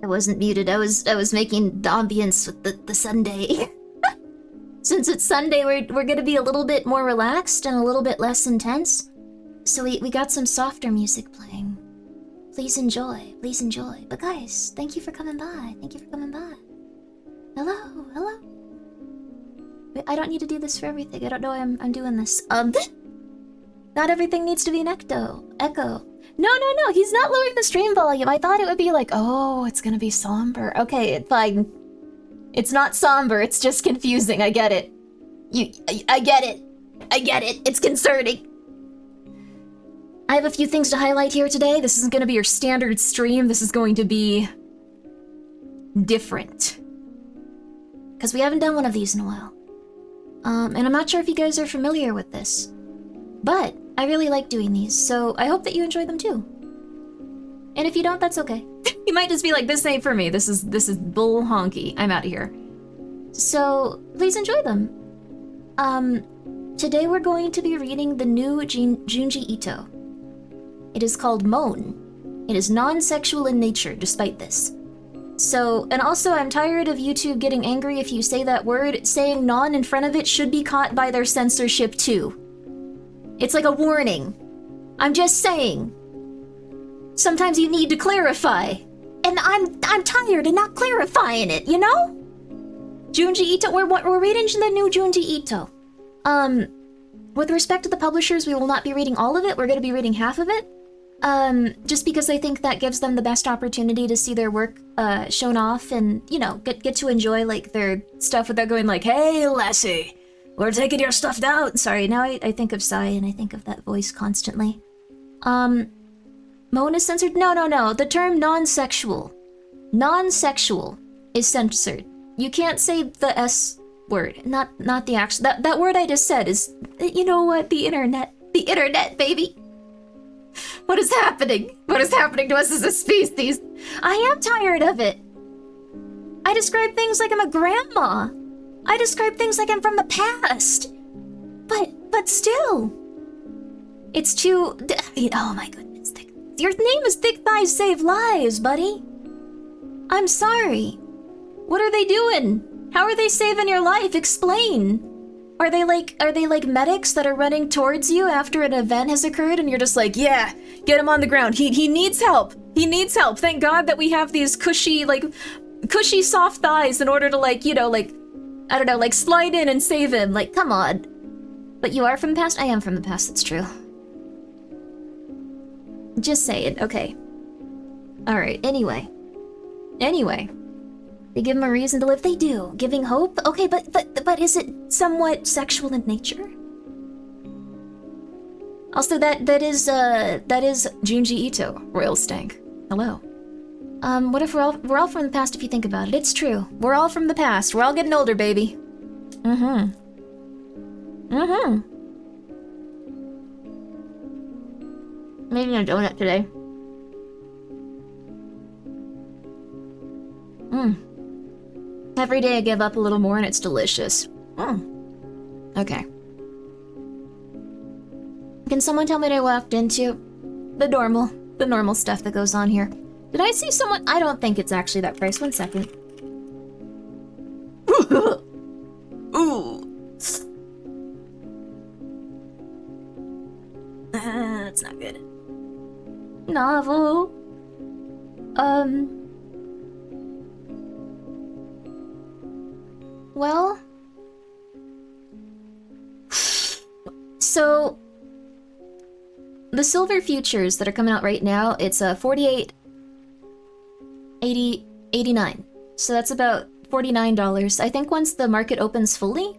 I wasn't muted. I was making the ambience with the Sunday. Since it's Sunday, we're gonna be a little bit more relaxed and a little bit less intense. So we got some softer music playing. Please enjoy, please enjoy. But guys, thank you for coming by. Thank you for coming by. Hello, hello. I don't need to do this for everything. I don't know why I'm doing this. Not everything needs to be an echo. No, he's not lowering the stream volume. I thought it would be like, oh, it's gonna be somber. Okay, fine. It's not somber, it's just confusing. I get it. I get it. I get it. It's concerning. I have a few things to highlight here today. This isn't gonna be your standard stream. This is going to be different. Because we haven't done one of these in a while. And I'm not sure if you guys are familiar with this, but I really like doing these, so I hope that you enjoy them too. And if you don't, that's okay. You might just be like, this ain't for me. This is bull honky. I'm out of here. So please enjoy them. Today we're going to be reading the new Junji Ito. It is called Moan. It is non-sexual in nature, despite this. So, and also I'm tired of YouTube getting angry if you say that word. Saying non in front of it should be caught by their censorship too. It's like a warning. I'm just saying. Sometimes you need to clarify. And I'm tired of not clarifying it, you know? Junji Ito, we're reading the new Junji Ito. With respect to the publishers, we will not be reading all of it. We're going to be reading half of it. Just because I think that gives them the best opportunity to see their work shown off and, you know, get to enjoy like their stuff without going like, hey, lassie, we're taking your stuff down. Sorry, now I think of Sai and I think of that voice constantly. Moan is censored? No. The term non-sexual. Non-sexual is censored. You can't say the S word, not the actual. That word I just said is, you know what, the internet. The internet, baby. What is happening? What is happening to us as a species? I am tired of it. I describe things like I'm a grandma. I describe things like I'm from the past. But still. It's too... Oh my goodness. Your name is Thick Thighs Save Lives, buddy. I'm sorry. What are they doing? How are they saving your life? Explain. Are they like medics that are running towards you after an event has occurred and you're just like, yeah, get him on the ground. He needs help. He needs help. Thank God that we have these cushy soft thighs in order to like, you know, like, I don't know, like slide in and save him. Like, come on. But you are from the past? I am from the past, that's true. Just say it, okay. Alright, anyway. They give him a reason to live. They do. Giving hope? Okay, but is it somewhat sexual in nature? Also, that is Junji Ito, Royal Stank. Hello. What if we're all from the past if you think about it? It's true. We're all from the past. We're all getting older, baby. Maybe a donut today. Every day I give up a little more and it's delicious. Okay. Can someone tell me what I walked into? The normal stuff that goes on here. Did I see someone? I don't think it's actually that price. 1 second. Ooh. That's not good. Novel. Well, so the silver futures that are coming out right now, it's a 48.89. So that's about $49. I think once the market opens fully,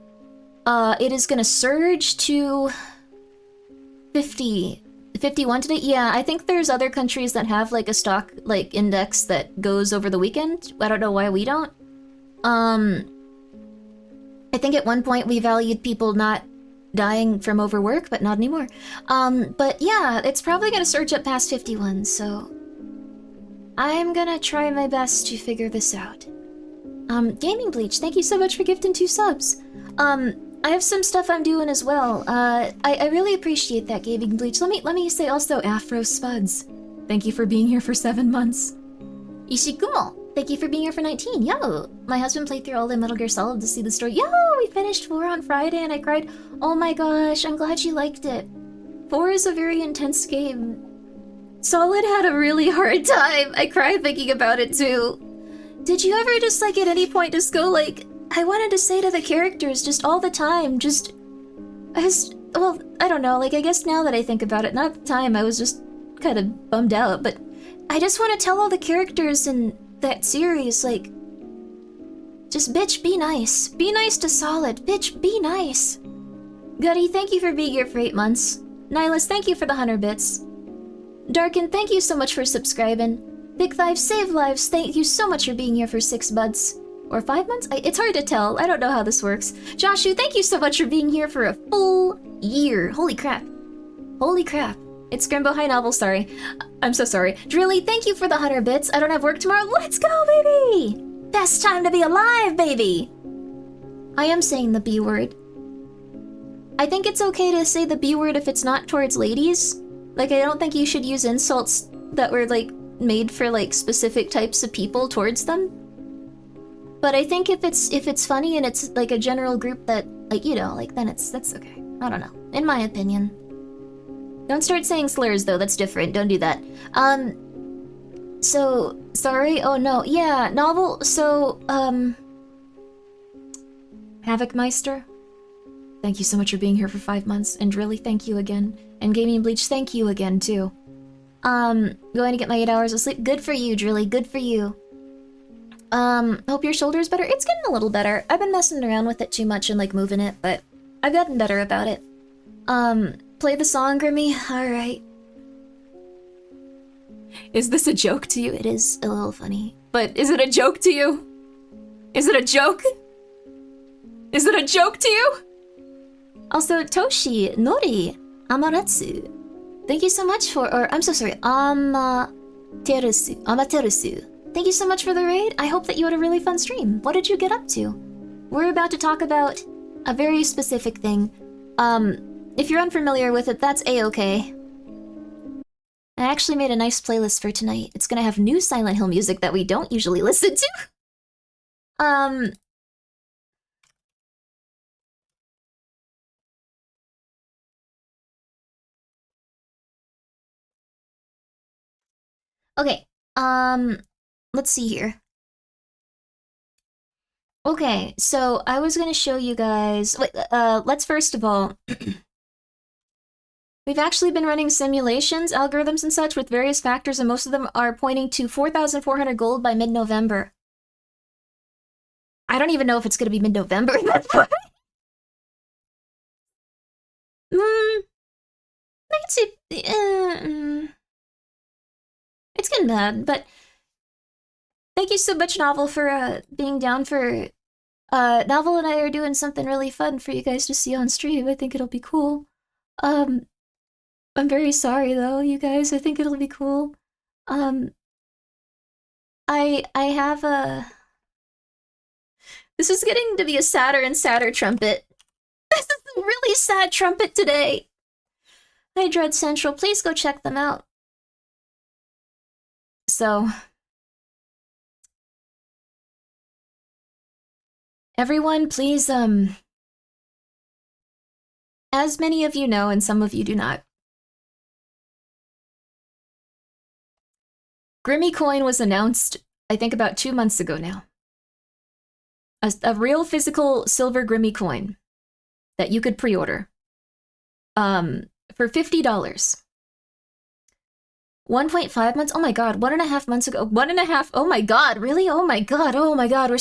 it is gonna surge to 51 today. Yeah, I think there's other countries that have like a stock like index that goes over the weekend. I don't know why we don't. I think at one point we valued people not dying from overwork, but not anymore. But yeah, it's probably gonna surge up past 51, so I'm gonna try my best to figure this out. Gaming Bleach, thank you so much for gifting 2 subs. I have some stuff I'm doing as well. I really appreciate that, Gaming Bleach. Let me say also Afro Spuds. Thank you for being here for 7 months. Ishikumo, Thank you for being here for 19. Yo, my husband played through all the Metal Gear Solid to see the story. Yo, we finished 4 on Friday and I cried. Oh my gosh, I'm glad you liked it. 4 is a very intense game. Solid had a really hard time. I cried thinking about it too. Did you ever just like at any point just go like, I wanted to say to the characters just all the time, well, I don't know, like I guess now that I think about it, not at the time, I was just kind of bummed out, but I just want to tell all the characters in that series, like, just bitch, be nice. Be nice to Solid. Bitch, be nice. Gutty, thank you for being here for 8 months. Nihilus, thank you for the 100 bits. Darken, thank you so much for subscribing. Big Five, save lives, thank you so much for being here for 6 months. Or 5 months? It's hard to tell, I don't know how this works. Joshu, thank you so much for being here for a full year. Holy crap. Holy crap. It's Grimbo, hi Novel, sorry. I'm so sorry. Drilly, thank you for the 100 bits. I don't have work tomorrow, let's go, baby! Best time to be alive, baby! I am saying the B word. I think it's okay to say the B word if it's not towards ladies. Like, I don't think you should use insults that were, like, made for, like, specific types of people towards them. But I think if it's funny and it's, like, a general group that, like, you know, like, then that's okay. I don't know. In my opinion. Don't start saying slurs, though. That's different. Don't do that. So, sorry? Oh, no. Yeah, Novel, so, Havocmeister? Thank you so much for being here for 5 months. And Drilly, thank you again. And Gaming Bleach, thank you again, too. Going to get my 8 hours of sleep. Good for you, Drilly. Good for you. Hope your shoulder's better. It's getting a little better. I've been messing around with it too much and, like, moving it, but I've gotten better about it. Play the song, Grimmi? Alright. Is this a joke to you? It is a little funny. But is it a joke to you? Is it a joke? Is it a joke to you? Also, Toshi, Nori, Amaratsu. Thank you so much for, or I'm so sorry, Amaterasu. Thank you so much for the raid. I hope that you had a really fun stream. What did you get up to? We're about to talk about a very specific thing. If you're unfamiliar with it, that's A-okay. I actually made a nice playlist for tonight. It's gonna have new Silent Hill music that we don't usually listen to. Okay, let's see here. Okay, so I was gonna show you guys... Wait, let's first of all... We've actually been running simulations, algorithms and such with various factors, and most of them are pointing to 4,400 gold by mid-November. I don't even know if it's gonna be mid-November. That's why. It's getting bad, but thank you so much, Novel, for being down for... Novel and I are doing something really fun for you guys to see on stream. I think it'll be cool. I'm very sorry though, you guys. I think it'll be cool. I have a... This is getting to be a sadder and sadder trumpet. This is a really sad trumpet today. Hi, Dread Central. Please go check them out. So... Everyone, please, as many of you know, and some of you do not, Grimmi Coin was announced, I think about 2 months ago now. A real physical silver Grimmi Coin that you could pre-order. For $50. 1.5 months? Oh my god, 1.5 months ago. 1.5, oh my god, really? Oh my god, we're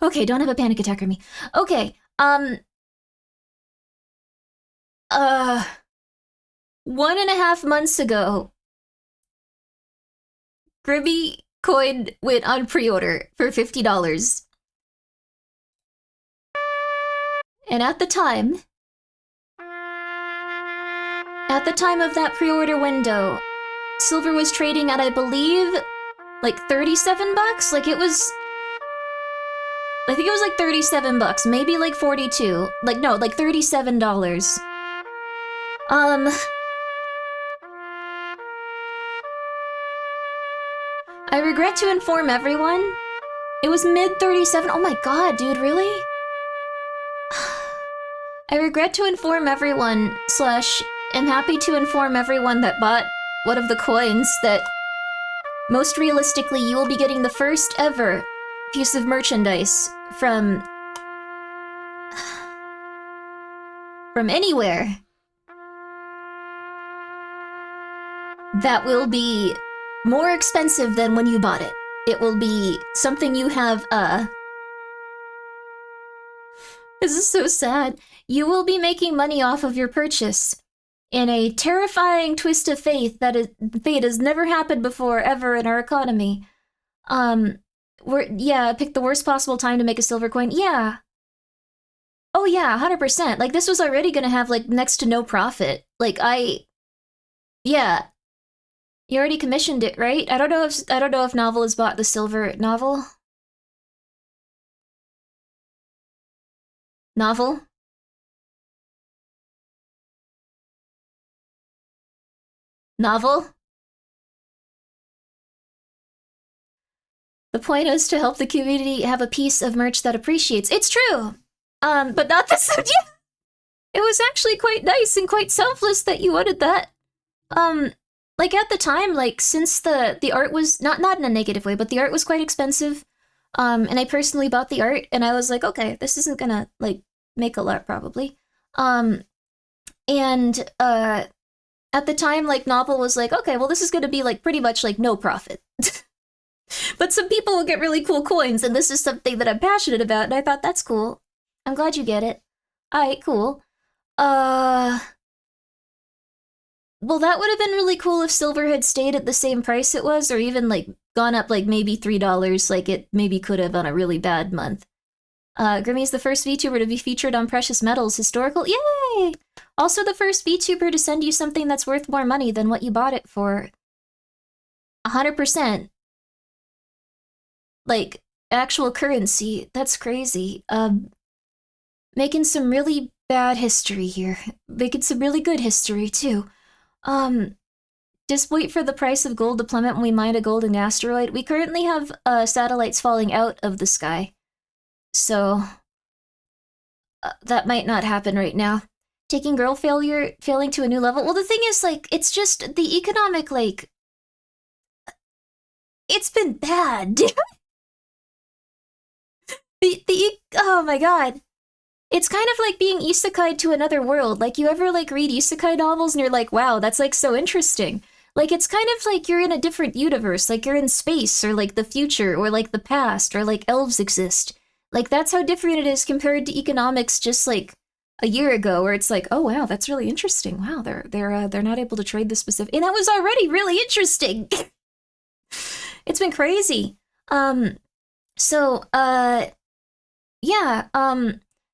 okay, don't have a panic attack on me. Okay, 1.5 months ago, Grimmi Coin went on pre-order for $50. And at the time of that pre-order window, silver was trading at, I believe, like 37 bucks? Like it was... I think it was like 37 bucks, maybe like 42. Like, no, like $37. I regret to inform everyone It was mid 37. Oh my god, dude, really? I regret to inform everyone, slash, am happy to inform everyone that bought one of the coins that most realistically you will be getting the first ever piece of merchandise from anywhere that will be more expensive than when you bought it. It will be something you have, this is so sad. You will be making money off of your purchase in a terrifying twist of fate fate has never happened before, ever in our economy. Pick the worst possible time to make a silver coin. Yeah. Oh yeah, 100%. Like, this was already gonna have, like, next to no profit. Like, yeah. You already commissioned it, right? I don't know if Novel has bought the silver novel. Novel? Novel? The point is to help the community have a piece of merch that appreciates. It's true! But not this. Yeah. It was actually quite nice and quite selfless that you wanted that. Like, at the time, like, since the art was, not in a negative way, but the art was quite expensive, and I personally bought the art, and I was like, okay, this isn't gonna, like, make a lot, probably. At the time, like, Novel was like, okay, well, this is gonna be, like, pretty much, like, no profit. But some people will get really cool coins, and this is something that I'm passionate about, and I thought, that's cool. I'm glad you get it. Alright, cool. Well, that would have been really cool if silver had stayed at the same price it was, or even, like, gone up, like, maybe $3, like it maybe could have on a really bad month. Grimmi's the first VTuber to be featured on Precious Metals Historical. Yay! Also the first VTuber to send you something that's worth more money than what you bought it for. 100%. Like, actual currency. That's crazy. Making some really bad history here. Making some really good history, too. Just wait for the price of gold to plummet when we mine a golden asteroid. We currently have, satellites falling out of the sky. So, that might not happen right now. Taking girl failing to a new level. Well, the thing is, like, it's just the economic, like, it's been bad. Oh my god. It's kind of like being isekai'd to another world. Like, you ever, like, read isekai novels and you're like, wow, that's, like, so interesting. Like, it's kind of like you're in a different universe. Like, you're in space, or, like, the future, or, like, the past, or, like, elves exist. Like, that's how different it is compared to economics just, like, a year ago, where it's like, oh, wow, that's really interesting. Wow, they're not able to trade this specific... And that was already really interesting! It's been crazy.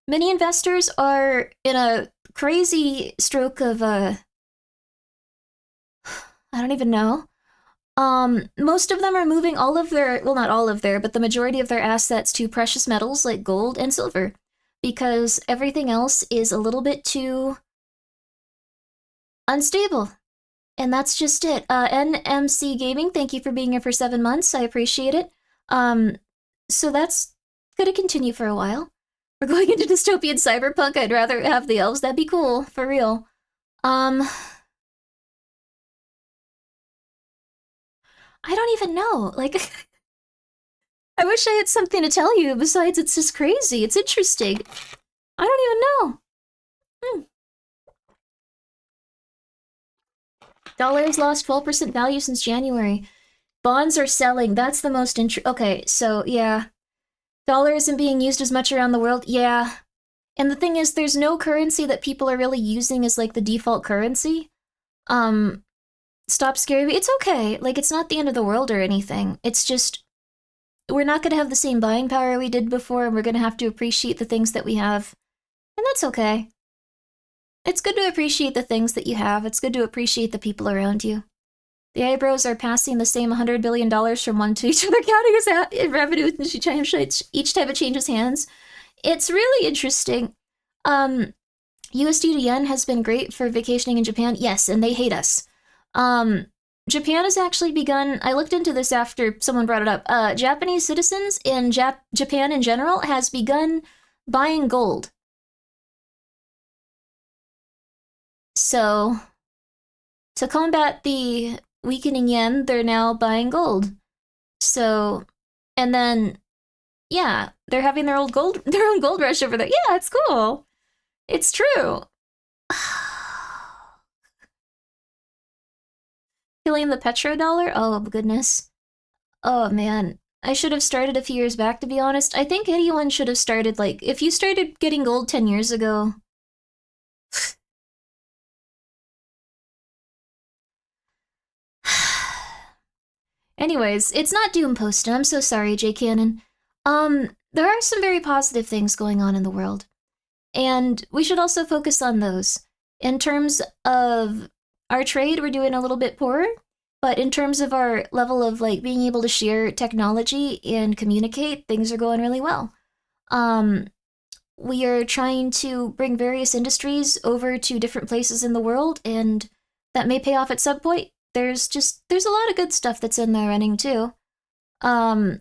Many investors are in a crazy stroke of, I don't even know. Most of them are moving all of their, well, not all of their, but the majority of their assets to precious metals like gold and silver, because everything else is a little bit too unstable. And that's just it. NMC Gaming, thank you for being here for 7 months. I appreciate it. So that's gonna continue for a while. We're going into dystopian cyberpunk. I'd rather have the elves. That'd be cool, for real. I don't even know. Like, I wish I had something to tell you besides it's just crazy. It's interesting. I don't even know. Dollar has lost 12% value since January. Bonds are selling. That's the most okay, so yeah. Dollar isn't being used as much around the world. Yeah. And the thing is, there's no currency that people are really using as, like, the default currency. Stop scaring me. It's okay. Like, it's not the end of the world or anything. It's just, we're not gonna have the same buying power we did before, and we're gonna have to appreciate the things that we have. And that's okay. It's good to appreciate the things that you have. It's good to appreciate the people around you. The eyebrows are passing the same $100 billion from one to each other, counting as revenue each time it changes hands. It's really interesting. USD to yen has been great for vacationing in Japan. Yes, and they hate us. Japan has actually begun, I looked into this after someone brought it up. Japanese citizens in Japan in general has begun buying gold. So, to combat the weakening yen, they're now buying gold. So, and then, yeah, they're having their own gold rush over there. Yeah, it's cool. It's true. Killing the petrodollar? Oh, goodness. Oh, man. I should have started a few years back, to be honest. I think anyone should have started, like, if you started getting gold 10 years ago. Anyways, it's not doom posting. I'm so sorry, J. Cannon. There are some very positive things going on in the world. And we should also focus on those. In terms of our trade, we're doing a little bit poorer. But in terms of our level of, like, being able to share technology and communicate, things are going really well. We are trying to bring various industries over to different places in the world, and that may pay off at some point. There's a lot of good stuff that's in there running, too. There's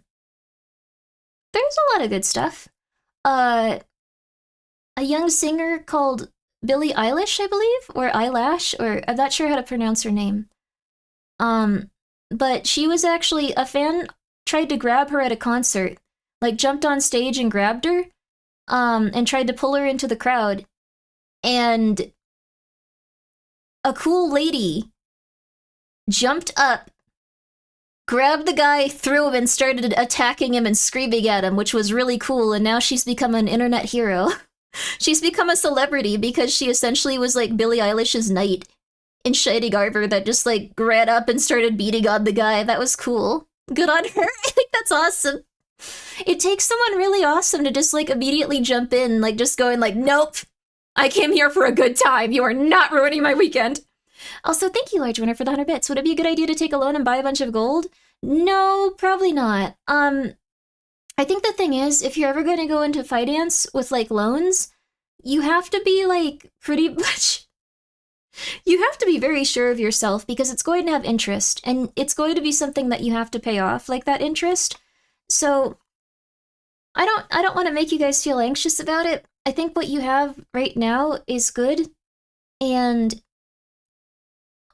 a lot of good stuff. A young singer called Billie Eilish, I believe, or Eyelash, or I'm not sure how to pronounce her name. But she was actually, a fan tried to grab her at a concert, like jumped on stage and grabbed her, and tried to pull her into the crowd. And a cool lady jumped up, grabbed the guy, threw him, and started attacking him and screaming at him, which was really cool, and now she's become an internet hero. She's become a celebrity because she essentially was like Billie Eilish's knight in shining armor that just like ran up and started beating on the guy. That was cool. Good on her. I think that's awesome. It takes someone really awesome to just like immediately jump in, like just going like, nope, I came here for a good time. You are not ruining my weekend. Also, thank you, Large Winner, for the 100 bits. Would it be a good idea to take a loan and buy a bunch of gold? No, probably not. I think the thing is, if you're ever going to go into finance with like loans, you have to be like pretty much, you have to be very sure of yourself because it's going to have interest and it's going to be something that you have to pay off, like that interest. So I don't want to make you guys feel anxious about it. I think what you have right now is good, and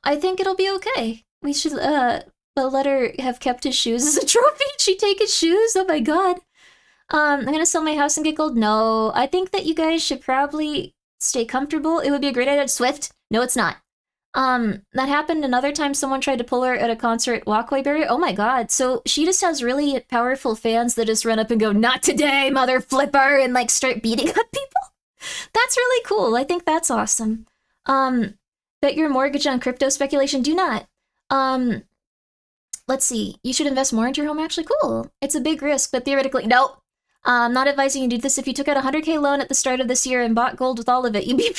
I think it'll be okay. We should let her have kept his shoes as a trophy. She'd take his shoes. Oh my god. I'm gonna sell my house and get gold. No, I think that you guys should probably stay comfortable. It would be a great idea. Swift. No, it's not. That happened another time. Someone tried to pull her at a concert walkway barrier. Oh my god. So she just has really powerful fans that just run up and go, not today, mother flipper, and like start beating up people. That's really cool. I think that's awesome. Bet your mortgage on crypto speculation. Do not. Let's see. You should invest more into your home. Actually, cool. It's a big risk, but theoretically, no. I'm not advising you to do this. If you took out a 100K loan at the start of this year and bought gold with all of it, you'd be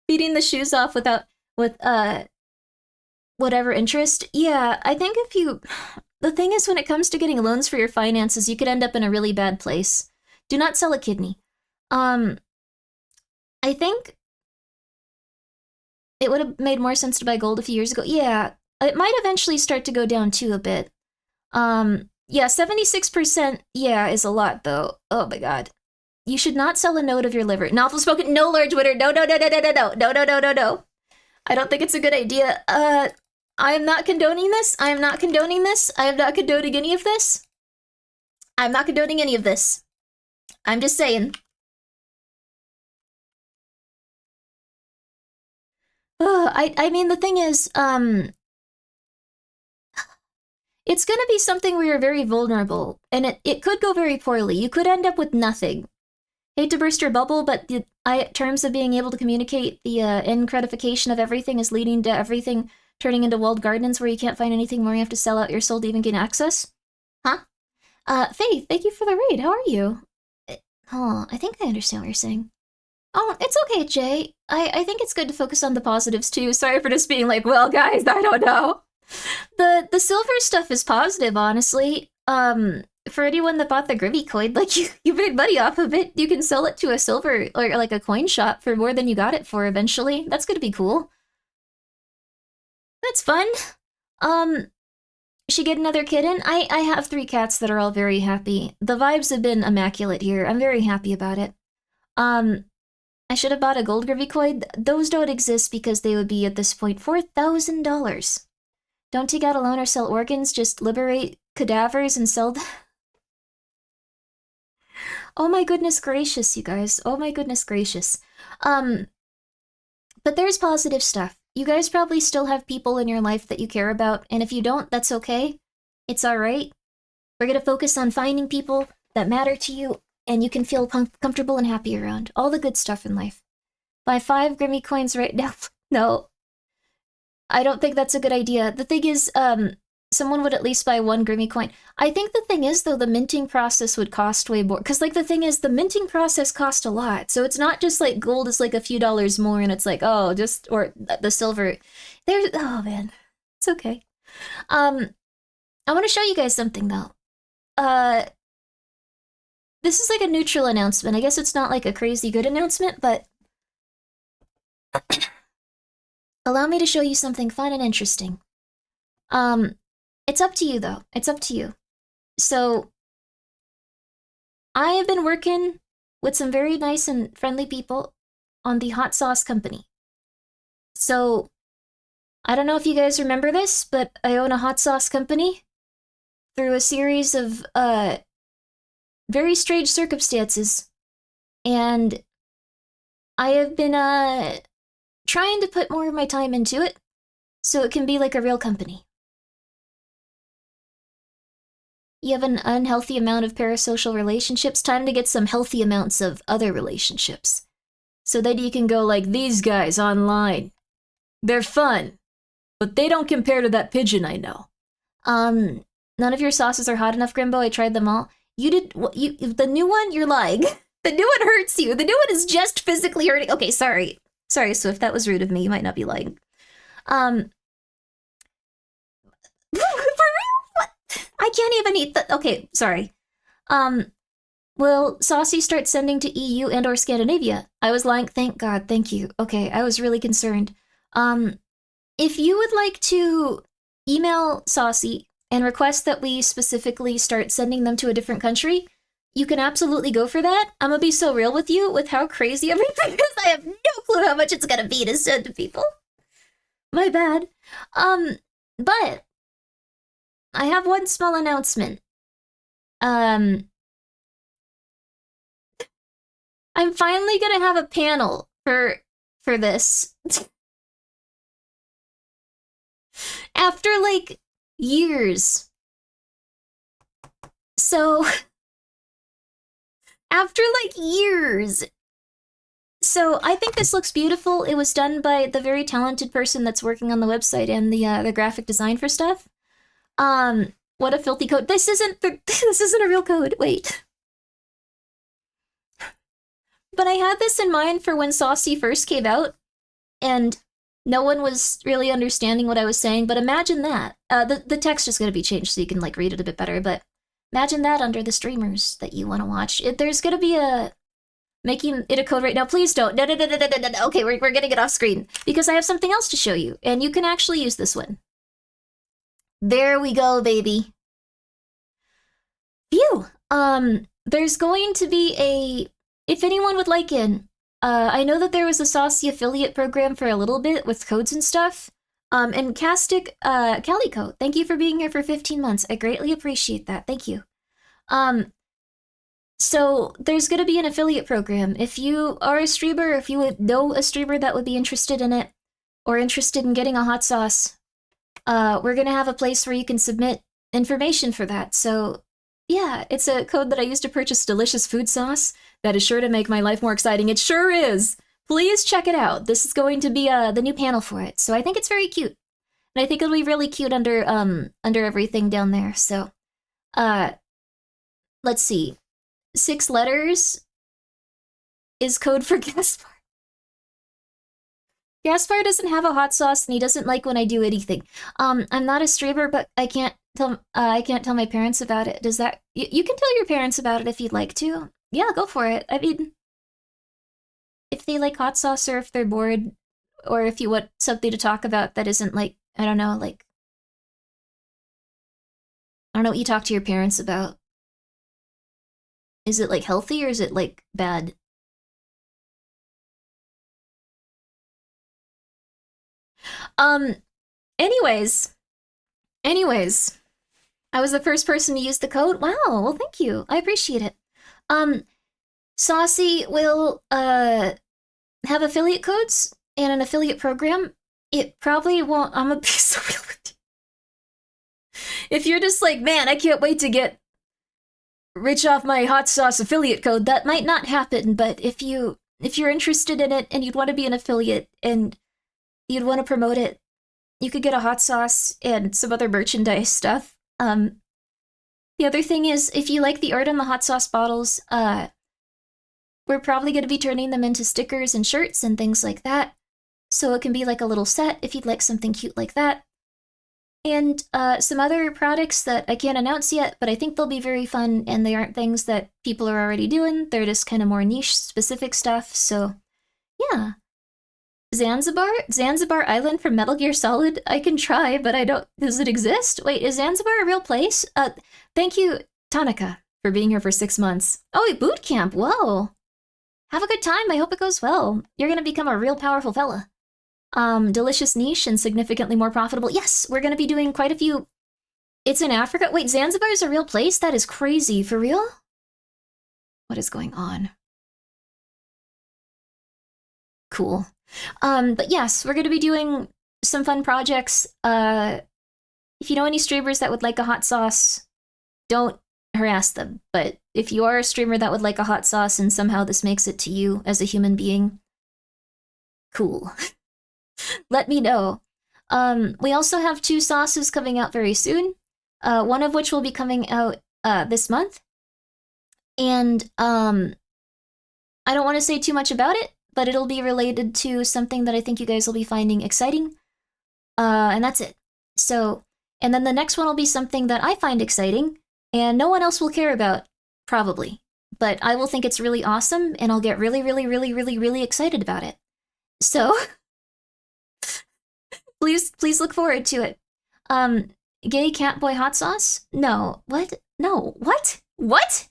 beating the shoes off with whatever interest. Yeah, I think the thing is, when it comes to getting loans for your finances, you could end up in a really bad place. Do not sell a kidney. I think it would have made more sense to buy gold a few years ago. Yeah, it might eventually start to go down too a bit. Yeah, 76%, yeah, is a lot though. Oh my god. You should not sell a node of your liver. Novel spoken, no, Lord Twitter. No. I don't think it's a good idea. I am not condoning this. I am not condoning any of this. I'm not condoning any of this. I'm just saying. I mean, the thing is, it's gonna be something where you're very vulnerable, and it could go very poorly. You could end up with nothing. Hate to burst your bubble, but the terms of being able to communicate, the incredification of everything is leading to everything turning into walled gardens where you can't find anything more. You have to sell out your soul to even gain access. Huh? Faith, thank you for the raid. How are you? I think I understand what you're saying. Oh, it's okay, Jay. I think it's good to focus on the positives too. Sorry for just being like, well, guys, I don't know. The silver stuff is positive, honestly. For anyone that bought the Grimmi coin, like you made money off of it. You can sell it to a silver or like a coin shop for more than you got it for eventually. That's gonna be cool. That's fun. She get another kitten? I have 3 cats that are all very happy. The vibes have been immaculate here. I'm very happy about it. I should have bought a gold Grimmi coin. Those don't exist because they would be, at this point, $4,000. Don't take out a loan or sell organs, just liberate cadavers and sell them. Oh my goodness gracious, you guys. Oh my goodness gracious. But there's positive stuff. You guys probably still have people in your life that you care about, and if you don't, that's okay. It's alright. We're gonna focus on finding people that matter to you, and you can feel comfortable and happy around. All the good stuff in life. Buy 5 Grimmi coins right now. No. I don't think that's a good idea. The thing is, someone would at least buy 1 Grimmi coin. I think the thing is, though, the minting process would cost way more. Because, like, the thing is, the minting process cost a lot. So it's not just, like, gold is, like, a few dollars more, and it's like, oh, just, or the silver. There's, oh, man. It's okay. I want to show you guys something, though. This is, like, a neutral announcement. I guess it's not, like, a crazy good announcement, but... Allow me to show you something fun and interesting. It's up to you, though. It's up to you. So, I have been working with some very nice and friendly people on the hot sauce company. So, I don't know if you guys remember this, but I own a hot sauce company through a series of, very strange circumstances. And I have been, trying to put more of my time into it so it can be like a real company. You have an unhealthy amount of parasocial relationships, time to get some healthy amounts of other relationships. So that you can go like, these guys online. They're fun, but they don't compare to that pigeon I know. None of your sauces are hot enough, Grimbo. I tried them all. You did, the new one, you're lying. The new one hurts you. The new one is just physically hurting. Okay, sorry. Sorry, Swift, that was rude of me. You might not be lying. For real? What? I can't even eat the... Okay, sorry. Will Saucy start sending to EU and or Scandinavia? I was lying. Thank God, thank you. Okay, I was really concerned. If you would like to email Saucy and request that we specifically start sending them to a different country, you can absolutely go for that. I'm gonna be so real with you with how crazy everything is. I have no clue how much it's gonna be to send to people. My bad. But I have one small announcement. I'm finally gonna have a panel for this. After like years. So after, like, years. So, I think this looks beautiful. It was done by the very talented person that's working on the website and the graphic design for stuff. What a filthy code. This isn't a real code. Wait. But I had this in mind for when Saucy first came out, and no one was really understanding what I was saying, but imagine that. The text is going to be changed so you can, like, read it a bit better, but... Imagine that under the streamers that you want to watch. There's gonna be a... Making it a code right now. Please don't. No. Okay, we're gonna get off screen. Because I have something else to show you. And you can actually use this one. There we go, baby. Phew. There's going to be a... If anyone would like in, I know that there was a Saucy affiliate program for a little bit with codes and stuff. And Castic, Calico, thank you for being here for 15 months. I greatly appreciate that. Thank you. So there's going to be an affiliate program. If you are a streamer, if you would know a streamer that would be interested in it, or interested in getting a hot sauce, we're going to have a place where you can submit information for that. So yeah, it's a code that I use to purchase delicious food sauce that is sure to make my life more exciting. It sure is. Please check it out. This is going to be the new panel for it. So I think it's very cute. And I think it'll be really cute under everything down there. So let's see. 6 letters is code for Gaspar. Gaspar doesn't have a hot sauce and he doesn't like when I do anything. I'm not a streamer, but I can't tell my parents about it. Does that you can tell your parents about it if you'd like to. Yeah, go for it. I mean, if they like hot sauce or if they're bored or if you want something to talk about that isn't like I don't know, like, I don't know what you talk to your parents about. Is it like healthy or is it like bad? Um, anyways, anyways, I was the first person to use the code. Wow, well, thank you. I appreciate it. Um, Saucy will have affiliate codes and an affiliate program. It probably won't. I'm gonna be so real with you. If you're just like, man, I can't wait to get rich off my hot sauce affiliate code, that might not happen. But if you're interested in it and you'd want to be an affiliate and you'd want to promote it, you could get a hot sauce and some other merchandise stuff. The other thing is, if you like the art on the hot sauce bottles, we're probably going to be turning them into stickers and shirts and things like that. So it can be like a little set if you'd like something cute like that. And some other products that I can't announce yet, but I think they'll be very fun, and they aren't things that people are already doing. They're just kind of more niche specific stuff. So yeah. Zanzibar Island from Metal Gear Solid? I can try, but I don't... Does it exist? Wait, is Zanzibar a real place? Thank you, Tanaka, for being here for 6 months. Oh, wait, boot camp, whoa. Have a good time, I hope it goes well. You're gonna become a real powerful fella. Delicious niche and significantly more profitable. Yes, we're gonna be doing quite a few... It's in Africa? Wait, Zanzibar is a real place? That is crazy, for real? What is going on? Cool. But yes, we're going to be doing some fun projects. If you know any streamers that would like a hot sauce, don't harass them. But if you are a streamer that would like a hot sauce and somehow this makes it to you as a human being, cool. Let me know. We also have 2 sauces coming out very soon. One of which will be coming out this month. And I don't want to say too much about it, but it'll be related to something that I think you guys will be finding exciting. And that's it. So, and then the next one will be something that I find exciting, and no one else will care about, probably. But I will think it's really awesome, and I'll get really, really, really, really, really excited about it. So, please look forward to it. Gay Catboy hot sauce? No. What? No. What? What?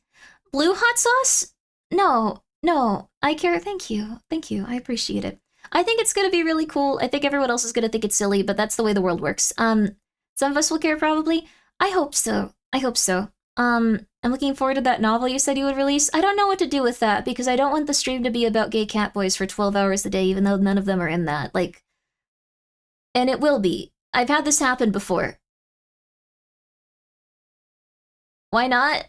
Blue hot sauce? No. No, I care. Thank you. Thank you. I appreciate it. I think it's going to be really cool. I think everyone else is going to think it's silly, but that's the way the world works. Some of us will care probably. I hope so. I hope so. I'm looking forward to that novel you said you would release. I don't know what to do with that because I don't want the stream to be about gay cat boys for 12 hours a day, even though none of them are in that. Like, and it will be. I've had this happen before. Why not?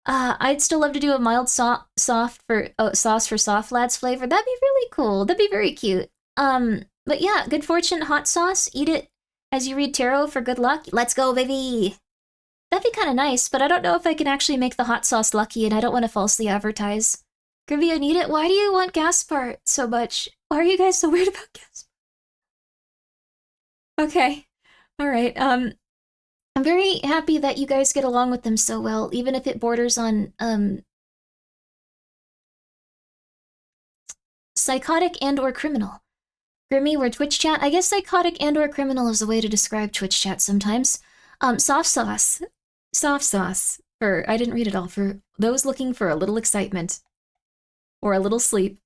I'd still love to do a mild sauce for soft lads flavor. That'd be really cool. That'd be very cute. But yeah, good fortune hot sauce. Eat it as you read tarot for good luck. Let's go, baby. That'd be kind of nice, but I don't know if I can actually make the hot sauce lucky, and I don't want to falsely advertise. Grimmi, I need it. Why do you want Gaspar so much? Why are you guys so weird about Gaspar? Okay. All right. I'm very happy that you guys get along with them so well, even if it borders on, psychotic and or criminal. Grimmi, we're Twitch chat. I guess psychotic and or criminal is a way to describe Twitch chat sometimes. Soft sauce. Soft sauce. I didn't read it all, for those looking for a little excitement. Or a little sleep.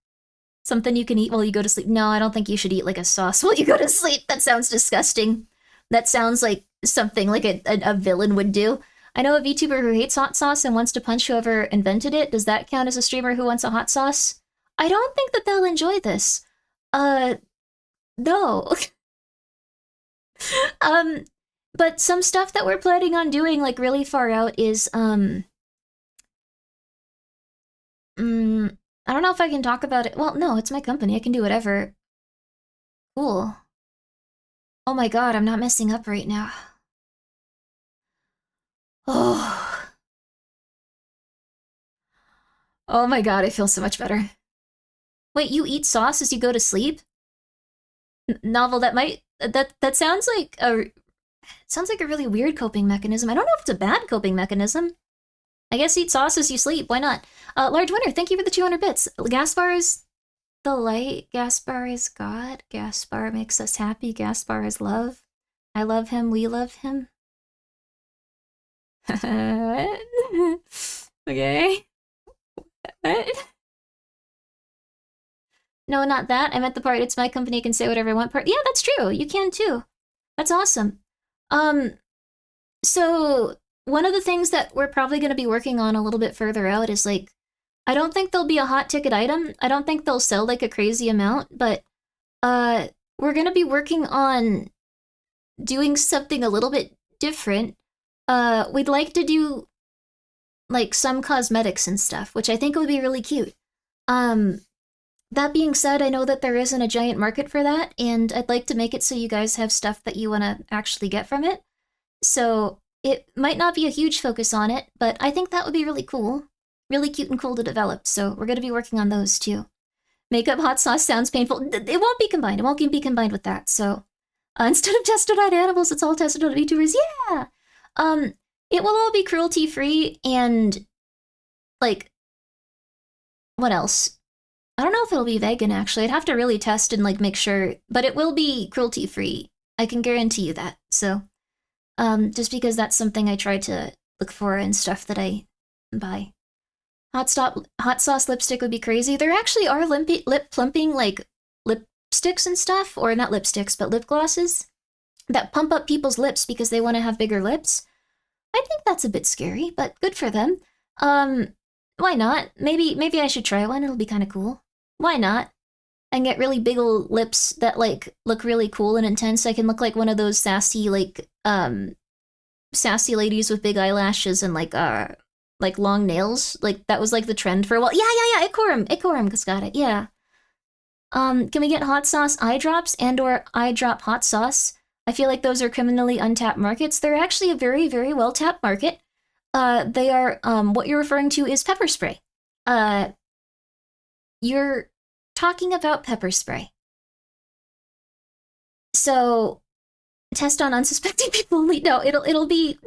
Something you can eat while you go to sleep. No, I don't think you should eat like a sauce while you go to sleep. That sounds disgusting. That sounds like something like a villain would do. I know a VTuber who hates hot sauce and wants to punch whoever invented it. Does that count as a streamer who wants a hot sauce? I don't think that they'll enjoy this. No. But some stuff that we're planning on doing, like, really far out is, I don't know if I can talk about it. Well, no, it's my company. I can do whatever. Cool. Oh my god, I'm not messing up right now. Oh. Oh my god, I feel so much better. Wait, you eat sauce as you go to sleep? Novel, that might... That sounds like a... It sounds like a really weird coping mechanism. I don't know if it's a bad coping mechanism. I guess eat sauce as you sleep. Why not? Large Winner, thank you for the 200 bits. Gaspar is the light. Gaspar is God. Gaspar makes us happy. Gaspar is love. I love him. We love him. What? Okay. What? No, not that. I meant the part, it's my company, I can say whatever I want part. Yeah, that's true. You can too. That's awesome. So one of the things that we're probably going to be working on a little bit further out is like, I don't think there'll be a hot ticket item. I don't think they'll sell like a crazy amount, but we're going to be working on doing something a little bit different. We'd like to do like some cosmetics and stuff, which I think would be really cute. That being said, I know that there isn't a giant market for that, and I'd like to make it so you guys have stuff that you want to actually get from it. So it might not be a huge focus on it, but I think that would be really cool. Really cute and cool to develop, so we're going to be working on those too. Makeup hot sauce sounds painful. It won't be combined. It won't be combined with that, so... instead of tested on animals, it's all tested on VTubers. Yeah! It will all be cruelty-free, and... like... what else? I don't know if it'll be vegan, actually. I'd have to really test and, like, make sure. But it will be cruelty-free. I can guarantee you that. So, just because that's something I try to look for in stuff that I buy. Hot sauce lipstick would be crazy. There actually are lip plumping, like, lipsticks and stuff. Or not lipsticks, but lip glosses. That pump up people's lips because they want to have bigger lips. I think that's a bit scary, but good for them. Why not? Maybe I should try one. It'll be kind of cool. Why not? And get really big ol' lips that, like, look really cool and intense. I can look like one of those sassy, like, sassy ladies with big eyelashes and, like long nails. Like, that was, like, the trend for a while. Yeah, Ikorum has got it, yeah. Can we get hot sauce eye drops and/or eye drop hot sauce? I feel like those are criminally untapped markets. They're actually a very, very well-tapped market. They are, what you're referring to is pepper spray. You're talking about pepper spray. So, test on unsuspecting people. No, it'll be...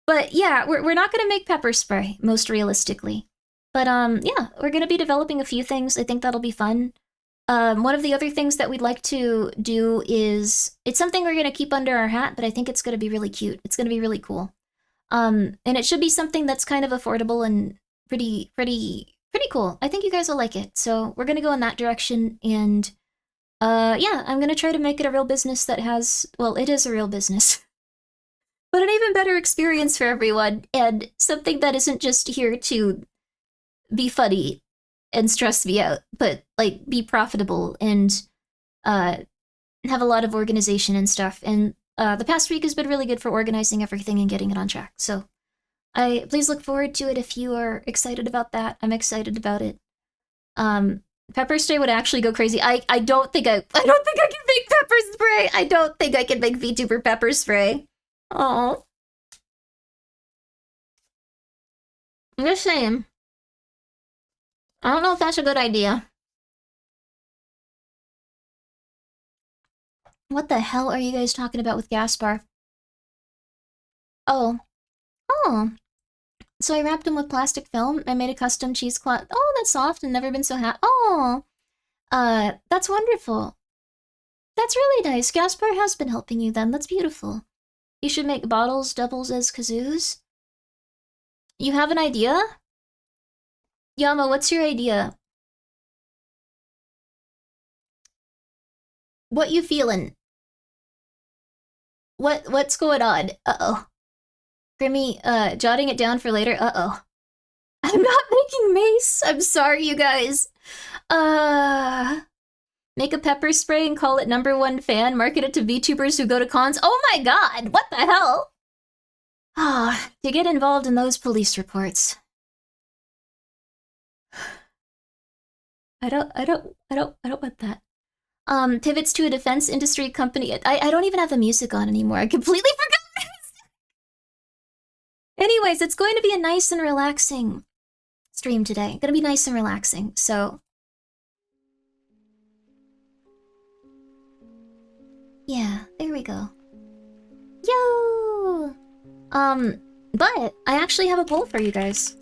But yeah, we're not gonna make pepper spray, most realistically. But, yeah, we're gonna be developing a few things. I think that'll be fun. One of the other things that we'd like to do is... It's something we're gonna keep under our hat, but I think it's gonna be really cute. It's gonna be really cool. And it should be something that's kind of affordable and pretty cool. I think you guys will like it. So we're gonna go in that direction, and yeah, I'm gonna try to make it a real business that has, well, it is a real business, but an even better experience for everyone, and something that isn't just here to be funny and stress me out, but like be profitable and have a lot of organization and stuff. And the past week has been really good for organizing everything and getting it on track. So please look forward to it if you are excited about that. I'm excited about it. Pepper spray would actually go crazy. I don't think I can make pepper spray. I don't think I can make VTuber pepper spray. Oh. I'm just saying. I don't know if that's a good idea. What the hell are you guys talking about with Gaspar? Oh. Oh. So I wrapped him with plastic film. I made a custom cheesecloth. Oh, that's soft and never been so happy. Oh. That's wonderful. That's really nice. Gaspar has been helping you then. That's beautiful. You should make bottles doubles as kazoos. You have an idea? Yama, what's your idea? What you feeling? What's going on? Uh-oh. Grimmi, jotting it down for later. Uh-oh. I'm not making mace. I'm sorry, you guys. Make a pepper spray and call it #1 fan. Market it to VTubers who go to cons. Oh my god, what the hell? Ah, to get involved in those police reports. I don't want that. Pivots to a defense industry company. I don't even have the music on anymore. I completely forgot. Anyways, it's going to be a nice and relaxing stream today. Gonna be nice and relaxing, so... Yeah, there we go. Yo! But I actually have a poll for you guys.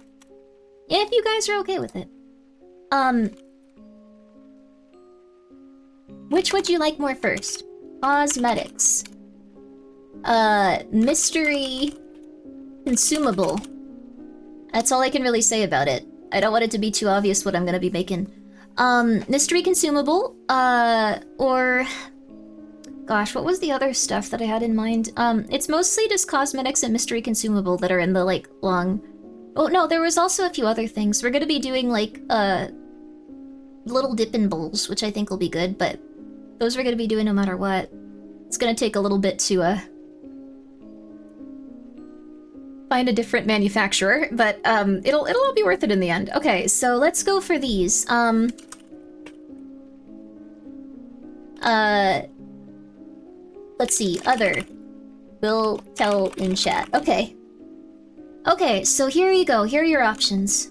If you guys are okay with it. Which would you like more first? Cosmetics. Mystery consumable. That's all I can really say about it. I don't want it to be too obvious what I'm gonna be making. Mystery consumable, or... Gosh, what was the other stuff that I had in mind? It's mostly just cosmetics and mystery consumable that are in the, like, long... Oh, no, there was also a few other things. We're gonna be doing, like, little dip-in bowls, which I think will be good, but those we're gonna be doing no matter what. It's gonna take a little bit to, find a different manufacturer, but, it'll all be worth it in the end. Okay, so let's go for these. Let's see, other. We'll tell in chat. Okay. Okay, so here you go. Here are your options.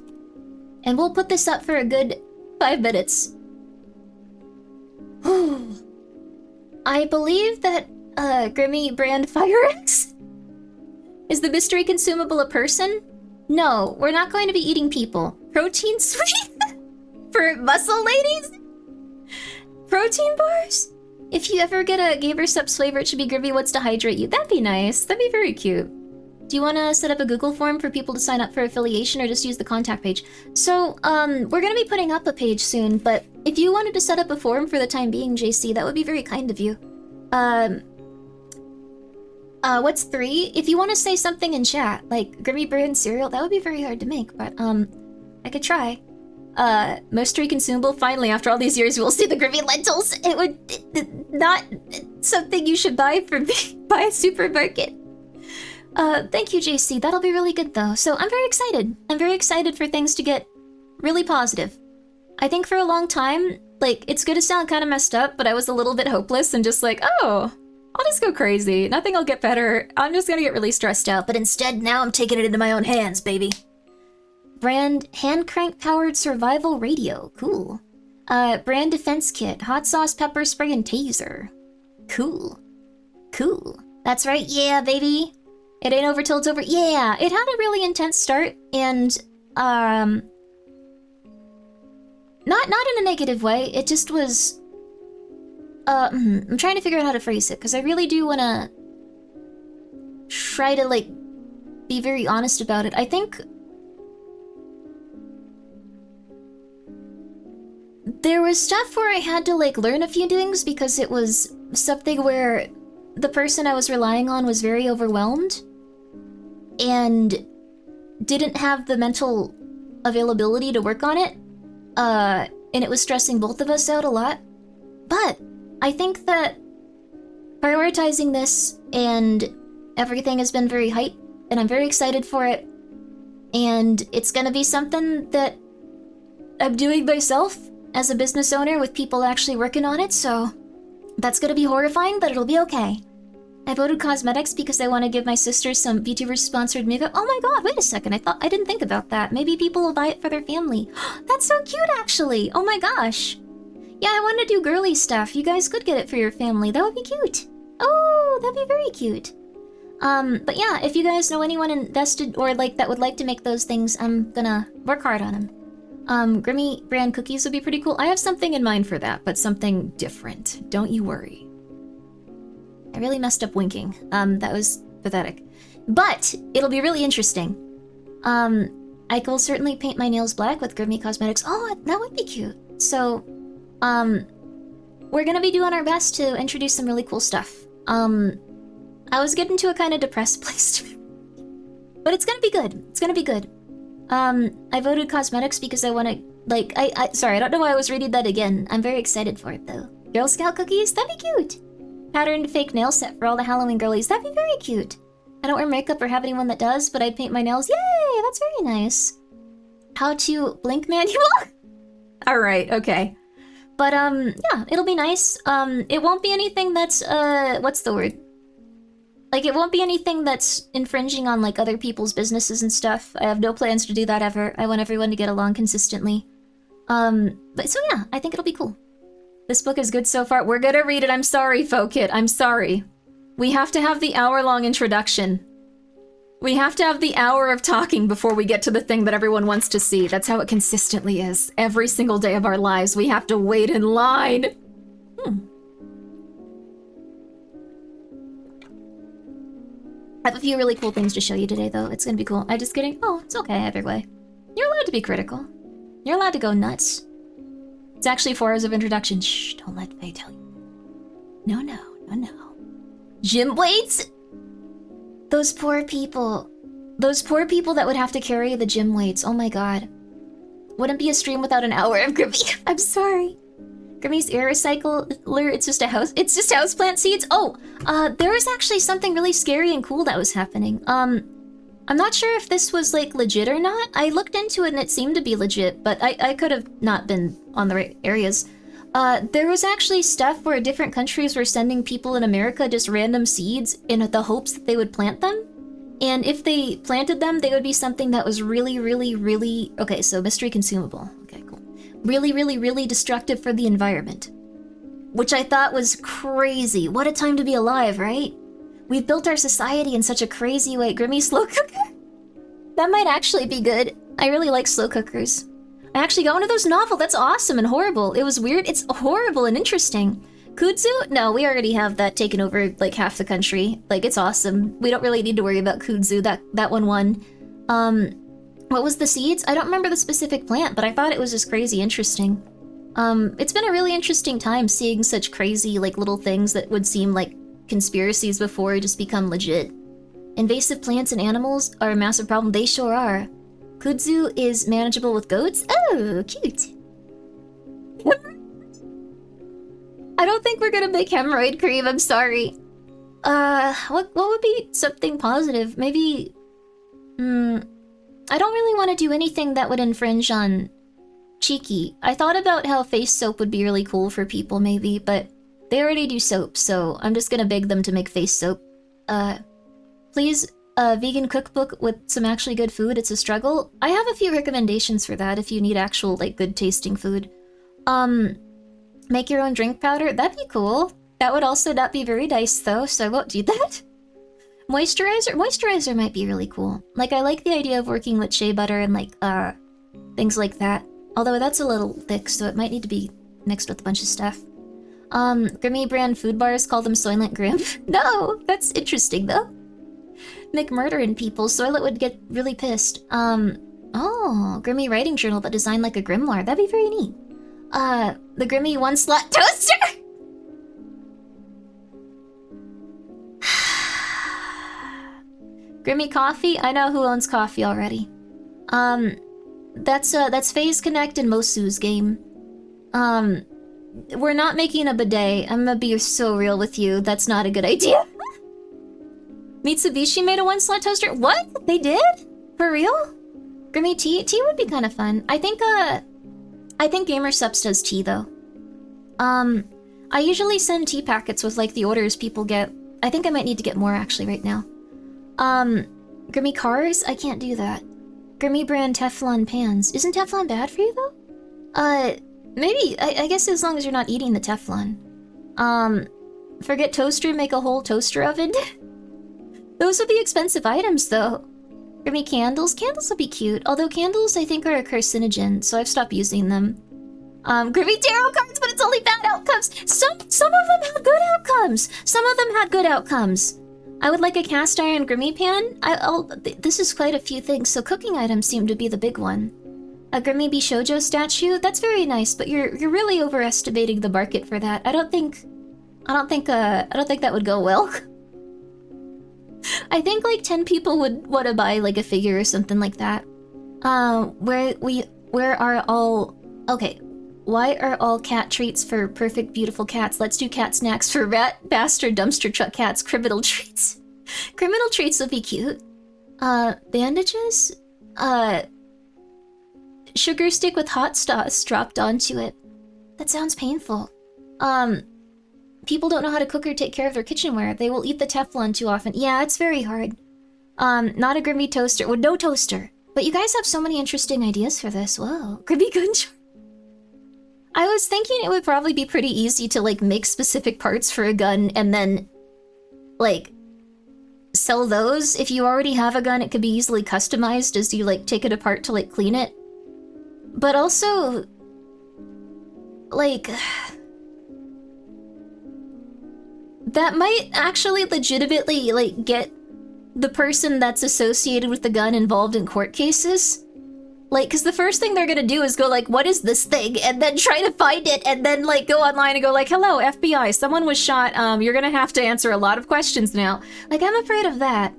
And we'll put this up for a good 5 minutes. I believe that, Grimmi brand Fire X? Is the mystery consumable a person? No, we're not going to be eating people. Protein sweet? For muscle ladies? Protein bars? If you ever get a Gamer Subs flavor, it should be Grimmi What's to hydrate you. That'd be nice. That'd be very cute. Do you want to set up a Google form for people to sign up for affiliation or just use the contact page? So, we're going to be putting up a page soon, but if you wanted to set up a form for the time being, JC, that would be very kind of you. What's 3? If you want to say something in chat, like Grimmi brand cereal, that would be very hard to make, but, I could try. Mystery consumable, finally, after all these years, we'll see the Grimmi lentils. It would not something you should buy from buy a supermarket. Thank you, JC. That'll be really good, though. So I'm very excited. I'm very excited for things to get really positive. I think for a long time, like, it's gonna sound kind of messed up, but I was a little bit hopeless and just like, oh, I'll just go crazy. Nothing will get better. I'm just gonna get really stressed out. But instead, now I'm taking it into my own hands, baby. Brand hand crank powered survival radio. Cool. Brand defense kit. Hot sauce, pepper spray, and taser. Cool. Cool. That's right. Yeah, baby. It ain't over till it's over. Yeah, it had a really intense start, and not in a negative way. It just was. I'm trying to figure out how to phrase it because I really do want to try to like be very honest about it. I think there was stuff where I had to like learn a few things because it was something where the person I was relying on was very overwhelmed and didn't have the mental availability to work on it. And it was stressing both of us out a lot. But I think that prioritizing this and everything has been very hype, and I'm very excited for it. And it's gonna be something that I'm doing myself as a business owner with people actually working on it, so that's gonna be horrifying, but it'll be okay. I voted cosmetics because I want to give my sister some VTuber-sponsored makeup. Oh my god, wait a second, I didn't think about that. Maybe people will buy it for their family. That's so cute, actually. Oh my gosh. Yeah, I want to do girly stuff. You guys could get it for your family. That would be cute. Oh, that'd be very cute. But yeah, if you guys know anyone invested or like that would like to make those things, I'm gonna work hard on them. Grimmi brand cookies would be pretty cool. I have something in mind for that, but something different. Don't you worry. I really messed up winking. That was pathetic. But it'll be really interesting. I will certainly paint my nails black with Grimmi Cosmetics. Oh, that would be cute. So, we're gonna be doing our best to introduce some really cool stuff. I was getting to a kind of depressed place, but it's gonna be good. It's gonna be good. I voted cosmetics because I want to, like, sorry, I don't know why I was reading that again. I'm very excited for it, though. Girl Scout cookies? That'd be cute. Patterned fake nail set for all the Halloween girlies. That'd be very cute. I don't wear makeup or have anyone that does, but I paint my nails. Yay! That's very nice. How to blink manual? Alright, okay. But, yeah, it'll be nice. It won't be anything that's, what's the word? Like, it won't be anything that's infringing on, like, other people's businesses and stuff. I have no plans to do that ever. I want everyone to get along consistently. But so yeah, I think it'll be cool. This book is good so far. We're gonna read it. I'm sorry, Fokit. I'm sorry. We have to have the hour-long introduction. We have to have the hour of talking before we get to the thing that everyone wants to see. That's how it consistently is. Every single day of our lives, we have to wait in line. I have a few really cool things to show you today, though. It's gonna be cool. I'm just kidding. Oh, it's okay, either way. You're allowed to be critical. You're allowed to go nuts. It's actually 4 hours of introduction. Shh, don't let Faye tell you. No. Gym weights? Those poor people. Those poor people that would have to carry the gym weights. Oh my god. Wouldn't be a stream without an hour of Grimmi. I'm sorry. Grimmi's air recycler, it's just houseplant seeds. Oh, there was actually something really scary and cool that was happening. I'm not sure if this was like legit or not. I looked into it and it seemed to be legit, but I could have not been on the right areas. There was actually stuff where different countries were sending people in America just random seeds in the hopes that they would plant them. And if they planted them, they would be something that was really... Okay, so mystery consumable. Okay, cool. Really destructive for the environment. Which I thought was crazy. What a time to be alive, right? We've built our society in such a crazy way. Grimmi slow cooker? That might actually be good. I really like slow cookers. I actually got one of those novel. That's awesome and horrible. It was weird. It's horrible and interesting. Kudzu? No, we already have that taken over like half the country. Like, it's awesome. We don't really need to worry about Kudzu. That one won. What was the seeds? I don't remember the specific plant, but I thought it was just crazy interesting. It's been a really interesting time seeing such crazy like little things that would seem like conspiracies before just become legit. Invasive plants and animals are a massive problem. They sure are. Kudzu is manageable with goats? Oh, cute. I don't think we're gonna make hemorrhoid cream, I'm sorry. What would be something positive? Maybe... I don't really want to do anything that would infringe on Cheeky. I thought about how face soap would be really cool for people, maybe, but they already do soap, so I'm just gonna beg them to make face soap. Please, a vegan cookbook with some actually good food. It's a struggle. I have a few recommendations for that if you need actual, like, good tasting food. Make your own drink powder? That'd be cool. That would also not be very nice, though, so I won't do that. Moisturizer? Moisturizer might be really cool. Like, I like the idea of working with shea butter and, like, things like that. Although that's a little thick, so it might need to be mixed with a bunch of stuff. Grimmi brand food bars, call them Soylent Grim. No, that's interesting, though. McMurderin' people, Soylent would get really pissed. Oh, Grimmi writing journal but designed like a grimoire. That'd be very neat. The Grimmi one-slot toaster! Grimmi coffee? I know who owns coffee already. That's Phase Connect and Mosu's game. We're not making a bidet. I'm gonna be so real with you. That's not a good idea. Mitsubishi made a one-slot toaster? What? They did? For real? Grimmi tea? Tea would be kind of fun. I think Gamer Subs does tea, though. I usually send tea packets with, like, the orders people get. I think I might need to get more, actually, right now. Grimmi cars? I can't do that. Grimmi brand Teflon pans. Isn't Teflon bad for you, though? Maybe. I guess as long as you're not eating the Teflon. Forget toaster, make a whole toaster oven? Those would be expensive items, though. Grimmi candles? Candles would be cute. Although candles, I think, are a carcinogen, so I've stopped using them. Grimmi tarot cards, but it's only bad outcomes! Some of them had good outcomes! Some of them had good outcomes! I would like a cast iron Grimmi pan. This is quite a few things, so cooking items seem to be the big one. A Grimmi Bishojo statue? That's very nice, but you're really overestimating the market for that. I don't think that would go well. I think like 10 people would want to buy like a figure or something like that. Why are all cat treats for perfect beautiful cats? Let's do cat snacks for rat bastard dumpster truck cats. Criminal treats. Criminal treats would be cute. Bandages? Sugar stick with hot sauce dropped onto it. That sounds painful. People don't know how to cook or take care of their kitchenware. They will eat the Teflon too often. Yeah, it's very hard. Not a Grimmi toaster. Well, no toaster. But you guys have so many interesting ideas for this. Whoa. Grimmi gunshot. I was thinking it would probably be pretty easy to, like, make specific parts for a gun and then, like, sell those. If you already have a gun, it could be easily customized as you, like, take it apart to, like, clean it. But also, like... That might actually legitimately, like, get the person that's associated with the gun involved in court cases. Like, because the first thing they're gonna do is go like, what is this thing? And then try to find it, and then, like, go online and go like, hello, FBI, someone was shot, you're gonna have to answer a lot of questions now. Like, I'm afraid of that.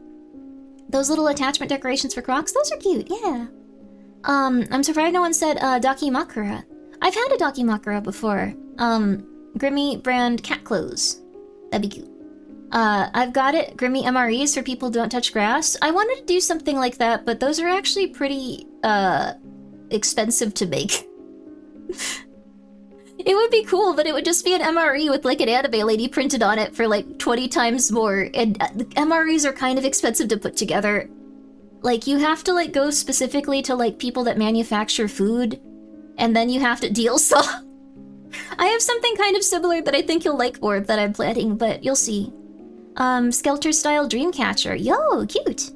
Those little attachment decorations for Crocs, those are cute, yeah. I'm surprised no one said, Dakimakura. I've had a Dakimakura before. Grimmi brand cat clothes. That'd be cute. I've got it. Grimmi MREs for people who don't touch grass. I wanted to do something like that, but those are actually pretty, expensive to make. It would be cool, but it would just be an MRE with, like, an anime lady printed on it for, like, 20 times more, and MREs are kind of expensive to put together. Like, you have to, like, go specifically to, like, people that manufacture food, and then you have to deal saw. I have something kind of similar that I think you'll like more that I'm planning, but you'll see. Skelter-style Dreamcatcher. Yo, cute!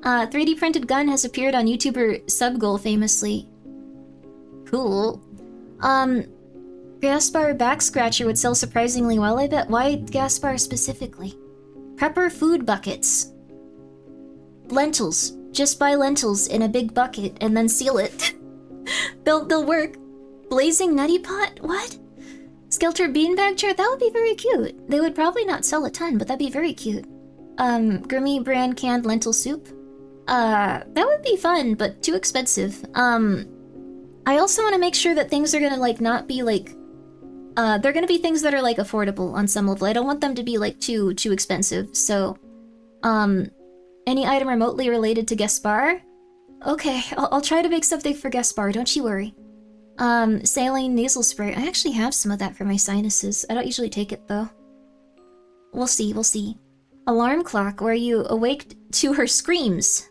3D printed gun has appeared on YouTuber Subgoal famously. Cool. Gaspar Back Scratcher would sell surprisingly well, I bet. Why Gaspar specifically? Prepper food buckets. Lentils. Just buy lentils in a big bucket and then seal it. They'll work. Blazing Nutty Pot? What? Skelter Beanbag Chair? That would be very cute. They would probably not sell a ton, but that'd be very cute. Grimmi brand canned lentil soup? That would be fun, but too expensive. I also want to make sure that things are gonna, like, not be, like... they're gonna be things that are, like, affordable on some level. I don't want them to be, like, too expensive, so... any item remotely related to Gaspar? Okay, I'll try to make something for Gaspar, don't you worry. Saline nasal spray. I actually have some of that for my sinuses. I don't usually take it, though. We'll see, we'll see. Alarm clock, where you awake to her screams.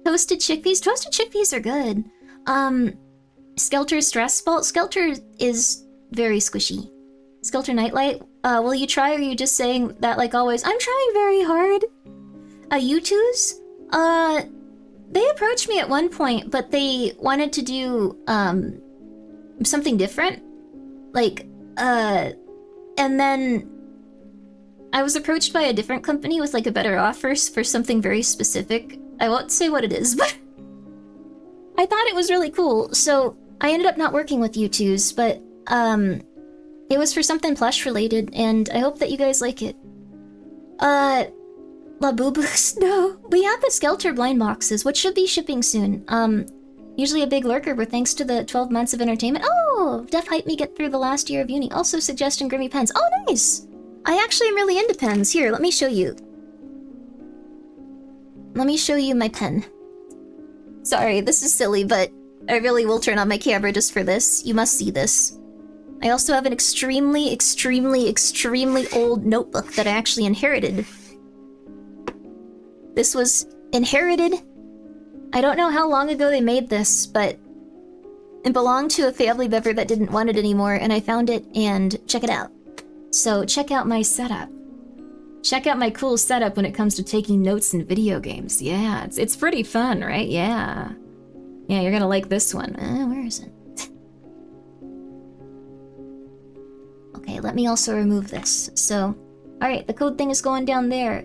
Toasted chickpeas? Toasted chickpeas are good. Skelter stress ball? Skelter is very squishy. Skelter nightlight? Will you try, or are you just saying that like always? I'm trying very hard. U2s? They approached me at one point, but they wanted to do, something different. Like, and then I was approached by a different company with, like, a better offer for something very specific. I won't say what it is, but I thought it was really cool, so I ended up not working with U2s, but, it was for something plush related, and I hope that you guys like it. Labubu's? No. We have the Skelter blind boxes, which should be shipping soon. Usually a big lurker, but thanks to the 12 months of entertainment. Oh! Def hyped me get through the last year of uni. Also suggesting Grimmi pens. Oh, nice! I actually am really into pens. Here, let me show you. Let me show you my pen. Sorry, this is silly, but I really will turn on my camera just for this. You must see this. I also have an extremely, extremely, extremely old notebook that I actually inherited. This was inherited. I don't know how long ago they made this, but it belonged to a family member that didn't want it anymore, and I found it, and check it out. So check out my setup. Check out my cool setup when it comes to taking notes in video games. Yeah, it's pretty fun, right? Yeah. Yeah, you're gonna like this one. Where is it? Okay, let me also remove this. So, alright, the code thing is going down there.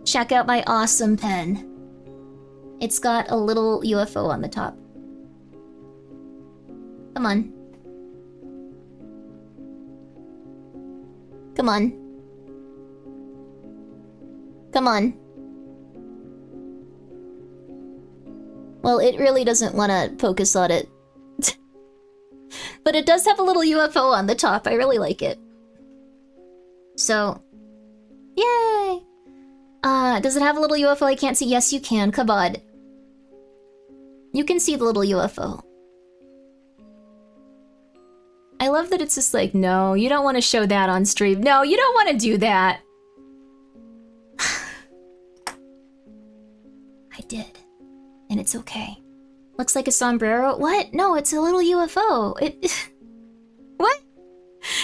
Check out my awesome pen. It's got a little UFO on the top. Come on. Come on. Come on. Well, it really doesn't want to focus on it. But it does have a little UFO on the top. I really like it. So, yay! Does it have a little UFO I can't see? Yes, you can. Come on. You can see the little UFO. I love that it's just like, no, you don't want to show that on stream. No, you don't want to do that. I did. And it's okay. Looks like a sombrero. What? No, it's a little UFO. What?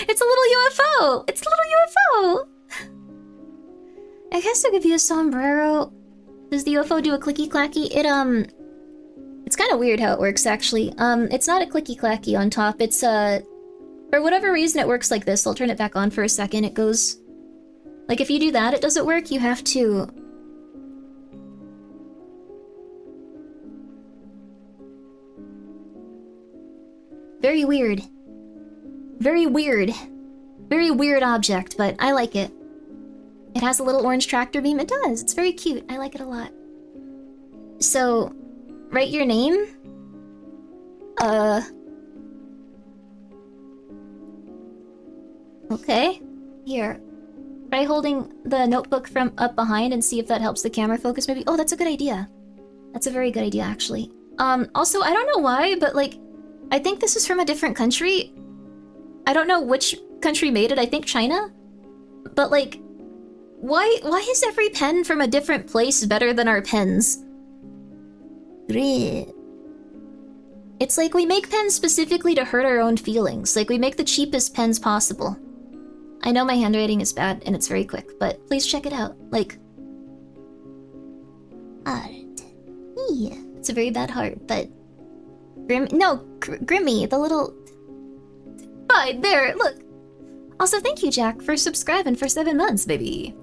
It's a little UFO. It's a little UFO. I guess it could be a sombrero. Does the UFO do a clicky clacky? It's kind of weird how it works actually. It's not a clicky clacky on top. It's from For whatever reason it works like this. I'll turn it back on for a second. It goes... Like, if you do that, it doesn't work. You have to... Very weird. Very weird. Very weird object, but I like it. It has a little orange tractor beam. It does. It's very cute. I like it a lot. So, write your name. Okay. Here. Try holding the notebook from up behind and see if that helps the camera focus maybe. Oh, that's a good idea. That's a very good idea, actually. Also, I don't know why, but like, I think this is from a different country. I don't know which country made it. I think China. But like, why is every pen from a different place better than our pens? It's like we make pens specifically to hurt our own feelings. Like, we make the cheapest pens possible. I know my handwriting is bad and it's very quick, but please check it out. Like, art. Yeah, it's a very bad heart, but Grimmi, the little... Fine, there, look. Also, thank you, Jack, for subscribing for 7 months, baby.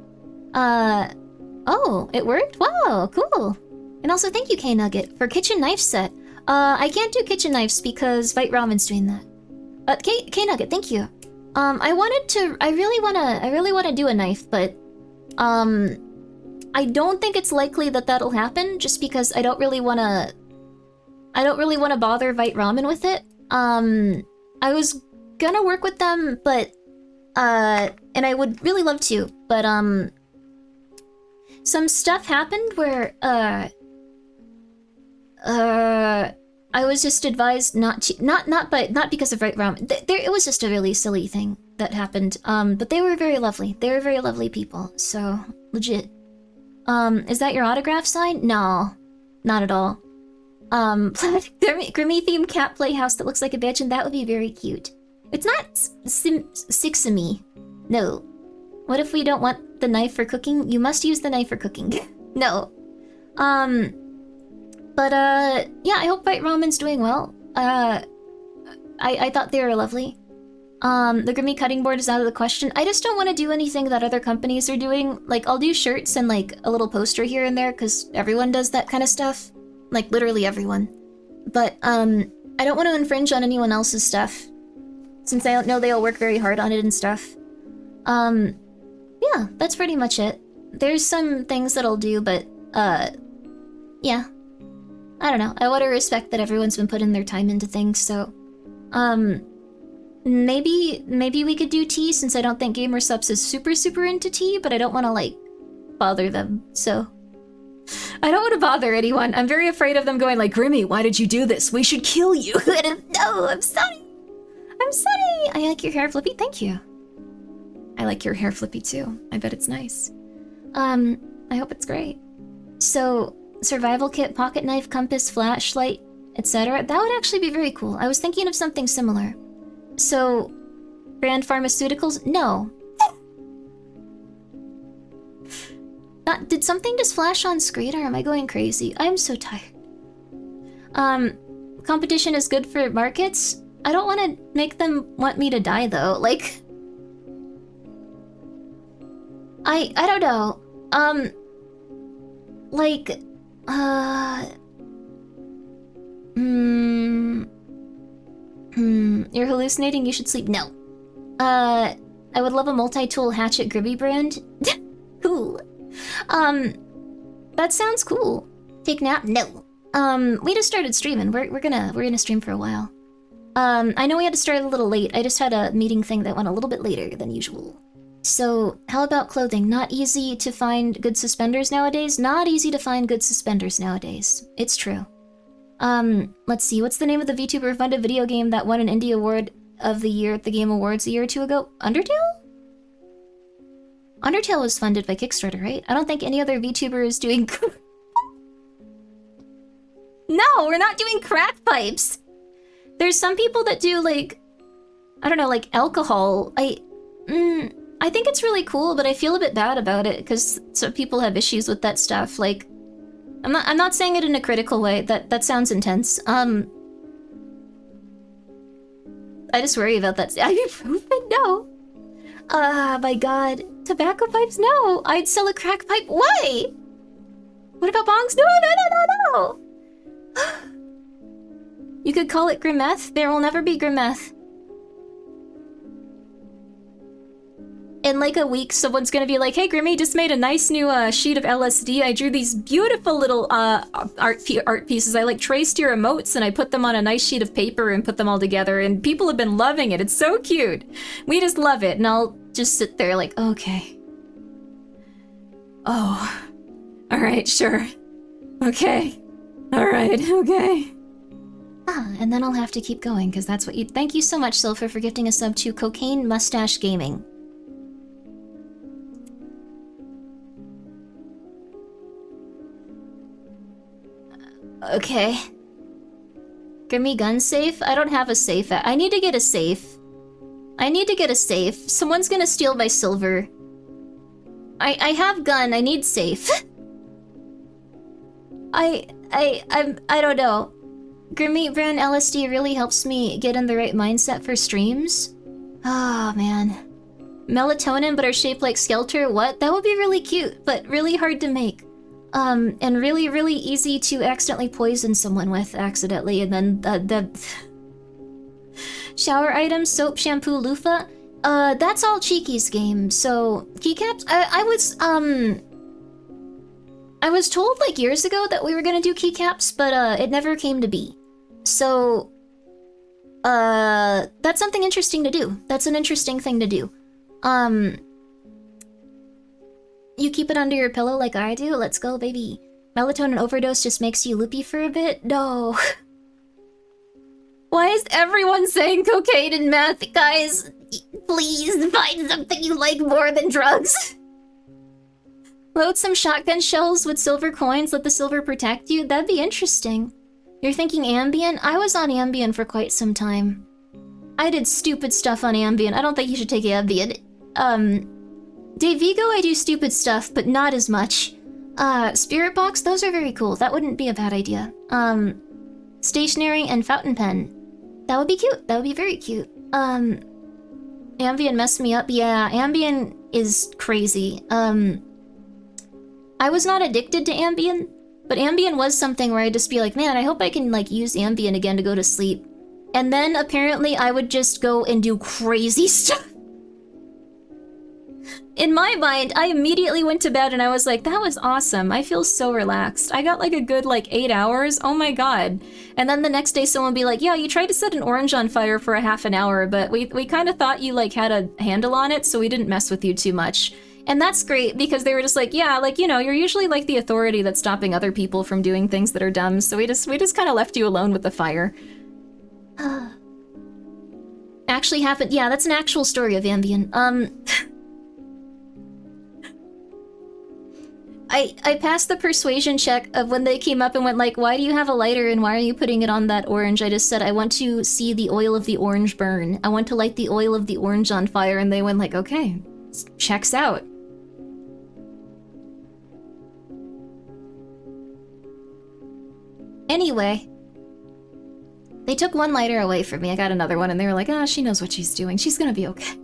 Oh, it worked? Wow, cool. And also, thank you, K-Nugget, for kitchen knife set. I can't do kitchen knives because Vite Ramen's doing that. K-Nugget, thank you. I really wanna do a knife, but, I don't think it's likely that that'll happen, just because I don't really wanna bother Vite Ramen with it. I was gonna work with them, but, and I would really love to, but, some stuff happened where, I was just advised not to, not because of Vite Ramen. It was just a really silly thing that happened. But they were very lovely. They were very lovely people, so legit. Is that your autograph sign? No, not at all. Grimmi themed cat playhouse that looks like a bitch, and that would be very cute. It's not Sixamy. No. What if we don't want the knife for cooking? You must use the knife for cooking. No. But, yeah, I hope Vite Ramen's doing well. I thought they were lovely. The Grimmi cutting board is out of the question. I just don't want to do anything that other companies are doing. Like, I'll do shirts and, like, a little poster here and there, because everyone does that kind of stuff. Like, literally everyone. But, I don't want to infringe on anyone else's stuff, since I know they all work very hard on it and stuff. Yeah, that's pretty much it. There's some things that I'll do, but, yeah. I don't know. I want to respect that everyone's been putting their time into things, so... Maybe we could do tea, since I don't think Gamer Subs is super into tea, but I don't want to, like, bother them, so... I don't want to bother anyone. I'm very afraid of them going like, Grimmi, why did you do this? We should kill you! No, I'm sorry! I'm sorry! I like your hair, Flippy. Thank you. I like your hair, Flippy, too. I bet it's nice. I hope it's great. So... survival kit, pocket knife, compass, flashlight, etc. That would actually be very cool. I was thinking of something similar. So, brand pharmaceuticals? No. Did something just flash on screen, or am I going crazy? I'm so tired. Competition is good for markets? I don't want to make them want me to die, though. Like... I don't know. Like... You're hallucinating, you should sleep. No. I would love a multi-tool hatchet Grimmi brand. Cool. That sounds cool. Take nap? No. We just started streaming. We're gonna stream for a while. I know we had to start a little late. I just had a meeting thing that went a little bit later than usual. So, how about clothing? Not easy to find good suspenders nowadays? Not easy to find good suspenders nowadays. It's true. Let's see. What's the name of the VTuber-funded video game that won an Indie Award of the Year at the Game Awards a year or two ago? Undertale? Undertale was funded by Kickstarter, right? I don't think any other VTuber is doing... No, we're not doing crack pipes! There's some people that do, like... I don't know, like alcohol. I think it's really cool, but I feel a bit bad about it, because some people have issues with that stuff, like... I'm not saying it in a critical way, that sounds intense. just worry about that. Ibuprofen? No. My god. Tobacco pipes? No. I'd sell a crack pipe. Why? What about bongs? No, no, no, no, no. You could call it Grimmeth. There will never be Grimmeth. In like a week, someone's gonna be like, hey, Grimmi, just made a nice new sheet of LSD. I drew these beautiful little art pieces. I like traced your emotes and I put them on a nice sheet of paper and put them all together, and people have been loving it. It's so cute. We just love it. And I'll just sit there like, okay. Oh. Alright, sure. Okay. Alright, okay. And then I'll have to keep going, because that's what you... Thank you so much, Silpher, for gifting a sub to Cocaine Mustache Gaming. Okay. Grimmi gun safe? I don't have a safe. I need to get a safe. I need to get a safe. Someone's gonna steal my silver. I have gun. I need safe. I don't know. Grimmi brand LSD really helps me get in the right mindset for streams. Oh, man. Melatonin but are shaped like Skelter? What? That would be really cute, but really hard to make. And really, really easy to accidentally poison someone with accidentally, and then the shower items, soap, shampoo, loofah. That's all Cheeky's game. So keycaps. I was told like years ago that we were gonna do keycaps, but it never came to be. So that's something interesting to do. That's an interesting thing to do. You keep it under your pillow like I do? Let's go, baby. Melatonin overdose just makes you loopy for a bit? No. Why is everyone saying cocaine and meth? Guys, please find something you like more than drugs. Load some shotgun shells with silver coins, let the silver protect you? That'd be interesting. You're thinking Ambien? I was on Ambien for quite some time. I did stupid stuff on Ambien. I don't think you should take Ambien. Dayvigo, I do stupid stuff, but not as much. Spirit box, those are very cool. That wouldn't be a bad idea. Stationery and fountain pen. That would be cute. That would be very cute. Ambien messed me up. Yeah, Ambien is crazy. I was not addicted to Ambien, but Ambien was something where I'd just be like, man, I hope I can like use Ambien again to go to sleep. And then apparently I would just go and do crazy stuff. In my mind, I immediately went to bed and I was like, that was awesome. I feel so relaxed. I got like a good like 8 hours. Oh my god. And then the next day someone would be like, yeah, you tried to set an orange on fire for a half an hour, but we kind of thought you like had a handle on it, so we didn't mess with you too much. And that's great because they were just like, yeah, like, you know, you're usually like the authority that's stopping other people from doing things that are dumb, so we just kind of left you alone with the fire. Actually happened. Yeah, that's an actual story of Ambien. I passed the persuasion check of when they came up and went like, why do you have a lighter and why are you putting it on that orange? I just said, I want to see the oil of the orange burn. I want to light the oil of the orange on fire. And they went like, okay, checks out. Anyway, they took one lighter away from me. I got another one and they were like, ah, she knows what she's doing. She's gonna be okay.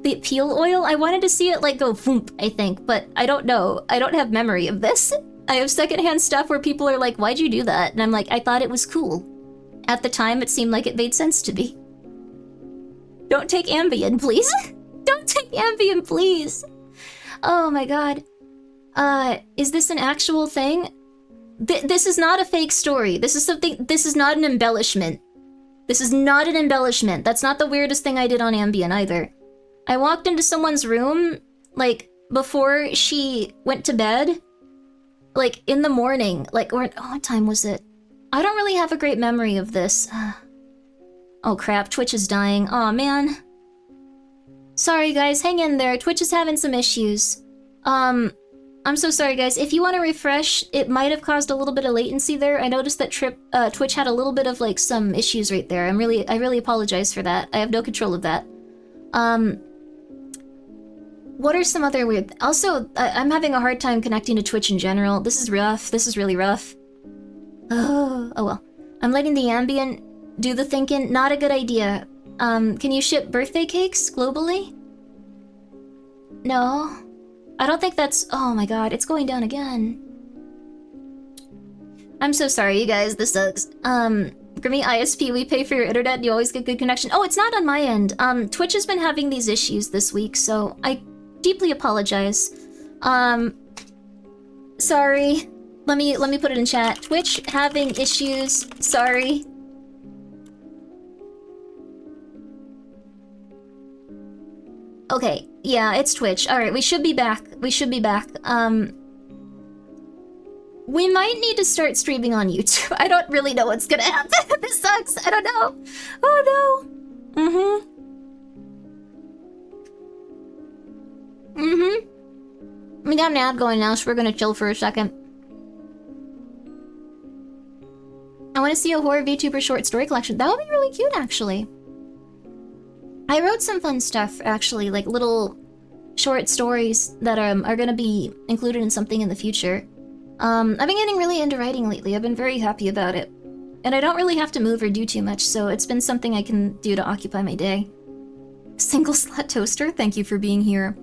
The peel oil, I wanted to see it like go voomp, I think, but I don't know. I don't have memory of this. I have secondhand stuff where people are like, why'd you do that? And I'm like, I thought it was cool. At the time, it seemed like it made sense to me. Don't take Ambien, please. Don't take Ambien, please. Oh my god. Is this an actual thing? This is not a fake story. This is something, this is not an embellishment. This is not an embellishment. That's not the weirdest thing I did on Ambien either. I walked into someone's room, like, before she went to bed. Like, in the morning. Like, or, oh, what time was it? I don't really have a great memory of this. Oh crap, Twitch is dying. Aw, man. Sorry guys, hang in there. Twitch is having some issues. I'm so sorry guys. If you want to refresh, it might have caused a little bit of latency there. I noticed that Twitch had a little bit of, like, some issues right there. I really apologize for that. I have no control of that. What are some other weird... Also, I'm having a hard time connecting to Twitch in general. This is rough. This is really rough. Oh well. I'm letting the Ambien do the thinking. Not a good idea. Can you ship birthday cakes globally? No. I don't think that's... Oh my god, it's going down again. I'm so sorry, you guys. This sucks. Grimmi ISP, we pay for your internet and you always get good connection. Oh, it's not on my end. Twitch has been having these issues this week, so I deeply apologize. Sorry. Let me put it in chat. Twitch having issues. Sorry. Okay, yeah, it's Twitch. Alright, we should be back. We should be back. We might need to start streaming on YouTube. I don't really know what's gonna happen. This sucks. I don't know. Oh no. We got an ad going now, so we're gonna chill for a second. I want to see a horror VTuber short story collection. That would be really cute, actually. I wrote some fun stuff, actually, like little short stories that are gonna be included in something in the future. I've been getting really into writing lately. I've been very happy about it. And I don't really have to move or do too much, so it's been something I can do to occupy my day. Single slot toaster, thank you for being here.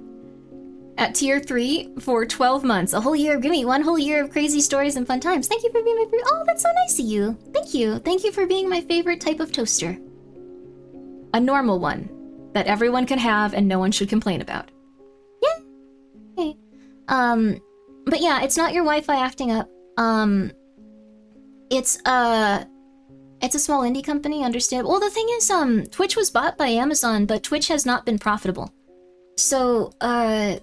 At tier 3 for 12 months. A whole year of Grimmi, 1 whole year of crazy stories and fun times. Thank you for being my favorite. Oh, that's so nice of you. Thank you. Thank you for being my favorite type of toaster. A normal one that everyone can have and no one should complain about. Yeah. Okay. But yeah, it's not your Wi-Fi acting up. It's a small indie company, understandable. Well, the thing is, Twitch was bought by Amazon, but Twitch has not been profitable. So, and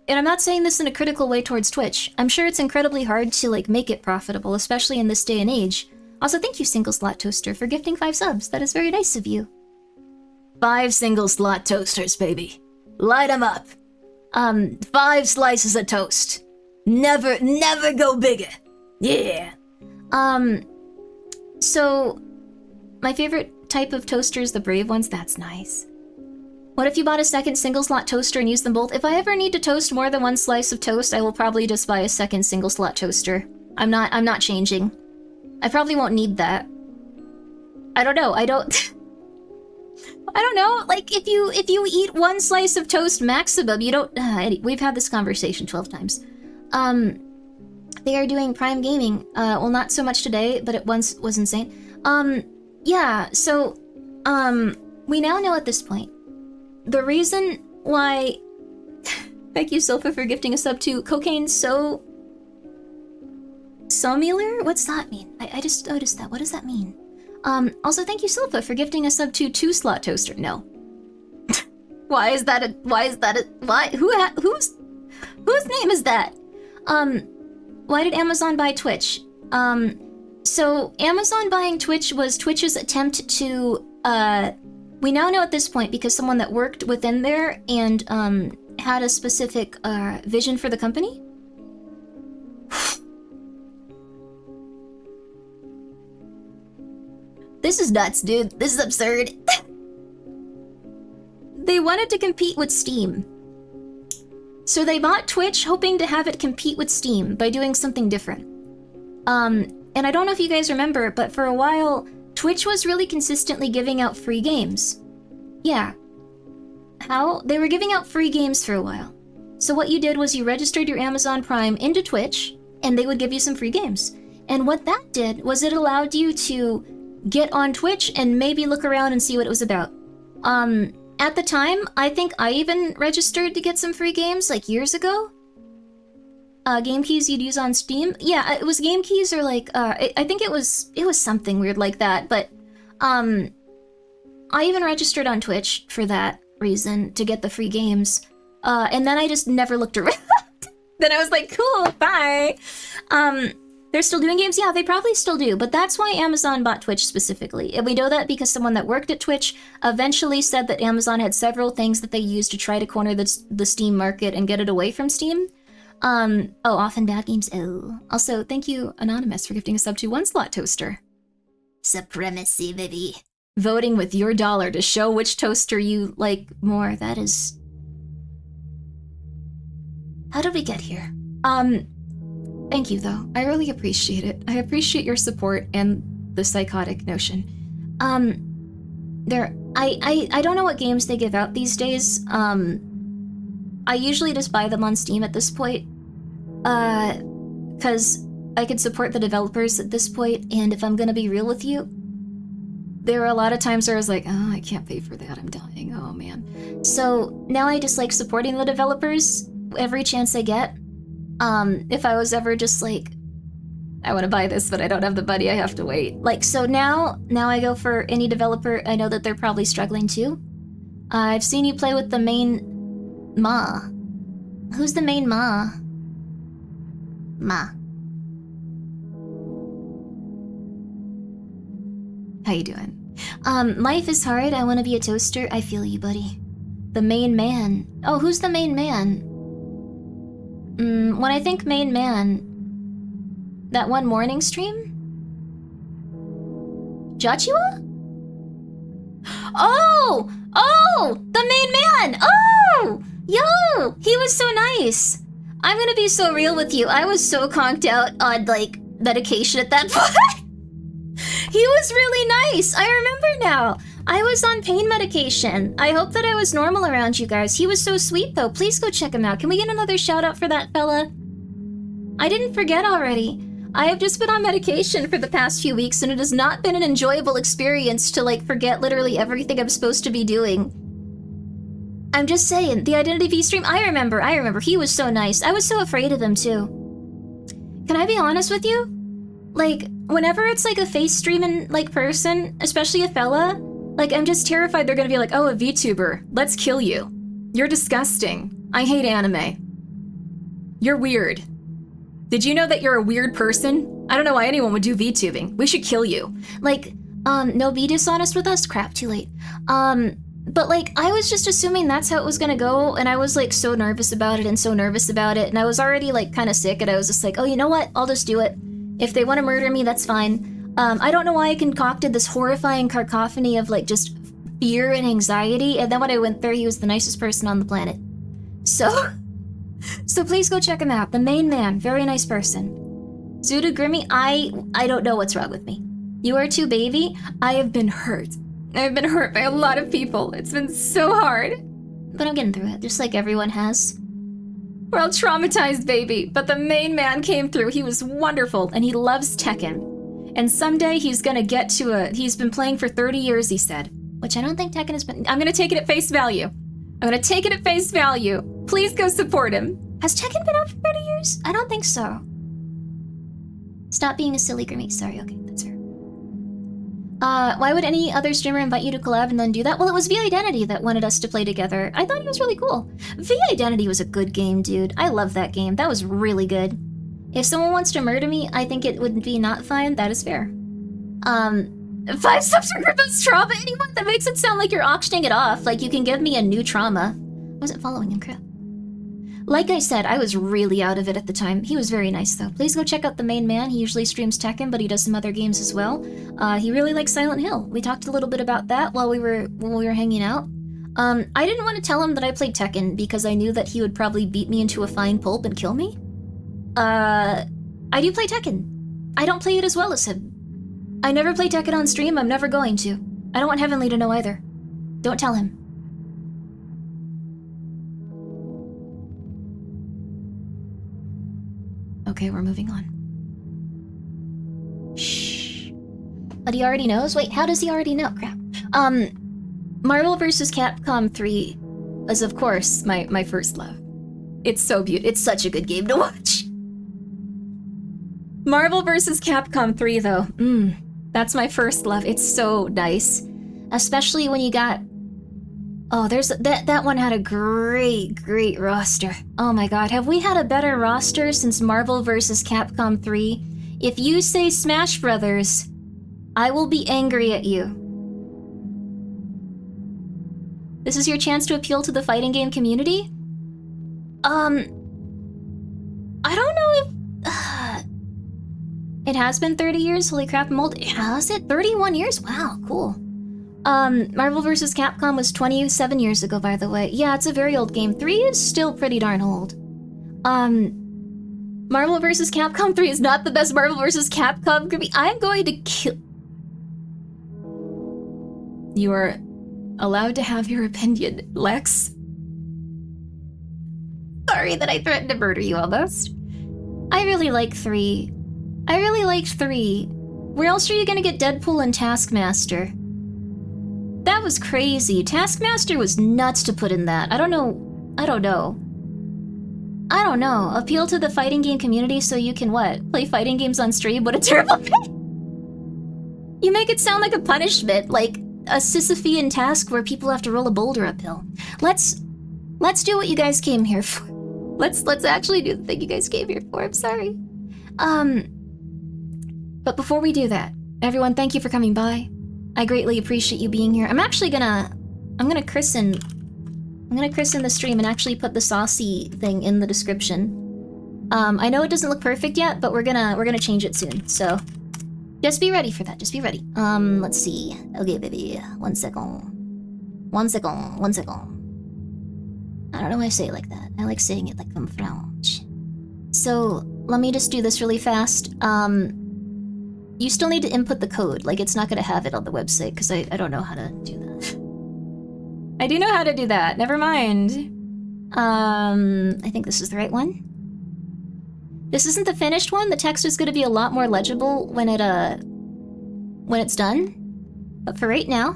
I'm not saying this in a critical way towards Twitch. I'm sure it's incredibly hard to, like, make it profitable, especially in this day and age. Also, thank you, Single Slot Toaster, for gifting 5 subs. That is very nice of you. 5 single slot toasters, baby. Light 'em up. 5 slices of toast. Never go bigger. Yeah. So, my favorite type of toaster is the brave ones. That's nice. What if you bought a second single slot toaster and used them both? If I ever need to toast more than 1 slice of toast, I will probably just buy a second single slot toaster. I'm not changing. I probably won't need that. I don't know. I don't know. Like, if you eat 1 slice of toast maximum, you don't... we've had this conversation 12 times. They are doing Prime Gaming. Well, not so much today, but it once was insane. Yeah, so, we now know at this point the reason why... Thank you, Silpha, for gifting a sub to Cocaine So... Somular? What's that mean? I just noticed that. What does that mean? Also, thank you, Silpha, for gifting a sub to 2 slot toaster. No. Why? Whose name is that? Why did Amazon buy Twitch? So Amazon buying Twitch was Twitch's attempt to, we now know at this point because someone that worked within there and, had a specific, vision for the company. This is nuts, dude. This is absurd. They wanted to compete with Steam. So they bought Twitch hoping to have it compete with Steam by doing something different. And I don't know if you guys remember, but for a while, Twitch was really consistently giving out free games. Yeah. How? They were giving out free games for a while. So what you did was you registered your Amazon Prime into Twitch, and they would give you some free games. And what that did was it allowed you to get on Twitch and maybe look around and see what it was about. At the time, I think I even registered to get some free games, like years ago. Game keys you'd use on Steam. Yeah, it was game keys or like, I think it was something weird like that, but, I even registered on Twitch for that reason, to get the free games. And then I just never looked around. Then I was like, cool, bye. They're still doing games? Yeah, they probably still do, but that's why Amazon bought Twitch specifically. And we know that because someone that worked at Twitch eventually said that Amazon had several things that they used to try to corner the Steam market and get it away from Steam. Oh, often bad games. Oh. Also, thank you, Anonymous, for gifting a sub to 1 slot toaster. Supremacy, baby. Voting with your dollar to show which toaster you like more. That is... How did we get here? Thank you, though. I really appreciate it. I appreciate your support and the psychotic notion. I don't know what games they give out these days. I usually just buy them on Steam at this point. Because I could support the developers at this point, and if I'm gonna be real with you, there were a lot of times where I was like, oh, I can't pay for that, I'm dying, oh man. So now I just like supporting the developers every chance I get. If I was ever just like, I want to buy this, but I don't have the money, I have to wait. Like, so now I go for any developer. I know that they're probably struggling too. I've seen you play with the main Ma. Who's the main Ma? Ma. How you doing? Life is hard, I want to be a toaster. I feel you, buddy. The main man. Oh, who's the main man? When I think main man, that one morning stream? Joshua? Oh! Oh! The main man! Oh! Yo! He was so nice! I'm gonna be so real with you. I was so conked out on, like, medication at that point. He was really nice! I remember now. I was on pain medication. I hope that I was normal around you guys. He was so sweet, though. Please go check him out. Can we get another shout out for that fella? I didn't forget already. I have just been on medication for the past few weeks, and it has not been an enjoyable experience to, like, forget literally everything I'm supposed to be doing. I'm just saying, the Identity V stream, I remember. He was so nice. I was so afraid of him, too. Can I be honest with you? Like, whenever it's, like, a face streaming, like, person, especially a fella, like, I'm just terrified they're gonna be like, oh, a VTuber, let's kill you. You're disgusting. I hate anime. You're weird. Did you know that you're a weird person? I don't know why anyone would do VTubing. We should kill you. Like, no, be dishonest with us? Crap, too late. But like, I was just assuming that's how it was gonna go, and I was like so nervous about it, and I was already like kind of sick, and I was just like, oh, you know what? I'll just do it. If they want to murder me, that's fine. I don't know why I concocted this horrifying cacophony of like just fear and anxiety, and then when I went there, he was the nicest person on the planet. So please go check him out. The main man, very nice person. Zuda Grimmi, I don't know what's wrong with me. You are too, baby. I have been hurt. I've been hurt by a lot of people. It's been so hard. But I'm getting through it, just like everyone has. We're all traumatized, baby. But the main man came through. He was wonderful, and he loves Tekken. And someday he's gonna get to he's been playing for 30 years, he said. Which I don't think Tekken has been. I'm gonna take it at face value. Please go support him. Has Tekken been out for 30 years? I don't think so. Stop being a silly Grimmi. Sorry, okay, that's fair. Why would any other streamer invite you to collab and then do that? Well, it was V-Identity that wanted us to play together. I thought he was really cool. V-Identity was a good game, dude. I love that game. That was really good. If someone wants to murder me, I think it would be not fine. That is fair. 5 subs for Grippo's trauma? Anyone? That makes it sound like you're auctioning it off. Like you can give me a new trauma. I wasn't following him, crap. Like I said, I was really out of it at the time. He was very nice, though. Please go check out the main man. He usually streams Tekken, but he does some other games as well. He really likes Silent Hill. We talked a little bit about that when we were hanging out. I didn't want to tell him that I played Tekken because I knew that he would probably beat me into a fine pulp and kill me. I do play Tekken. I don't play it as well as him. I never play Tekken on stream. I'm never going to. I don't want Heavenly to know either. Don't tell him. Okay, we're moving on. Shh. But he already knows? Wait, how does he already know? Crap. Marvel vs. Capcom 3 is, of course, my first love. It's so beautiful. It's such a good game to watch. Marvel vs. Capcom 3, though. That's my first love. It's so nice. Especially when you got... Oh, there's that one had a great roster. Oh my god, have we had a better roster since Marvel vs. Capcom 3? If you say Smash Brothers, I will be angry at you. This is your chance to appeal to the fighting game community? I don't know if... It has been 30 years? Holy crap, I'm old. Has it? 31 years? Wow, cool. Marvel vs. Capcom was 27 years ago, by the way. Yeah, it's a very old game. 3 is still pretty darn old. Marvel vs. Capcom 3 is not the best Marvel vs. Capcom. I'm going to kill... You are allowed to have your opinion, Lex. Sorry that I threatened to murder you almost. I really like 3. I really liked 3. Where else are you gonna get Deadpool and Taskmaster? That was crazy. Taskmaster was nuts to put in that. I don't know. Appeal to the fighting game community so you can what? Play fighting games on stream? What a terrible thing! You make it sound like a punishment, like a Sisyphean task where people have to roll a boulder uphill. Let's do what you guys came here for. Let's actually do the thing you guys came here for. I'm sorry. But before we do that, everyone, thank you for coming by. I greatly appreciate you being here. I'm gonna christen the stream and actually put the saucy thing in the description. I know it doesn't look perfect yet, but we're gonna change it soon. So just be ready for that. Just be ready. Let's see. Okay, baby. One second. I don't know why I say it like that. I like saying it like I'm French. So let me just do this really fast. You still need to input the code. Like, it's not gonna have it on the website because I don't know how to do that. I do know how to do that. Never mind. I think this is the right one. This isn't the finished one. The text is gonna be a lot more legible when it's done. But for right now,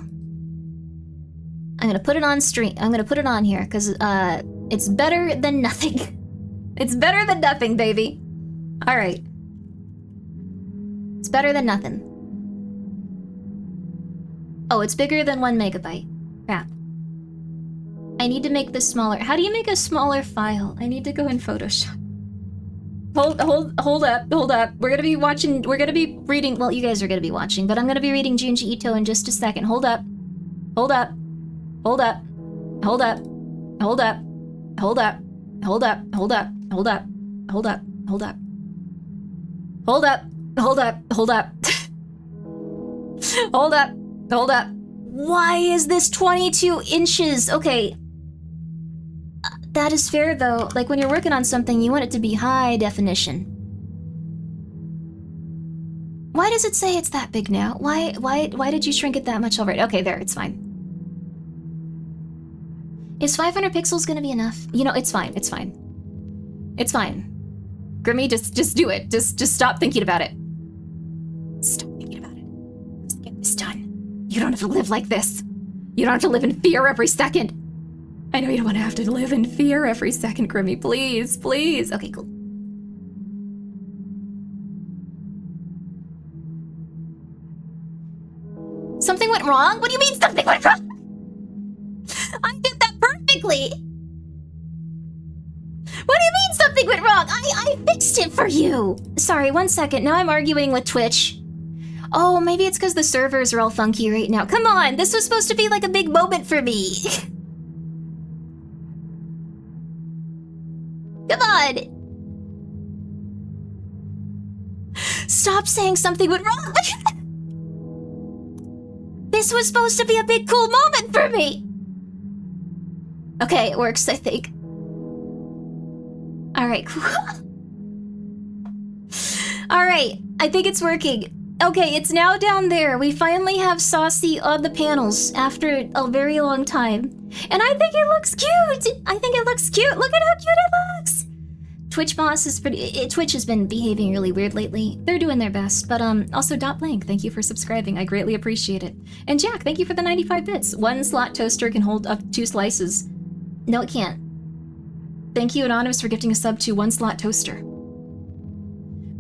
I'm gonna put it on stream. I'm gonna put it on here because it's better than nothing. It's better than nothing, baby. All right. It's better than nothing. Oh, it's bigger than 1 megabyte. Crap. I need to make this smaller. How do you make a smaller file? I need to go in Photoshop. Hold up. We're gonna be reading, well, you guys are gonna be watching, but I'm gonna be reading Junji Ito in just a second. Hold up. Hold up. Why is this 22 inches? Okay. That is fair though. Like when you're working on something, you want it to be high definition. Why does it say it's that big now? Why did you shrink it that much already? Okay, there, it's fine. Is 500 pixels gonna be enough? You know, it's fine. Grimmi, just do it. Just stop thinking about it. Stop thinking about it. Let's get this done. You don't have to live like this. You don't have to live in fear every second. I know you don't want to have to live in fear every second, Grimmi. Please. Okay, cool. Something went wrong? What do you mean something went wrong? I did that perfectly. What do you mean something went wrong? I fixed it for you. Sorry, 1 second. Now I'm arguing with Twitch. Oh, maybe it's because the servers are all funky right now. Come on, this was supposed to be like a big moment for me. Come on. Stop saying something went wrong. This was supposed to be a big cool moment for me. Okay, it works, I think. Alright, cool. Alright, I think it's working. Okay, it's now down there. We finally have Saucy on the panels after a very long time. And I think it looks cute! Look at how cute it looks! Twitch boss is Twitch has been behaving really weird lately. They're doing their best, but also Dot Blank, thank you for subscribing. I greatly appreciate it. And Jack, thank you for the 95 bits. 1 slot toaster can hold up 2 slices. No, it can't. Thank you, Anonymous, for gifting a sub to 1 slot toaster.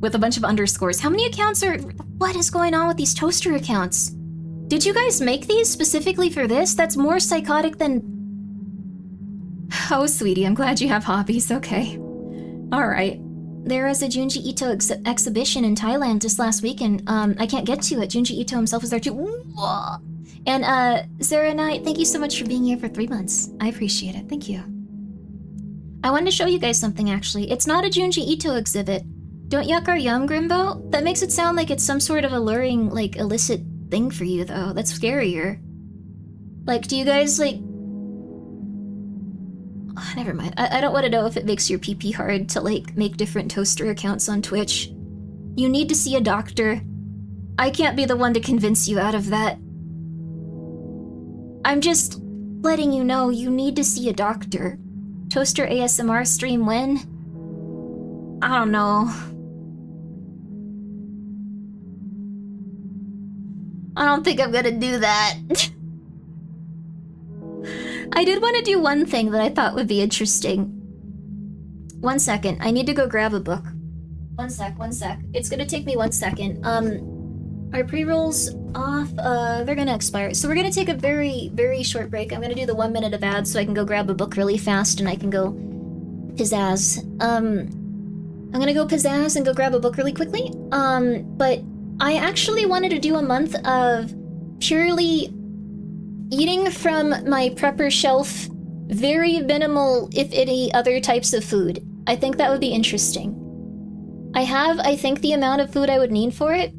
With a bunch of underscores. How many accounts are... What is going on with these toaster accounts? Did you guys make these specifically for this? That's more psychotic than... Oh, sweetie, I'm glad you have hobbies. Okay. Alright. There was a Junji Ito exhibition in Thailand just last weekend. I can't get to it. Junji Ito himself was there too. Ooh. And, Sarah Knight, thank you so much for being here for 3 months. I appreciate it. Thank you. I wanted to show you guys something, actually. It's not a Junji Ito exhibit. Don't yuck our yum, Grimbo? That makes it sound like it's some sort of alluring, like, illicit thing for you, though. That's scarier. Like, do you guys, like... Oh, never mind. I don't want to know if it makes your PP hard to, like, make different toaster accounts on Twitch. You need to see a doctor. I can't be the one to convince you out of that. I'm just letting you know you need to see a doctor. Toaster ASMR stream when? I don't know. I don't think I'm gonna do that. I did want to do one thing that I thought would be interesting. 1 second, I need to go grab a book. One sec. It's gonna take me 1 second. Our pre-rolls off, they're gonna expire. So we're gonna take a very, very short break. I'm gonna do the 1 minute of ads so I can go grab a book really fast and I can go pizzazz. I'm gonna go pizzazz and go grab a book really quickly. But I actually wanted to do a month of purely eating from my prepper shelf, very minimal, if any, other types of food. I think that would be interesting. I have, I think, the amount of food I would need for it.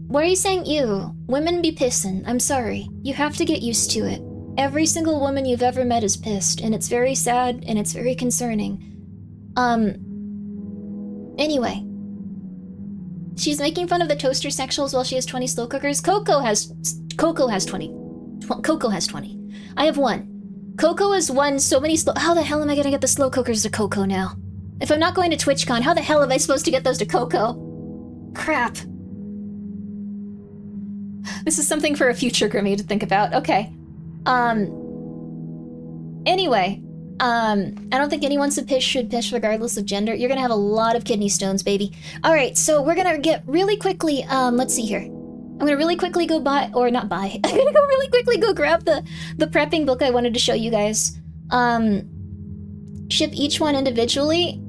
Why are you saying ew? Women be pissin'. I'm sorry. You have to get used to it. Every single woman you've ever met is pissed, and it's very sad, and it's very concerning. Anyway. She's making fun of the toaster sexuals while she has 20 slow cookers. Coco has 20. Coco has 20. I have 1. Coco has won so many slow... How the hell am I gonna get the slow cookers to Coco now? If I'm not going to TwitchCon, how the hell am I supposed to get those to Coco? Crap. This is something for a future Grimmi to think about. Okay. Anyway. I don't think anyone should piss regardless of gender. You're gonna have a lot of kidney stones, baby. Alright, so we're gonna get really quickly, let's see here. I'm gonna really quickly go buy, or not buy, I'm gonna go really quickly go grab the prepping book I wanted to show you guys. Ship each one individually.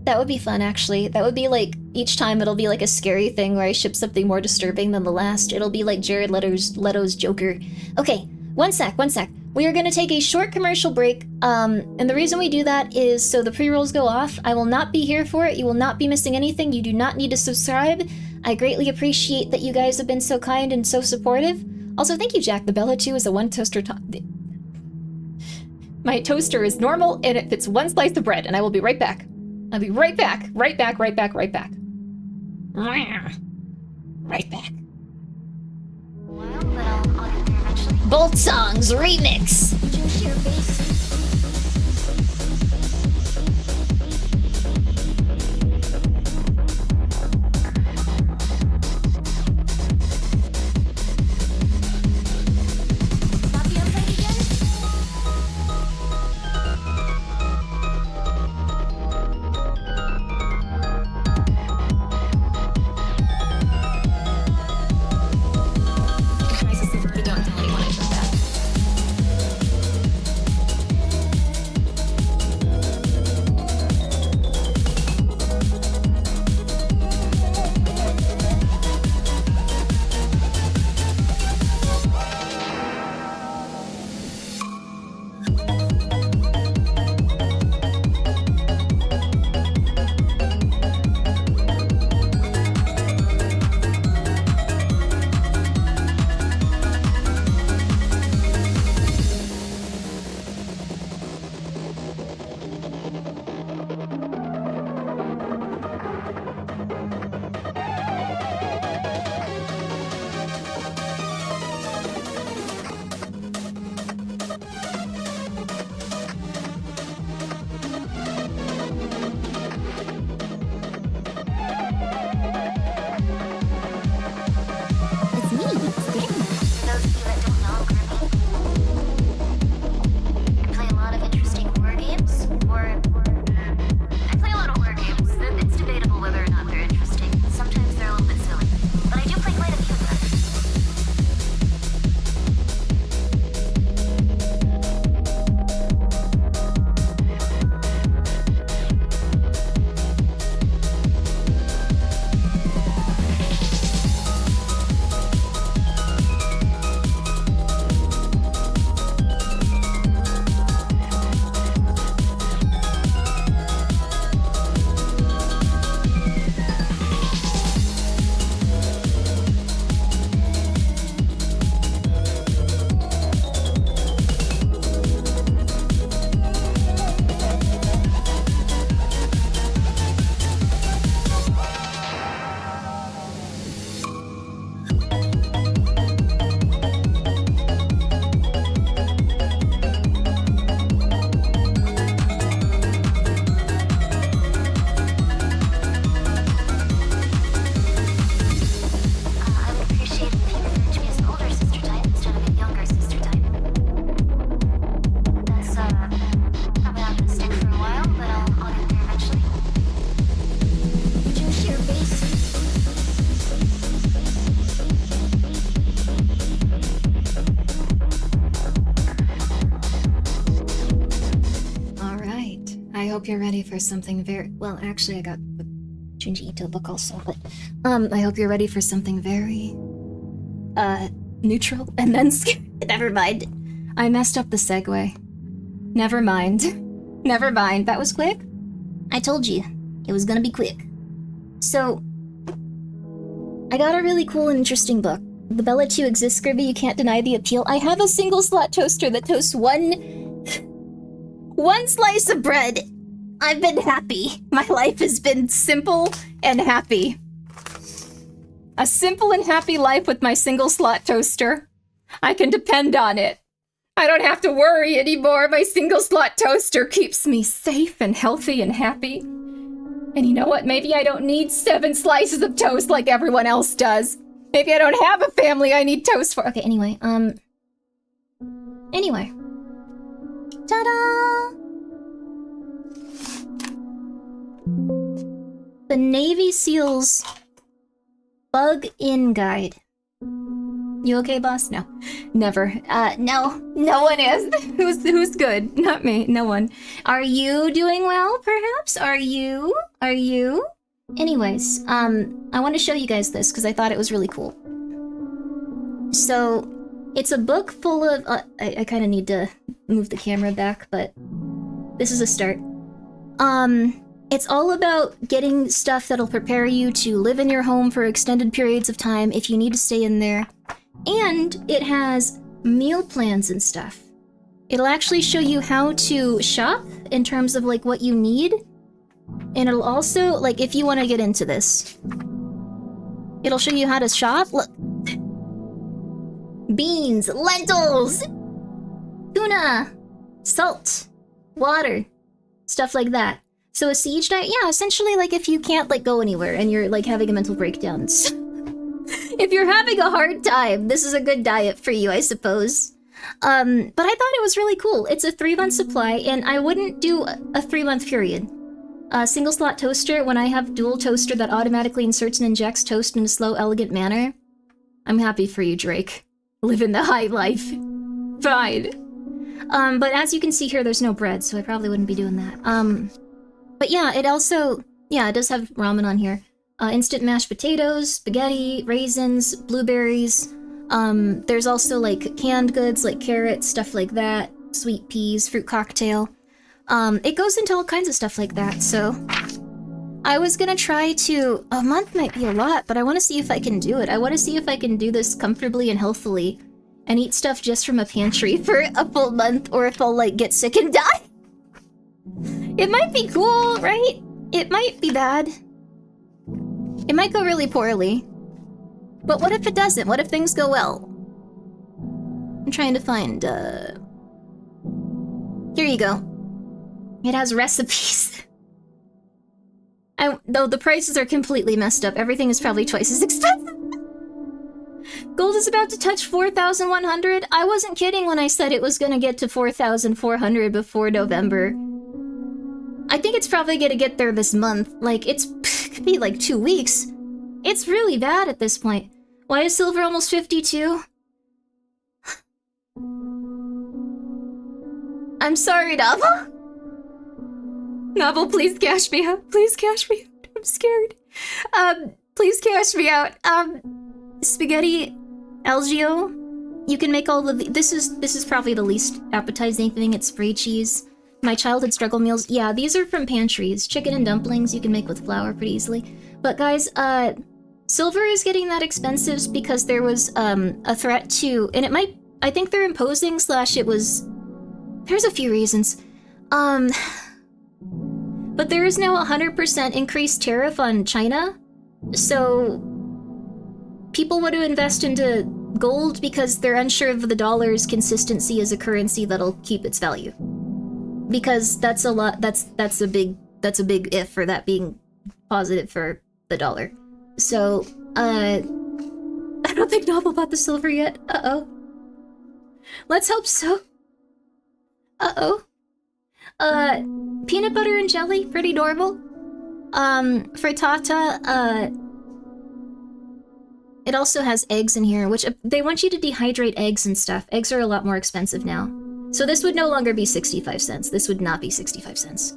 That would be fun, actually. That would be like, each time it'll be like a scary thing where I ship something more disturbing than the last. It'll be like Jared Leto's Joker. Okay, one sec. We are gonna take a short commercial break, and the reason we do that is so the pre-rolls go off. I will not be here for it. You will not be missing anything. You do not need to subscribe. I greatly appreciate that you guys have been so kind and so supportive. Also, thank you, Jack. The Bella 2 is a one toaster My toaster is normal, and it fits 1 slice of bread, and I will be right back. I'll be right back. Right back. Right back. Both songs remix. you're ready for something very... Well, actually, I got the Junji Ito book also, but... I hope you're ready for something very... neutral, and then... Never mind. I messed up the segue. Never mind. Never mind. That was quick? I told you. It was gonna be quick. So... I got a really cool and interesting book. The Bella 2 exists, Grimmi, you can't deny the appeal. I have a single slot toaster that toasts one slice of bread. I've been happy. My life has been simple and happy. A simple and happy life with my single slot toaster. I can depend on it. I don't have to worry anymore. My single slot toaster keeps me safe and healthy and happy. And you know what? Maybe I don't need 7 slices of toast like everyone else does. Maybe I don't have a family I need toast for. Okay, anyway, Anyway. Ta-da! The Navy SEALs Bug-In Guide. You okay, boss? No. Never. No. No one is. Who's good? Not me. No one. Are you doing well, perhaps? Are you? Anyways, I want to show you guys this because I thought it was really cool. So, it's a book full of... I kind of need to move the camera back, but this is a start. It's all about getting stuff that'll prepare you to live in your home for extended periods of time if you need to stay in there. And it has meal plans and stuff. It'll actually show you how to shop in terms of like what you need. And it'll also, like, if you want to get into this, it'll show you how to shop. Look. Beans, lentils, tuna, salt, water, stuff like that. So a siege diet, yeah, essentially like if you can't like go anywhere and you're like having a mental breakdown. If you're having a hard time, this is a good diet for you, I suppose. But I thought it was really cool. It's a 3-month supply, and I wouldn't do a 3-month period. Single slot toaster, when I have dual toaster that automatically inserts and injects toast in a slow, elegant manner. I'm happy for you, Drake. Living the high life. Fine. But as you can see here, there's no bread, so I probably wouldn't be doing that. But yeah, it also... Yeah, it does have ramen on here. Instant mashed potatoes, spaghetti, raisins, blueberries. There's also like canned goods like carrots, stuff like that, sweet peas, fruit cocktail. It goes into all kinds of stuff like that, so... I was gonna try to... A month might be a lot, but I want to see if I can do it. I want to see if I can do this comfortably and healthily and eat stuff just from a pantry for a full month, or if I'll like get sick and die. It might be cool, right? It might be bad. It might go really poorly. But what if it doesn't? What if things go well? I'm trying to find, Here you go. It has recipes. Though the prices are completely messed up, everything is probably twice as expensive. Gold is about to touch 4,100. I wasn't kidding when I said it was gonna get to 4,400 before November. I think it's probably gonna get there this month. Like, it could be like 2 weeks. It's really bad at this point. Why is silver almost 52? I'm sorry, Novel. Novel, please cash me out. Please cash me out. I'm scared. Please cash me out. Spaghetti Algio. You can make all of the... This is probably the least appetizing thing. It's free cheese. My childhood struggle meals. Yeah, these are from pantries. Chicken and dumplings you can make with flour pretty easily. But guys, silver is getting that expensive because there was a threat to... And it might... I think they're imposing / it was... There's a few reasons. But there is now a 100% increased tariff on China. So... People want to invest into gold because they're unsure of the dollar's consistency as a currency that'll keep its value. Because that's a lot. That's a big if for that being positive for the dollar. So I don't think Novel bought the silver yet. Uh-oh. Let's hope so. Uh-oh. Peanut butter and jelly, pretty normal. Frittata, it also has eggs in here, which they want you to dehydrate eggs and stuff. Eggs are a lot more expensive now. So this would no longer be 65 cents. This would not be 65 cents.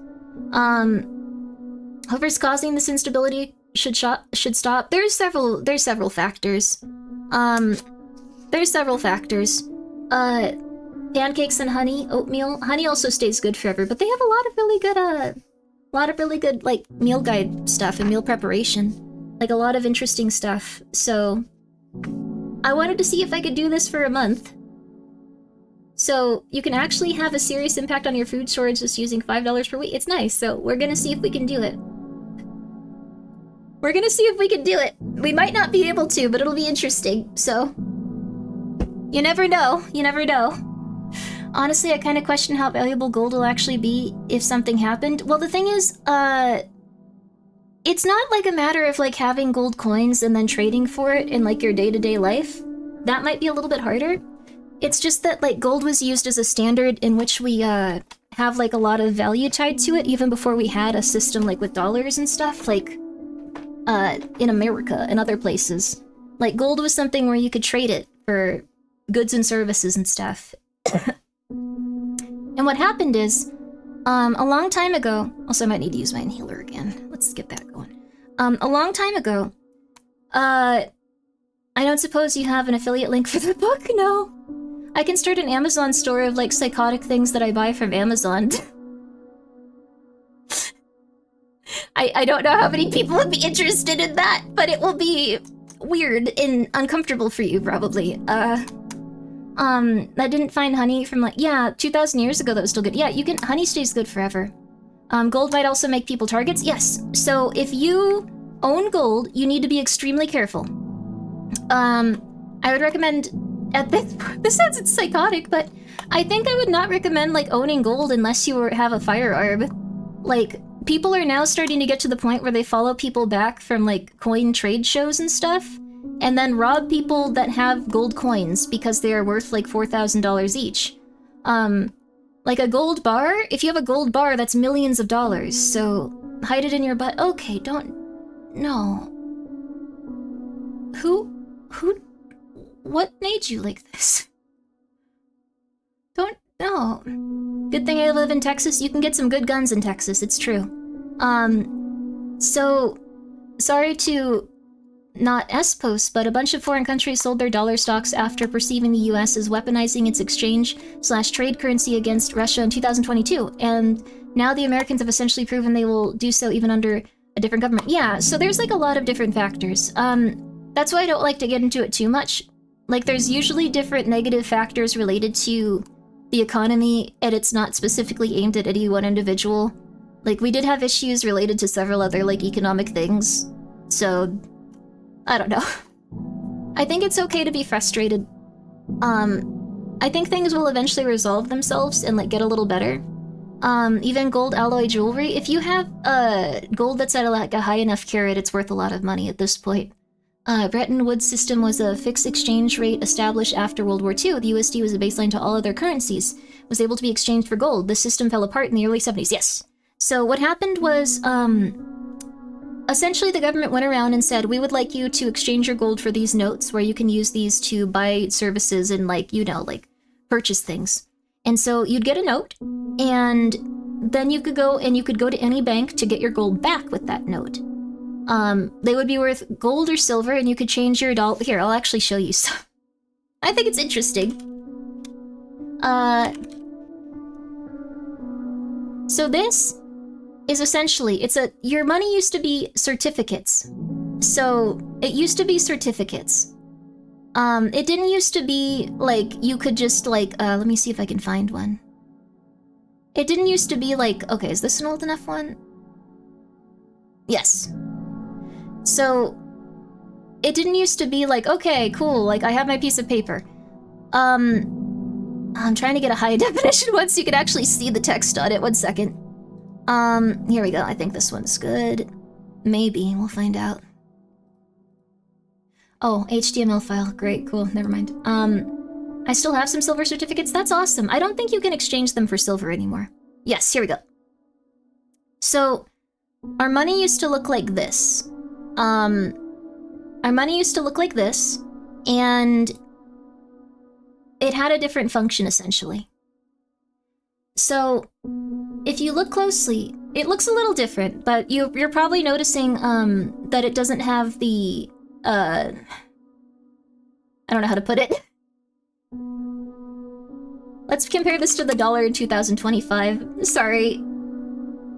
Whoever's causing this instability should stop. There's several factors. There's several factors. Pancakes and honey, oatmeal. Honey also stays good forever, but they have a lot of really good like meal guide stuff and meal preparation. Like a lot of interesting stuff. So I wanted to see if I could do this for a month. So you can actually have a serious impact on your food storage just using $5 per week. It's nice. So we're gonna see if we can do it. We're gonna see if we can do it. We might not be able to, but it'll be interesting. So you never know. You never know. Honestly, I kind of question how valuable gold will actually be if something happened. Well, the thing is, it's not like a matter of like having gold coins and then trading for it in like your day-to-day life. That might be a little bit harder. It's just that like gold was used as a standard in which we have like a lot of value tied to it even before we had a system like with dollars and stuff, like in America and other places. Like gold was something where you could trade it for goods and services and stuff. And what happened is, a long time ago... Also, I might need to use my inhaler again. Let's get that going. A long time ago, I don't suppose you have an affiliate link for the book? No. I can start an Amazon store of, like, psychotic things that I buy from Amazon. I don't know how many people would be interested in that, but it will be weird and uncomfortable for you, probably. I didn't find honey from like, yeah, 2,000 years ago that was still good. Yeah, you can, honey stays good forever. Gold might also make people targets. Yes, so if you own gold, you need to be extremely careful. I would recommend, at this sounds it's psychotic, but I think I would not recommend like owning gold unless you have a firearm. Like, people are now starting to get to the point where they follow people back from like coin trade shows and stuff, and then rob people that have gold coins because they are worth like $4,000 each. Like a gold bar, if you have a gold bar, that's millions of dollars, so hide it in your butt. Okay, don't... No. What made you like this? Don't... No. Good thing I live in Texas. You can get some good guns in Texas, it's true. So... Sorry to... not S-posts, but a bunch of foreign countries sold their dollar stocks after perceiving the US as weaponizing its exchange/trade currency against Russia in 2022, and now the Americans have essentially proven they will do so even under a different government. Yeah, so there's like a lot of different factors. That's why I don't like to get into it too much. Like, there's usually different negative factors related to the economy, and it's not specifically aimed at any one individual. Like, we did have issues related to several other, like, economic things, so... I don't know. I think it's okay to be frustrated. I think things will eventually resolve themselves and, like, get a little better. Even gold alloy jewelry, if you have, gold that's at, like, a high enough carat, it's worth a lot of money at this point. Bretton Woods system was a fixed exchange rate established after World War II. The USD was a baseline to all other currencies. It was able to be exchanged for gold. The system fell apart in the early 70s, yes. So what happened was, essentially, the government went around and said, we would like you to exchange your gold for these notes where you can use these to buy services and, like, you know, like, purchase things. And so you'd get a note, and then you could go to any bank to get your gold back with that note. They would be worth gold or silver, and you could change your dollar. Here, I'll actually show you some. I think it's interesting. So this is essentially, your money used to be certificates. So, it used to be certificates. It didn't used to be, like, you could just, like, let me see if I can find one. It didn't used to be, like, okay, is this an old enough one? Yes. So, it didn't used to be like, okay, cool, like, I have my piece of paper. I'm trying to get a high definition one so you can actually see the text on it. 1 second. Here we go. I think this one's good. Maybe. We'll find out. Oh, HTML file. Great, cool. Never mind. I still have some silver certificates. That's awesome. I don't think you can exchange them for silver anymore. Yes, here we go. So, our money used to look like this. Our money used to look like this, and it had a different function, essentially. So, if you look closely, It looks a little different, but you're probably noticing that it doesn't have the I don't know how to put it. Let's compare this to the dollar in 2025. Sorry.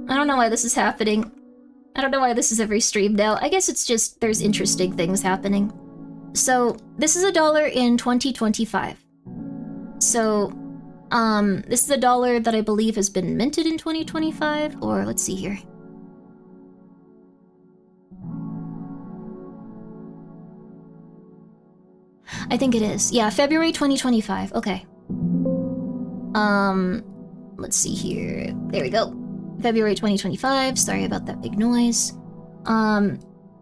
I don't know why this is happening. I don't know why this is every stream now. I guess it's just there's interesting things happening. So, this is a dollar in 2025. So, this is a dollar that I believe has been minted in 2025, or let's see here. I think it is. Yeah, February 2025. Okay. Let's see here. There we go. February 2025. Sorry about that big noise.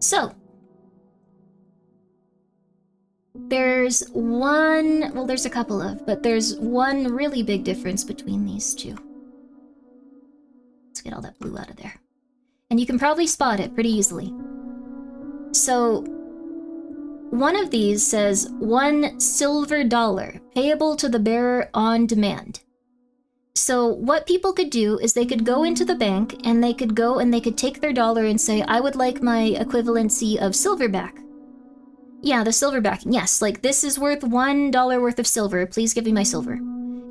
So there's one, well, there's a couple of, but there's one really big difference between these two. Let's get all that blue out of there. And you can probably spot it pretty easily. So one of these says $1 silver payable to the bearer on demand. So what people could do is they could go into the bank and they could go and they could take their dollar and say, I would like my equivalency of silver back. Yeah, the silver backing. Yes, like this is worth $1 worth of silver. Please give me my silver.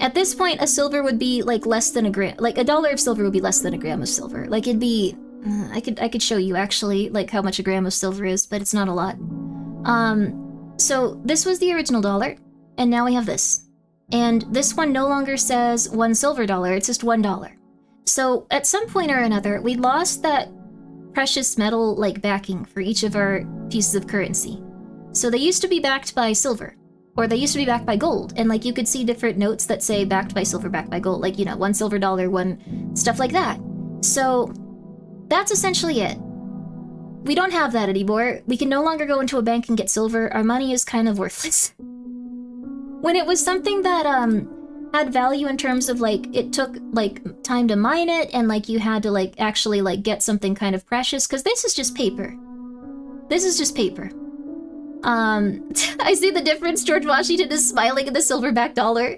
At this point, a silver would be like less than a gram. Like a dollar of silver would be less than a gram of silver. Like it'd be, I could show you actually like how much a gram of silver is, but it's not a lot. So this was the original dollar, and now we have this. And this one no longer says $1 silver, it's just $1. So at some point or another, we lost that precious metal like backing for each of our pieces of currency. So they used to be backed by silver, or they used to be backed by gold, and like you could see different notes that say backed by silver, backed by gold, like, you know, $1 silver, one stuff like that. So that's essentially it. We don't have that anymore. We can no longer go into a bank and get silver. Our money is kind of worthless. When it was something that had value in terms of like it took like time to mine it, and like you had to like actually like get something kind of precious, because this is just paper. This is just paper. I see the difference. George Washington is smiling at the silverback dollar.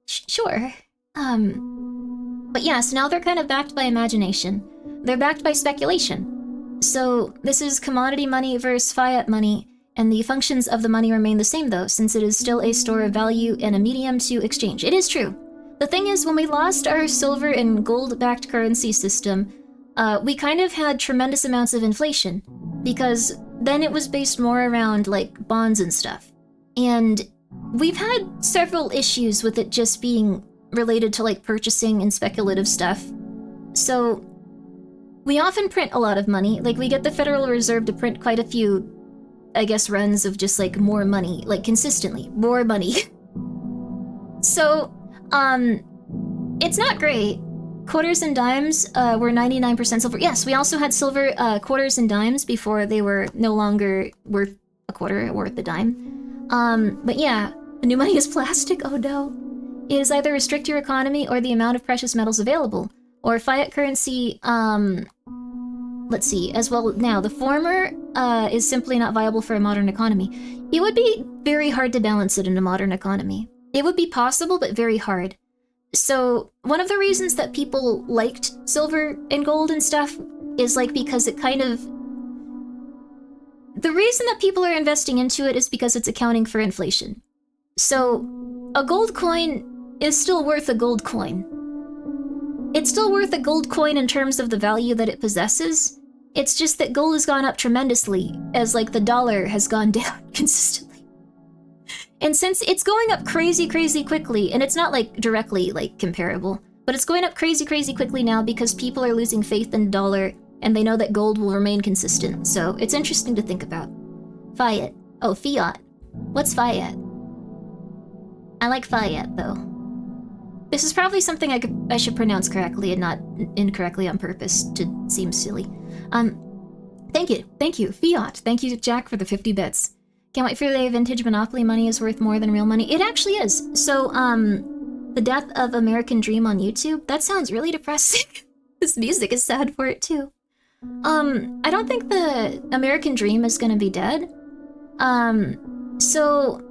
Sure. But yeah, so now they're kind of backed by imagination. They're backed by speculation. So this is commodity money versus fiat money, and the functions of the money remain the same though, since it is still a store of value and a medium to exchange. It is true. The thing is, when we lost our silver and gold-backed currency system, we kind of had tremendous amounts of inflation, because then it was based more around like bonds and stuff. And we've had several issues with it just being related to like purchasing and speculative stuff. So we often print a lot of money. Like we get the Federal Reserve to print quite a few, I guess, runs of just like more money, like consistently, more money. So, it's not great. Quarters and dimes were 99% silver. Yes, we also had silver quarters and dimes before they were no longer worth a quarter or worth a dime. But yeah, the new money is plastic. Oh no. It is either restrict your economy or the amount of precious metals available, or fiat currency, let's see, as well. Now, the former is simply not viable for a modern economy. It would be very hard to balance it in a modern economy. It would be possible, but very hard. So, one of the reasons that people liked silver and gold and stuff is like because it kind of... The reason that people are investing into it is because it's accounting for inflation. So, a gold coin is still worth a gold coin. It's still worth a gold coin in terms of the value that it possesses. It's just that gold has gone up tremendously as like the dollar has gone down consistently. And since it's going up crazy quickly, and it's not like directly like comparable, but it's going up crazy quickly now because people are losing faith in the dollar and they know that gold will remain consistent. So it's interesting to think about. Fiat. Oh, fiat. What's fiat? I like fiat though. This is probably something I should pronounce correctly and not incorrectly on purpose to seem silly. Thank you, fiat. Thank you, Jack, for the 50 bits. Can't wait for the day vintage Monopoly money is worth more than real money. It actually is. So, the death of American Dream on YouTube, that sounds really depressing. This music is sad for it too. I don't think the American Dream is gonna be dead. So,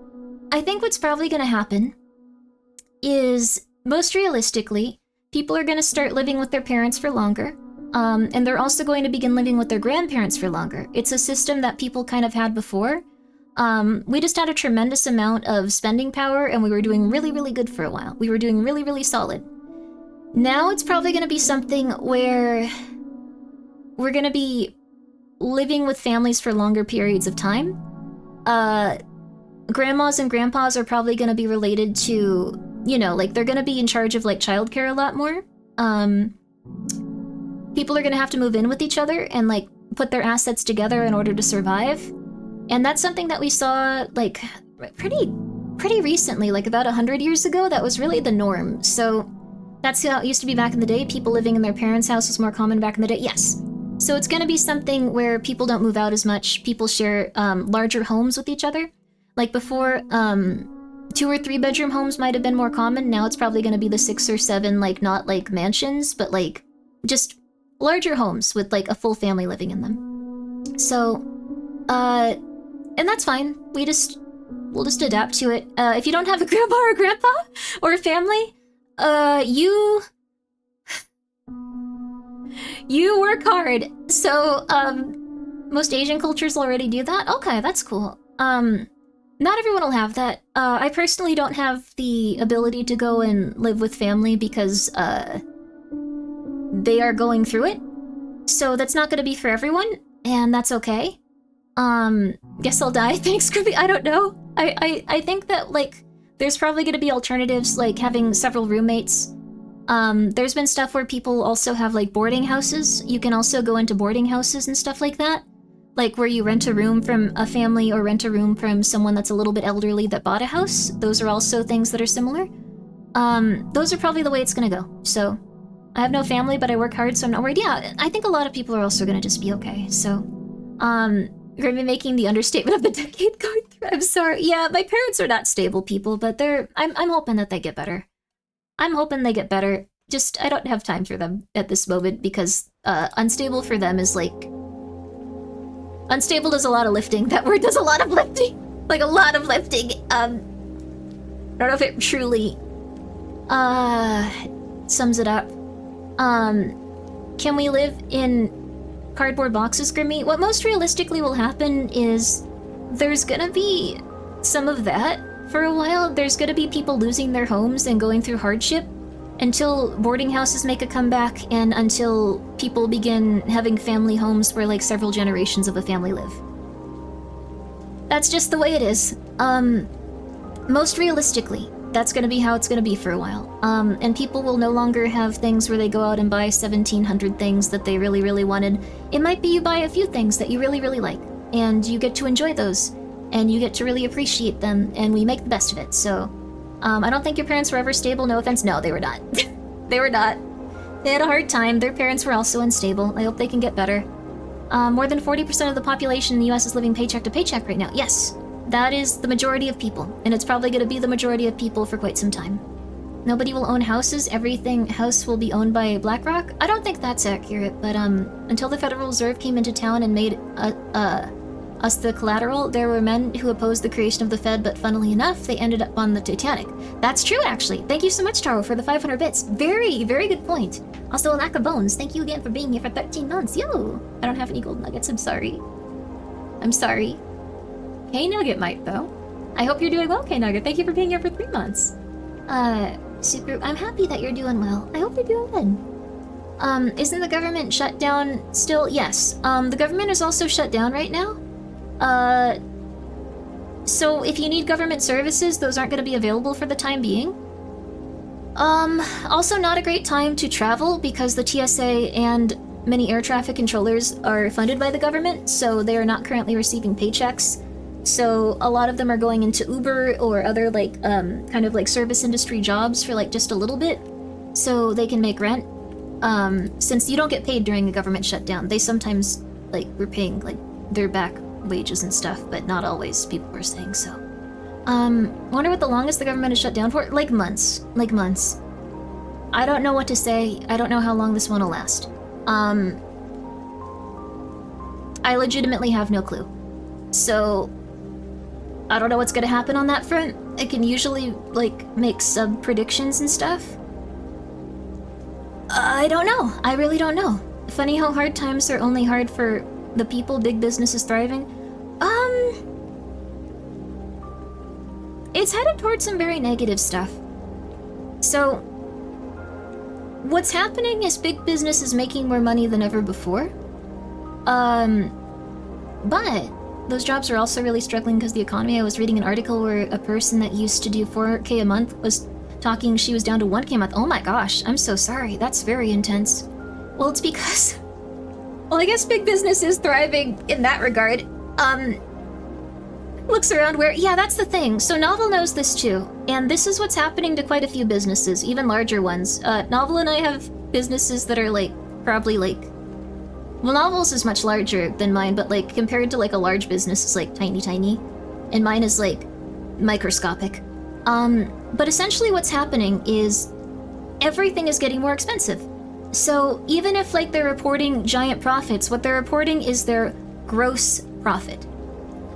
I think what's probably gonna happen is, most realistically, People are going to start living with their parents for longer. And they're also going to begin living with their grandparents for longer. It's a system that people kind of had before. We just had a tremendous amount of spending power, and we were doing really, really good for a while. We were doing really, really solid. Now it's probably going to be something where we're going to be living with families for longer periods of time. Grandmas and grandpas are probably going to be related to, you know, like they're going to be in charge of like childcare a lot more. People are going to have to move in with each other and like put their assets together in order to survive. And that's something that we saw like pretty recently, like about 100 years ago. That was really the norm. So that's how it used to be back in the day. People living in their parents' house was more common back in the day. Yes. So it's going to be something where people don't move out as much. People share larger homes with each other. Like before, 2 or 3 bedroom homes might have been more common. Now it's probably going to be the 6 or 7, like not like mansions, but like just larger homes with like a full family living in them. So, and that's fine. We'll just adapt to it. If you don't have a grandpa or a grandpa or a family, you work hard. So, most Asian cultures already do that. Okay, that's cool. Not everyone will have that. I personally don't have the ability to go and live with family because, they are going through it. So that's not gonna be for everyone, and that's okay. Guess I'll die. Thanks, Grimmi. I don't know. I think that, like, there's probably gonna be alternatives, like having several roommates. There's been stuff where people also have, like, boarding houses. You can also go into boarding houses and stuff like that. Like, where you rent a room from a family or rent a room from someone that's a little bit elderly that bought a house. Those are also things that are similar. Those are probably the way it's gonna go. So, I have no family, but I work hard, so I'm not worried. Yeah, I think a lot of people are also gonna just be okay. So, Grimmi making the understatement of the decade going through. I'm sorry. Yeah, my parents are not stable people, but I'm hoping that they get better. I'm hoping they get better. Just, I don't have time for them at this moment because, unstable for them is like... Unstable does a lot of lifting. That word does a lot of lifting. Like, a lot of lifting. I don't know if it truly, sums it up. Can we live in cardboard boxes, Grimmi? What most realistically will happen is there's gonna be some of that for a while. There's gonna be people losing their homes and going through hardship until boarding houses make a comeback and until people begin having family homes where like several generations of a family live. That's just the way it is. Most realistically, that's gonna be how it's gonna be for a while. And people will no longer have things where they go out and buy 1,700 things that they really, really wanted. It might be you buy a few things that you really, really like, and you get to enjoy those, and you get to really appreciate them, and we make the best of it, so... I don't think your parents were ever stable, no offense. No, they were not. They were not. They had a hard time. Their parents were also unstable. I hope they can get better. More than 40% of the population in the US is living paycheck to paycheck right now. Yes, that is the majority of people, and it's probably going to be the majority of people for quite some time. Nobody will own houses. Everything house will be owned by BlackRock. I don't think that's accurate, but until the Federal Reserve came into town and made us the collateral, there were men who opposed the creation of the Fed, but funnily enough, they ended up on the Titanic. That's true, actually. Thank you so much, Taro, for the 500 bits. Very, very good point. Also, Lack of Bones, thank you again for being here for 13 months. Yo! I don't have any gold nuggets, I'm sorry. I'm sorry. K-Nugget might, though. I hope you're doing well, K-Nugget. Thank you for being here for 3 months. Super, I'm happy that you're doing well. I hope you're doing good. Isn't the government shut down still? Yes. The government is also shut down right now. So if you need government services, those aren't going to be available for the time being. Also not a great time to travel because the TSA and many air traffic controllers are funded by the government, so they are not currently receiving paychecks. So a lot of them are going into Uber or other like, kind of like service industry jobs for like just a little bit, so they can make rent. Since you don't get paid during a government shutdown, they sometimes, like, we're paying, like, their back wages and stuff, but not always, people were saying so. Wonder what the longest the government is shut down for? Like months. Like months. I don't know what to say. I don't know how long this one will last. I legitimately have no clue. So, I don't know what's gonna happen on that front. I can usually, like, make sub-predictions and stuff. I don't know. I really don't know. Funny how hard times are only hard for the people big business is thriving. It's headed towards some very negative stuff. So, what's happening is big business is making more money than ever before. But those jobs are also really struggling because the economy. I was reading an article where a person that used to do 4K a month was talking she was down to 1K a month. Oh my gosh, I'm so sorry. That's very intense. Well, it's because... Well, I guess big business is thriving in that regard. Looks around where... Yeah, that's the thing. So Novel knows this too. And this is what's happening to quite a few businesses, even larger ones. Novel and I have businesses that are like, probably like... Well, Novel's is much larger than mine, but like compared to like a large business, it's like tiny. And mine is like microscopic. But essentially what's happening is everything is getting more expensive. So even if like they're reporting giant profits, what they're reporting is their gross profit.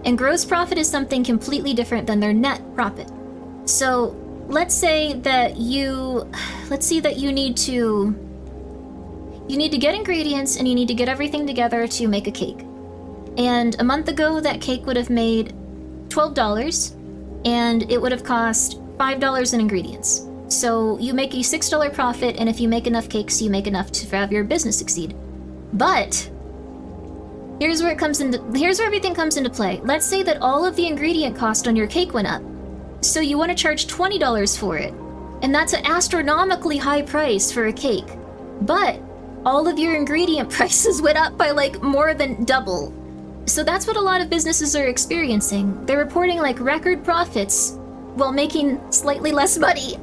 And gross profit is something completely different than their net profit. So let's say that you need to get ingredients and you need to get everything together to make a cake. And a month ago that cake would have made $12 and it would have cost $5 in ingredients. So you make a $6 profit, and if you make enough cakes, you make enough to have your business succeed. But here's where everything comes into play. Let's say that all of the ingredient cost on your cake went up. So you want to charge $20 for it. And that's an astronomically high price for a cake. But all of your ingredient prices went up by like more than double. So that's what a lot of businesses are experiencing. They're reporting like record profits while making slightly less money.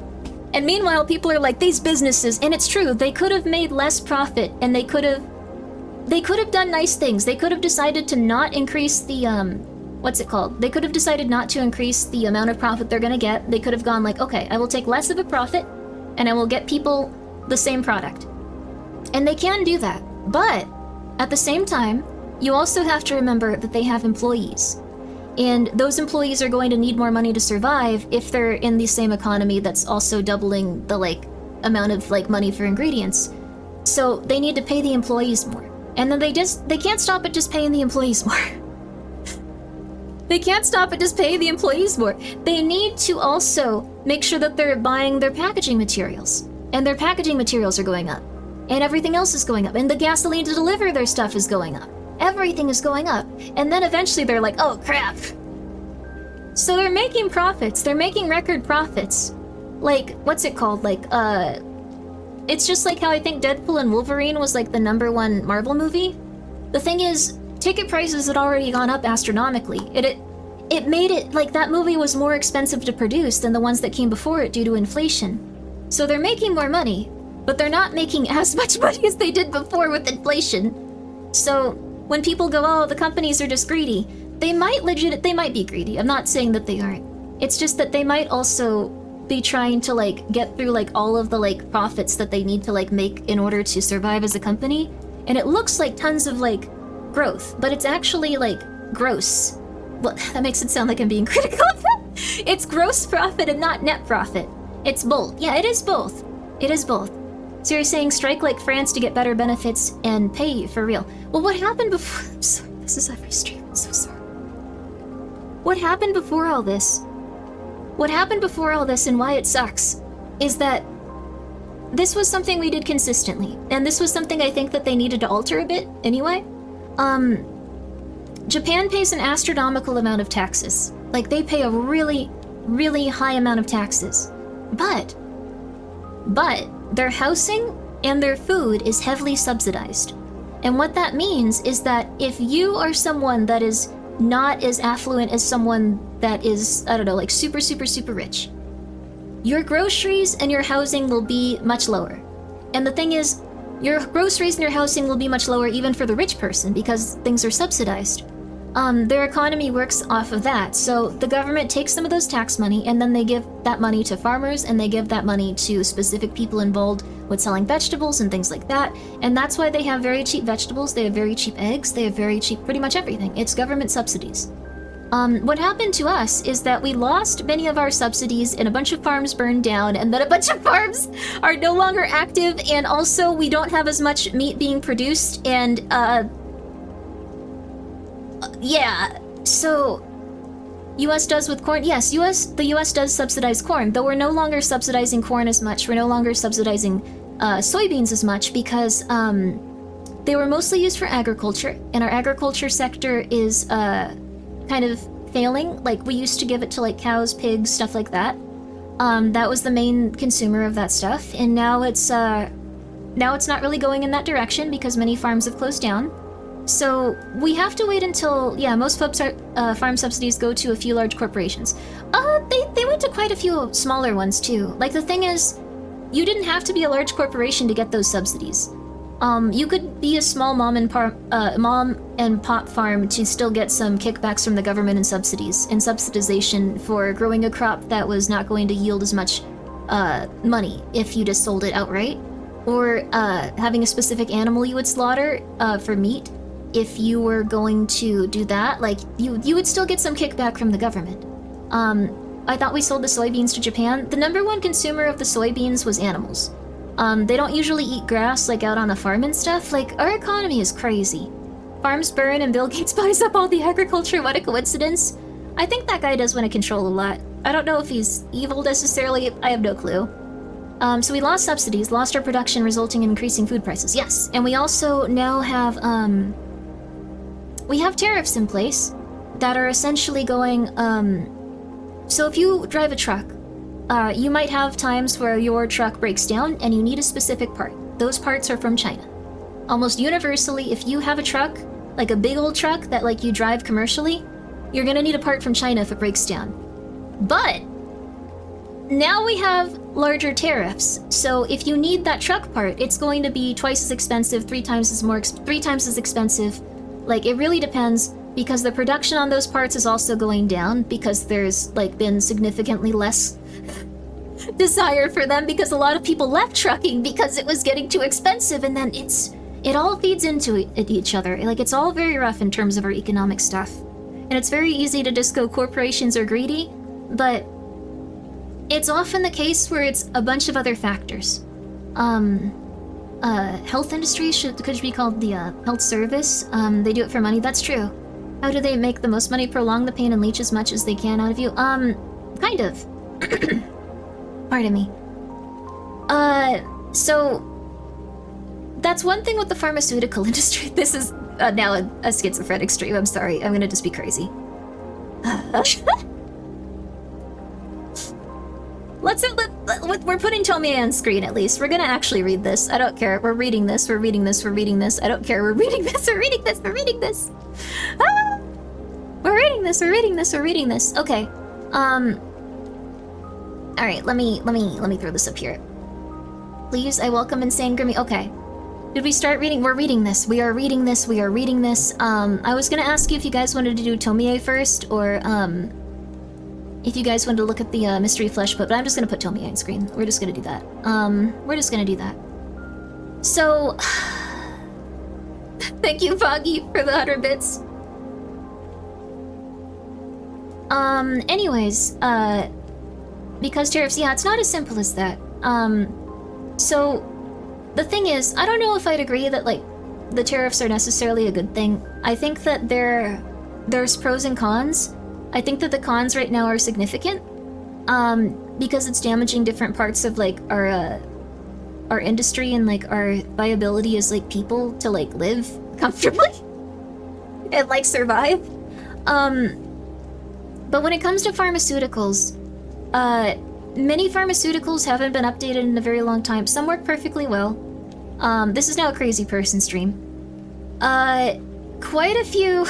And meanwhile, people are like, these businesses, and it's true, they could have made less profit and they could have done nice things. They could have decided to not increase the, They could have decided not to increase the amount of profit they're gonna get. They could have gone like, okay, I will take less of a profit and I will get people the same product. And they can do that. But at the same time, you also have to remember that they have employees. And those employees are going to need more money to survive if they're in the same economy that's also doubling the like amount of like money for ingredients. So they need to pay the employees more. And then they can't stop at just paying the employees more. They can't stop at just paying the employees more. They need to also make sure that they're buying their packaging materials. And their packaging materials are going up. And everything else is going up. And the gasoline to deliver their stuff is going up. Everything is going up. And then eventually they're like, oh crap. So they're making profits. They're making record profits. Like, what's it called? Like, it's just like how I think Deadpool and Wolverine was like the #1 Marvel movie. The thing is, ticket prices had already gone up astronomically. It made it like that movie was more expensive to produce than the ones that came before it due to inflation. So they're making more money, but they're not making as much money as they did before with inflation. So when people go, oh, the companies are just greedy, they might be greedy. I'm not saying that they aren't. It's just that they might also be trying to like get through like all of the like profits that they need to like make in order to survive as a company. And it looks like tons of like growth, but it's actually like gross. Well, that makes it sound like I'm being critical of them. It's gross profit and not net profit. It's both. Yeah, it is both. It is both. So you're saying strike like France to get better benefits and pay for real. Well, what happened before... I'm sorry, this is every stream, I'm so sorry. What happened before all this? What happened before all this and why it sucks is that this was something we did consistently. And this was something I think that they needed to alter a bit anyway. Japan pays an astronomical amount of taxes. Like, they pay a really, really high amount of taxes. But their housing and their food is heavily subsidized. And what that means is that if you are someone that is not as affluent as someone that is, I don't know, like super, super, super rich, your groceries and your housing will be much lower. And the thing is, your groceries and your housing will be much lower even for the rich person because things are subsidized. Their economy works off of that. So the government takes some of those tax money and then they give that money to farmers and they give that money to specific people involved with selling vegetables and things like that. And that's why they have very cheap vegetables, they have very cheap eggs, they have very cheap pretty much everything. It's government subsidies. What happened to us is that we lost many of our subsidies and a bunch of farms burned down, and then a bunch of farms are no longer active, and also we don't have as much meat being produced, and yeah, so US does with corn. Yes, the US does subsidize corn, though we're no longer subsidizing corn as much. We're no longer subsidizing soybeans as much because they were mostly used for agriculture, and our agriculture sector is kind of failing. Like, we used to give it to like cows, pigs, stuff like that. That was the main consumer of that stuff, and now it's not really going in that direction because many farms have closed down. So we have to wait until, yeah, most farm subsidies go to a few large corporations. They went to quite a few smaller ones too. Like, the thing is, you didn't have to be a large corporation to get those subsidies. You could be a small mom and pop farm to still get some kickbacks from the government and subsidies and subsidization for growing a crop that was not going to yield as much money if you just sold it outright, or having a specific animal you would slaughter for meat. If you were going to do that, like, you would still get some kickback from the government. I thought we sold the soybeans to Japan. The number one consumer of the soybeans was animals. They don't usually eat grass like out on a farm and stuff. Like, our economy is crazy. Farms burn and Bill Gates buys up all the agriculture. What a coincidence. I think that guy does want to control a lot. I don't know if he's evil necessarily. I have no clue. So we lost subsidies, lost our production, resulting in increasing food prices. Yes, and we also now have tariffs in place that are essentially going, so if you drive a truck, you might have times where your truck breaks down and you need a specific part. Those parts are from China. Almost universally, if you have a truck, like a big old truck that like you drive commercially, you're gonna need a part from China if it breaks down. But now we have larger tariffs, so if you need that truck part, it's going to be twice as expensive, three times as expensive. Like, it really depends, because the production on those parts is also going down because there's like been significantly less desire for them because a lot of people left trucking because it was getting too expensive, and then it all feeds into each other. Like, it's all very rough in terms of our economic stuff, and it's very easy to just go corporations are greedy, but it's often the case where it's a bunch of other factors. Health industry could be called the health service. They do it for money. That's true. How do they make the most money? Prolong the pain and leech as much as they can out of you. Kind of. Pardon me. So that's one thing with the pharmaceutical industry. This is now a schizophrenic stream. I'm sorry. I'm gonna just be crazy. We're putting Tomie on screen at least. We're gonna actually read this. I don't care. We're reading this. We're reading this. We're reading this. I don't care. We're reading this. We're reading this. We're reading this. Ah! We're reading this. We're reading this. We're reading this. Okay. All right. Let me throw this up here. Please, I welcome insane Grimmi. Okay. Did we start reading? We're reading this. We are reading this. We are reading this. I was gonna ask you if you guys wanted to do Tomie first, or if you guys wanted to look at the mystery flesh put, but I'm just gonna put Tomie on screen. We're just gonna do that. We're just gonna do that. So, thank you, Foggy, for the 100 bits. Anyways, because tariffs, yeah, it's not as simple as that. So, the thing is, I don't know if I'd agree that, like, the tariffs are necessarily a good thing. I think that there's pros and cons. I think that the cons right now are significant, because it's damaging different parts of, like, our industry and, like, our viability as, like, people to, like, live comfortably and, like, survive. But when it comes to pharmaceuticals, many pharmaceuticals haven't been updated in a very long time. Some work perfectly well. This is now a crazy person stream. Quite a few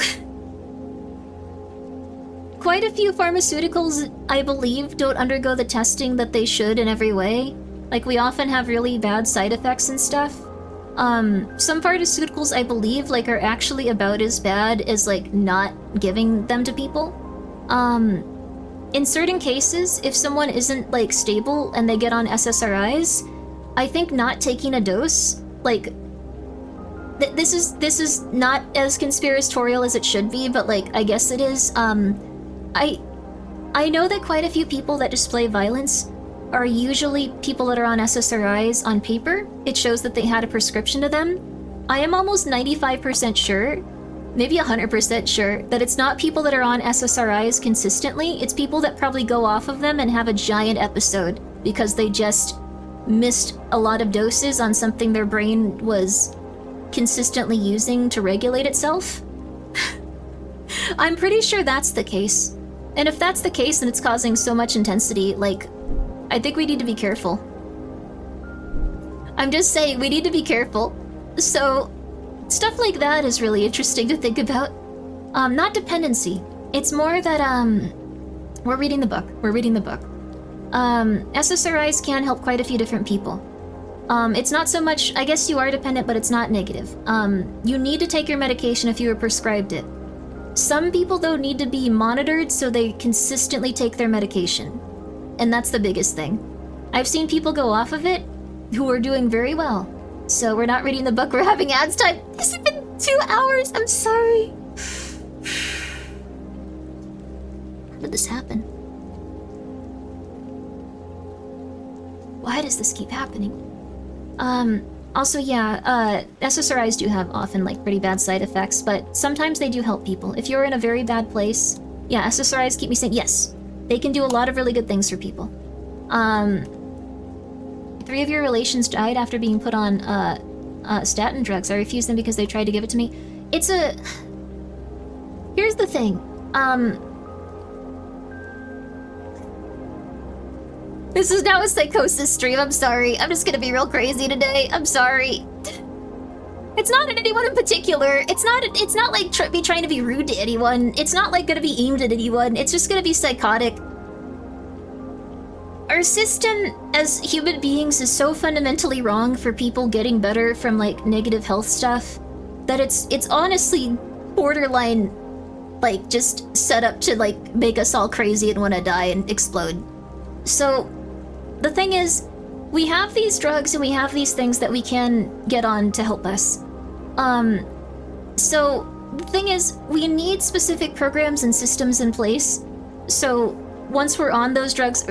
pharmaceuticals, I believe, don't undergo the testing that they should in every way. Like, we often have really bad side effects and stuff. Some pharmaceuticals, I believe, like, are actually about as bad as, like, not giving them to people. In certain cases, if someone isn't, like, stable and they get on SSRIs, I think not taking a dose, like, this is not as conspiratorial as it should be, but, like, I guess it is. I know that quite a few people that display violence are usually people that are on SSRIs on paper. It shows that they had a prescription to them. I am almost 95% sure, maybe 100% sure, that it's not people that are on SSRIs consistently. It's people that probably go off of them and have a giant episode because they just missed a lot of doses on something their brain was consistently using to regulate itself. I'm pretty sure that's the case. And if that's the case and it's causing so much intensity, like, I think we need to be careful. I'm just saying, we need to be careful. So, stuff like that is really interesting to think about. Not dependency. It's more that, we're reading the book. SSRIs can help quite a few different people. It's not so much, I guess you are dependent, but it's not negative. You need to take your medication if you were prescribed it. Some people, though, need to be monitored so they consistently take their medication. And that's the biggest thing. I've seen people go off of it who are doing very well. So we're not reading the book, we're having ads time. This has been 2 hours, I'm sorry. How did this happen? Why does this keep happening? Also, yeah, SSRIs do have often, like, pretty bad side effects, but sometimes they do help people. If you're in a very bad place, yeah, SSRIs keep me sane. Yes, they can do a lot of really good things for people. 3 of your relations died after being put on, statin drugs. I refused them because they tried to give it to me. It's a... Here's the thing. This is now a psychosis stream, I'm sorry. I'm just gonna be real crazy today, I'm sorry. It's not at anyone in particular. It's not like me trying to be rude to anyone. It's not like gonna be aimed at anyone. It's just gonna be psychotic. Our system as human beings is so fundamentally wrong for people getting better from, like, negative health stuff that it's honestly borderline, like, just set up to, like, make us all crazy and want to die and explode. So the thing is, we have these drugs and we have these things that we can get on to help us. So the thing is, we need specific programs and systems in place. So once we're on those drugs,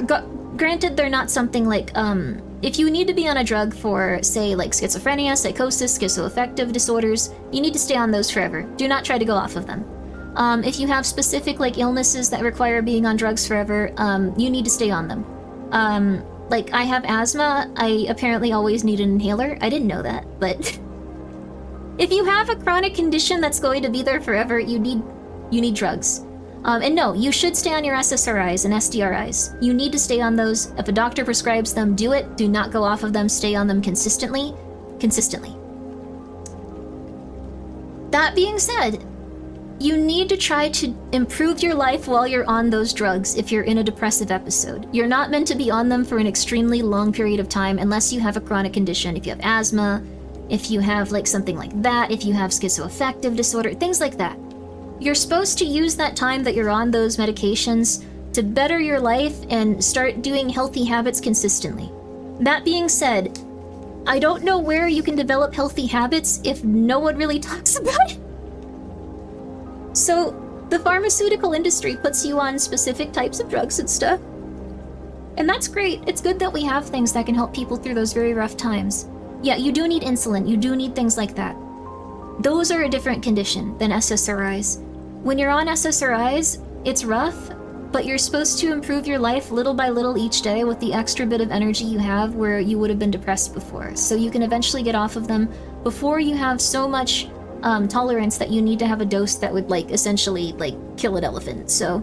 granted, they're not something like, if you need to be on a drug for, say, like schizophrenia, psychosis, schizoaffective disorders, you need to stay on those forever. Do not try to go off of them. If you have specific, like, illnesses that require being on drugs forever, you need to stay on them. Like, I have asthma, I apparently always need an inhaler. I didn't know that, but... If you have a chronic condition that's going to be there forever, you need drugs. And no, you should stay on your SSRIs and SDRIs. You need to stay on those. If a doctor prescribes them, do it. Do not go off of them. Stay on them consistently. That being said, you need to try to improve your life while you're on those drugs if you're in a depressive episode. You're not meant to be on them for an extremely long period of time unless you have a chronic condition. If you have asthma, if you have, like, something like that, if you have schizoaffective disorder, things like that. You're supposed to use that time that you're on those medications to better your life and start doing healthy habits consistently. That being said, I don't know where you can develop healthy habits if no one really talks about it. So, the pharmaceutical industry puts you on specific types of drugs and stuff. And that's great. It's good that we have things that can help people through those very rough times. Yeah, you do need insulin. You do need things like that. Those are a different condition than SSRIs. When you're on SSRIs, it's rough, but you're supposed to improve your life little by little each day with the extra bit of energy you have where you would have been depressed before. So you can eventually get off of them before you have so much tolerance that you need to have a dose that would, like, essentially, like, kill an elephant. So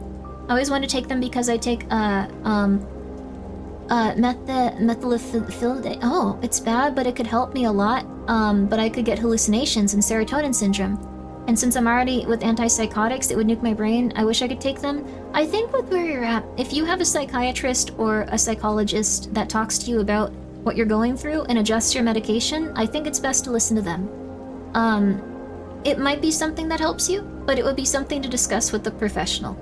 I always want to take them because I take methylphenidate. Oh, it's bad, but it could help me a lot. But I could get hallucinations and serotonin syndrome. And since I'm already with antipsychotics, it would nuke my brain. I wish I could take them. I think with where you're at, if you have a psychiatrist or a psychologist that talks to you about what you're going through and adjusts your medication, I think it's best to listen to them. It might be something that helps you, but it would be something to discuss with the professional.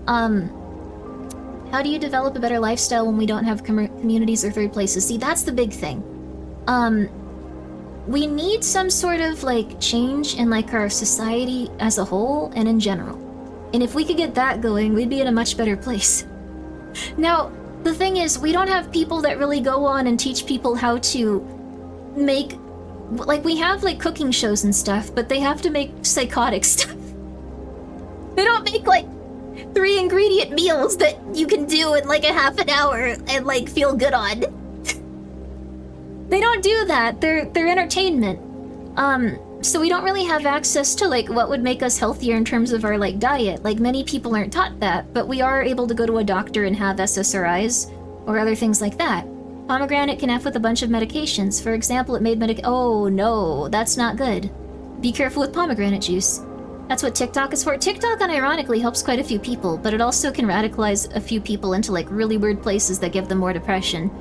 How do you develop a better lifestyle when we don't have communities or third places? See, that's the big thing. We need some sort of, like, change in, like, our society as a whole and in general. And if we could get that going, we'd be in a much better place. Now, the thing is, we don't have people that really go on and teach people how to make... Like, we have, like, cooking shows and stuff, but they have to make psychotic stuff. They don't make, like, 3-ingredient meals that you can do in, like, a half an hour and, like, feel good on. They don't do that. They're entertainment. So we don't really have access to, like, what would make us healthier in terms of our, like, diet. Like, many people aren't taught that, but we are able to go to a doctor and have SSRIs or other things like that. Pomegranate can F with a bunch of medications. For example, it made oh no, that's not good. Be careful with pomegranate juice. That's what TikTok is for. TikTok, unironically, helps quite a few people, but it also can radicalize a few people into, like, really weird places that give them more depression.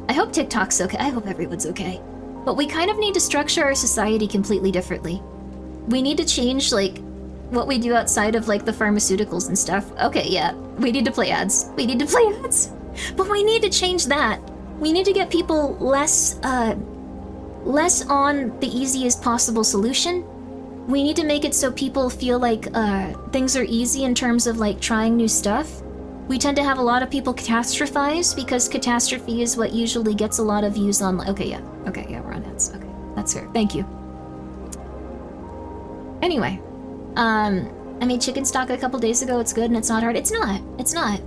I hope TikTok's okay. I hope everyone's okay. But we kind of need to structure our society completely differently. We need to change, like, what we do outside of, like, the pharmaceuticals and stuff. Okay, yeah, we need to play ads. We need to play ads. But we need to change that. We need to get people less on the easiest possible solution. We need to make it so people feel like things are easy in terms of, like, trying new stuff. We tend to have a lot of people catastrophize because catastrophe is what usually gets a lot of views on... Okay, yeah, we're on ads. Okay, that's fair. Thank you. Anyway, I made chicken stock a couple days ago. It's good and it's not hard. It's not.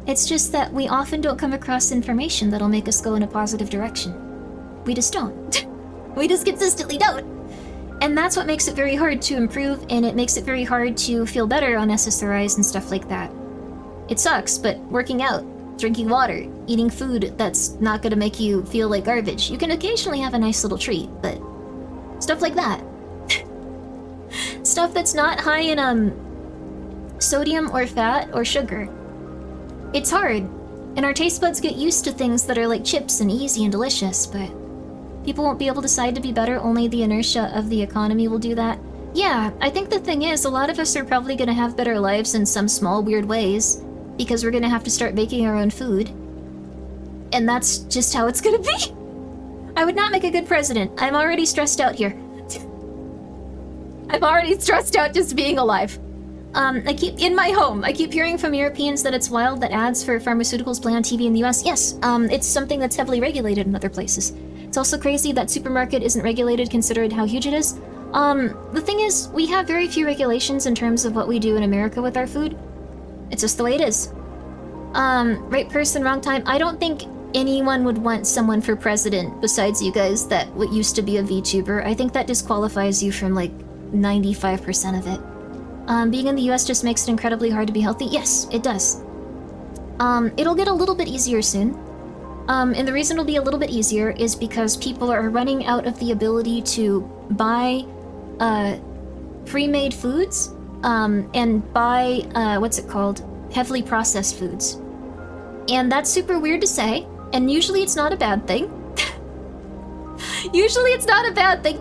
It's just that we often don't come across information that'll make us go in a positive direction. We just don't. We just consistently don't. And that's what makes it very hard to improve, and it makes it very hard to feel better on SSRIs and stuff like that. It sucks, but working out, drinking water, eating food that's not gonna make you feel like garbage. You can occasionally have a nice little treat, but stuff like that. Stuff that's not high in sodium or fat or sugar. It's hard, and our taste buds get used to things that are like chips and easy and delicious, but people won't be able to decide to be better, only the inertia of the economy will do that. Yeah, I think the thing is, a lot of us are probably gonna have better lives in some small, weird ways, because we're gonna have to start making our own food. And that's just how it's gonna be. I would not make a good president. I'm already stressed out here. I'm already stressed out just being alive. I keep hearing from Europeans that it's wild that ads for pharmaceuticals play on TV in the US. Yes, it's something that's heavily regulated in other places. It's also crazy that supermarket isn't regulated considering how huge it is. The thing is, we have very few regulations in terms of what we do in America with our food. It's just the way it is. Right person, wrong time. I don't think anyone would want someone for president besides you guys that used to be a VTuber. I think that disqualifies you from like 95% of it. Being in the US just makes it incredibly hard to be healthy. Yes, it does. It'll get a little bit easier soon. And the reason it'll be a little bit easier is because people are running out of the ability to buy pre-made foods and buy heavily processed foods. And that's super weird to say, and usually it's not a bad thing. Usually it's not a bad thing.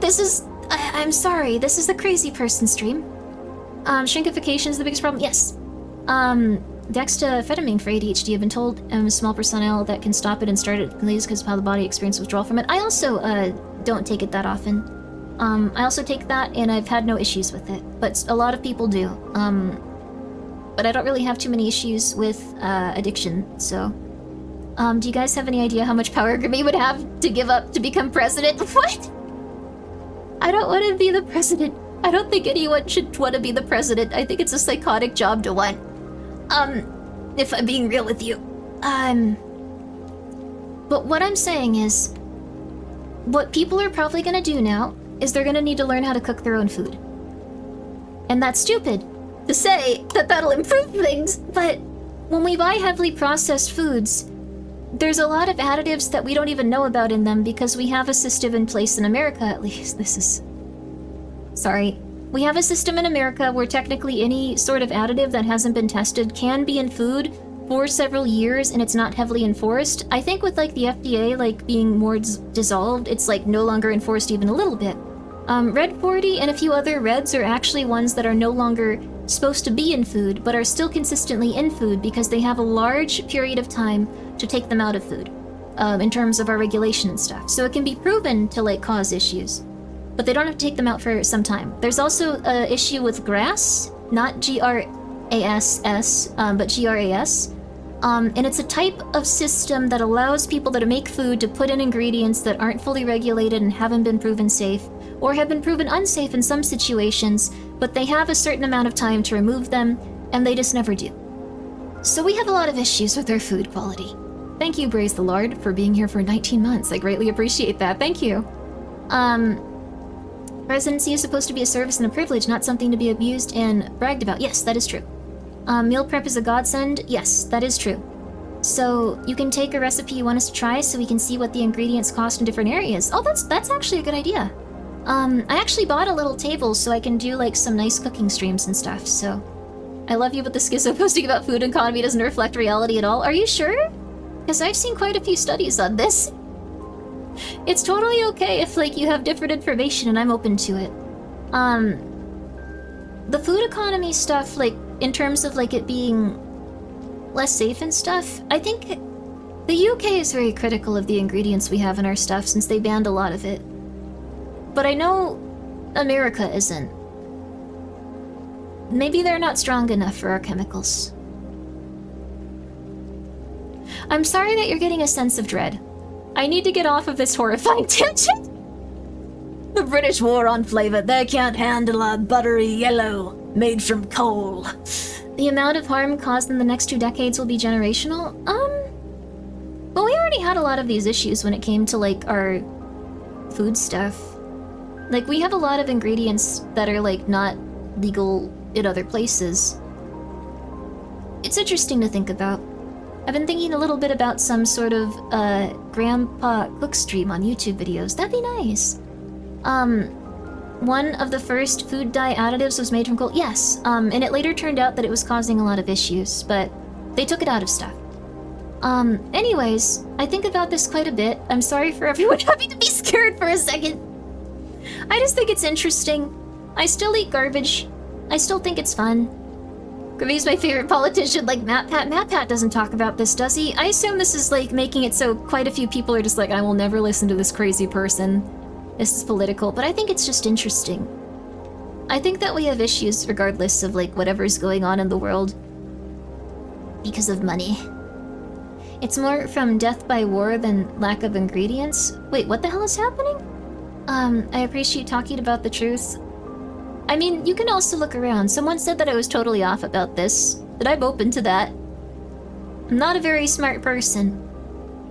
I'm sorry, this is the crazy person stream. Shrinkification is the biggest problem. Yes. Dextamphetamine for ADHD, I've been told a small percentile that can stop it and start it please because of how the body experiences withdrawal from it. I also don't take it that often. I also take that and I've had no issues with it, but a lot of people do. But I don't really have too many issues with addiction, so... do you guys have any idea how much power Grimmi would have to give up to become president? What? I don't want to be the president. I don't think anyone should want to be the president. I think it's a psychotic job to want. If I'm being real with you. But what I'm saying is, what people are probably gonna do now is they're gonna need to learn how to cook their own food. And that's stupid to say that that'll improve things, but when we buy heavily processed foods, there's a lot of additives that we don't even know about in them because we have a system in place in America, at least. Sorry. We have a system in America where technically any sort of additive that hasn't been tested can be in food for several years and it's not heavily enforced. I think with like the FDA like being more dissolved, it's like no longer enforced even a little bit. Red 40 and a few other reds are actually ones that are no longer supposed to be in food, but are still consistently in food because they have a large period of time to take them out of food, in terms of our regulation and stuff. So it can be proven to like cause issues, but they don't have to take them out for some time. There's also an issue with grass not GRASS, but GRAS. And it's a type of system that allows people that make food to put in ingredients that aren't fully regulated and haven't been proven safe, or have been proven unsafe in some situations, but they have a certain amount of time to remove them, and they just never do. So we have a lot of issues with our food quality. Thank you, Praise the Lord, for being here for 19 months. I greatly appreciate that. Thank you. Residency is supposed to be a service and a privilege, not something to be abused and bragged about. Yes, that is true. Meal prep is a godsend. Yes, that is true. So you can take a recipe you want us to try so we can see what the ingredients cost in different areas. Oh, that's actually a good idea. I actually bought a little table so I can do like some nice cooking streams and stuff, so... I love you, but the schizo posting about food economy doesn't reflect reality at all. Are you sure? Because I've seen quite a few studies on this. It's totally okay if, like, you have different information and I'm open to it. The food economy stuff, like, in terms of, like, it being less safe and stuff, I think the UK is very critical of the ingredients we have in our stuff since they banned a lot of it. But I know America isn't. Maybe they're not strong enough for our chemicals. I'm sorry that you're getting a sense of dread. I need to get off of this horrifying tangent. The British war on flavor. They can't handle a buttery yellow made from coal. The amount of harm caused in the next 2 decades will be generational? Well, we already had a lot of these issues when it came to, like, our food stuff. Like, we have a lot of ingredients that are, like, not legal in other places. It's interesting to think about. I've been thinking a little bit about some sort of, grandpa cook stream on YouTube videos. That'd be nice. One of the first food dye additives was made from coal. Yes, and it later turned out that it was causing a lot of issues, but they took it out of stuff. Anyways, I think about this quite a bit. I'm sorry for everyone having to be scared for a second. I just think it's interesting. I still eat garbage. I still think it's fun. Grimmi's my favorite politician, like MatPat. MatPat doesn't talk about this, does he? I assume this is, like, making it so quite a few people are just like, I will never listen to this crazy person. This is political, but I think it's just interesting. I think that we have issues regardless of, like, whatever's going on in the world. Because of money. It's more from death by war than lack of ingredients. Wait, what the hell is happening? I appreciate talking about the truth. I mean, you can also look around. Someone said that I was totally off about this, but I'm open to that. I'm not a very smart person.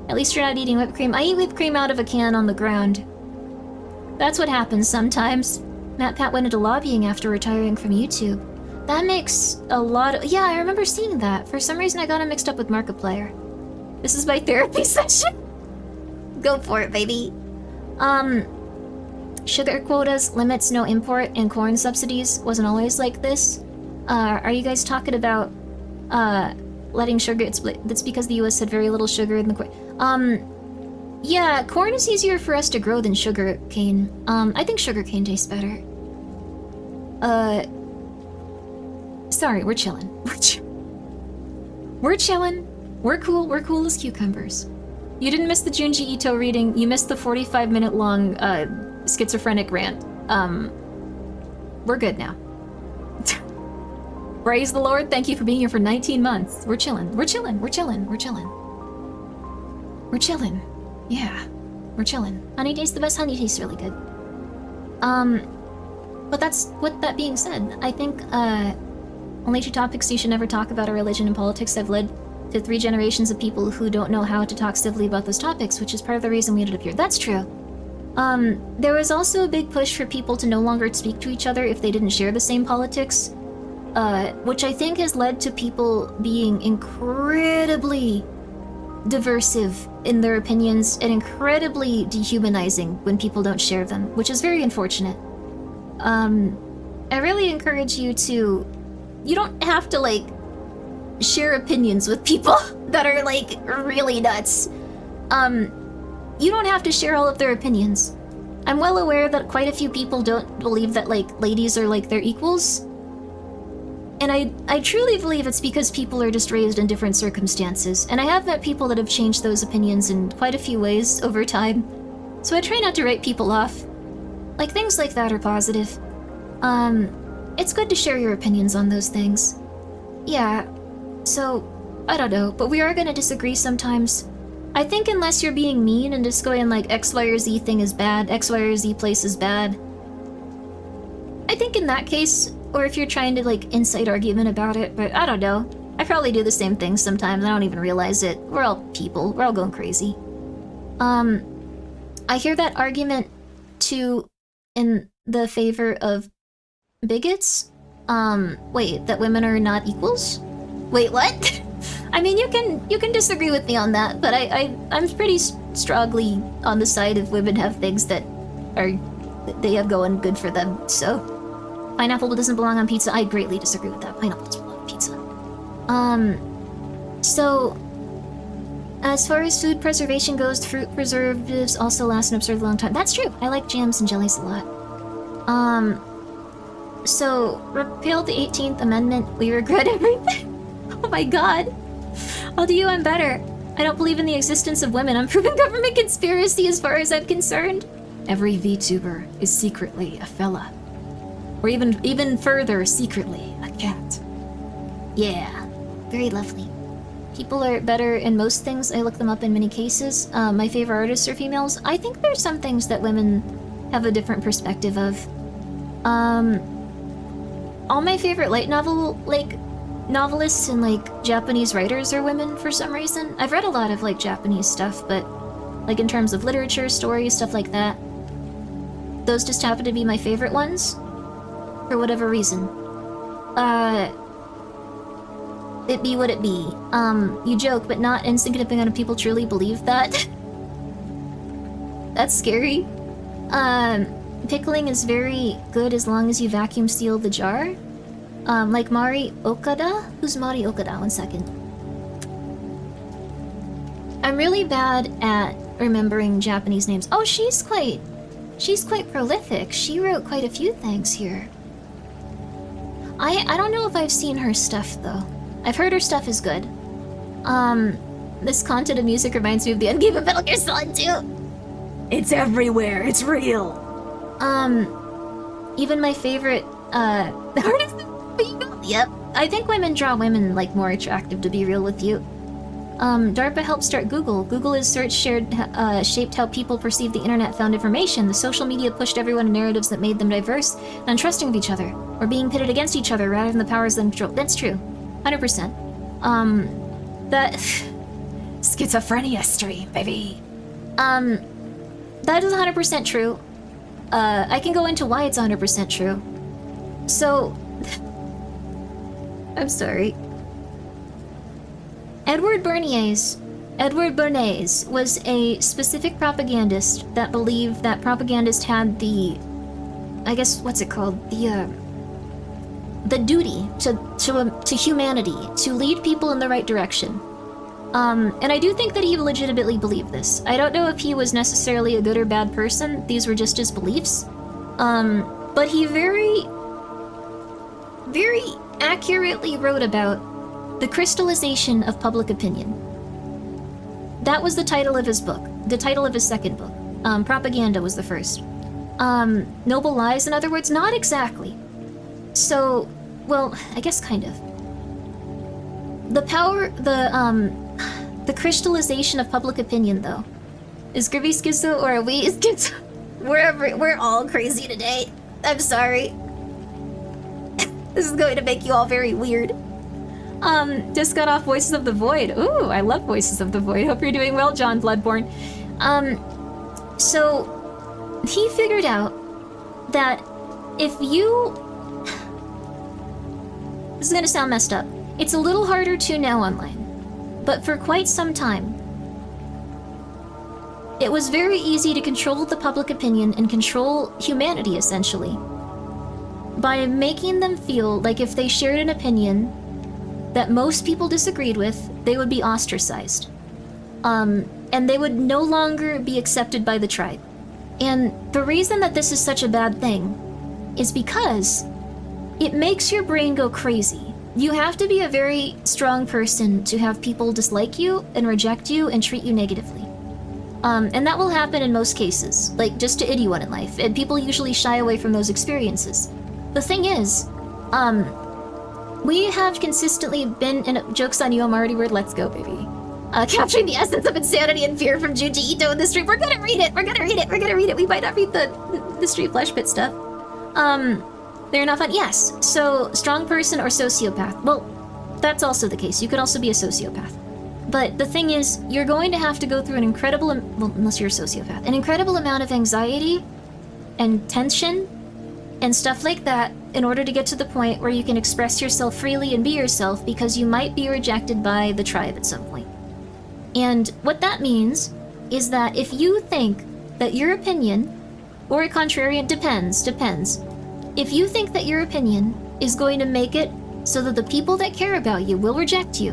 At least you're not eating whipped cream. I eat whipped cream out of a can on the ground. That's what happens sometimes. MatPat went into lobbying after retiring from YouTube. That makes a lot of... Yeah, I remember seeing that. For some reason I got him mixed up with Markiplier. This is my therapy session. Go for it, baby. Sugar quotas, limits, no import, and corn subsidies wasn't always like this. Are you guys talking about, letting sugar... That's because the US had very little sugar in the corn. Yeah, corn is easier for us to grow than sugar cane. I think sugar cane tastes better. Sorry, we're chillin'. We're chillin'. We're cool. We're cool as cucumbers. You didn't miss the Junji Ito reading. You missed the 45-minute long, schizophrenic rant. We're good now. Praise the Lord. Thank you for being here for 19 months. We're chillin'. We're chillin'. We're chillin'. We're chillin'. We're chillin'. Yeah. We're chillin'. Honey tastes the best. Honey tastes really good. But with that being said, I think, only 2 topics you should never talk about are religion and politics have led to 3 generations of people who don't know how to talk civilly about those topics, which is part of the reason we ended up here. That's true. There was also a big push for people to no longer speak to each other if they didn't share the same politics, which I think has led to people being incredibly diversive in their opinions and incredibly dehumanizing when people don't share them, which is very unfortunate. I really encourage you to... You don't have to, like, share opinions with people that are, like, really nuts. You don't have to share all of their opinions. I'm well aware that quite a few people don't believe that, like, ladies are, like, their equals. And I truly believe it's because people are just raised in different circumstances. And I have met people that have changed those opinions in quite a few ways over time. So I try not to write people off. Like, things like that are positive. it's good to share your opinions on those things. Yeah, so, I don't know, but we are gonna disagree sometimes. I think unless you're being mean and just going like X, Y, or Z thing is bad, X, Y, or Z place is bad. I think in that case, or if you're trying to like incite argument about it, but I don't know. I probably do the same thing sometimes, I don't even realize it. We're all people, we're all going crazy. I hear that argument too in the favor of bigots. Wait, that women are not equals? Wait, what? I mean, you can disagree with me on that, but I'm pretty strongly on the side of women have things that they have going good for them, so. Pineapple doesn't belong on pizza. I greatly disagree with that. Pineapple doesn't belong on pizza. So, as far as food preservation goes, fruit preservatives also last an absurdly long time. That's true. I like jams and jellies a lot. So, repeal the 18th Amendment. We regret everything. Oh my god. I'll do you one better. I don't believe in the existence of women. I'm proving government conspiracy as far as I'm concerned. Every VTuber is secretly a fella. Or even further, secretly, a cat. Yeah, very lovely. People are better in most things. I look them up in many cases. My favorite artists are females. I think there's some things that women have a different perspective of. All my favorite light novel, novelists and Japanese writers are women for some reason. I've read a lot of Japanese stuff, but in terms of literature, stories, stuff like that, those just happen to be my favorite ones for whatever reason. It be what it be. You joke, but not insignificant amount of people truly believe that. That's scary. Pickling is very good as long as you vacuum seal the jar. Like Mari Okada? Who's Mari Okada? One second. I'm really bad at remembering Japanese names. Oh, she's quite prolific. She wrote quite a few things here. I don't know if I've seen her stuff though. I've heard her stuff is good. This content of music reminds me of the endgame of Metal Gear Solid 2. It's everywhere. It's real. Even my favorite artist is female. Yep. I think women draw women more attractive, to be real with you. DARPA helped start Google. Google's search shaped how people perceived the internet, found information. The social media pushed everyone in narratives that made them diverse and untrusting of each other, or being pitted against each other rather than the powers that control. That's true. 100%. That schizophrenia stream, baby. That is 100% true. I can go into why it's 100% true. So, I'm sorry. Edward Bernays was a specific propagandist that believed that propagandists had the, I guess, what's it called? The duty to humanity, to lead people in the right direction. And I do think that he legitimately believed this. I don't know if he was necessarily a good or bad person. These were just his beliefs. But he very, very accurately wrote about the crystallization of public opinion. That was the title of his book. The title of his second book. Propaganda was the first. Noble Lies, in other words? Not exactly. So, well, I guess kind of. The power, the crystallization of public opinion, though. Is Grimmi schizo or are we schizo? We're all crazy today. I'm sorry. This is going to make you all very weird. Just got off Voices of the Void. Ooh, I love Voices of the Void. Hope you're doing well, John Bloodborne. So, he figured out that if you... This is gonna sound messed up. It's a little harder to now online. But for quite some time, it was very easy to control the public opinion and control humanity, essentially, by making them feel like if they shared an opinion that most people disagreed with, they would be ostracized. And they would no longer be accepted by the tribe. And the reason that this is such a bad thing is because it makes your brain go crazy. You have to be a very strong person to have people dislike you and reject you and treat you negatively. And that will happen in most cases, just to anyone in life, and people usually shy away from those experiences. The thing is, We have consistently been in jokes on you, I'm already word, let's go, baby. Capturing the essence of insanity and fear from Junji Ito in the stream. We're gonna read it. We might not read the stream flash pit stuff. They're not fun. Yes. So strong person or sociopath. Well, that's also the case. You could also be a sociopath. But the thing is, you're going to have to go through an incredible, well, unless you're a sociopath, an incredible amount of anxiety and tension and stuff like that in order to get to the point where you can express yourself freely and be yourself, because you might be rejected by the tribe at some point. And what that means is that if you think that your opinion, or a contrarian, depends. If you think that your opinion is going to make it so that the people that care about you will reject you,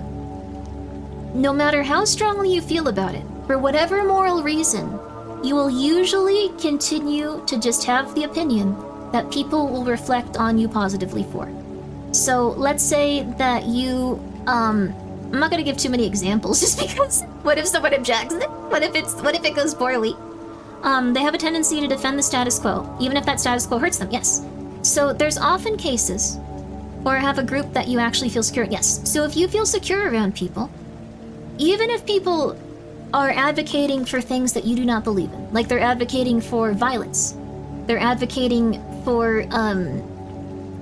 no matter how strongly you feel about it, for whatever moral reason, you will usually continue to just have the opinion that people will reflect on you positively for. So let's say that you, I'm not gonna give too many examples just because what if someone objects? What if it goes poorly? They have a tendency to defend the status quo, even if that status quo hurts them, yes. So there's often cases, or have a group that you actually feel secure, yes. So if you feel secure around people, even if people are advocating for things that you do not believe in, like they're advocating for violence, they're advocating for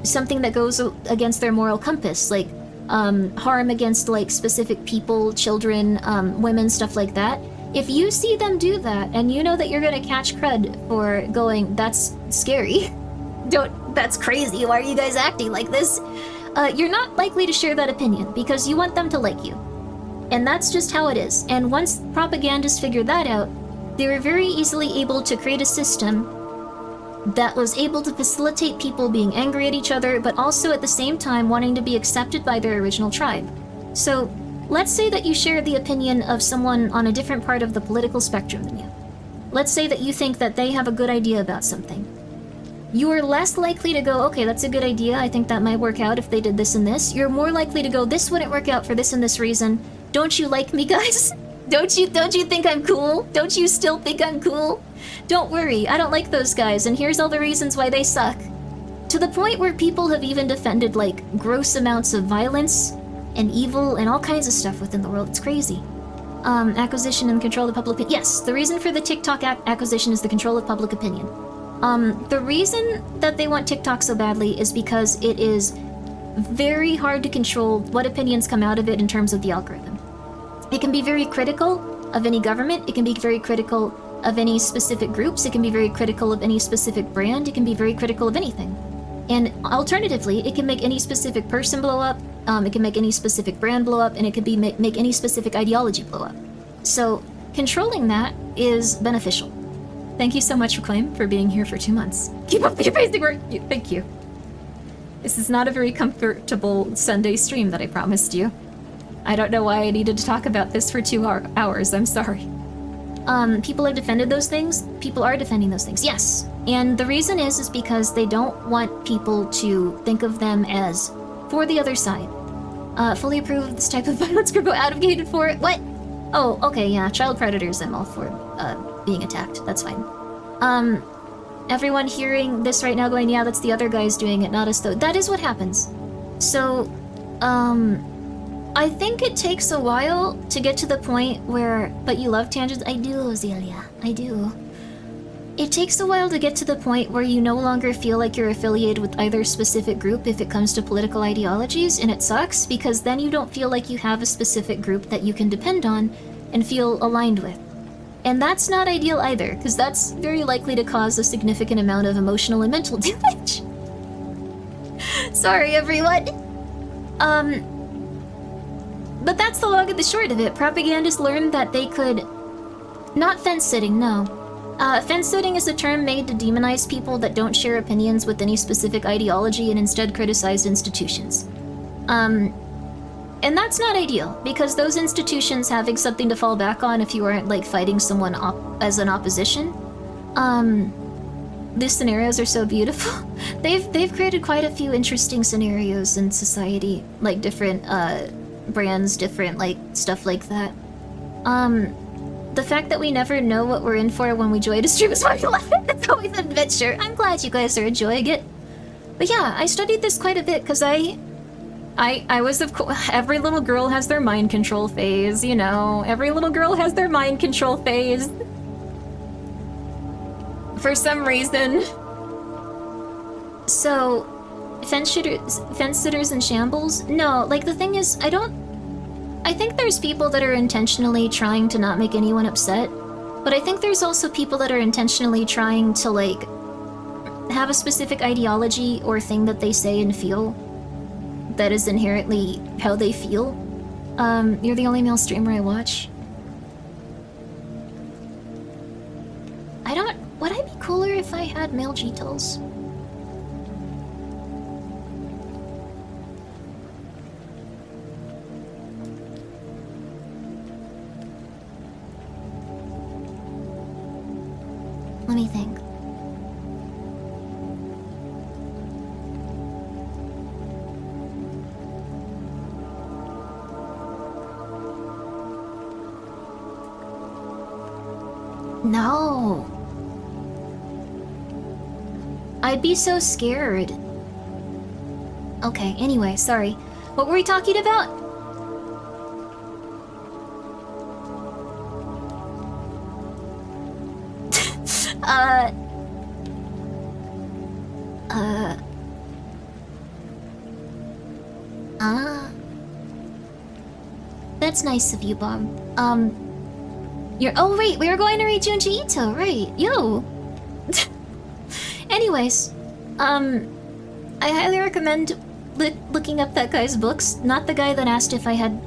something that goes against their moral compass, like harm against like specific people, children, women, stuff like that. If you see them do that and you know that you're gonna catch cred for going, that's scary, that's crazy, why are you guys acting like this? You're not likely to share that opinion because you want them to like you. And that's just how it is. And once propagandists figured that out, they were very easily able to create a system that was able to facilitate people being angry at each other, but also at the same time wanting to be accepted by their original tribe. So let's say that you share the opinion of someone on a different part of the political spectrum than you. Let's say that you think that they have a good idea about something. You are less likely to go, okay, that's a good idea, I think that might work out if they did this and this. You're more likely to go, this wouldn't work out for this and this reason. Don't you like me, guys? Don't you think I'm cool? Don't you still think I'm cool? Don't worry, I don't like those guys, and here's all the reasons why they suck. To the point where people have even defended, like, gross amounts of violence and evil and all kinds of stuff within the world. It's crazy. Acquisition and control of public opinion. Yes, the reason for the TikTok acquisition is the control of public opinion. The reason that they want TikTok so badly is because it is very hard to control what opinions come out of it in terms of the algorithm. It can be very critical of any government, it can be very critical of any specific groups, it can be very critical of any specific brand, it can be very critical of anything. And alternatively, it can make any specific person blow up, it can make any specific brand blow up, and it could be make any specific ideology blow up. So controlling that is beneficial. Thank you so much, Reclaim, for being here for 2 months. Keep up with your amazing work. Thank you. This is not a very comfortable Sunday stream that I promised you. I don't know why I needed to talk about this for 2 hours, I'm sorry. People have defended those things. People are defending those things, yes. And the reason is because they don't want people to think of them as for the other side. Fully approve of this type of violence group, advocated for it. What? Oh, okay, yeah, child predators, I'm all for, being attacked, that's fine. Everyone hearing this right now going, yeah, that's the other guys doing it, not us though. That is what happens. So, I think it takes a while to get to the point where, but you love tangents? I do, Zelia, I do. It takes a while to get to the point where you no longer feel like you're affiliated with either specific group if it comes to political ideologies, and it sucks because then you don't feel like you have a specific group that you can depend on and feel aligned with. And that's not ideal either, because that's very likely to cause a significant amount of emotional and mental damage. Sorry, everyone. But that's the long and the short of it. Propagandists learned that they could... Not fence-sitting, no. Fence-sitting is a term made to demonize people that don't share opinions with any specific ideology and instead criticize institutions. And that's not ideal, because those institutions having something to fall back on if you aren't, like, fighting someone as an opposition. These scenarios are so beautiful. They've created quite a few interesting scenarios in society, like different, brands, different, like, stuff like that. The fact that we never know what we're in for when we join a stream is why we love it. It's always an adventure. I'm glad you guys are enjoying it. But yeah, I studied this quite a bit because I was, of course, every little girl has their mind control phase, you know. Every little girl has their mind control phase. For some reason. So, fence sitters in shambles? No, like the thing is, I think there's people that are intentionally trying to not make anyone upset, but I think there's also people that are intentionally trying to, like, have a specific ideology or thing that they say and feel that is inherently how they feel. You're the only male streamer I watch. Would I be cooler if I had male genitals? Let me think. No. I'd be so scared. Okay, anyway, sorry. What were we talking about? That's nice of you, Bob. Oh wait, we were going to read Junji Ito, right? Yo! Anyways, I highly recommend looking up that guy's books. Not the guy that asked if I had,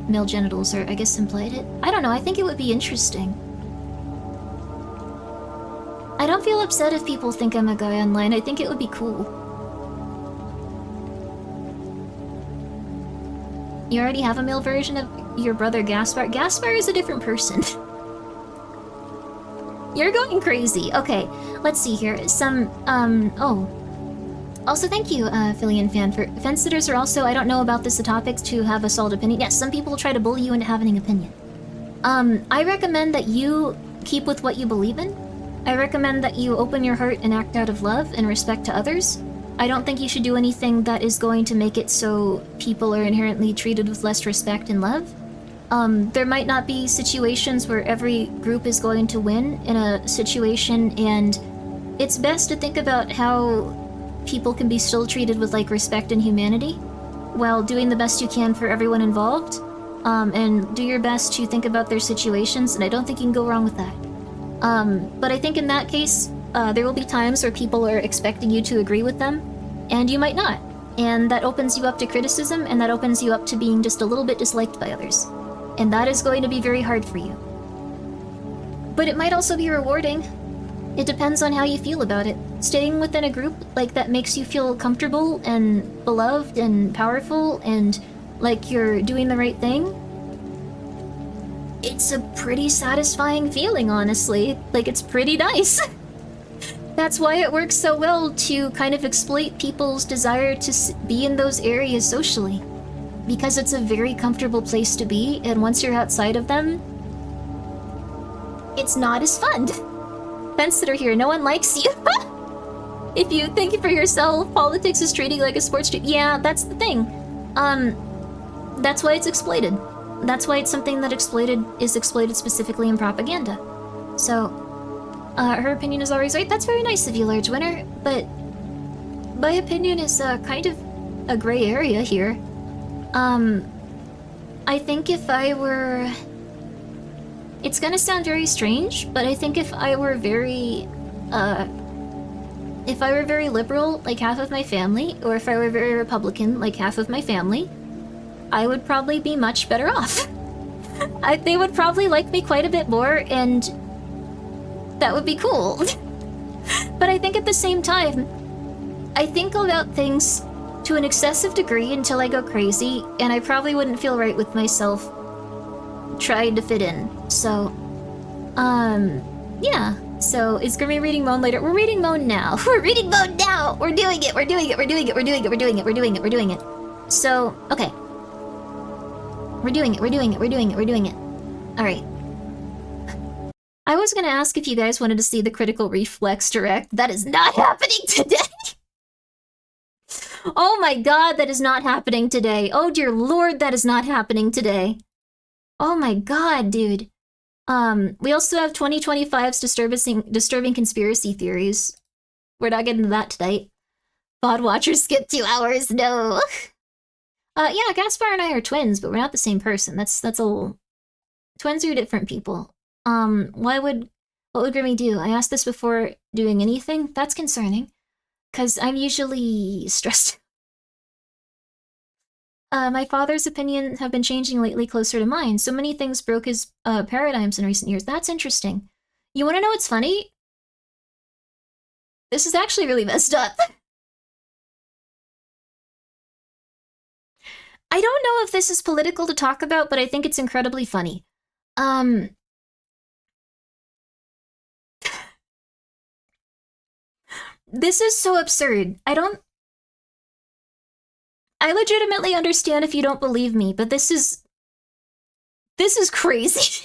male genitals, or I guess implied it. I don't know, I think it would be interesting. I don't feel upset if people think I'm a guy online. I think it would be cool. You already have a male version of your brother Gaspar? Gaspar is a different person. You're going crazy. Okay, let's see here. Oh. Also, thank you, Phillian fan, for fence sitters are also, I don't know about this topic, to have a solid opinion. Yes, some people try to bully you into having an opinion. I recommend that you keep with what you believe in. I recommend that you open your heart and act out of love and respect to others. I don't think you should do anything that is going to make it so people are inherently treated with less respect and love. There might not be situations where every group is going to win in a situation, and it's best to think about how people can be still treated with, like, respect and humanity while doing the best you can for everyone involved, and do your best to think about their situations, and I don't think you can go wrong with that. But I think in that case, there will be times where people are expecting you to agree with them, and you might not. And that opens you up to criticism, and that opens you up to being just a little bit disliked by others. And that is going to be very hard for you. But it might also be rewarding. It depends on how you feel about it. Staying within a group like that makes you feel comfortable and beloved and powerful and like you're doing the right thing. It's a pretty satisfying feeling, honestly. Like, it's pretty nice. That's why it works so well to kind of exploit people's desire to be in those areas socially. Because it's a very comfortable place to be, and once you're outside of them, it's not as fun. Fence sitter here, no one likes you. If you think for yourself, politics is treating like a sports team. Yeah, that's the thing. That's why it's exploited. That's why it's something that is exploited specifically in propaganda. So, her opinion is always right. That's very nice of you, Large Winner, but my opinion is kind of a gray area here. I think if I were... It's gonna sound very strange, but I think if I were very liberal, like half of my family, or if I were very Republican, like half of my family, I would probably be much better off. They would probably like me quite a bit more, and that would be cool. But I think at the same time, I think about things to an excessive degree until I go crazy, and I probably wouldn't feel right with myself trying to fit in. So, yeah. So, is Grimmi reading Moan later? We're reading Moan now. We're reading Moan now! We're doing it! We're doing it! We're doing it! We're doing it! We're doing it! We're doing it! We're doing it! So, okay. We're doing it! We're doing it! We're doing it! We're doing it! Alright. I was gonna ask if you guys wanted to see the Critical Reflex Direct. That is not happening today! Oh my god, that is not happening today. Oh dear lord, that is not happening today. Oh my god, dude. We also have 2025's disturbing conspiracy theories. We're not getting into that tonight. Bod Watchers skip 2 hours, no. Yeah, Gaspar and I are twins, but we're not the same person. That's a little... Twins are different people. What would Grimmi do? I asked this before doing anything. That's concerning. Because I'm usually stressed. My father's opinions have been changing lately closer to mine. So many things broke his paradigms in recent years. That's interesting. You want to know what's funny? This is actually really messed up. I don't know if this is political to talk about, but I think it's incredibly funny. This is so absurd. I legitimately understand if you don't believe me, but this is crazy.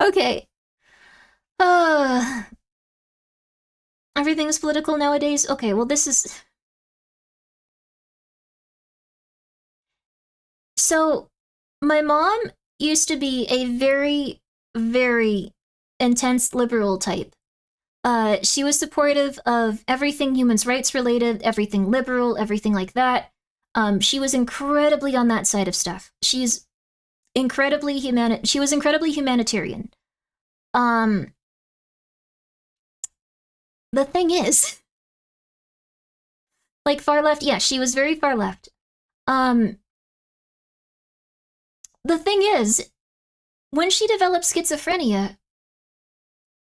Okay. Everything's political nowadays? Okay, well this is... So, my mom used to be a very, very intense liberal type. She was supportive of everything humans rights related, everything liberal, everything like that. She was incredibly on that side of stuff. She was incredibly humanitarian. The thing is, like far left, yeah, she was very far left. The thing is, when she developed schizophrenia,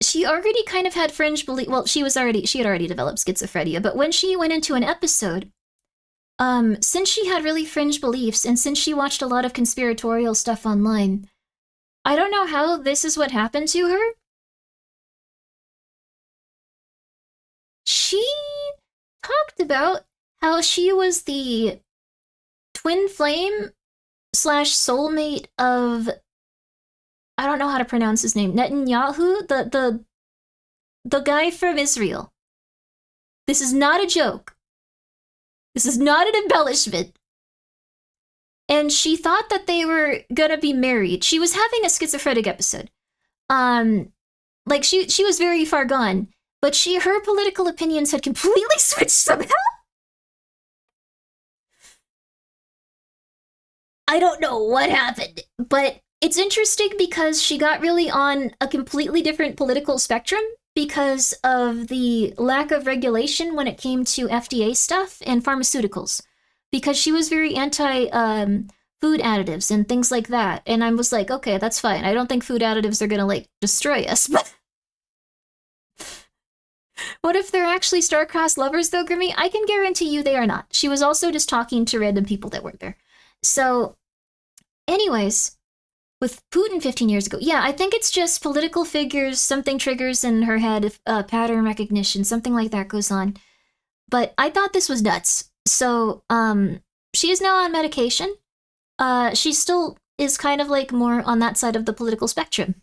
she already kind of had fringe belief. Well, she had already developed schizophrenia, but when she went into an episode, since she had really fringe beliefs and since she watched a lot of conspiratorial stuff online, I don't know how this is what happened to her. She talked about how she was the twin flame / soulmate of, I don't know how to pronounce his name, Netanyahu, the guy from Israel. This is not a joke. This is not an embellishment. And she thought that they were gonna be married. She was having a schizophrenic episode. Like she was very far gone, but her political opinions had completely switched somehow. I don't know what happened, but it's interesting because she got really on a completely different political spectrum because of the lack of regulation when it came to FDA stuff and pharmaceuticals. Because she was very anti food additives and things like that. And I was like, okay, that's fine. I don't think food additives are gonna like destroy us, but what if they're actually star-crossed lovers though, Grimmi? I can guarantee you they are not. She was also just talking to random people that weren't there. So, anyways, with Putin 15 years ago, yeah, I think it's just political figures, something triggers in her head, pattern recognition, something like that goes on. But I thought this was nuts. So, she is now on medication. She still is kind of like more on that side of the political spectrum.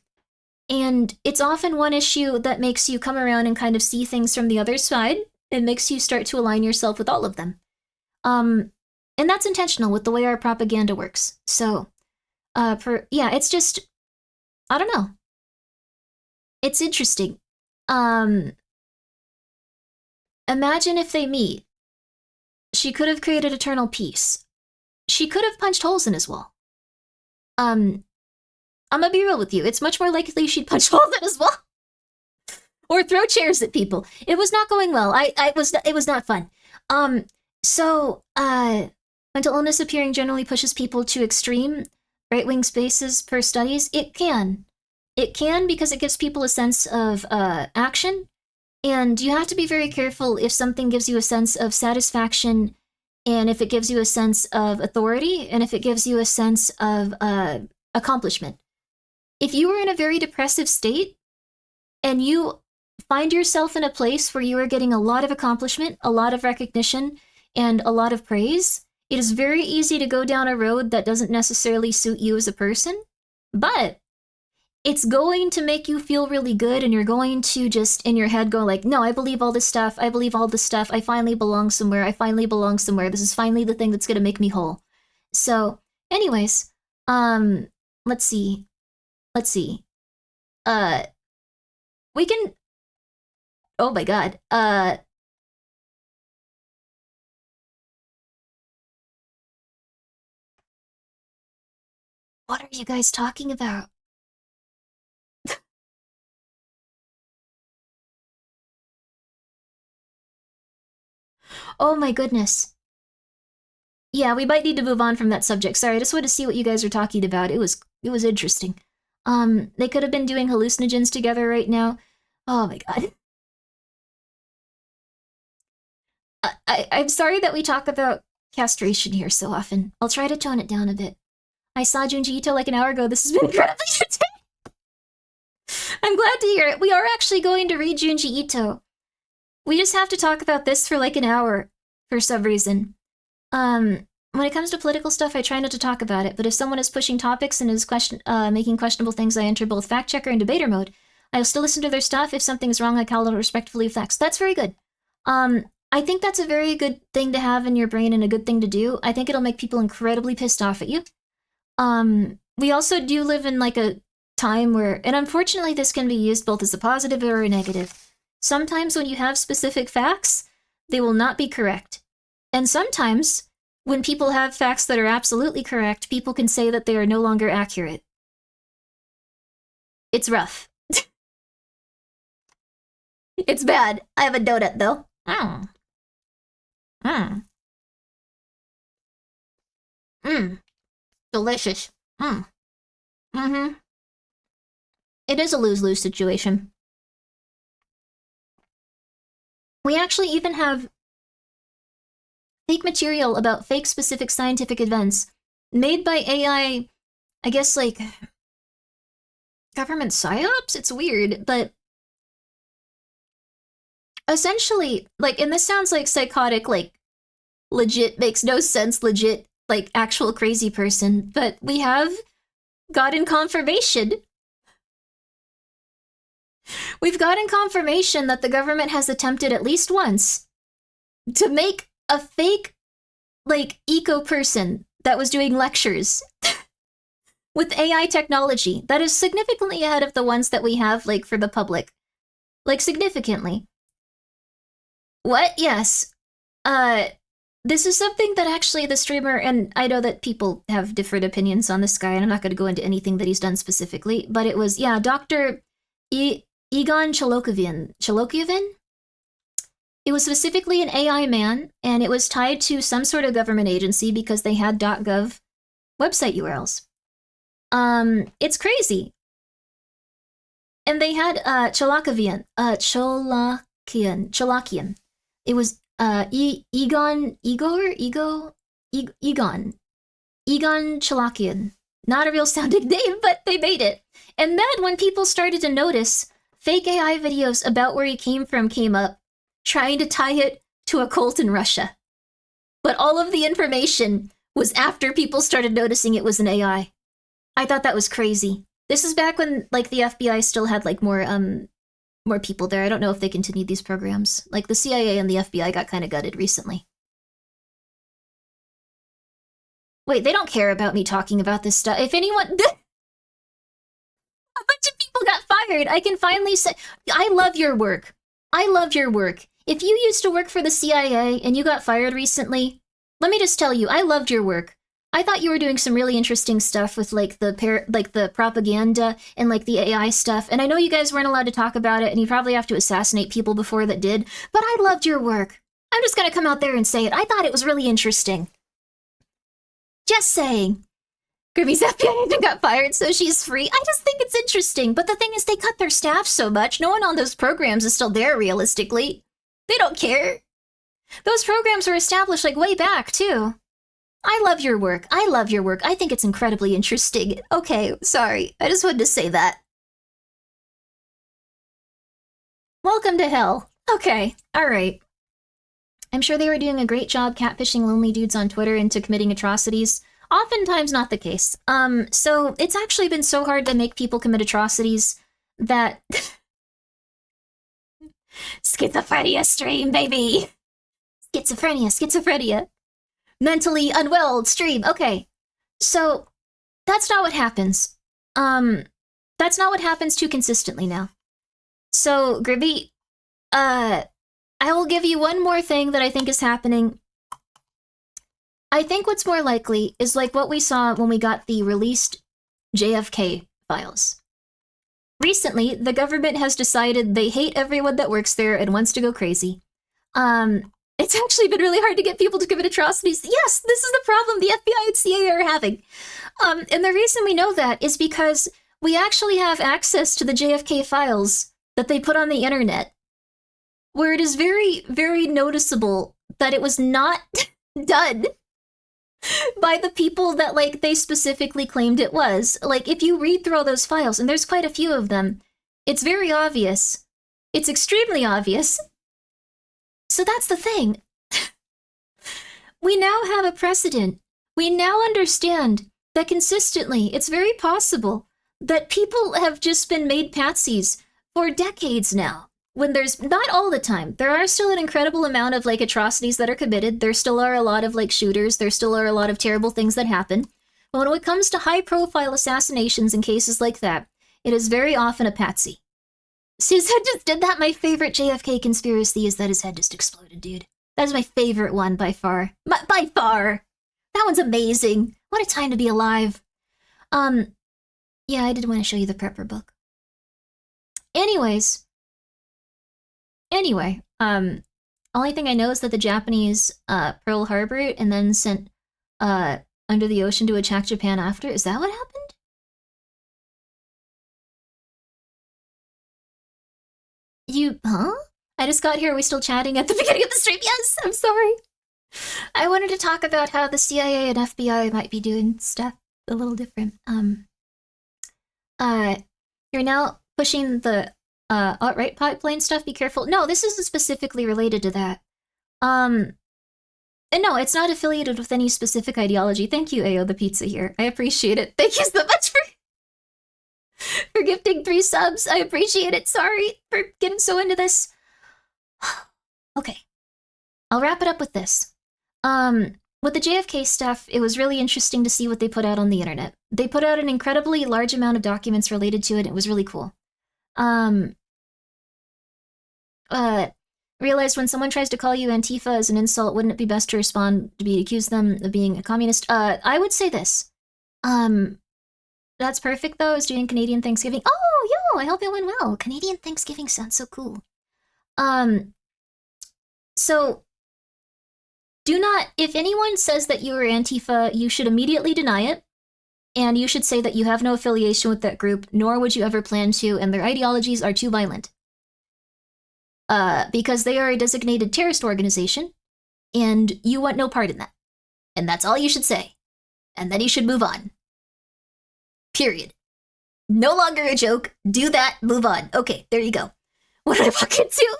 And it's often one issue that makes you come around and kind of see things from the other side. It makes you start to align yourself with all of them. And that's intentional with the way our propaganda works. So, yeah, it's just, I don't know. It's interesting. Imagine if they meet. She could have created eternal peace. She could have punched holes in his wall. I'm gonna be real with you. It's much more likely she'd punch holes in his wall. Or throw chairs at people. It was not going well. It was not fun. So, mental illness appearing generally pushes people to extreme right-wing spaces per studies. It can. It can because it gives people a sense of action. And you have to be very careful if something gives you a sense of satisfaction, and if it gives you a sense of authority, and if it gives you a sense of accomplishment. If you were in a very depressive state, and you find yourself in a place where you are getting a lot of accomplishment, a lot of recognition, and a lot of praise, it is very easy to go down a road that doesn't necessarily suit you as a person. But it's going to make you feel really good, and you're going to just in your head go like, no, I believe all this stuff, I believe all this stuff, I finally belong somewhere, I finally belong somewhere, this is finally the thing that's gonna make me whole. So, anyways, let's see. We can, oh my god, what are you guys talking about? Oh my goodness. Yeah, we might need to move on from that subject. Sorry, I just wanted to see what you guys are talking about. It was interesting. They could have been doing hallucinogens together right now. Oh my god. I'm sorry that we talk about castration here so often. I'll try to tone it down a bit. I saw Junji Ito like an hour ago. This has been incredibly entertaining. I'm glad to hear it. We are actually going to read Junji Ito. We just have to talk about this for like an hour for some reason. When it comes to political stuff, I try not to talk about it, but if someone is pushing topics and is making questionable things, I enter both fact checker and debater mode. I'll still listen to their stuff. If something is wrong, I call it respectfully facts. That's very good. I think that's a very good thing to have in your brain and a good thing to do. I think it'll make people incredibly pissed off at you. We also do live in like a time where, and unfortunately this can be used both as a positive or a negative. Sometimes when you have specific facts, they will not be correct. And sometimes when people have facts that are absolutely correct, people can say that they are no longer accurate. It's rough. It's bad. I have a donut though. Delicious. It is a lose-lose situation. We actually even have fake material about fake specific scientific events made by AI, I guess like government psyops? It's weird, but essentially, like, and this sounds like psychotic, like, legit, makes no sense, legit, like, actual crazy person, but we have gotten confirmation. We've gotten confirmation that the government has attempted at least once to make a fake, like, eco person that was doing lectures with AI technology that is significantly ahead of the ones that we have, like, for the public. Like, significantly. What? Yes. This is something that actually the streamer, and I know that people have different opinions on this guy, and I'm not going to go into anything that he's done specifically, but it was, yeah, Dr. Egon Cholokievin? It was specifically an AI man, and it was tied to some sort of government agency because they had .gov website URLs. It's crazy. And they had Cholokian. It was Egon Cholokian. Not a real sounding name, but they made it. And then when people started to notice fake AI videos about where he came from came up, trying to tie it to a cult in Russia. But all of the information was after people started noticing it was an AI. I thought that was crazy. This is back when, like, the FBI still had, like, more people there. I don't know if they continued these programs. Like, the CIA and the FBI got kind of gutted recently. Wait, they don't care about me talking about this stuff. If anyone... A bunch of people got fired. I can finally say... I love your work. I love your work. If you used to work for the CIA and you got fired recently, let me just tell you, I loved your work. I thought you were doing some really interesting stuff with like the propaganda and like the AI stuff. And I know you guys weren't allowed to talk about it, and you probably have to assassinate people before that did. But I loved your work. I'm just gonna come out there and say it. I thought it was really interesting. Just saying. Grimmi's FBI agent got fired, so she's free. I just think it's interesting. But the thing is, they cut their staff so much. No one on those programs is still there, realistically. They don't care. Those programs were established like way back, too. I love your work. I love your work. I think it's incredibly interesting. Okay, sorry. I just wanted to say that. Welcome to hell. Okay, alright. I'm sure they were doing a great job catfishing lonely dudes on Twitter into committing atrocities. Oftentimes not the case. So it's actually been so hard to make people commit atrocities that schizophrenia stream, baby. Schizophrenia. Mentally unwell stream. Okay. So that's not what happens. That's not what happens too consistently now. So, Grimmi, I will give you one more thing that I think is happening. I think what's more likely is like what we saw when we got the released JFK files. Recently, the government has decided they hate everyone that works there and wants to go crazy. It's actually been really hard to get people to commit atrocities. Yes, this is the problem the FBI and CIA are having. And the reason we know that is because we actually have access to the JFK files that they put on the internet, where it is very, very noticeable that it was not done by the people that, like, they specifically claimed it was. Like, if you read through all those files, and there's quite a few of them, it's very obvious. It's extremely obvious. So that's the thing. We now have a precedent. We now understand that consistently, it's very possible that people have just been made patsies for decades now. When there's, not all the time, there are still an incredible amount of, like, atrocities that are committed. There still are a lot of, like, shooters. There still are a lot of terrible things that happen. But when it comes to high-profile assassinations and cases like that, it is very often a patsy. See, his head just did that. My favorite JFK conspiracy is that his head just exploded, dude. That is my favorite one by far. By far! That one's amazing. What a time to be alive. Yeah, I did want to show you the Prepper book. Anyway, only thing I know is that the Japanese Pearl Harbor it and then sent under the ocean to attack Japan after. Is that what happened? Huh? I just got here. Are we still chatting at the beginning of the stream? Yes, I'm sorry. I wanted to talk about how the CIA and FBI might be doing stuff a little different. You're now pushing the alt-right pipeline stuff, be careful. No, this isn't specifically related to that. And no, it's not affiliated with any specific ideology. Thank you, Ayo the Pizza here. I appreciate it. Thank you so much for gifting 3 subs. I appreciate it. Sorry for getting so into this. Okay. I'll wrap it up with this. With the JFK stuff, it was really interesting to see what they put out on the internet. They put out an incredibly large amount of documents related to it. It was really cool. Realized when someone tries to call you Antifa as an insult, wouldn't it be best to respond to be accuse them of being a communist? I would say this. That's perfect though, is doing Canadian Thanksgiving. Oh, yo, I hope it went well. Canadian Thanksgiving sounds so cool. So do not, if anyone says that you are Antifa, you should immediately deny it. And you should say that you have no affiliation with that group, nor would you ever plan to, and their ideologies are too violent. Because they are a designated terrorist organization, and you want no part in that. And that's all you should say. And then you should move on. Period. No longer a joke. Do that, move on. Okay, there you go. What did I walk into?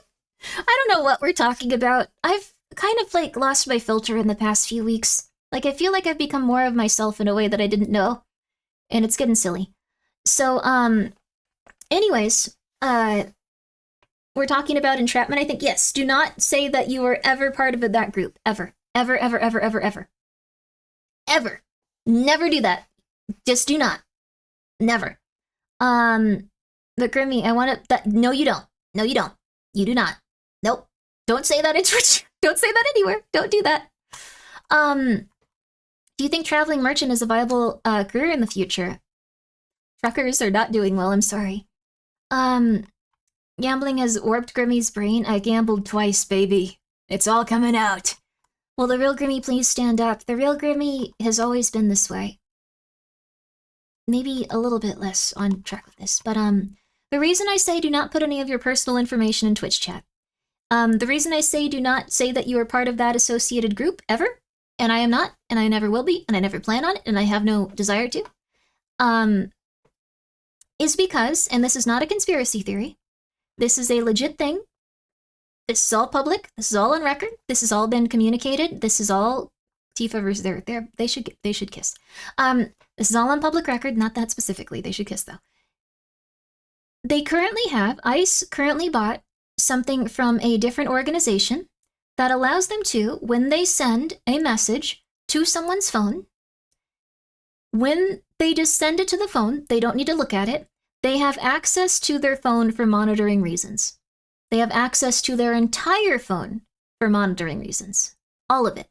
I don't know what we're talking about. I've kind of, like, lost my filter in the past few weeks. Like, I feel like I've become more of myself in a way that I didn't know. And it's getting silly. So, anyways, we're talking about entrapment, I think. Yes, do not say that you were ever part of that group. Ever. Ever, ever, ever, ever, ever. Ever. Never do that. Just do not. Never. But Grimmi, I want to... No, you don't. No, you don't. You do not. Nope. Don't say that in Twitch. Don't say that anywhere. Don't do that. Do you think traveling merchant is a viable career in the future? Truckers are not doing well, I'm sorry. Gambling has warped Grimmi's brain. I gambled twice, baby. It's all coming out. Will the real Grimmi please stand up? The real Grimmi has always been this way. Maybe a little bit less on track with this, but the reason I say do not put any of your personal information in Twitch chat. The reason I say do not say that you are part of that associated group, ever, and I am not, and I never will be, and I never plan on it, and I have no desire to, is because, and this is not a conspiracy theory, this is a legit thing, this is all public, this is all on record, this has all been communicated, this is all Tifa versus they should kiss. This is all on public record, not that specifically. They should kiss though. ICE currently bought something from a different organization that allows them to, when they send a message to someone's phone, when they just send it to the phone, they don't need to look at it. They have access to their phone for monitoring reasons. They have access to their entire phone for monitoring reasons. All of it.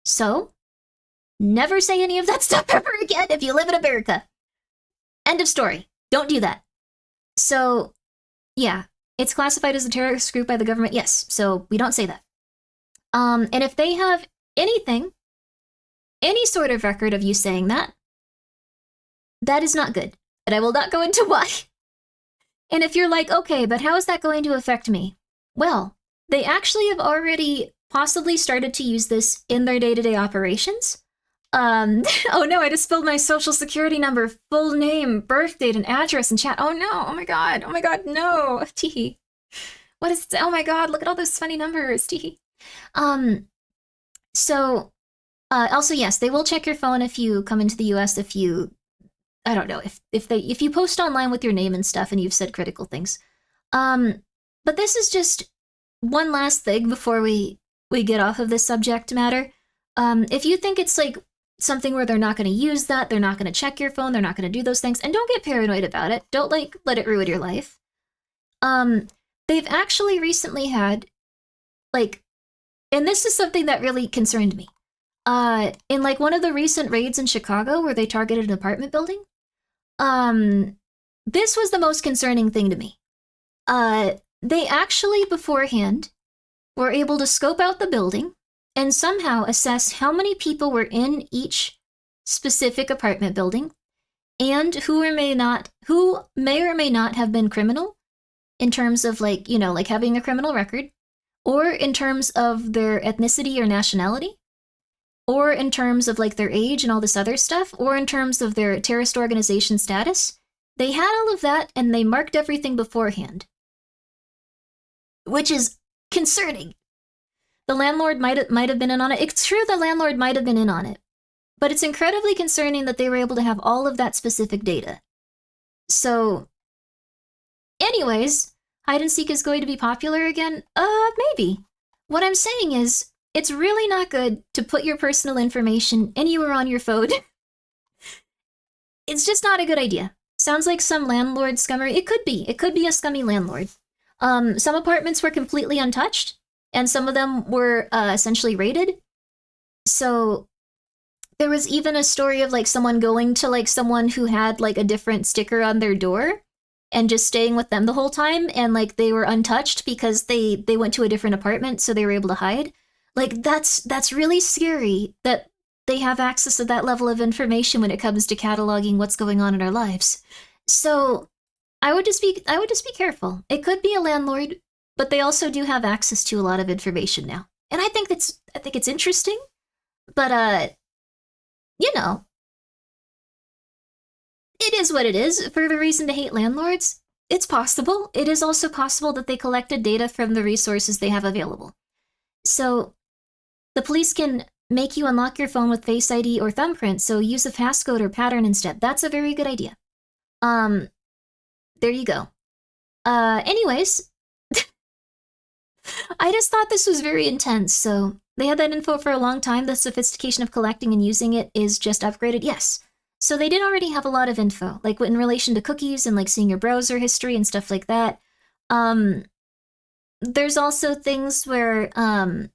So, never say any of that stuff ever again if you live in America. End of story. Don't do that. So, yeah, it's classified as a terrorist group by the government. Yes, so we don't say that. And if they have anything, any sort of record of you saying that, that is not good. And I will not go into why. And if you're like, okay, but how is that going to affect me? Well, they actually have already possibly started to use this in their day-to-day operations. Oh no, I just spilled my social security number, full name, birth date, and address in chat. Oh no, oh my god, no, teehee. What is, oh my god, look at all those funny numbers, teehee. Also yes, they will check your phone if you come into the US, if you, I don't know, if you post online with your name and stuff and you've said critical things. But this is just one last thing before we get off of this subject matter. If you think it's like something where they're not going to use that, they're not going to check your phone, they're not going to do those things, and don't get paranoid about it. Don't like let it ruin your life. They've actually recently had, like, and this is something that really concerned me. In like one of the recent raids in Chicago where they targeted an apartment building, this was the most concerning thing to me. They actually beforehand were able to scope out the building and somehow assess how many people were in each specific apartment building and who may or may not have been criminal in terms of like, you know, like having a criminal record, or in terms of their ethnicity or nationality, or in terms of like their age and all this other stuff, or in terms of their terrorist organization status. They had all of that and they marked everything beforehand, which is concerning. The landlord might have been in on it. It's true the landlord might have been in on it, but it's incredibly concerning that they were able to have all of that specific data. So, anyways, hide and seek is going to be popular again? Maybe. What I'm saying is, it's really not good to put your personal information anywhere on your phone. It's just not a good idea. Sounds like some landlord scummery. It could be a scummy landlord. Some apartments were completely untouched, and some of them were essentially raided. So there was even a story of like someone going to like someone who had like a different sticker on their door and just staying with them the whole time, and like they were untouched because they went to a different apartment, so they were able to hide. Like that's really scary that they have access to that level of information when it comes to cataloging what's going on in our lives. So I would just be careful. It could be a landlord, but they also do have access to a lot of information now. And I think it's interesting, but you know, it is what it is. For the reason to hate landlords, it's possible. It is also possible that they collected data from the resources they have available. So the police can make you unlock your phone with Face ID or thumbprint, so use a passcode or pattern instead. That's a very good idea. There you go. Anyways, I just thought this was very intense, so they had that info for a long time. The sophistication of collecting and using it is just upgraded, yes. So they did already have a lot of info, like in relation to cookies and like seeing your browser history and stuff like that. There's also things where, I'm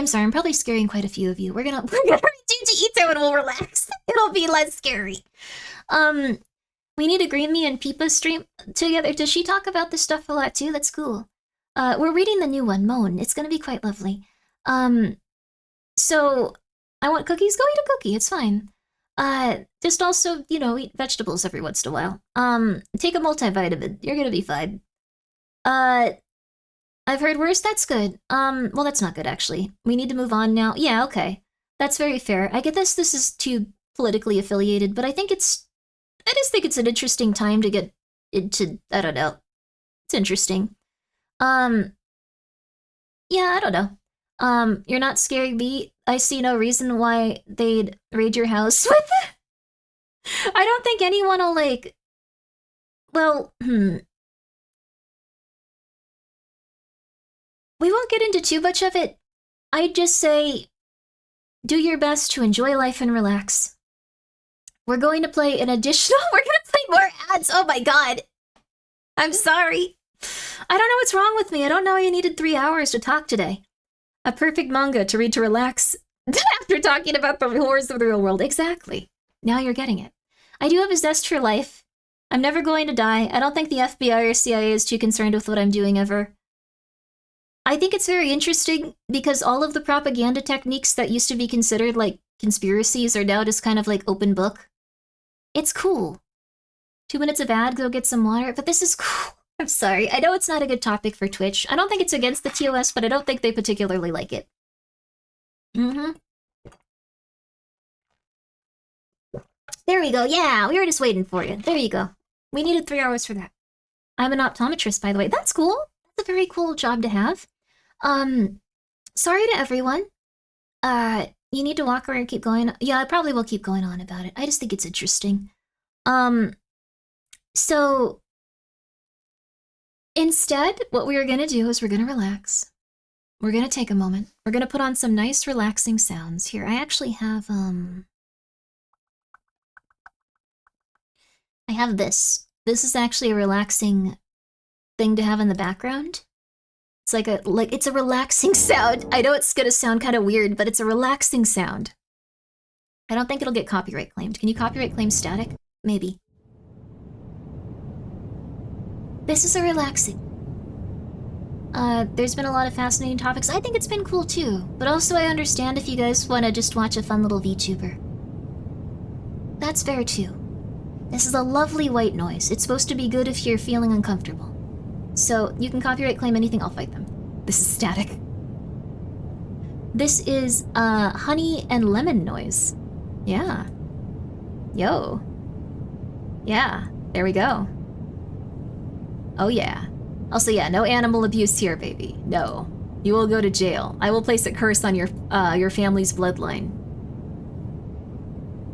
sorry, I'm probably scaring quite a few of you. We're gonna do to eat there and we'll relax. It'll be less scary. We need a Grimmi and Peepa stream together. Does she talk about this stuff a lot too? That's cool. We're reading the new one, Moan. It's gonna be quite lovely. So I want cookies. Go eat a cookie. It's fine. Just also, you know, eat vegetables every once in a while. Take a multivitamin. You're gonna be fine. I've heard worse. That's good. Well, that's not good, actually. We need to move on now. Yeah, okay. That's very fair. I get this is too politically affiliated, but I just think it's an interesting time to get into, I don't know. It's interesting. Yeah, I don't know. You're not scary B. I see no reason why they'd raid your house with it. I don't think anyone will, like... Well, We won't get into too much of it. I'd just say... Do your best to enjoy life and relax. We're going to play an additional... We're gonna play more ads! Oh my god! I'm sorry. I don't know what's wrong with me. I don't know I needed 3 hours to talk today. A perfect manga to read to relax after talking about the horrors of the real world. Exactly. Now you're getting it. I do have a zest for life. I'm never going to die. I don't think the FBI or CIA is too concerned with what I'm doing ever. I think it's very interesting because all of the propaganda techniques that used to be considered like conspiracies are now just kind of like open book. It's cool. 2 minutes of ad, go get some water, but this is cool. I'm sorry, I know it's not a good topic for Twitch. I don't think it's against the TOS, but I don't think they particularly like it. There we go, yeah, we were just waiting for you. There you go. We needed 3 hours for that. I'm an optometrist, by the way. That's cool. That's a very cool job to have. Sorry to everyone. You need to walk or keep going? Yeah, I probably will keep going on about it. I just think it's interesting. So... Instead, what we are going to do is we're going to relax. We're going to take a moment. We're going to put on some nice relaxing sounds. Here, I actually have, I have this. This is actually a relaxing thing to have in the background. It's it's a relaxing sound. I know it's going to sound kind of weird, but it's a relaxing sound. I don't think it'll get copyright claimed. Can you copyright claim static? Maybe. This is a relaxing. There's been a lot of fascinating topics. I think it's been cool too, but also I understand if you guys want to just watch a fun little VTuber. That's fair too. This is a lovely white noise. It's supposed to be good if you're feeling uncomfortable. So you can copyright claim anything, I'll fight them. This is static. This is, honey and lemon noise. Yeah. Yo. Yeah, there we go. Oh yeah. Also yeah, no animal abuse here, baby. No. You will go to jail. I will place a curse on your family's bloodline.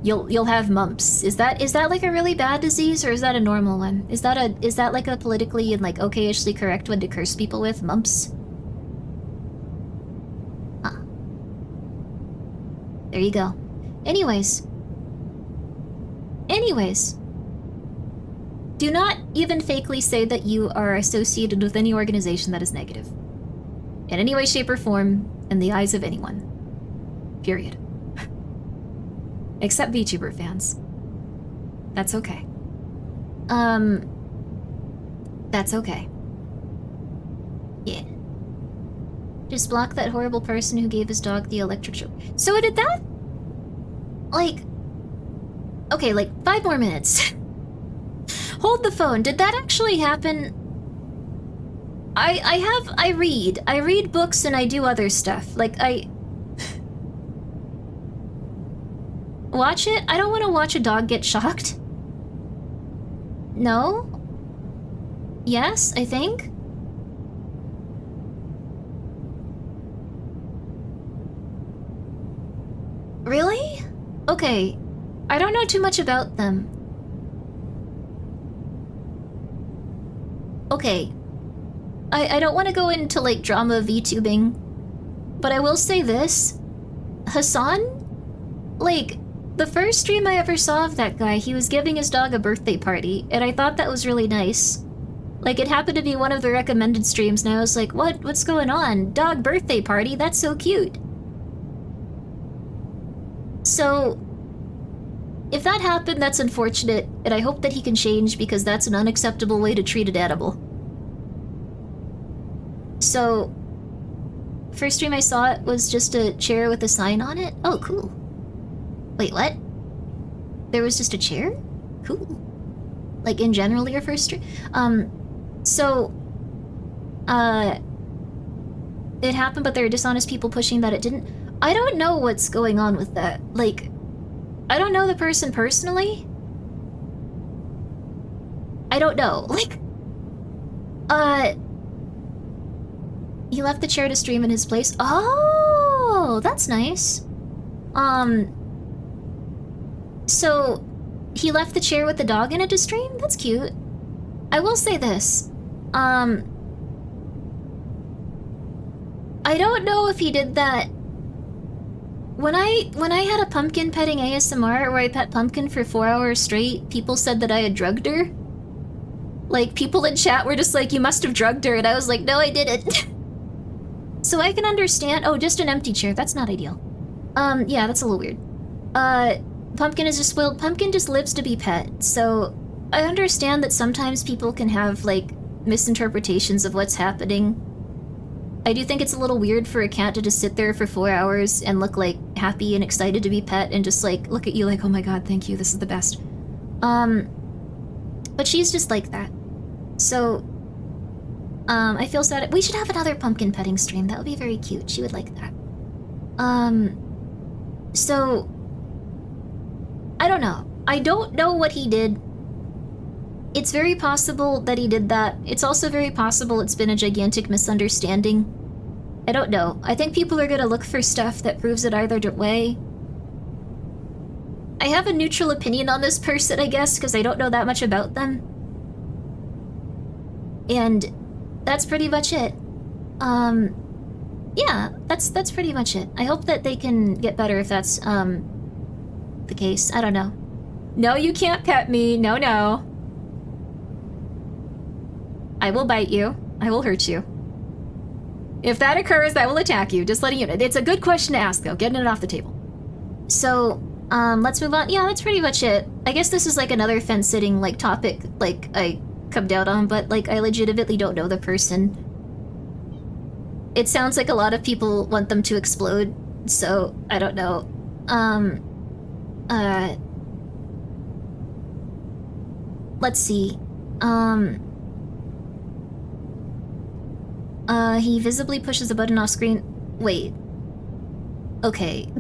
You'll have mumps. Is that like a really bad disease or is that a normal one? Is that like a politically and like okay-ishly correct one to curse people with? Mumps? Huh. There you go. Anyways. Do not even fakely say that you are associated with any organization that is negative. In any way, shape, or form, in the eyes of anyone. Period. Except VTuber fans. That's okay. That's okay. Yeah. Just block that horrible person who gave his dog the electric shock. So did that... Like... Okay, like 5 more minutes. Hold the phone. Did that actually happen? I read books and I do other stuff. Like, Watch it? I don't want to watch a dog get shocked. No? Yes, I think? Really? Okay. I don't know too much about them. Okay. I don't want to go into, like, drama VTubing, but I will say this. Hassan? Like, the first stream I ever saw of that guy, he was giving his dog a birthday party, and I thought that was really nice. Like, it happened to be one of the recommended streams, and I was like, what's going on? Dog birthday party? That's so cute. So, if that happened, that's unfortunate, and I hope that he can change because that's an unacceptable way to treat an animal. So, first stream I saw it was just a chair with a sign on it. Oh, cool. Wait, what? There was just a chair? Cool. Like, in general, your first stream? It happened, but there were dishonest people pushing that it didn't. I don't know what's going on with that. Like, I don't know the person personally. I don't know. Like, He left the chair to stream in his place. Oh, that's nice. So he left the chair with the dog in it to stream? That's cute. I will say this. I don't know if he did that. When I had a pumpkin petting ASMR where I pet Pumpkin for 4 hours straight, people said that I had drugged her. Like, people in chat were just like, you must have drugged her, and I was like, no, I didn't. So I can understand. Oh, just an empty chair. That's not ideal. Yeah, that's a little weird. Pumpkin is just spoiled. Pumpkin just lives to be pet, so I understand that sometimes people can have, like, misinterpretations of what's happening. I do think it's a little weird for a cat to just sit there for 4 hours and look, like, happy and excited to be pet and just, like, look at you like, oh my god, thank you, this is the best. But she's just like that. So, I feel sad. We should have another pumpkin petting stream. That would be very cute. She would like that. So, I don't know. I don't know what he did. It's very possible that he did that. It's also very possible it's been a gigantic misunderstanding. I don't know. I think people are gonna look for stuff that proves it either way. I have a neutral opinion on this person, I guess, because I don't know that much about them. And that's pretty much it. Yeah, that's pretty much it. I hope that they can get better if that's, the case. I don't know. No, you can't pet me. No, no. I will bite you. I will hurt you. If that occurs, I will attack you. Just letting you know. It's a good question to ask, though. Getting it off the table. So, let's move on. Yeah, that's pretty much it. I guess this is like another fence-sitting, like, topic, like, I come down on, but, like, I legitimately don't know the person. It sounds like a lot of people want them to explode, so I don't know. Let's see. He visibly pushes a button off screen. Wait. Okay.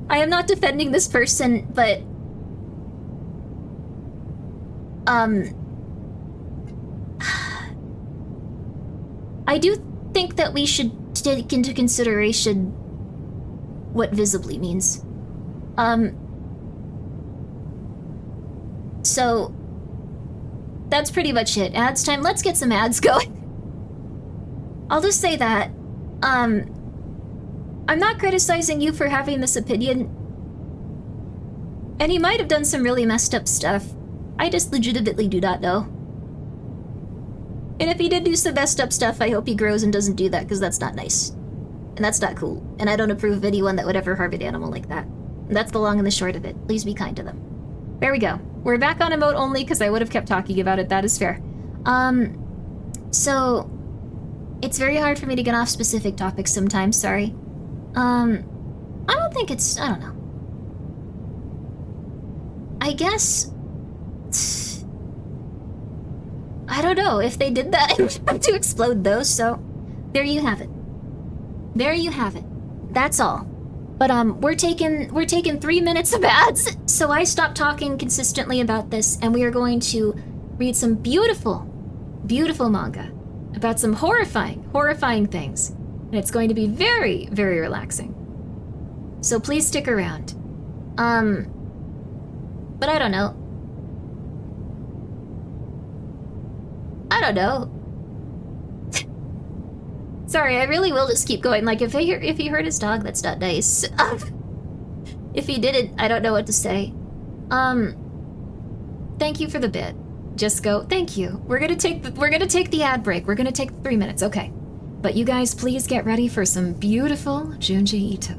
I am not defending this person, but... I do think that we should take into consideration what visibly means. So... that's pretty much it. Ads time. Let's get some ads going. I'll just say that. I'm not criticizing you for having this opinion. And he might have done some really messed up stuff. I just legitimately do not know. And if he did do some messed up stuff, I hope he grows and doesn't do that, because that's not nice. And that's not cool. And I don't approve of anyone that would ever harm an animal like that. And that's the long and the short of it. Please be kind to them. There we go. We're back on emote only because I would have kept talking about it. That is fair. So... it's very hard for me to get off specific topics sometimes, sorry. I don't think it's... I don't know. I guess... I don't know. If they did that, I would have to explode those, so... there you have it. There you have it. That's all. But, we're taking 3 minutes of ads, so I stopped talking consistently about this, and we are going to read some beautiful, beautiful manga about some horrifying things. And it's going to be very, very relaxing. So please stick around. But I don't know. I don't know. Sorry, I really will just keep going. Like, if he hurt his dog, that's not nice. If he didn't, I don't know what to say. Thank you for the bit. Just go. Thank you. We're gonna take the ad break. We're gonna take 3 minutes, okay? But you guys, please get ready for some beautiful Junji Ito.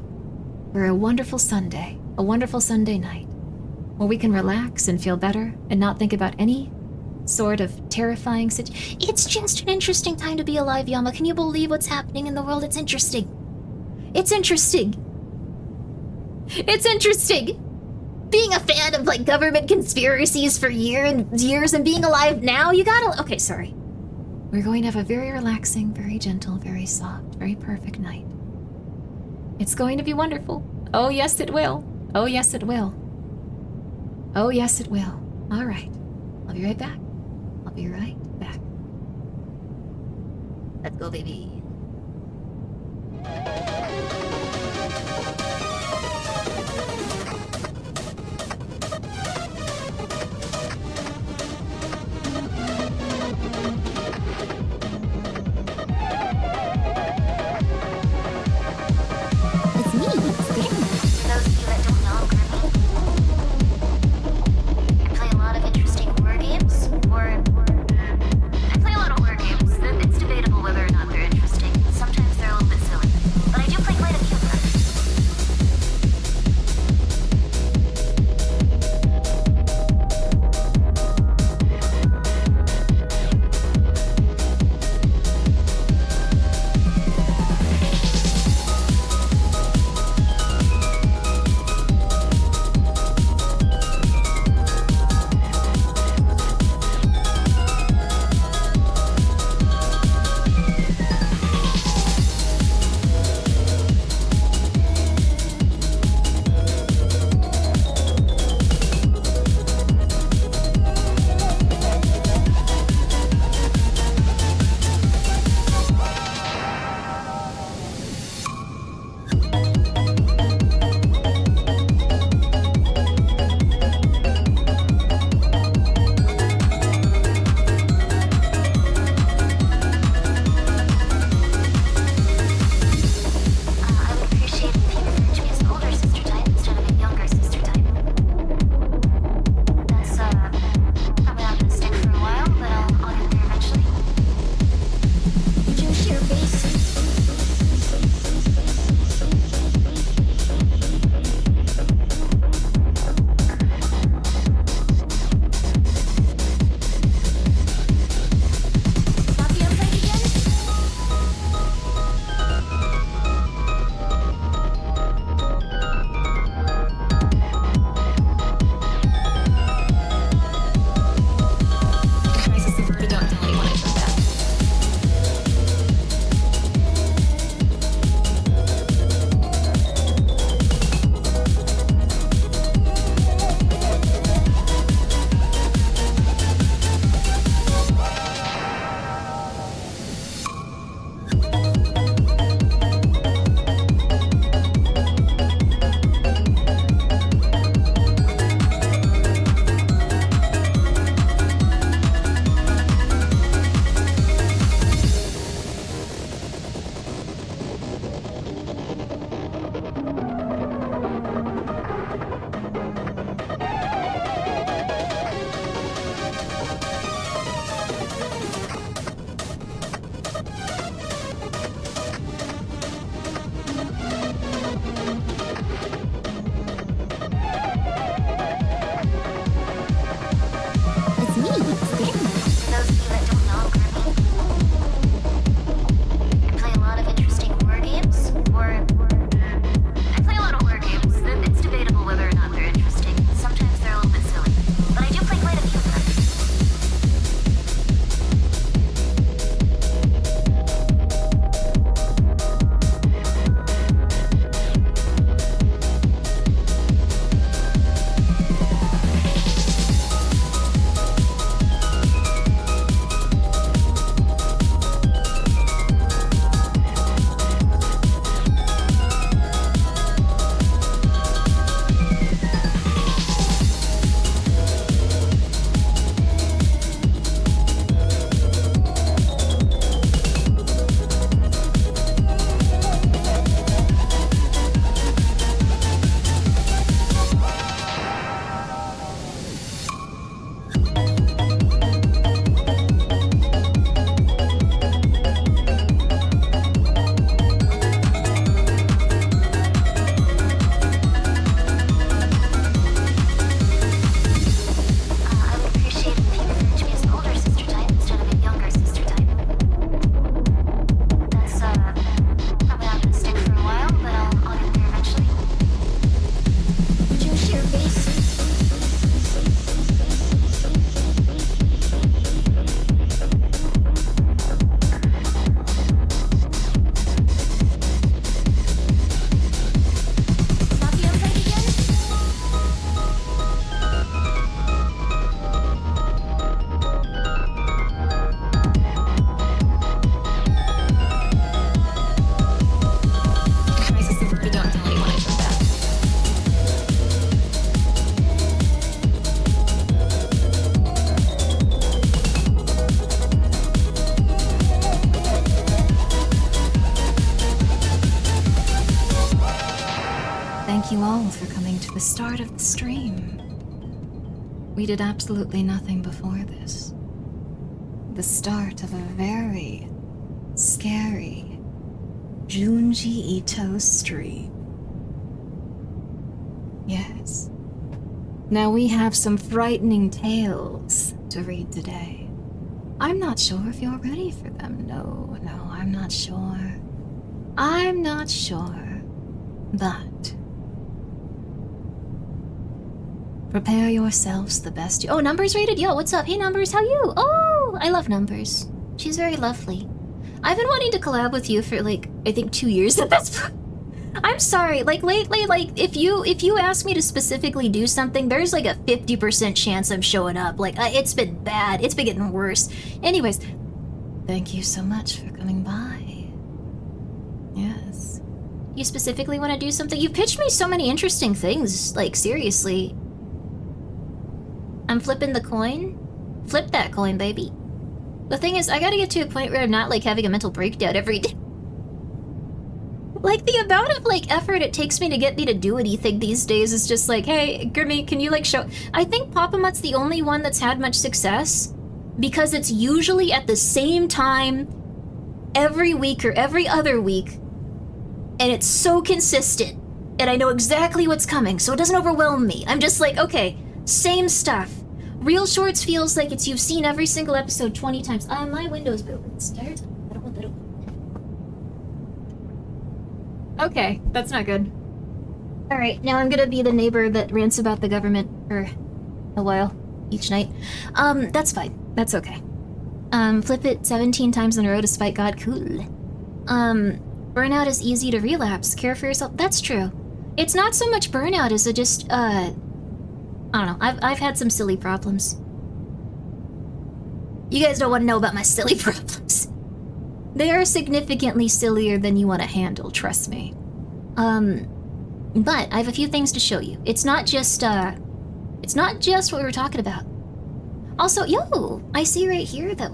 For a wonderful Sunday night, where we can relax and feel better and not think about any sort of terrifying situation. It's just an interesting time to be alive, Yama. Can you believe what's happening in the world? It's interesting. It's interesting. It's interesting. Being a fan of, like, government conspiracies for years and being alive now, you gotta... Okay, sorry. We're going to have a very relaxing, very gentle, very soft, very perfect night. It's going to be wonderful. Oh, yes, it will. Oh, yes, it will. Oh, yes, it will. All right. I'll be right back. I'll be right back. Let's go, baby. It's me, it's Grimmi. For those of you that don't know, Grimmi, I play a lot of interesting horror games, or I play a lot of horror games. It's debatable whether or not they're interesting. thank you all for coming to the start of the stream. We did absolutely nothing before this. The start of a very scary Junji Ito stream. Yes. Now we have some frightening tales to read today. I'm not sure if you're ready for them. No, I'm not sure. I'm not sure. But prepare yourselves the best. Oh, Numbers rated? Yo, what's up? Hey, Numbers, how you? Oh, I love Numbers. She's very lovely. I've been wanting to collab with you for like, I think 2 years at this point. I'm sorry, like lately, like if you ask me to specifically do something, there's like a 50% chance I'm showing up. Like it's been bad. It's been getting worse. Anyways, thank you so much for coming by. Yes. You specifically want to do something? You pitched me so many interesting things. Like seriously. I'm flipping the coin. Flip that coin, baby. The thing is, I gotta get to a point where I'm not like having a mental breakdown every day. Like, the amount of, like, effort it takes me to get me to do anything these days is just like, hey, Grimmi, can you, like, show... I think Papa Mutt's the only one that's had much success, because it's usually at the same time every week or every other week, and it's so consistent, and I know exactly what's coming, so it doesn't overwhelm me. I'm just like, okay, same stuff. Real Shorts feels like it's you've seen every single episode 20 times. My window's open. It's tired. I don't want that open. Okay, that's not good. Alright, now I'm gonna be the neighbor that rants about the government for a while, each night. That's fine. That's okay. Flip it 17 times in a row to spite God. Cool. Burnout is easy to relapse. Care for yourself. That's true. It's not so much burnout as it just, I don't know. I've had some silly problems. You guys don't want to know about my silly problems. They are significantly sillier than you want to handle, trust me. But I have a few things to show you. It's not just what we were talking about. Also, yo, I see right here that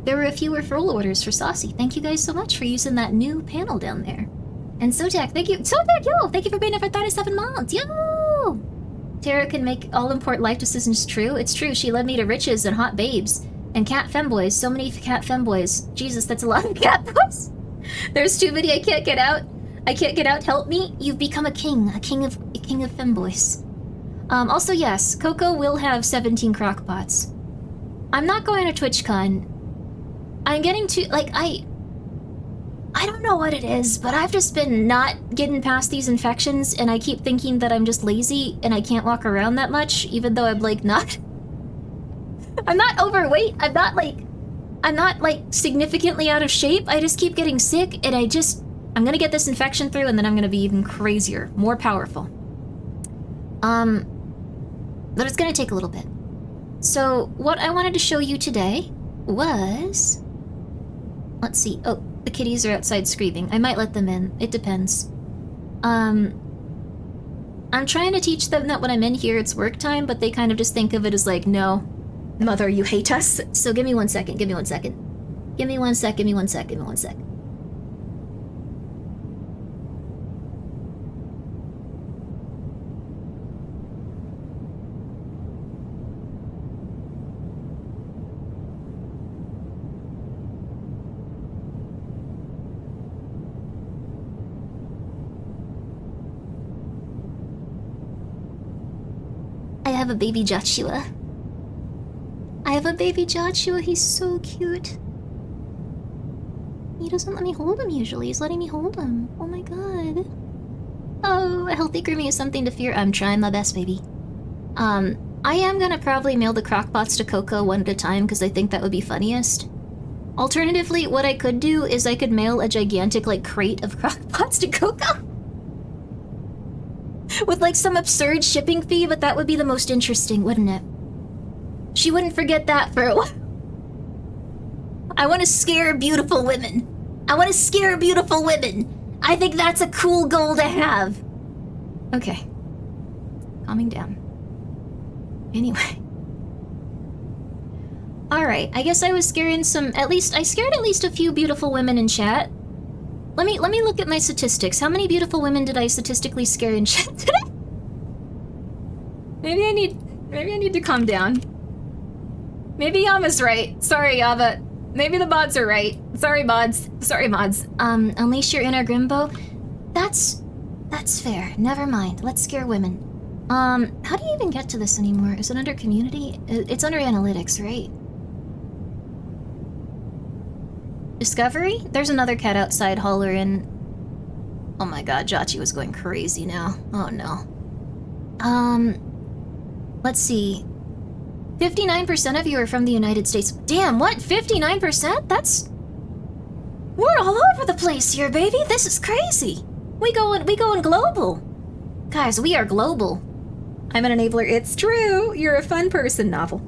there were a few referral orders for Saucy. Thank you guys so much for using that new panel down there. And Sodak, thank you. Sodak, yo, thank you for being here for 37 months. Yo! Tara can make all-important life decisions true. It's true, she led me to riches and hot babes. And cat femboys, so many cat femboys. Jesus, that's a lot of cat boys. There's too many, I can't get out. I can't get out, help me. You've become a king of femboys. Also yes, Coco will have 17 crockpots. I'm not going to TwitchCon. I'm getting to, like, I don't know what it is, but I've just been not getting past these infections, and I keep thinking that I'm just lazy and I can't walk around that much, even though I'm like not... I'm not overweight, I'm not like significantly out of shape, I just keep getting sick, and I'm gonna get this infection through, and then I'm gonna be even crazier, more powerful. But it's gonna take a little bit. So, what I wanted to show you today was... Let's see, oh, the kitties are outside screaming. I might let them in, it depends. I'm trying to teach them that when I'm in here it's work time, but they kind of just think of it as like, no, mother, you hate us. So give me 1 second, give me 1 second. Give me 1 sec, give me 1 sec, give me 1 sec. I have a baby Joshua. I have a baby Joshua, he's so cute. He doesn't let me hold him usually, he's letting me hold him. Oh my god. Oh, a healthy Grimmi is something to fear. I'm trying my best, baby. I am gonna probably mail the crockpots to Coco one at a time because I think that would be funniest. Alternatively, what I could do is I could mail a gigantic, like, crate of crockpots to Coco. With, like, some absurd shipping fee, but that would be the most interesting, wouldn't it? She wouldn't forget that for a while. I want to scare beautiful women. I want to scare beautiful women. I think that's a cool goal to have. Okay. Calming down. Anyway. Alright, I guess I was scaring I scared at least a few beautiful women in chat. Let me look at my statistics. How many beautiful women did I statistically scare in chat today? Maybe I need to calm down. Maybe Yama's right. Sorry, Yava. Maybe the mods are right. Sorry, mods. Sorry, mods. Unleash your inner Grimbo. That's fair. Never mind. Let's scare women. How do you even get to this anymore? Is it under community? It's under analytics, right? Discovery? There's another cat outside hollering. Oh my god, Jachi was going crazy now. Oh no. Let's see. 59% of you are from the United States. Damn, what? 59%? That's... We're all over the place here, baby. This is crazy. We going global. Guys, we are global. I'm an enabler. It's true. You're a fun person, Novel.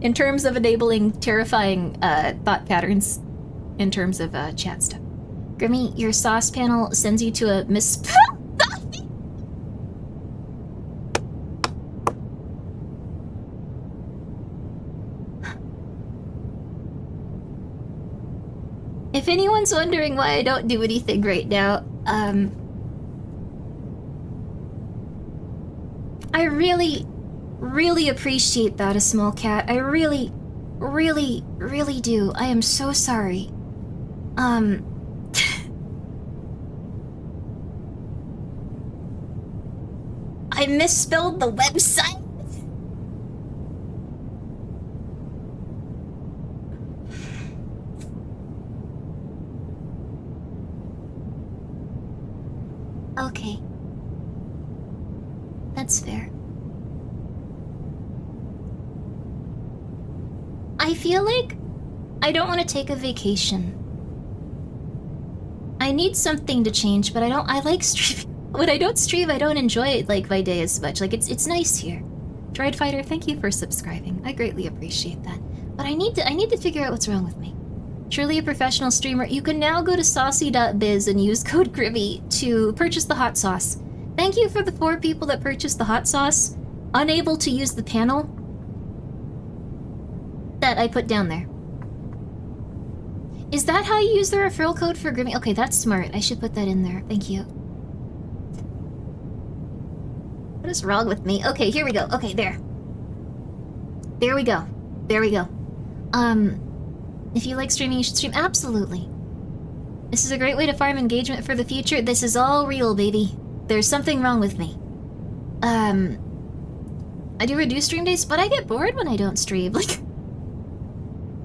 In terms of enabling terrifying thought patterns. In terms of chat stuff. Grimmi, your sauce panel sends you to a misspell. If anyone's wondering why I don't do anything right now, I really appreciate that, a small cat. I really do. I am so sorry. I misspelled the website. Okay. That's fair. I feel like I don't want to take a vacation. I need something to change, but I like streaming. When I don't stream, I don't enjoy like my day as much. Like it's nice here. Droid Fighter, thank you for subscribing. I greatly appreciate that. But I need to figure out what's wrong with me. Truly a professional streamer, you can now go to saucy.biz and use code Grimmi to purchase the hot sauce. Thank you for the 4 people that purchased the hot sauce, unable to use the panel that I put down there. Is that how you use the referral code for Grimmi? Okay, that's smart. I should put that in there. Thank you. What is wrong with me? Okay, here we go. Okay, there. There we go. There we go. If you like streaming, you should stream. Absolutely. This is a great way to farm engagement for the future. This is all real, baby. There's something wrong with me. I do reduce stream days, but I get bored when I don't stream. Like,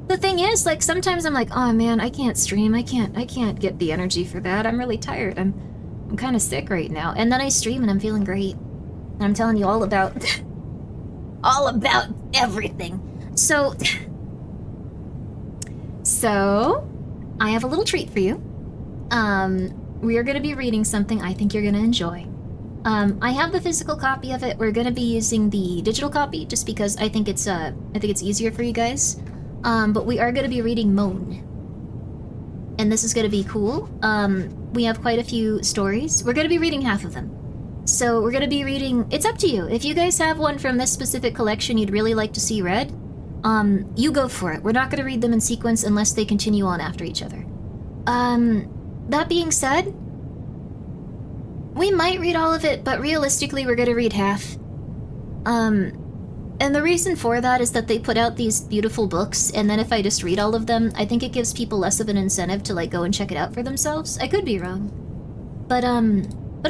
the thing is, like, sometimes I'm like, oh man, I can't stream. I can't get the energy for that. I'm really tired. I'm kind of sick right now. And then I stream and I'm feeling great. And I'm telling you all about all about everything. So I have a little treat for you. We are going to be reading something I think you're going to enjoy. I have the physical copy of it. We're going to be using the digital copy just because I think it's easier for you guys. But we are going to be reading Moan. And this is going to be cool. We have quite a few stories. We're going to be reading half of them. So we're going to be reading... It's up to you. If you guys have one from this specific collection you'd really like to see read, you go for it. We're not going to read them in sequence unless they continue on after each other. That being said, we might read all of it, but realistically we're going to read half. And the reason for that is that they put out these beautiful books, and then if I just read all of them, I think it gives people less of an incentive to, like, go and check it out for themselves. I could be wrong. But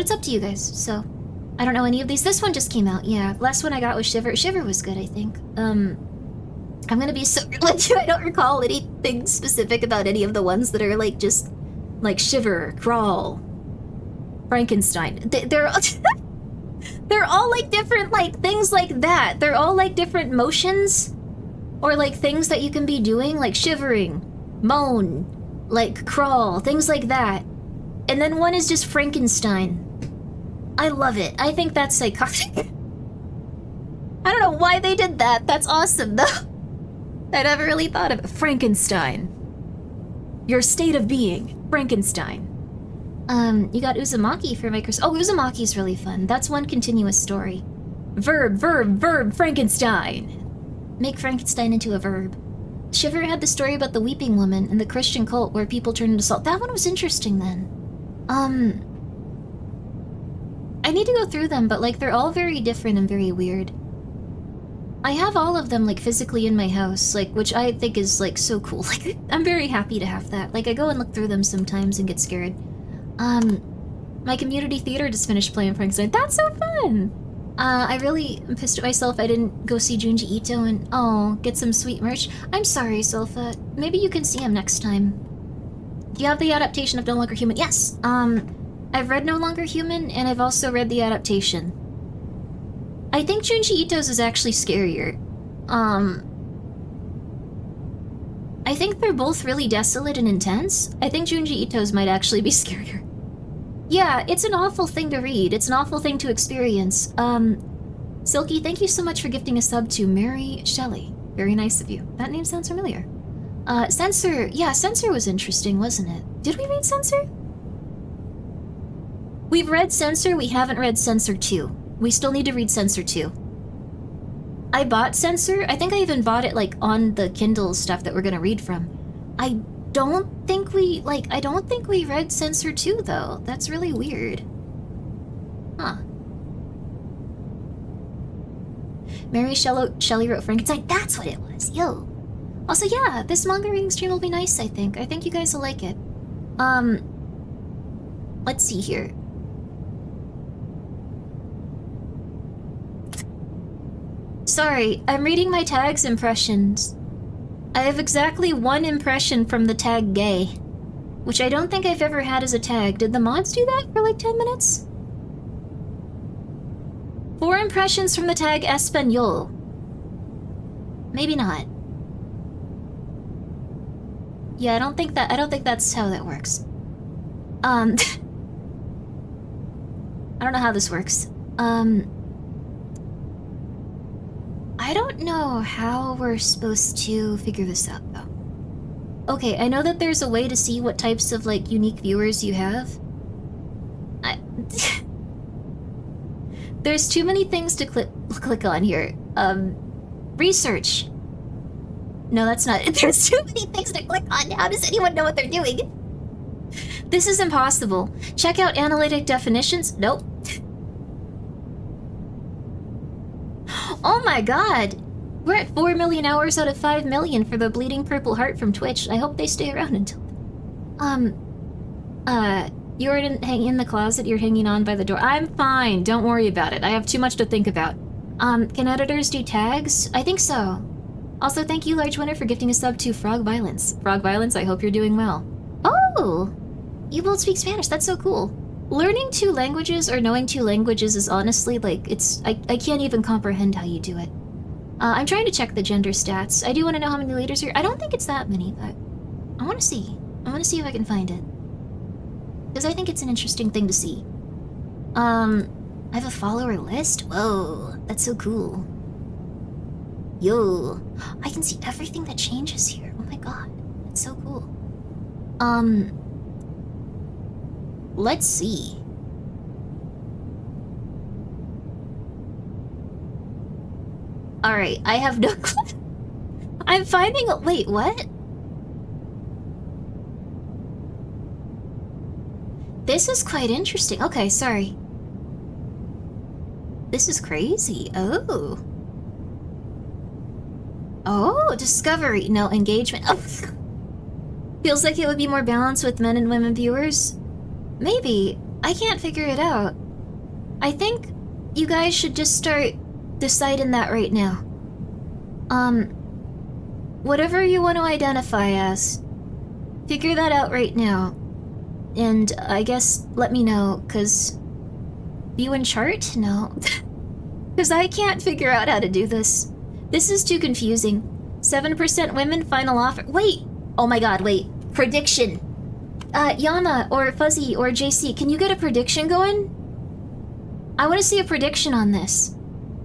it's up to you guys, so... I don't know any of these. This one just came out, yeah. Last one I got was Shiver. Shiver was good, I think. I'm gonna be so real with you, I don't recall anything specific about any of the ones that are, like, just... Like, Shiver, Crawl, Frankenstein. They're all... They're all, like, different, like, things like that. They're all, like, different motions. Or, like, things that you can be doing, like shivering, moan, like, crawl, things like that. And then one is just Frankenstein. I love it. I think that's psychotic. I don't know why they did that. That's awesome, though. I never really thought of it. Frankenstein. Your state of being. Frankenstein. You got Uzumaki for Microsoft. Oh, Uzumaki's really fun. That's one continuous story. Verb, Frankenstein. Make Frankenstein into a verb. Shiver had the story about the weeping woman and the Christian cult where people turned into salt. That one was interesting then. I need to go through them, but like they're all very different and very weird. I have all of them like physically in my house, like, which I think is like so cool. Like, I'm very happy to have that. Like, I go and look through them sometimes and get scared. My community theater just finished playing Frankenstein. That's so fun! I really am pissed at myself I didn't go see Junji Ito and, get some sweet merch. I'm sorry, Sulfa. Maybe you can see him next time. Do you have the adaptation of No Longer Human? Yes! I've read No Longer Human, and I've also read the adaptation. I think Junji Ito's is actually scarier. I think they're both really desolate and intense. I think Junji Ito's might actually be scarier. Yeah, it's an awful thing to read. It's an awful thing to experience. Silky, thank you so much for gifting a sub to Mary Shelley. Very nice of you. That name sounds familiar. Censor. Yeah, Censor was interesting, wasn't it? Did we read Censor? We've read Censor, we haven't read Censor 2. We still need to read Censor 2. I bought Censor. I think I even bought it, like, on the Kindle stuff that we're gonna read from. I don't think we read Censor 2, though. That's really weird. Huh. Mary Shelley wrote Frankenstein. That's what it was. Yo. Also, yeah, this manga reading stream will be nice, I think. I think you guys will like it. Let's see here. Sorry, I'm reading my tag's impressions. I have exactly one impression from the tag gay, which I don't think I've ever had as a tag. Did the mods do that for like 10 minutes? 4 impressions from the tag Espanol. Maybe not. Yeah, I don't think that's how that works. I don't know how this works. I don't know how we're supposed to figure this out, though. Okay, I know that there's a way to see what types of, like, unique viewers you have. There's too many things to click on here. Research. No, that's not it. There's too many things to click on. How does anyone know what they're doing? This is impossible. Check out analytic definitions. Nope. Oh my god! We're at 4 million hours out of 5 million for the Bleeding Purple Heart from Twitch. I hope they stay around until then. You're hanging in the closet, you're hanging on by the door. I'm fine, don't worry about it. I have too much to think about. Can editors do tags? I think so. Also, thank you, Large Winner, for gifting a sub to Frog Violence. Frog Violence, I hope you're doing well. Oh! You both speak Spanish, that's so cool. Learning 2 languages or knowing 2 languages is honestly, like, I can't even comprehend how you do it. I'm trying to check the gender stats. I do want to know how many leaders here. I don't think it's that many, but I want to see. I want to see if I can find it. Because I think it's an interesting thing to see. I have a follower list? Whoa, that's so cool. Yo, I can see everything that changes here. Oh my god, that's so cool. Let's see. Alright, I have no clue. I'm finding a- wait, what? This is quite interesting. Okay, sorry. This is crazy. Oh. Oh, discovery. No, engagement. Oh. Feels like it would be more balanced with men and women viewers. Maybe. I can't figure it out. I think you guys should just start deciding that right now. Whatever you want to identify as, figure that out right now. And I guess let me know, cause view and chart? No. Cause I can't figure out how to do this. This is too confusing. 7% women, final offer. Wait! Oh my god, wait. Prediction. Yana, or Fuzzy, or JC, can you get a prediction going? I want to see a prediction on this.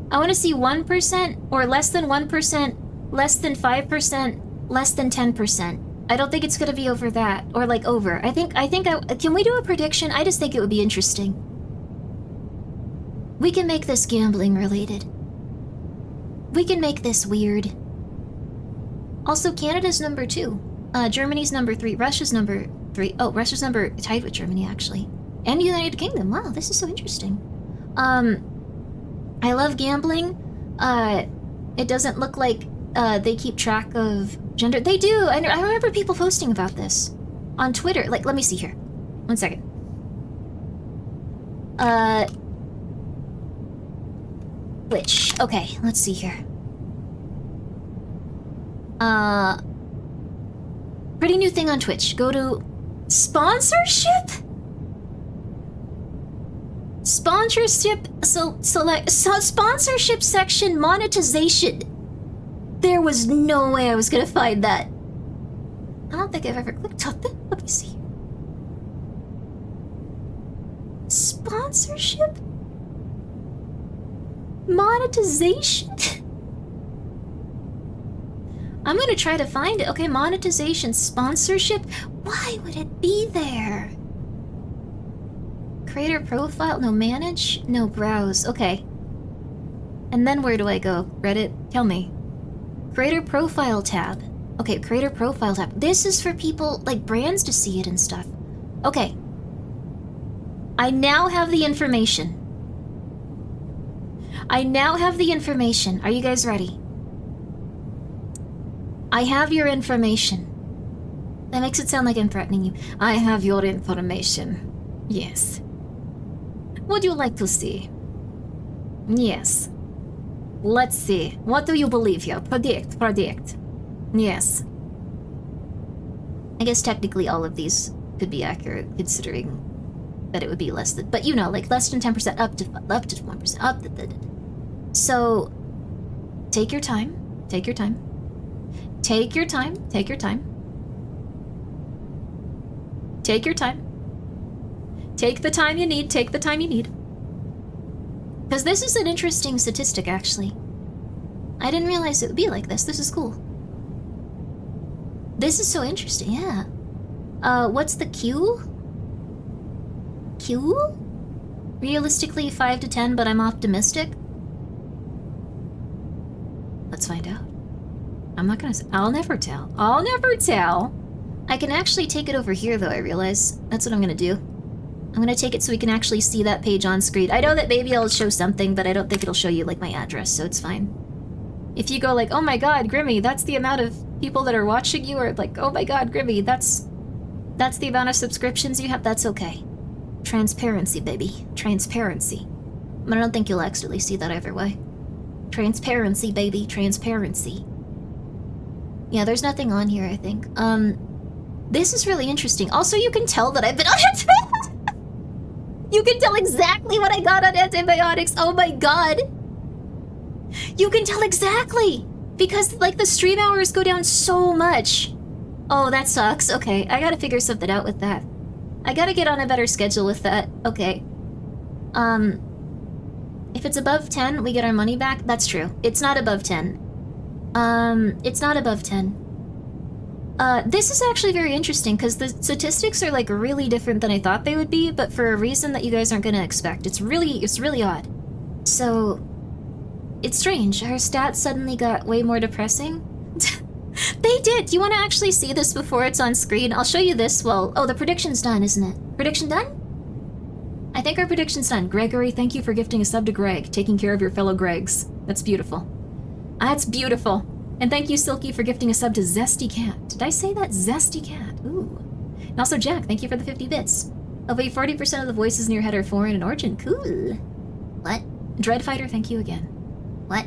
I want to see 1%, or less than 1%, less than 5%, less than 10%. I don't think it's gonna be over that, or like over. Can we do a prediction? I just think it would be interesting. We can make this gambling related. We can make this weird. Also, Canada's number 2. Germany's number 3. Russia's number 3. Oh, Russia's number tied with Germany, actually. And the United Kingdom. Wow, this is so interesting. I love gambling. It doesn't look like they keep track of gender. They do. I remember people posting about this on Twitter. Like, let me see here. 1 second. Which? Okay, let's see here. Pretty new thing on Twitch. Go to sponsorship? Sponsorship, sponsorship section, monetization. There was no way I was gonna find that. I don't think I've ever clicked on that. Let me see. Sponsorship? Monetization? I'm gonna try to find it. Okay, monetization, sponsorship. Why would it be there? Creator profile? No, manage? No, browse. Okay. And then where do I go? Reddit? Tell me. Creator profile tab. Okay, creator profile tab. This is for people, like brands to see it and stuff. Okay. I now have the information. I now have the information. Are you guys ready? I have your information. That makes it sound like I'm threatening you. I have your information. Yes. Would you like to see? Yes. Let's see. What do you believe here? Predict. Yes. I guess technically all of these could be accurate, considering that it would be less than, but you know, like less than 10%, up to 1%, up to. So, take your time. Take your time. Take your time. Take your time. Take your time. Take the time you need. Take the time you need. Because this is an interesting statistic, actually. I didn't realize it would be like this. This is cool. This is so interesting, yeah. What's the Q? Q? Realistically 5 to 10, but I'm optimistic. Let's find out. I'm not gonna... I'll never tell. I'll never tell. I can actually take it over here, though, I realize. That's what I'm gonna do. I'm gonna take it so we can actually see that page on screen. I know that maybe I'll show something, but I don't think it'll show you, like, my address, so it's fine. If you go like, oh my god, Grimmi, that's the amount of people that are watching you, or like, oh my god, Grimmi, that's the amount of subscriptions you have, that's okay. Transparency, baby. Transparency. But I don't think you'll actually see that either way. Transparency, baby. Transparency. Yeah, there's nothing on here, I think. This is really interesting. Also, you can tell that I've been on antibiotics. You can tell exactly what I got on antibiotics. Oh my god. You can tell exactly. Because, like, the stream hours go down so much. Oh, that sucks. Okay, I gotta figure something out with that. I gotta get on a better schedule with that. Okay. If it's above 10, we get our money back. That's true. It's not above 10. It's not above 10. This is actually very interesting because the statistics are like really different than I thought they would be, but for a reason that you guys aren't gonna expect. It's really odd. So, it's strange. Our stats suddenly got way more depressing. They did! Do you want to actually see this before it's on screen? I'll show you this while... Oh, the prediction's done, isn't it? Prediction done? I think our prediction's done. Gregory, thank you for gifting a sub to Greg, taking care of your fellow Gregs. That's beautiful. That's beautiful. And thank you, Silky, for gifting a sub to Zesty Cat. Did I say that? Zesty Cat. Ooh. And also, Jack, thank you for the 50 bits. Oh, wait, 40% of the voices in your head are foreign in origin. Cool. What? Dreadfighter, thank you again. What?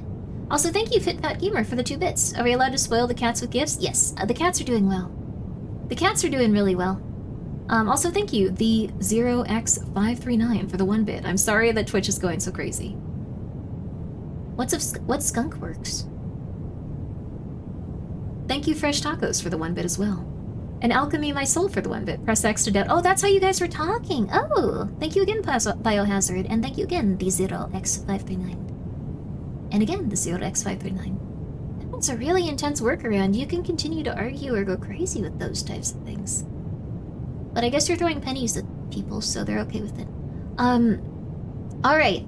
Also, thank you, FitFat Gamer, for the 2 bits. Are we allowed to spoil the cats with gifts? Yes, the cats are doing well. The cats are doing really well. Also, thank you, the 0x539 for the 1 bit. I'm sorry that Twitch is going so crazy. What's Skunkworks? Thank you, Fresh Tacos, for the 1 bit as well. And Alchemy My Soul for the 1 bit. Press X to doubt. Oh, that's how you guys were talking. Oh, thank you again, Biohazard. And thank you again, the 0x539. And again, the 0x539. That's a really intense workaround. You can continue to argue or go crazy with those types of things. But I guess you're throwing pennies at people, so they're okay with it. Alright.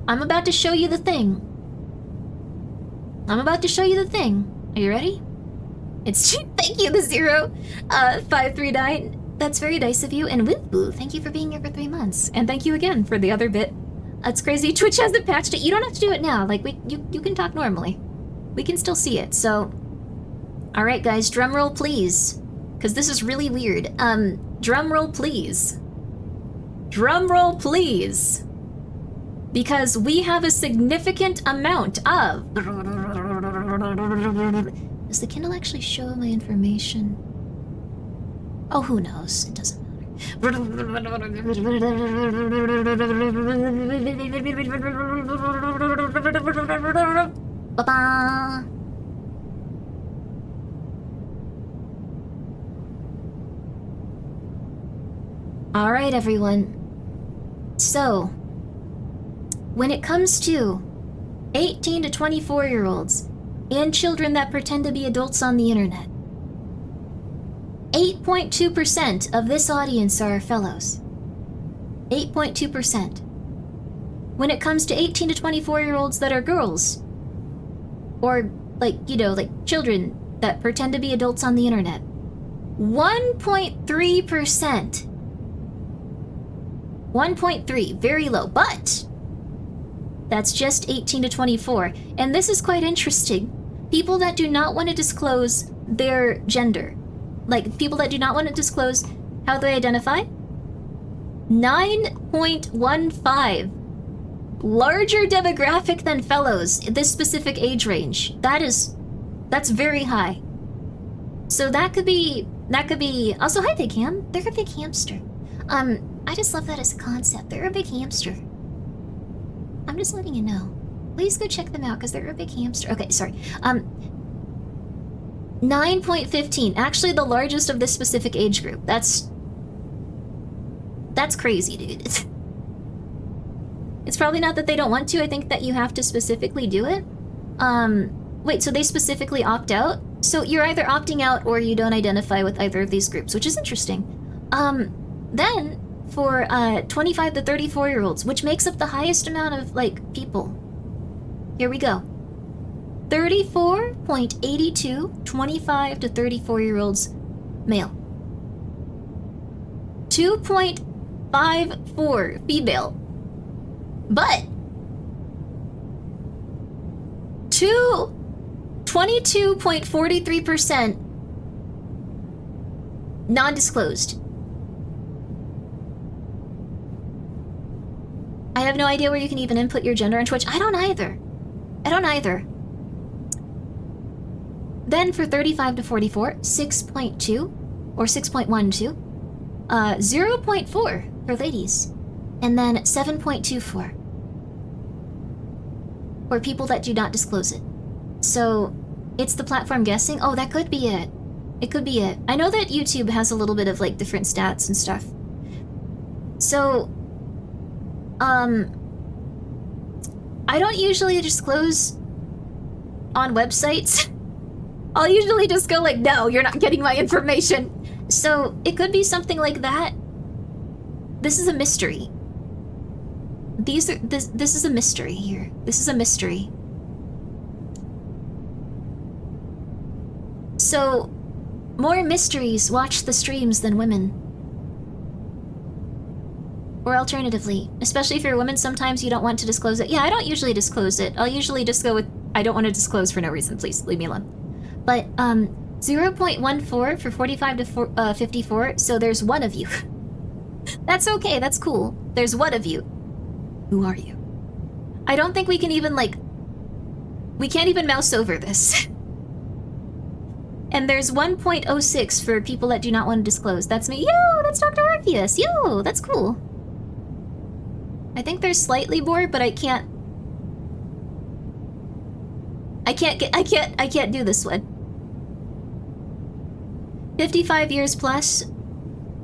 I'm about to show you the thing. Are you ready? It's thank you, the 539. That's very nice of you. And with Boo, thank you for being here for 3 months. And thank you again for the other bit. It's crazy. Twitch hasn't patched it. You don't have to do it now. Like, you can talk normally. We can still see it, so... Alright, guys, drum roll, please. Because this is really weird. Drum roll, please. Drum roll, please. Because we have a significant amount of... Does the Kindle actually show my information? Oh, who knows? It doesn't matter. Ba-ba. All right, everyone. So, when it comes to 18 to 24-year-olds and children that pretend to be adults on the internet, 8.2% of this audience are our fellows. 8.2%. When it comes to 18 to 24-year-olds that are girls, or like children that pretend to be adults on the internet, 1.3%. 1.3, very low, but that's just 18 to 24. And this is quite interesting. People that do not want to disclose their gender, like people that do not want to disclose how they identify, 9.15. Larger demographic than fellows, this specific age range. That's very high. So that could be, also, hi Big Ham, they're a big hamster. I just love that as a concept. They're a big hamster. I'm just letting you know. Please go check them out because they're a big hamster. Okay, sorry. 9.15. Actually, the largest of this specific age group. That's crazy, dude. It's probably not that they don't want to. I think that you have to specifically do it. Wait, so they specifically opt out? So you're either opting out or you don't identify with either of these groups, which is interesting. Then, for 25 to 34-year-olds, which makes up the highest amount of, people. Here we go. 34.82 25 to 34-year-olds male. 2.54 female. But 22.43% non-disclosed. I have no idea where you can even input your gender on Twitch. I don't either. Then for 35 to 44, 6.2 or 6.12, 0.4 for ladies, and then 7.24 for people that do not disclose it. So it's the platform guessing. Oh, that could be it. It could be it. I know that YouTube has a little bit of different stats and stuff. So I don't usually disclose on websites. I'll usually just go no, you're not getting my information. So it could be something like that. This is a mystery. This is a mystery here. This is a mystery. So, more mysteries watch the streams than women. Or alternatively, especially if you're a woman, sometimes you don't want to disclose it. Yeah, I don't usually disclose it. I'll usually just go with, I don't want to disclose for no reason, please leave me alone. But, 0.14 for 45 to 54, so there's one of you. That's okay, that's cool. There's one of you. Who are you? I don't think we can even, we can't even mouse over this. And there's 1.06 for people that do not want to disclose. That's me. Yo, that's Dr. Orpheus. Yo, that's cool. I think there's slightly more, but I can't do this one. 55 years plus,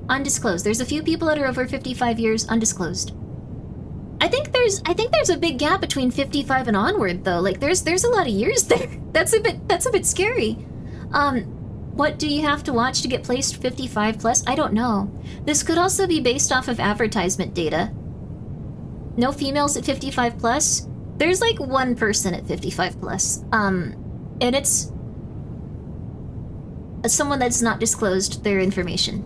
undisclosed. There's a few people that are over 55 years, undisclosed. I think there's a big gap between 55 and onward though. There's a lot of years there. That's a bit scary. What do you have to watch to get placed 55 plus? I don't know. This could also be based off of advertisement data. No females at 55 plus? There's one person at 55 plus. And it's someone that's not disclosed their information.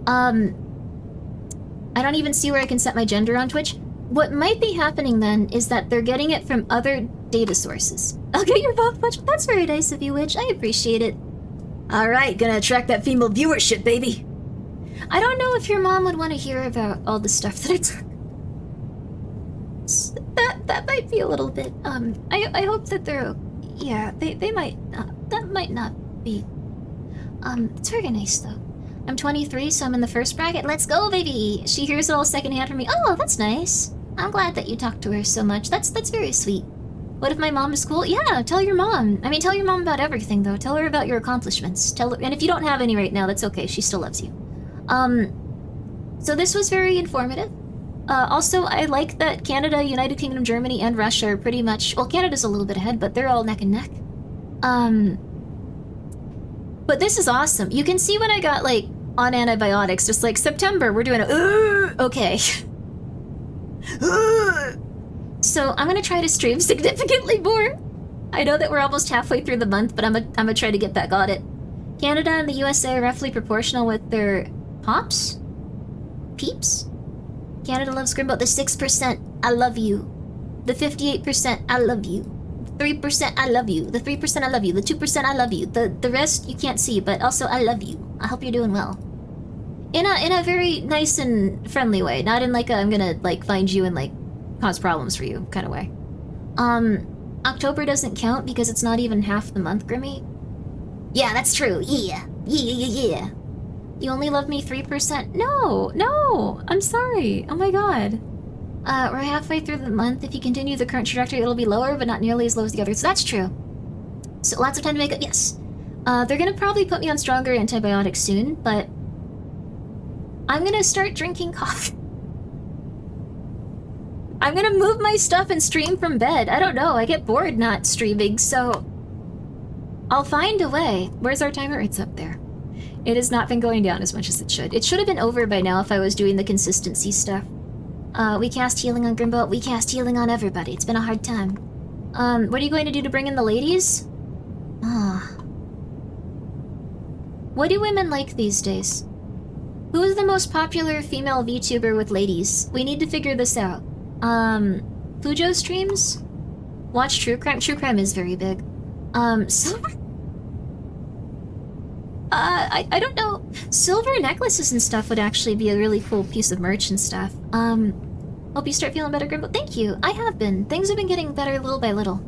I don't even see where I can set my gender on Twitch. What might be happening then is that they're getting it from other data sources. I'll get your vote, Twitch. That's very nice of you, Witch. I appreciate it. Alright, gonna attract that female viewership, baby. I don't know if your mom would want to hear about all the stuff that I took. That might be a little bit, I hope that they're, yeah, they might, that might not be, it's very nice though. I'm 23, so I'm in the first bracket. Let's go, baby! She hears it all secondhand from me. Oh, that's nice. I'm glad that you talked to her so much. That's very sweet. What if my mom is cool? Yeah, tell your mom. I mean, tell your mom about everything, though. Tell her about your accomplishments. Tell her, and if you don't have any right now, that's okay. She still loves you. So this was very informative. Also, I like that Canada, United Kingdom, Germany, and Russia are pretty much... Well, Canada's a little bit ahead, but they're all neck and neck. But this is awesome. You can see when I got, like, on antibiotics, just like, September, we're doing a... okay. So, I'm gonna try to stream significantly more. I know that we're almost halfway through the month, but I'm gonna try to get back on it. Canada and the USA are roughly proportional with their pops? Peeps? Canada loves Grimbo. The 6%, I love you. The 58%, I love you. 3%, I love you. The 3%, I love you. The 2%, I love you. The rest, you can't see, but also, I love you. I hope you're doing well. In a very nice and friendly way. Not in like a, I'm gonna, like, find you and, like, cause problems for you kind of way. October doesn't count because it's not even half the month, Grimmi. Yeah, that's true. Yeah. Yeah. You only love me 3%? No, I'm sorry. Oh my god. We're halfway through the month. If you continue the current trajectory, it'll be lower, but not nearly as low as the others. So that's true. So lots of time to make up, yes. They're gonna probably put me on stronger antibiotics soon, but I'm gonna start drinking coffee. I'm gonna move my stuff and stream from bed. I don't know, I get bored not streaming, so I'll find a way. Where's our timer? It's up there. It has not been going down as much as it should. It should have been over by now if I was doing the consistency stuff. We cast healing on Grimbo. We cast healing on everybody. It's been a hard time. What are you going to do to bring in the ladies? What do women like these days? Who is the most popular female VTuber with ladies? We need to figure this out. Fujo streams? Watch True Crime? True Crime is very big. Silver? I don't know. Silver necklaces and stuff would actually be a really cool piece of merch and stuff. Hope you start feeling better, Grimbo. Thank you. I have been. Things have been getting better little by little.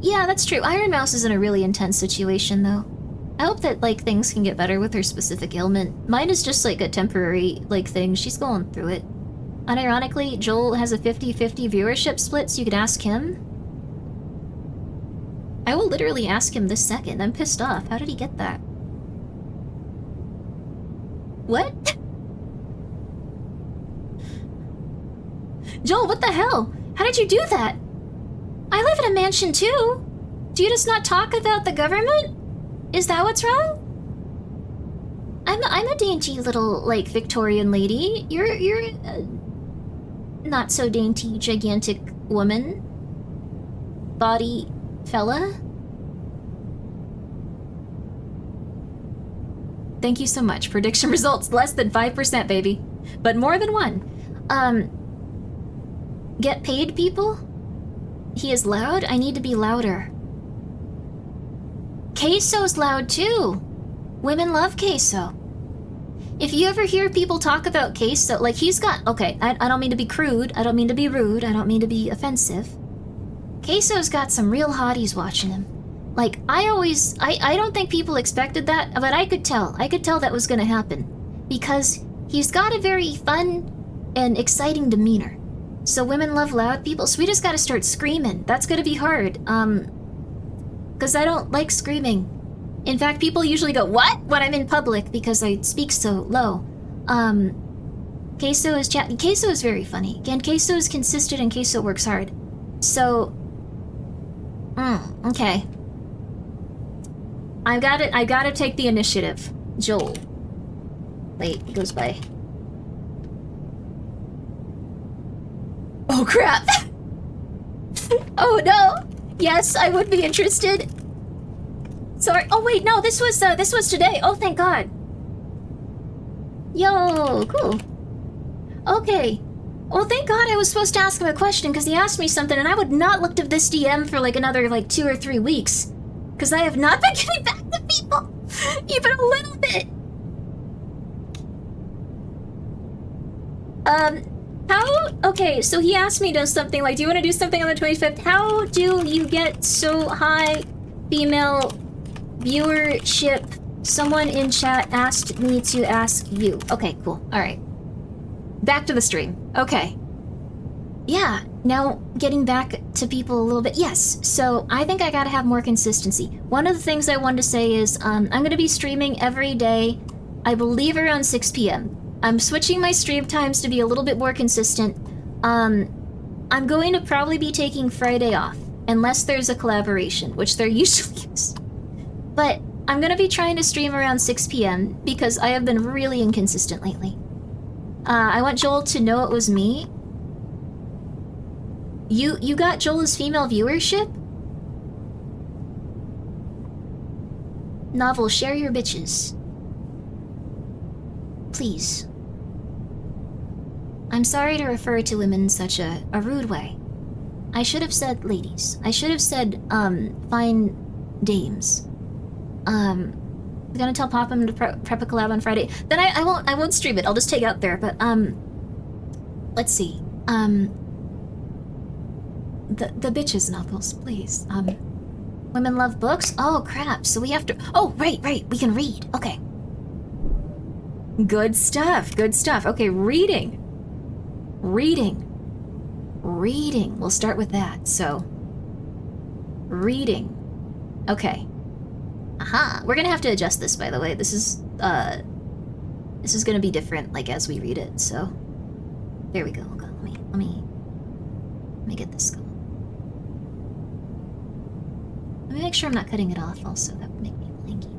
Yeah, that's true. Iron Mouse is in a really intense situation, though. I hope that, like, things can get better with her specific ailment. Mine is just, like, a temporary, like, thing. She's going through it. Unironically, Joel has a 50-50 viewership split, so you could ask him. I will literally ask him this second. I'm pissed off. How did he get that? What? Joel, what the hell? How did you do that? I live in a mansion too. Do you just not talk about the government? Is that what's wrong? I'm a dainty little, like, Victorian lady. You're a not so dainty, gigantic woman. Body fella. Thank you so much. Prediction results less than 5%, baby. But more than one. Get paid, people? He is loud? I need to be louder. Queso's loud too. Women love queso. If you ever hear people talk about queso, like he's got... Okay, I don't mean to be crude. I don't mean to be rude. I don't mean to be offensive. Queso's got some real hotties watching him. Like, I don't think people expected that, but I could tell. I could tell that was gonna happen. Because he's got a very fun and exciting demeanor. So women love loud people, so we just gotta start screaming. That's gonna be hard, because I don't like screaming. In fact, people usually go, what? When I'm in public, because I speak so low. Queso is Queso is very funny. Again, Queso is consistent and Queso works hard. So... okay. I gotta take the initiative. Joel. Wait, it goes by. Oh crap! Oh no! Yes, I would be interested. Sorry. Oh wait, no, this was today. Oh, thank God. Yo, cool. Okay. Well, thank God I was supposed to ask him a question because he asked me something, and I would not look at this DM for like another 2 or 3 weeks because I have not been getting back to people even a little bit. Okay, so he asked me to something like, do you want to do something on the 25th? How do you get so high female viewership? Someone in chat asked me to ask you. Okay, cool. All right. Back to the stream. Okay. Yeah, now getting back to people a little bit. Yes, so I think I gotta have more consistency. One of the things I wanted to say is I'm gonna be streaming every day, I believe around 6 p.m. I'm switching my stream times to be a little bit more consistent. I'm going to probably be taking Friday off, unless there's a collaboration, which there usually is. But I'm gonna be trying to stream around 6 p.m. because I have been really inconsistent lately. I want Joel to know it was me. You got Joel's female viewership? Novel, share your bitches. Please. I'm sorry to refer to women in such a rude way. I should have said ladies. I should have said, fine dames. I'm gonna tell Popham to prep a collab on Friday. Then I won't stream it. I'll just take it out there. But, let's see. The bitches novels, please. Women love books? Oh, crap. So we have to... Oh, right. We can read. Okay. Good stuff. Okay, reading. We'll start with that. So, reading. Okay. Aha. Let me have to adjust this, by the way. This is gonna be different, as we read it, so... There we go. Okay, let me get this going. Let me make sure I'm not cutting it off, also. That would make me blinky.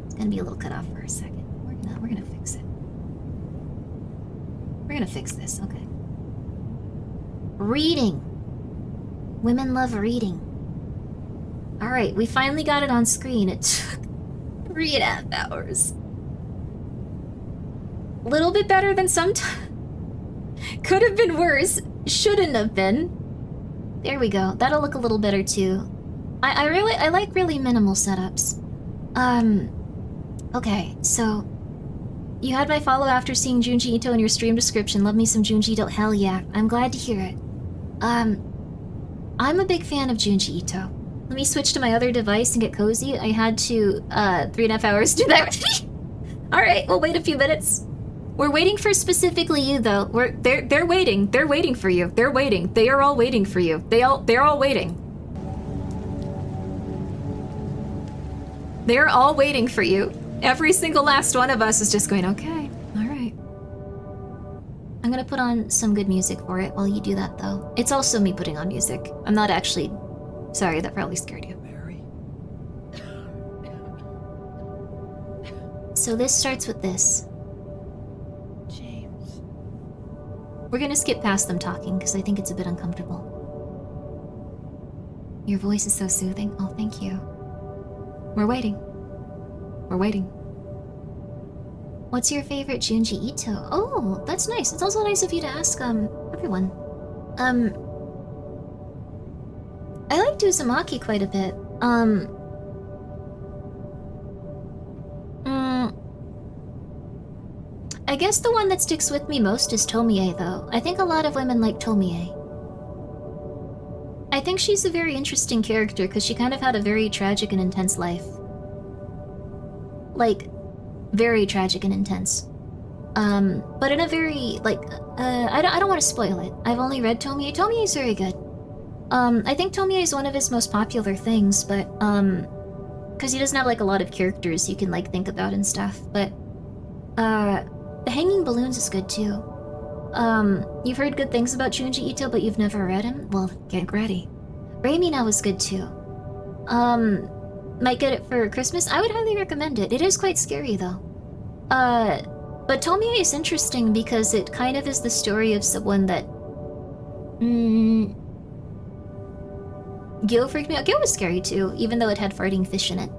It's gonna be a little cut off for a second. We're gonna fix it. We're gonna fix this, okay. Reading. Women love reading. Alright, we finally got it on screen. It took 3.5 hours. Little bit better than sometimes. Could have been worse. Shouldn't have been. There we go. That'll look a little better too. I like really minimal setups. Okay, so you had my follow after seeing Junji Ito in your stream description. Love me some Junji Ito. Hell yeah. I'm glad to hear it. I'm a big fan of Junji Ito. Let me switch to my other device and get cozy. I had to 3.5 hours do that already. Alright, we'll wait a few minutes. We're waiting for specifically you, though. They're waiting. They're waiting for you. They're waiting. They are all waiting for you. They're all waiting. They're all waiting for you. Every single last one of us is just going, okay, all right. I'm gonna put on some good music for it while you do that, though. It's also me putting on music. I'm not actually... Sorry, that probably scared you. Mary. So this starts with this. We're gonna skip past them talking, because I think it's a bit uncomfortable. Your voice is so soothing. Oh, thank you. We're waiting. What's your favorite Junji Ito? Oh, that's nice. It's also nice of you to ask, everyone. I like Uzumaki quite a bit. I guess the one that sticks with me most is Tomie, though. I think a lot of women like Tomie. I think she's a very interesting character because she kind of had a very tragic and intense life. Very tragic and intense. But in a very, I don't want to spoil it. I've only read Tomie. Tomie is very good. I think Tomie is one of his most popular things, but, because he doesn't have, a lot of characters you can, think about and stuff, but, The Hanging Balloons is good, too. You've heard good things about Junji Ito, but you've never read him? Well, get ready. Raimi now is good, too. Might get it for Christmas? I would highly recommend it. It is quite scary, though. But Tomie is interesting because it kind of is the story of someone that... Gyo freaked me out. Gyo was scary too, even though it had farting fish in it.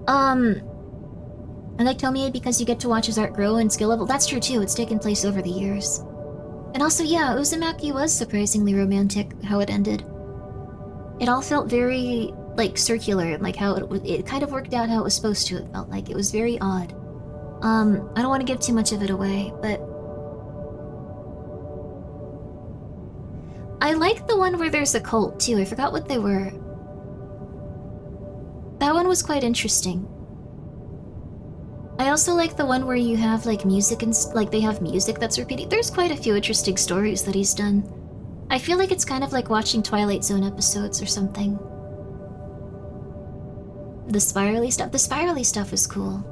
I like Tomie because you get to watch his art grow and skill level. That's true too, it's taken place over the years. And also, yeah, Uzumaki was surprisingly romantic, how it ended. It all felt very, like, circular, like how it kind of worked out how it was supposed to, it felt like. It was very odd. I don't want to give too much of it away, but... I like the one where there's a cult, too. I forgot what they were. That one was quite interesting. I also like the one where you have, like, music and... like, they have music that's repeating. There's quite a few interesting stories that he's done. I feel like it's kind of like watching Twilight Zone episodes or something. The spirally stuff was cool.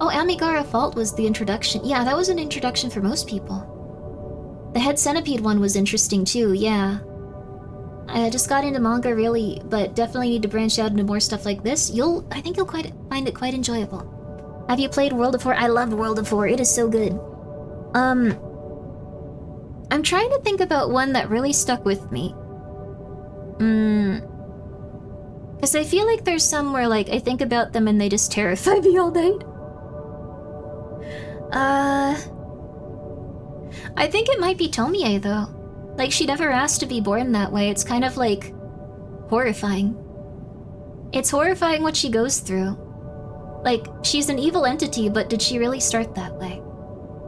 Oh, Amigara Fault was the introduction. Yeah, that was an introduction for most people. The Head Centipede one was interesting too, yeah. I just got into manga really, but definitely need to branch out into more stuff like this. I think you'll find it quite enjoyable. Have you played World of 4? I love World of 4, it is so good. I'm trying to think about one that really stuck with me. Because I feel like there's some where, like, I think about them and they just terrify me all night. I think it might be Tomie, though. Like, she never asked to be born that way. It's kind of, like, horrifying. It's horrifying what she goes through. Like, she's an evil entity, but did she really start that way?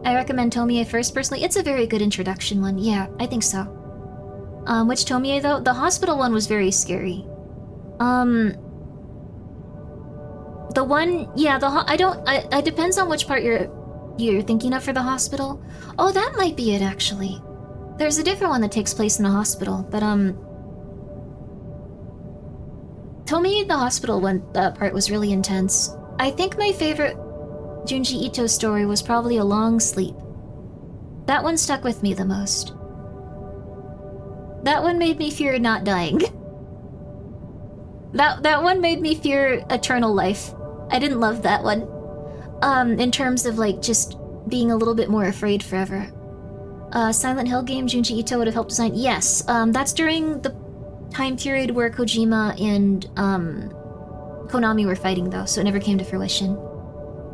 I recommend Tomie first, personally. It's a very good introduction one. Yeah, I think so. Which Tomie, though? The hospital one was very scary. The one... Yeah, it depends on which part you're thinking of for the hospital. Oh, that might be it, actually. There's a different one that takes place in a hospital, but, Tomie, the hospital one part was really intense. I think my favorite Junji Ito story was probably A Long Sleep. That one stuck with me the most. That one made me fear not dying. That one made me fear eternal life. I didn't love that one. In terms of, like, just being a little bit more afraid forever. Silent Hill game Junji Ito would have helped design. Yes, that's during the time period where Kojima and Konami were fighting, though, so it never came to fruition.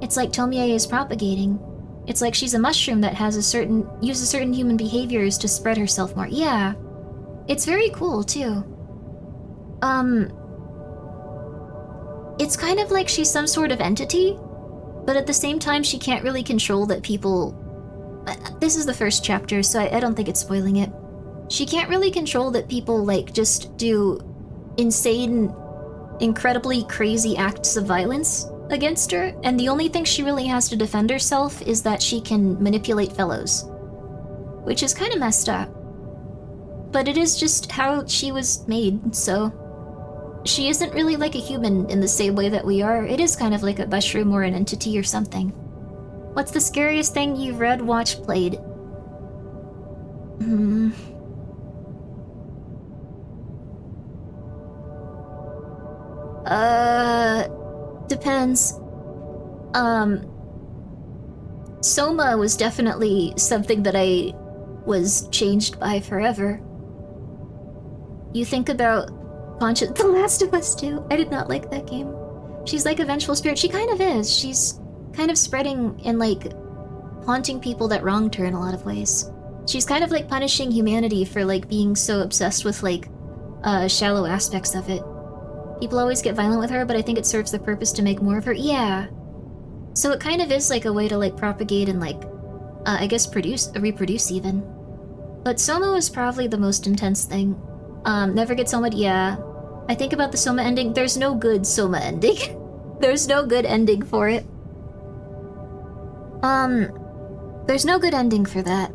It's like Tomie is propagating. It's like she's a mushroom that has uses certain human behaviors to spread herself more. Yeah. It's very cool, too. It's kind of like she's some sort of entity, but at the same time she can't really control that people... This is the first chapter, so I don't think it's spoiling it. She can't really control that people, like, just do insane, incredibly crazy acts of violence against her, and the only thing she really has to defend herself is that she can manipulate fellows. Which is kind of messed up. But it is just how she was made, so... She isn't really like a human in the same way that we are. It is kind of like a mushroom or an entity or something. What's the scariest thing you've read, watched, played? Depends. Soma was definitely something that I was changed by forever. You think about The Last of Us 2. I did not like that game. She's like a vengeful spirit. She kind of is. She's kind of spreading and, like, haunting people that wronged her in a lot of ways. She's kind of like punishing humanity for, like, being so obsessed with, like, shallow aspects of it. People always get violent with her, but I think it serves the purpose to make more of her. Yeah. So it kind of is like a way to, like, propagate and, like, I guess reproduce even. But Soma was probably the most intense thing. Never Get Soma, yeah. I think about the Soma ending. There's no good Soma ending. There's no good ending for it. There's no good ending for that.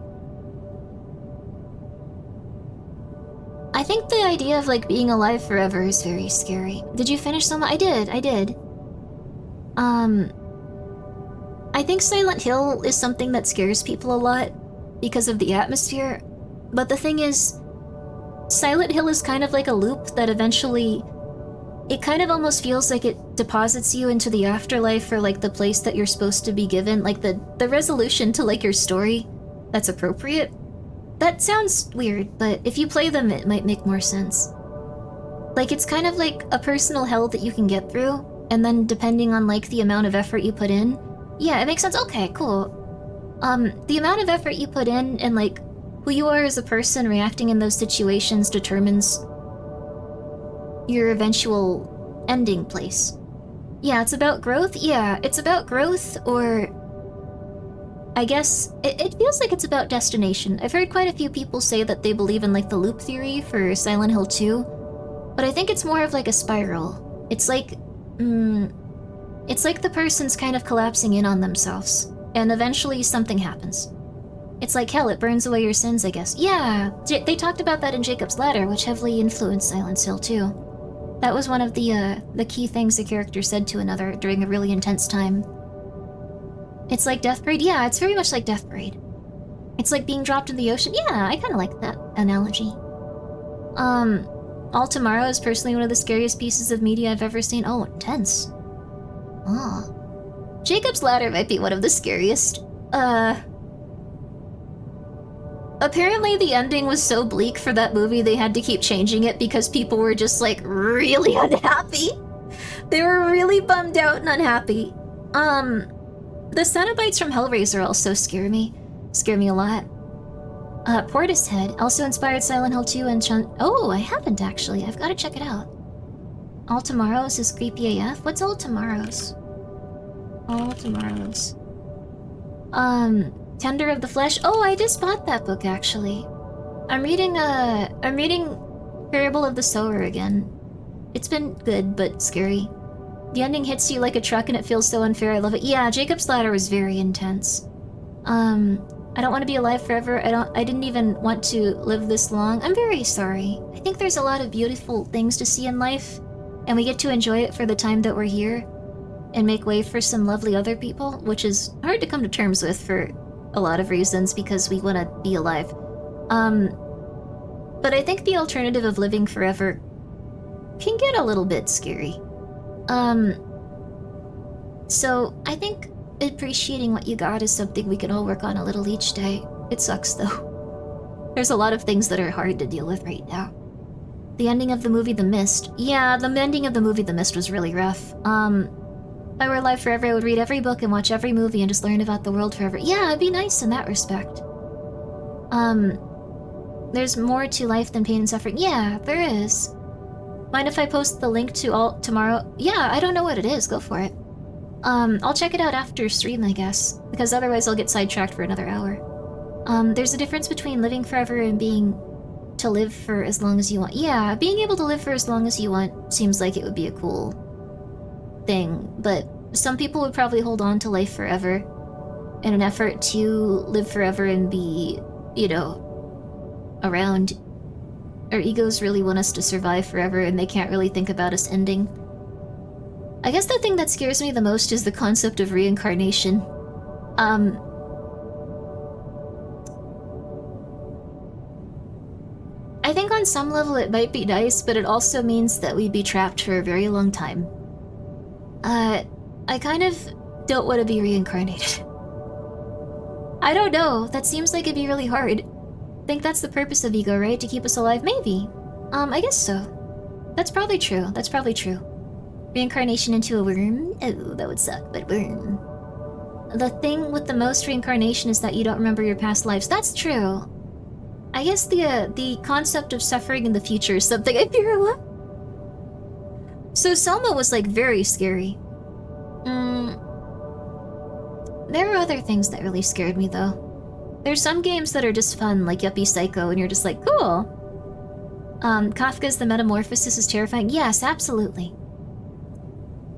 I think the idea of, like, being alive forever is very scary. Did you finish Soma? I did. I think Silent Hill is something that scares people a lot because of the atmosphere. But the thing is, Silent Hill is kind of like a loop that eventually... It kind of almost feels like it deposits you into the afterlife or, like, the place that you're supposed to be given. Like, the resolution to, like, your story that's appropriate. That sounds weird, but if you play them, it might make more sense. Like, it's kind of like a personal hell that you can get through, and then depending on, like, the amount of effort you put in... Yeah, it makes sense. Okay, cool. The amount of effort you put in and, like, who you are as a person reacting in those situations determines your eventual ending place. Yeah, it's about growth? Yeah, it's about growth, or... I guess it feels like it's about destination. I've heard quite a few people say that they believe in, like, the loop theory for Silent Hill 2, but I think it's more of like a spiral. It's like the person's kind of collapsing in on themselves, and eventually something happens. It's like hell, it burns away your sins, I guess. Yeah, they talked about that in Jacob's Ladder, which heavily influenced Silent Hill 2. That was one of the key things a character said to another during a really intense time. It's like Death Parade? Yeah, it's very much like Death Parade. It's like being dropped in the ocean? Yeah, I kind of like that analogy. All Tomorrow is personally one of the scariest pieces of media I've ever seen. Oh, intense. Oh. Jacob's Ladder might be one of the scariest. Apparently the ending was so bleak for that movie they had to keep changing it because people were just, like, really unhappy. They were really bummed out and unhappy. The Cenobites from Hellraiser also scare me. Scare me a lot. Portishead also inspired Silent Hill 2 and Oh, I haven't actually. I've got to check it out. All Tomorrows is creepy AF. What's All Tomorrows? All Tomorrows. Tender of the Flesh. Oh, I just bought that book actually. I'm reading Parable of the Sower again. It's been good, but scary. The ending hits you like a truck and it feels so unfair. I love it. Yeah, Jacob's Ladder was very intense. I don't want to be alive forever. I didn't even want to live this long. I'm very sorry. I think there's a lot of beautiful things to see in life, and we get to enjoy it for the time that we're here, and make way for some lovely other people, which is hard to come to terms with for a lot of reasons because we want to be alive. But I think the alternative of living forever can get a little bit scary. So I think appreciating what you got is something we can all work on a little each day. It sucks though. There's a lot of things that are hard to deal with right now. The ending of the movie The Mist. Yeah, the ending of the movie The Mist was really rough. If I were alive forever, I would read every book and watch every movie and just learn about the world forever. Yeah, it'd be nice in that respect. There's more to life than pain and suffering. Yeah, there is. Mind if I post the link to All Tomorrow? Yeah, I don't know what it is. Go for it. I'll check it out after stream, I guess, because otherwise I'll get sidetracked for another hour. There's a difference between living forever and being to live for as long as you want. Yeah, being able to live for as long as you want seems like it would be a cool thing, but some people would probably hold on to life forever in an effort to live forever and be, you know, around. Our egos really want us to survive forever and they can't really think about us ending. I guess the thing that scares me the most is the concept of reincarnation. I think on some level it might be nice, but it also means that we'd be trapped for a very long time. I kind of don't want to be reincarnated. I don't know, that seems like it'd be really hard. I think that's the purpose of ego, right? To keep us alive? Maybe. I guess so. That's probably true. That's probably true. Reincarnation into a worm? Oh, that would suck, but worm. The thing with the most reincarnation is that you don't remember your past lives. That's true. I guess the concept of suffering in the future is something I fear a lot. So Selma was, like, very scary. There are other things that really scared me, though. There's some games that are just fun, like Yuppie Psycho, and you're just like, cool. Kafka's The Metamorphosis is terrifying. Yes, absolutely.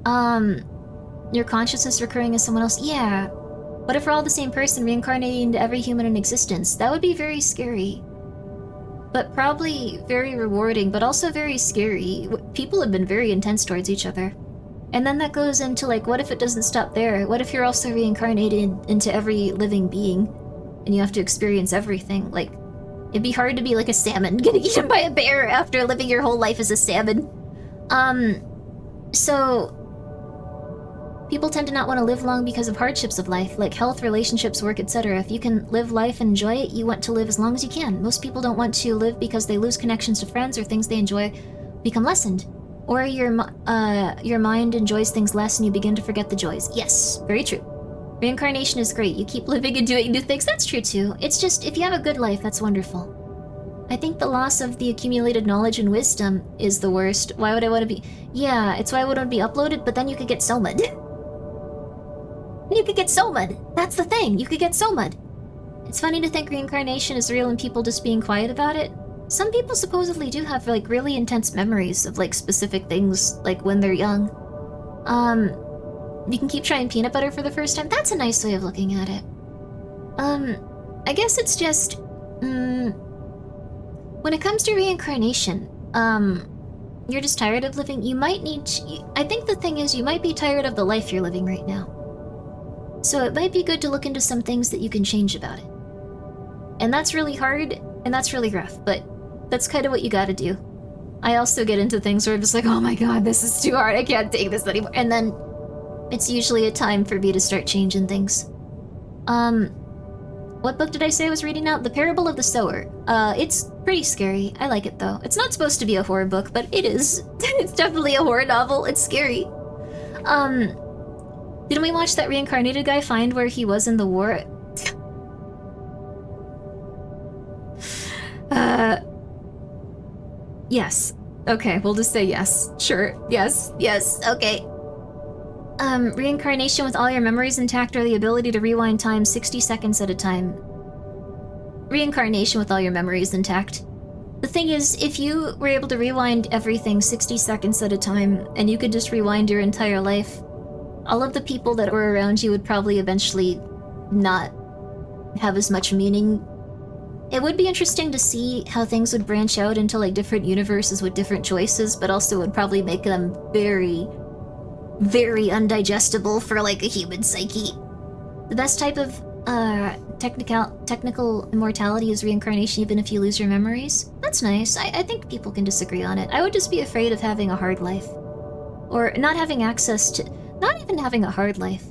Your consciousness recurring as someone else. Yeah. What if we're all the same person reincarnating into every human in existence? That would be very scary. But probably very rewarding, but also very scary. People have been very intense towards each other. And then that goes into, like, what if it doesn't stop there? What if you're also reincarnated into every living being? And you have to experience everything? Like, it'd be hard to be like a salmon getting eaten by a bear after living your whole life as a salmon. So people tend to not want to live long because of hardships of life, like health, relationships, work, etc. If you can live life and enjoy it, you want to live as long as you can. Most people don't want to live because they lose connections to friends or things they enjoy, become lessened. Or your mind enjoys things less and you begin to forget the joys. Yes, very true. Reincarnation is great. You keep living and doing new things. That's true too. It's just, if you have a good life, that's wonderful. I think the loss of the accumulated knowledge and wisdom is the worst. Why would I want to be... Yeah, it's why I wouldn't be uploaded, but then you could get Somad. You could get Somad. That's the thing. You could get Somad. It's funny to think reincarnation is real and people just being quiet about it. Some people supposedly do have, like, really intense memories of, like, specific things, like, when they're young. You can keep trying peanut butter for the first time. That's a nice way of looking at it. I guess it's just... when it comes to reincarnation, you're just tired of living. You might need to... I think the thing is, you might be tired of the life you're living right now. So it might be good to look into some things that you can change about it. And that's really hard, and that's really rough, but that's kind of what you gotta do. I also get into things where I'm just like, oh my god, this is too hard, I can't take this anymore. And then it's usually a time for me to start changing things. What book did I say I was reading now? The Parable of the Sower. It's pretty scary. I like it though. It's not supposed to be a horror book, but it is. It's definitely a horror novel. It's scary. Didn't we watch that reincarnated guy find where he was in the war? Yes. Okay, we'll just say yes. Sure. Yes. Yes. Okay. Reincarnation with all your memories intact or the ability to rewind time 60 seconds at a time. Reincarnation with all your memories intact. The thing is, if you were able to rewind everything 60 seconds at a time, and you could just rewind your entire life, all of the people that were around you would probably eventually not have as much meaning. It would be interesting to see how things would branch out into like different universes with different choices, but also would probably make them very, very undigestible for like a human psyche. The best type of technical immortality is reincarnation even if you lose your memories. That's nice. I think people can disagree on it. I would just be afraid of having a hard life. Or not having access to... Not even having a hard life.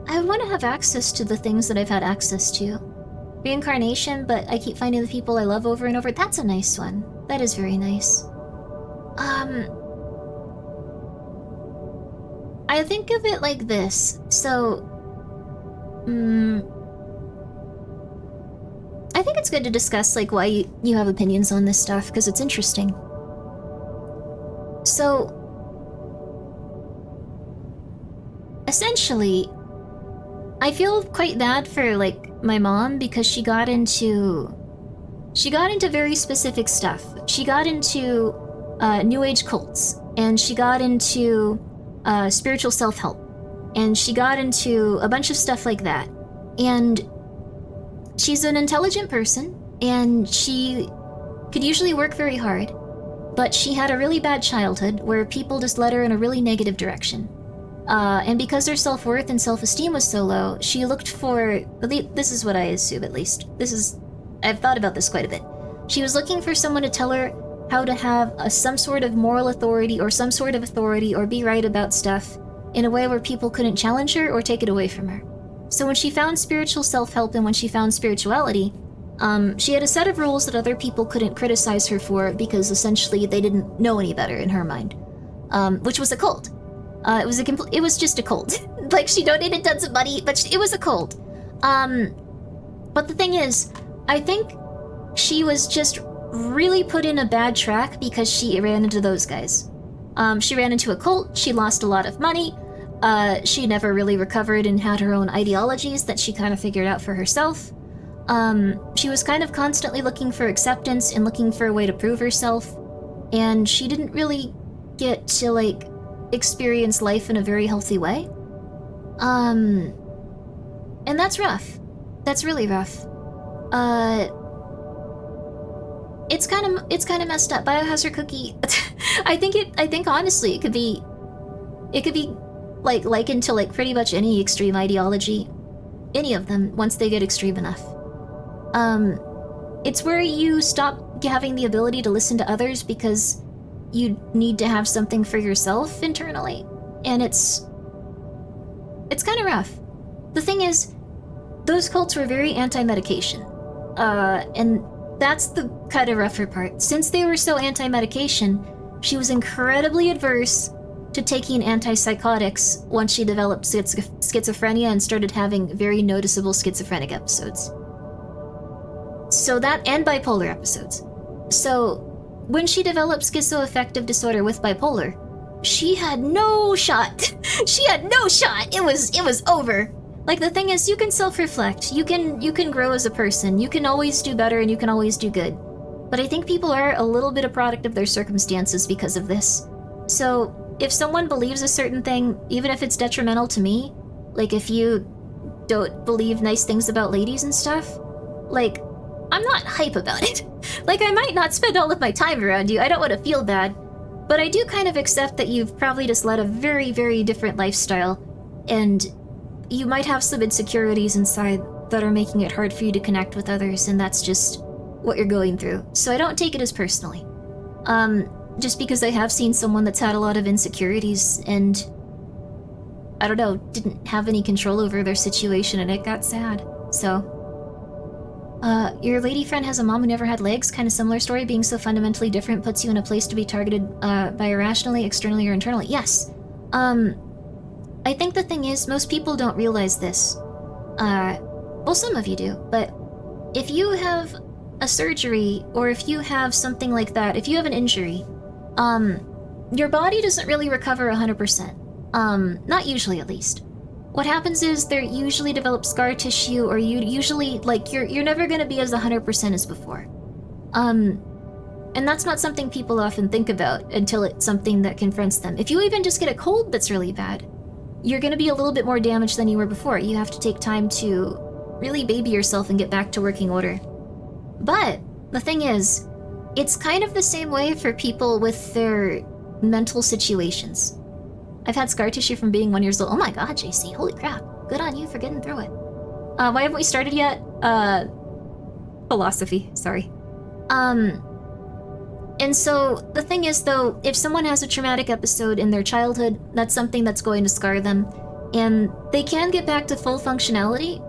I would want to have access to the things that I've had access to. Reincarnation, but I keep finding the people I love over and over. That's a nice one. That is very nice. I think of it like this. So, I think it's good to discuss like why you have opinions on this stuff, because it's interesting. So, essentially, I feel quite bad for like my mom because she got into very specific stuff. She got into new age cults, and she got into spiritual self-help, and she got into a bunch of stuff like that. And she's an intelligent person, and she could usually work very hard, but she had a really bad childhood where people just led her in a really negative direction. And because her self-worth and self-esteem was so low, she looked for... This is what I assume, at least. I've thought about this quite a bit. She was looking for someone to tell her how to have some sort of moral authority or some sort of authority or be right about stuff in a way where people couldn't challenge her or take it away from her. So when she found spiritual self-help and when she found spirituality, she had a set of rules that other people couldn't criticize her for because essentially they didn't know any better in her mind. Which was a cult. It was just a cult. Like, she donated tons of money, but it was a cult. But the thing is, I think she was just really put in a bad track because she ran into those guys. She ran into a cult, she lost a lot of money, she never really recovered and had her own ideologies that she kind of figured out for herself. She was kind of constantly looking for acceptance and looking for a way to prove herself, and she didn't really get to, like, experience life in a very healthy way. And that's rough. That's really rough. It's kind of messed up. Biohazard Cookie. I think honestly it could be like likened to like pretty much any extreme ideology, any of them once they get extreme enough. It's where you stop having the ability to listen to others because you need to have something for yourself internally, and it's kind of rough. The thing is, those cults were very anti-medication, and that's the kind of rougher part. Since they were so anti-medication, She was incredibly adverse to taking antipsychotics once she developed schizophrenia and started having very noticeable schizophrenic episodes. So that, and bipolar episodes. So when she developed schizoaffective disorder with bipolar, she had no shot. She had no shot. It was over. Like, the thing is, you can self-reflect. You can grow as a person. You can always do better and you can always do good. But I think people are a little bit a product of their circumstances because of this. So if someone believes a certain thing, even if it's detrimental to me, like if you don't believe nice things about ladies and stuff, like, I'm not hype about it. Like, I might not spend all of my time around you. I don't want to feel bad. But I do kind of accept that you've probably just led a very, very different lifestyle, and you might have some insecurities inside that are making it hard for you to connect with others, and that's just what you're going through. So I don't take it as personally. Just because I have seen someone that's had a lot of insecurities and, I don't know, didn't have any control over their situation, and it got sad. So, your lady friend has a mom who never had legs. Kind of similar story. Being so fundamentally different puts you in a place to be targeted by irrationally, externally, or internally. Yes. I think the thing is, most people don't realize this. Well, some of you do, but if you have a surgery, or if you have something like that, if you have an injury, your body doesn't really recover 100%. Not usually, at least. What happens is there usually develops scar tissue, or you usually, like, you're never going to be as 100% as before. And that's not something people often think about until it's something that confronts them. If you even just get a cold that's really bad, you're going to be a little bit more damaged than you were before. You have to take time to really baby yourself and get back to working order. But the thing is, it's kind of the same way for people with their mental situations. I've had scar tissue from being 1 year old. Oh my god, JC, holy crap. Good on you for getting through it. Why haven't we started yet? Philosophy, sorry. And so, the thing is though, if someone has a traumatic episode in their childhood, that's something that's going to scar them, and they can get back to full functionality.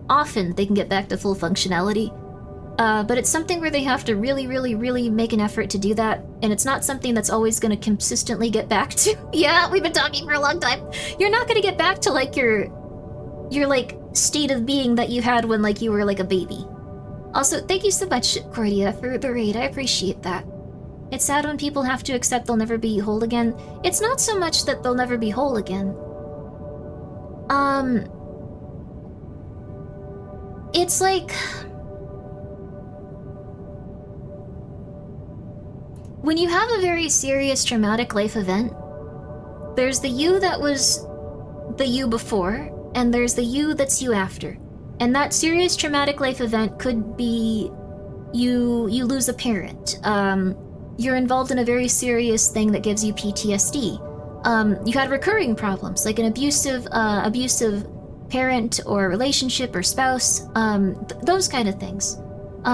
Often they can get back to full functionality, but it's something where they have to really, really, really make an effort to do that, and it's not something that's always going to consistently get back to. Yeah, we've been talking for a long time. You're not going to get back to, like, your like, state of being that you had when, like, you were, like, a baby. Also, thank you so much, Cordia, for the raid. I appreciate that. It's sad when people have to accept they'll never be whole again. It's not so much that they'll never be whole again. It's like, when you have a very serious traumatic life event, there's the you that was the you before, and there's the you that's you after. And that serious traumatic life event could be you lose a parent. You're involved in a very serious thing that gives you PTSD. You had recurring problems, like an abusive parent or relationship or spouse, those kind of things.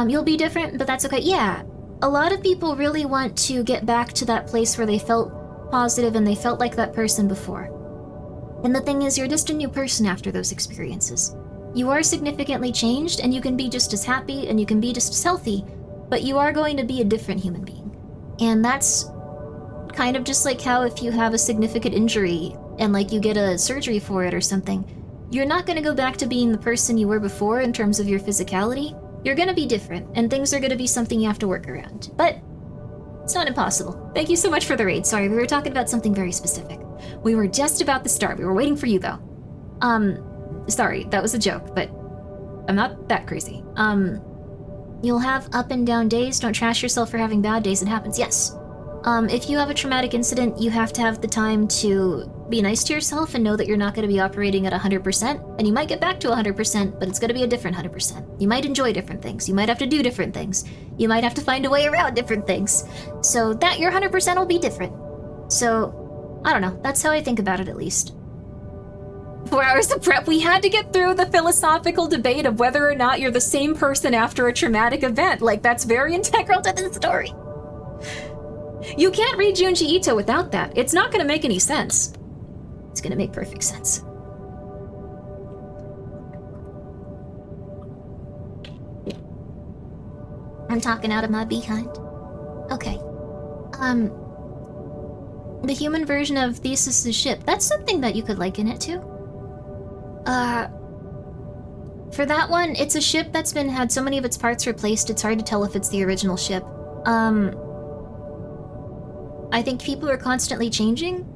You'll be different, but that's okay. Yeah, a lot of people really want to get back to that place where they felt positive and they felt like that person before. And the thing is, you're just a new person after those experiences. You are significantly changed, and you can be just as happy and you can be just as healthy, but you are going to be a different human being. And that's kind of just like how if you have a significant injury and, like, you get a surgery for it or something, you're not going to go back to being the person you were before in terms of your physicality. You're going to be different, and things are going to be something you have to work around. But it's not impossible. Thank you so much for the raid. Sorry, we were talking about something very specific. We were just about to start. We were waiting for you, though. Sorry, that was a joke, but I'm not that crazy. You'll have up and down days. Don't trash yourself for having bad days. It happens, yes. If you have a traumatic incident, you have to have the time to be nice to yourself and know that you're not going to be operating at 100%, and you might get back to 100%, but it's going to be a different 100%. You might enjoy different things. You might have to do different things. You might have to find a way around different things. So that your 100% will be different. So, I don't know. That's how I think about it, at least. 4 hours of prep. We had to get through the philosophical debate of whether or not you're the same person after a traumatic event. Like, that's very integral to the story. You can't read Junji Ito without that. It's not going to make any sense. It's going to make perfect sense. I'm talking out of my behind. Okay. The human version of Theseus' ship. That's something that you could liken it to. For that one, it's a ship that's had so many of its parts replaced, it's hard to tell if it's the original ship. I think people are constantly changing.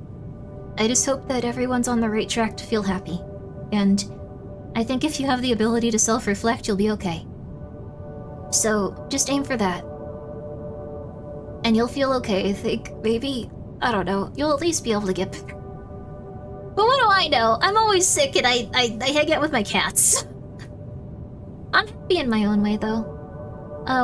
I just hope that everyone's on the right track to feel happy. And I think if you have the ability to self-reflect, you'll be okay. So, just aim for that. And you'll feel okay, I think. Maybe, I don't know, you'll at least be able to get better. But what do I know? I'm always sick and I hang out with my cats. I'm happy in my own way, though.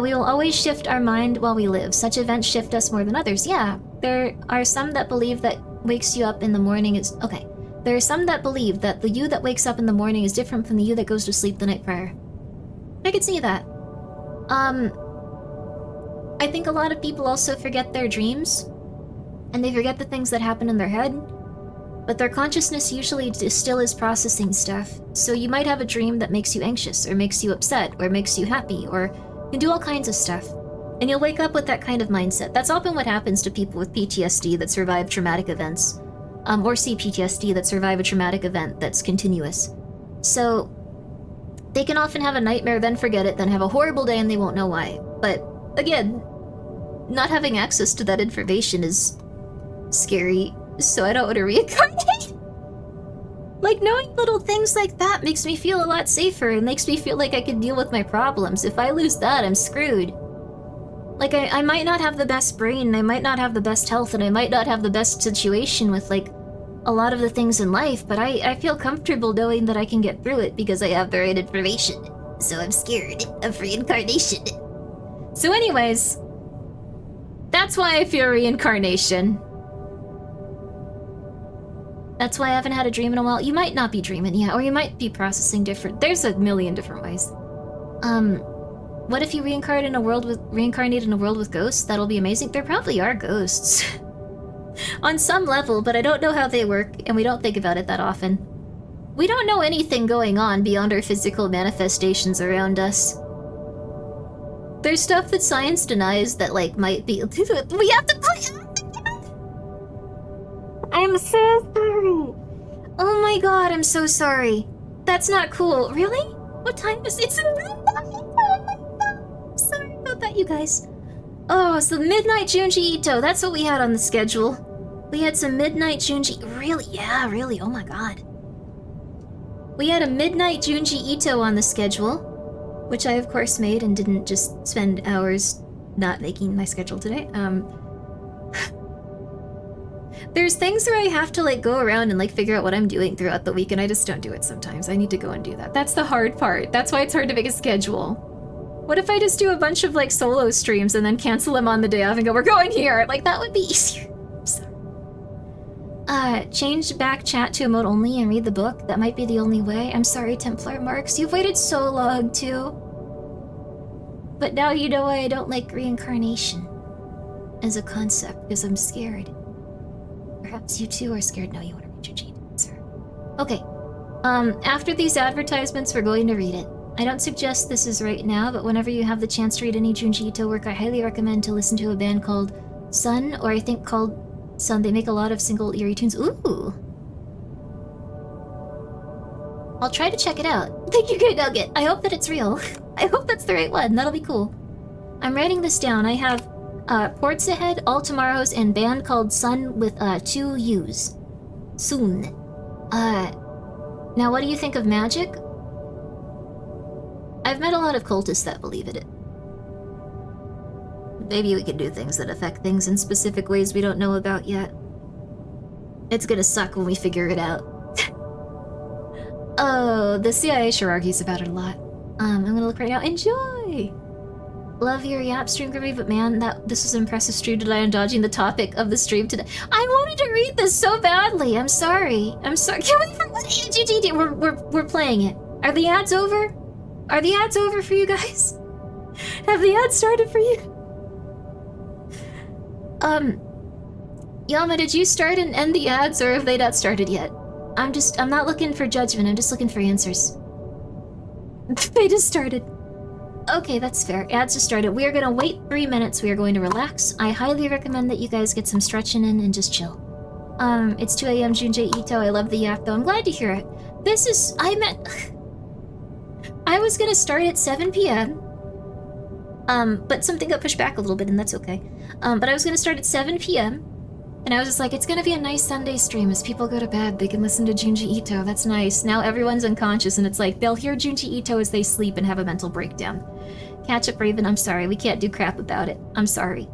We will always shift our mind while we live. Such events shift us more than others. Yeah, there are some that believe that wakes you up in the morning is... Okay. There are some that believe that the you that wakes up in the morning is different from the you that goes to sleep the night prior. I could see that. I think a lot of people also forget their dreams. And they forget the things that happen in their head. But their consciousness usually still is processing stuff. So you might have a dream that makes you anxious, or makes you upset, or makes you happy, or can do all kinds of stuff. And you'll wake up with that kind of mindset. That's often what happens to people with PTSD that survive traumatic events. Or CPTSD that survive a traumatic event that's continuous. So, they can often have a nightmare, then forget it, then have a horrible day and they won't know why. But, again, not having access to that information is scary, so I don't want to reincarnate. Like, knowing little things like that makes me feel a lot safer and makes me feel like I can deal with my problems. If I lose that, I'm screwed. Like, I might not have the best brain, I might not have the best health, and I might not have the best situation with, like, a lot of the things in life, but I feel comfortable knowing that I can get through it because I have the right information. So I'm scared of reincarnation. So anyways, that's why I fear reincarnation. That's why I haven't had a dream in a while. You might not be dreaming, yeah, or you might be processing different... There's a million different ways. What if you reincarnate in a world with ghosts? That'll be amazing. There probably are ghosts. On some level, but I don't know how they work, and we don't think about it that often. We don't know anything going on beyond our physical manifestations around us. There's stuff that science denies that, like, might be... We have to play... I'm so sorry. Oh my god, I'm so sorry. That's not cool. Really? What time is it? It's sorry about that, you guys. Oh, so Midnight Junji Ito. That's what we had on the schedule. We had some Midnight Junji... Really? Yeah, really. Oh my god. We had a Midnight Junji Ito on the schedule, which I, of course, made and didn't just spend hours not making my schedule today. There's things where I have to, like, go around and, like, figure out what I'm doing throughout the week, and I just don't do it sometimes. I need to go and do that. That's the hard part. That's why it's hard to make a schedule. What if I just do a bunch of, like, solo streams and then cancel them on the day off and go, we're going here? Like, that would be easier. I'm sorry. Change back chat to emote only and read the book. That might be the only way. I'm sorry, Templar Marks. You've waited so long, too. But now you know why I don't like reincarnation as a concept, because I'm scared. Perhaps you too are scared. No, you want to read your cheat, sir. Okay. After these advertisements, we're going to read it. I don't suggest this is right now, but whenever you have the chance to read any Junji Ito work, I highly recommend to listen to a band called Sun, or I think called Sun. They make a lot of single eerie tunes. Ooh! I'll try to check it out. Thank you, Good Nugget. I hope that it's real. I hope that's the right one. That'll be cool. I'm writing this down. I have Ports Ahead, All Tomorrows, and band called Sun with 2 U's. Soon. Now what do you think of magic? I've met a lot of cultists that believe in it. Maybe we can do things that affect things in specific ways we don't know about yet. It's gonna suck when we figure it out. Oh, the CIA sure argues about it a lot. I'm gonna look right now. Enjoy! Love your yap stream, Grimmi, but man, this was an impressive stream today. I'm dodging the topic of the stream today. I wanted to read this so badly. I'm sorry. I'm sorry. Can we... We're playing it. Are the ads over? Are the ads over for you guys? Have the ads started for you? Yama, did you start and end the ads, or have they not started yet? I'm not looking for judgment, I'm just looking for answers. They just started. Okay, that's fair. Ads just started. We are going to wait 3 minutes. We are going to relax. I highly recommend that you guys get some stretching in and just chill. It's 2 a.m. Junji Ito. I love the yak, though. I'm glad to hear it. I was going to start at 7 p.m. But something got pushed back a little bit, and that's okay. But I was going to start at 7 p.m. And I was just like, it's going to be a nice Sunday stream. As people go to bed, they can listen to Junji Ito. That's nice. Now everyone's unconscious, and it's like, they'll hear Junji Ito as they sleep and have a mental breakdown. Catch up, Raven. I'm sorry. We can't do crap about it. I'm sorry.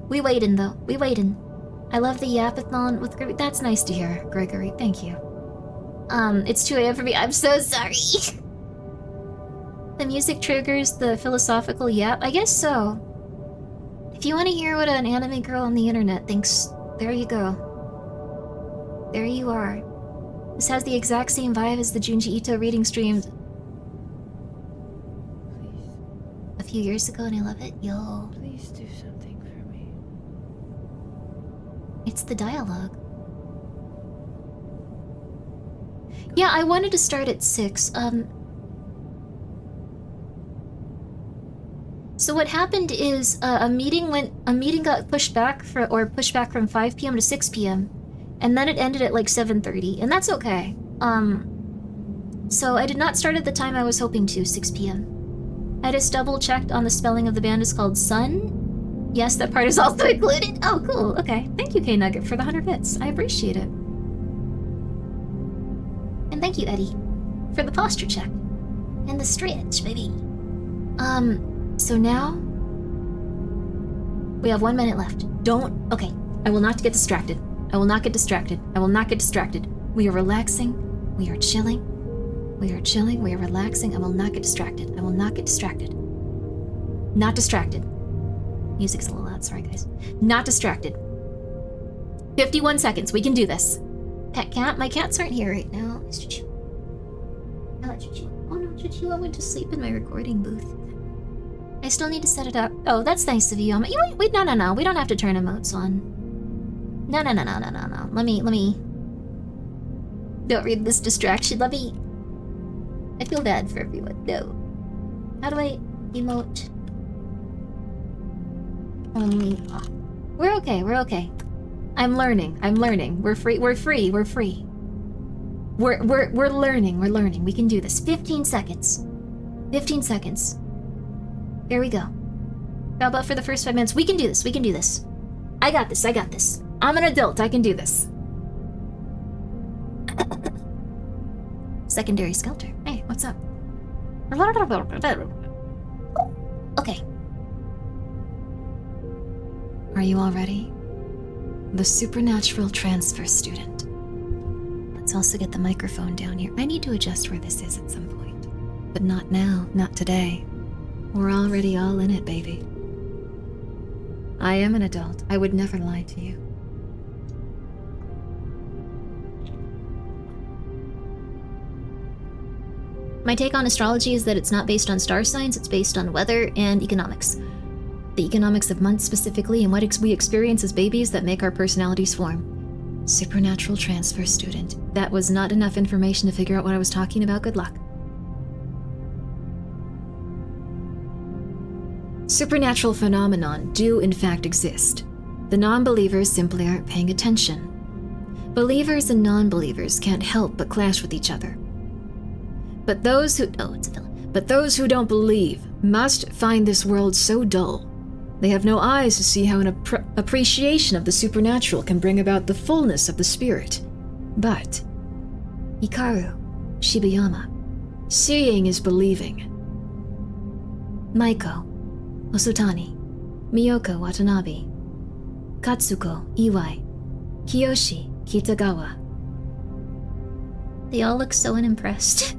We waitin', though. We waitin'. I love the yapathon with Grimmi. That's nice to hear, Gregory. Thank you. It's 2 a.m. for me. I'm so sorry. The music triggers the philosophical yap? I guess so. If you want to hear what an anime girl on the internet thinks, there you go. There you are. This has the exact same vibe as the Junji Ito reading stream a few years ago, and I love it. Yo. Please do something for me. It's the dialogue. Yeah, I wanted to start at 6. So what happened is a meeting got pushed back from 5 p.m. to 6 p.m. and then it ended at like 7:30, and that's okay. So I did not start at the time I was hoping to, 6 p.m. I just double checked on the spelling of the band is called Sun. Yes, that part is also included. Oh, cool. Okay. Thank you, K Nugget, for the 100 bits. I appreciate it. And thank you, Eddie, for the posture check and the stretch, baby. So now, we have 1 minute left. Okay, I will not get distracted. I will not get distracted. I will not get distracted. We are relaxing. We are chilling. We are chilling. We are relaxing. I will not get distracted. I will not get distracted. Not distracted. Music's a little loud. Sorry, guys. Not distracted. 51 seconds. We can do this. Pet cat? My cats aren't here right now. It's Chuchu. I let Chuchu. Oh no, Chuchu, I went to sleep in my recording booth. I still need to set it up. Oh, that's nice of you. Wait, no. We don't have to turn emotes on. No. Let me... Don't read this distraction. Let me... I feel bad for everyone. No. How do I emote? Only... We're okay. I'm learning. We're free. We're learning. We can do this. 15 seconds. 15 seconds. There we go. How about for the first 5 minutes? We can do this. I got this. I'm an adult. I can do this. Secondary Skelter. Hey, what's up? Okay. Are you all ready? The supernatural transfer student. Let's also get the microphone down here. I need to adjust where this is at some point. But not now, not today. We're already all in it, baby. I am an adult. I would never lie to you. My take on astrology is that it's not based on star signs, it's based on weather and economics. The economics of months specifically, and what we experience as babies that make our personalities form. Supernatural transfer student. That was not enough information to figure out what I was talking about. Good luck. Supernatural phenomenon do in fact exist. The non-believers simply aren't paying attention. Believers and non-believers can't help but clash with each other. But those who don't believe must find this world so dull. They have no eyes to see how an appreciation of the supernatural can bring about the fullness of the spirit. But Hikaru, Shibayama, seeing is believing. Maiko, Osutani, Miyoko Watanabe, Katsuko Iwai, Kiyoshi Kitagawa. They all look so unimpressed.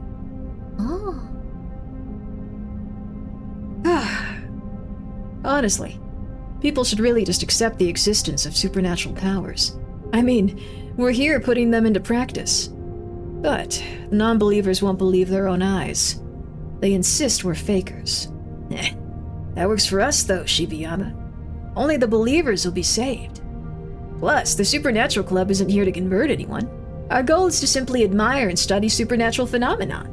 Oh. Honestly, people should really just accept the existence of supernatural powers. I mean, we're here putting them into practice. But the non-believers won't believe their own eyes. They insist we're fakers. That works for us though, Shibayama. Only the believers will be saved. Plus, the Supernatural Club isn't here to convert anyone. Our goal is to simply admire and study supernatural phenomenon.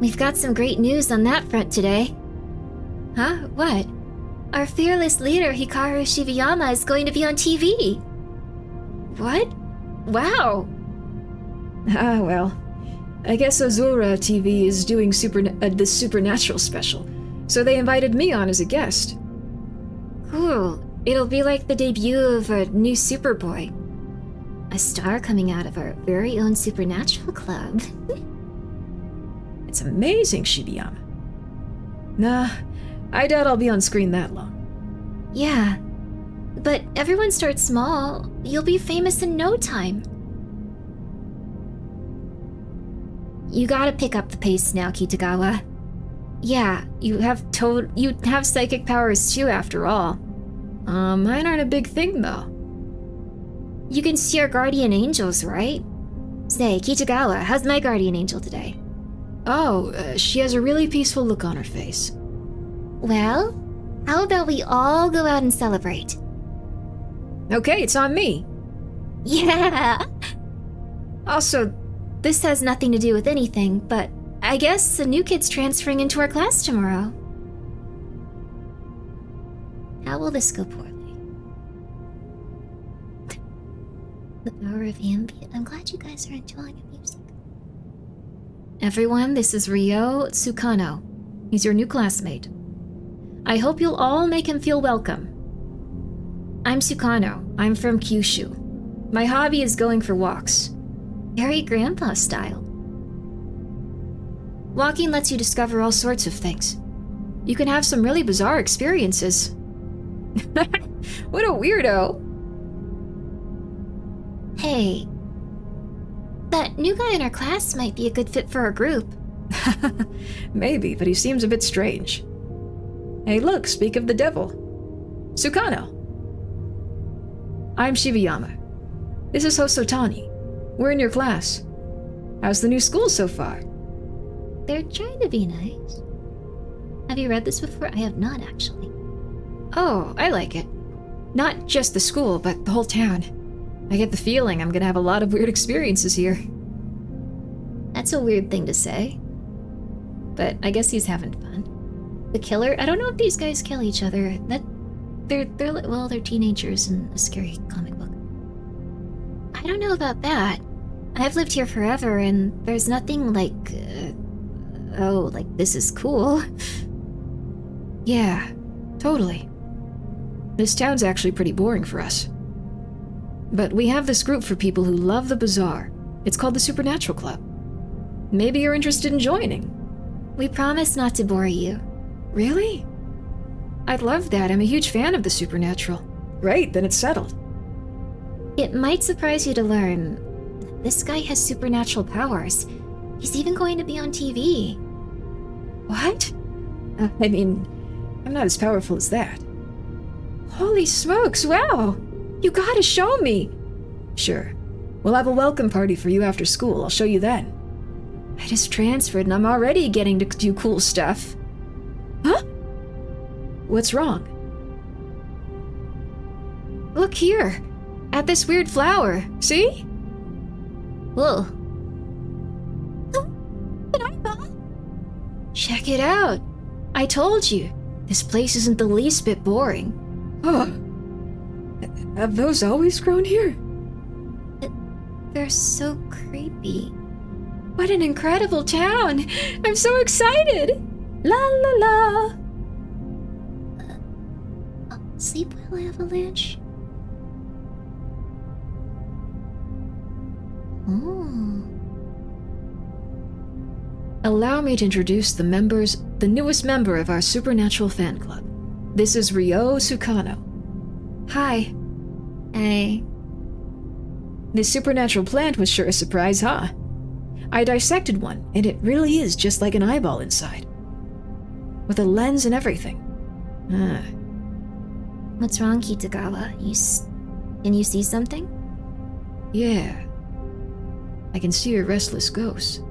We've got some great news on that front today. Huh? What? Our fearless leader, Hikaru Shibiyama, is going to be on TV. What? Wow. Ah, well. I guess Azura TV is doing this Supernatural special, so they invited me on as a guest. Cool. It'll be like the debut of a new Superboy. A star coming out of our very own Supernatural club. It's amazing, Shibiyama. Nah, I doubt I'll be on screen that long. Yeah. But everyone starts small. You'll be famous in no time. You gotta pick up the pace now, Kitagawa. Yeah, you have psychic powers too, after all. Mine aren't a big thing, though. You can see our guardian angels, right? Say, Kitagawa, how's my guardian angel today? Oh, she has a really peaceful look on her face. Well, how about we all go out and celebrate? Okay, it's on me. Yeah! Also, This has nothing to do with anything, but I guess a new kid's transferring into our class tomorrow. How will this go poorly? The power of ambient. I'm glad you guys are enjoying the music. Everyone, this is Ryo Tsukano. He's your new classmate. I hope you'll all make him feel welcome. I'm Tsukano. I'm from Kyushu. My hobby is going for walks. Very grandpa style. Walking lets you discover all sorts of things. You can have some really bizarre experiences. what a weirdo. Hey, that new guy in our class might be a good fit for our group. Maybe, but he seems a bit strange. Hey, look, speak of the devil. Tsukano. I'm Shibiyama. This is Hosotani. We're in your class. How's the new school so far? They're trying to be nice. Have you read this before? I have not, actually. Oh, I like it. Not just the school, but the whole town. I get the feeling I'm gonna have a lot of weird experiences here. That's a weird thing to say. But I guess he's having fun. The killer? I don't know if these guys kill each other. They're teenagers in a scary comic book. I don't know about that. I've lived here forever, and there's nothing like, like this is cool. Yeah, totally. This town's actually pretty boring for us. But we have this group for people who love the bizarre. It's called the Supernatural Club. Maybe you're interested in joining. We promise not to bore you. Really? I'd love that. I'm a huge fan of the supernatural. Great, then it's settled. It might surprise you to learn this guy has supernatural powers. He's even going to be on TV. What? I mean, I'm not as powerful as that. Holy smokes, wow! You gotta show me! Sure. We'll have a welcome party for you after school. I'll show you then. I just transferred and I'm already getting to do cool stuff. Huh? What's wrong? Look here! At this weird flower. See? Whoa. Check it out. I told you. This place isn't the least bit boring. Oh. Have those always grown here? They're so creepy. What an incredible town! I'm so excited! La la la! Sleep well, Avalanche. Oh. Allow me to introduce the newest member of our Supernatural fan club. This is Ryo Tsukano. Hi. Hey. This supernatural plant was sure a surprise, huh? I dissected one, and it really is just like an eyeball inside. With a lens and everything. What's wrong, Kitagawa? Can you see something? Yeah. I can see a restless ghost.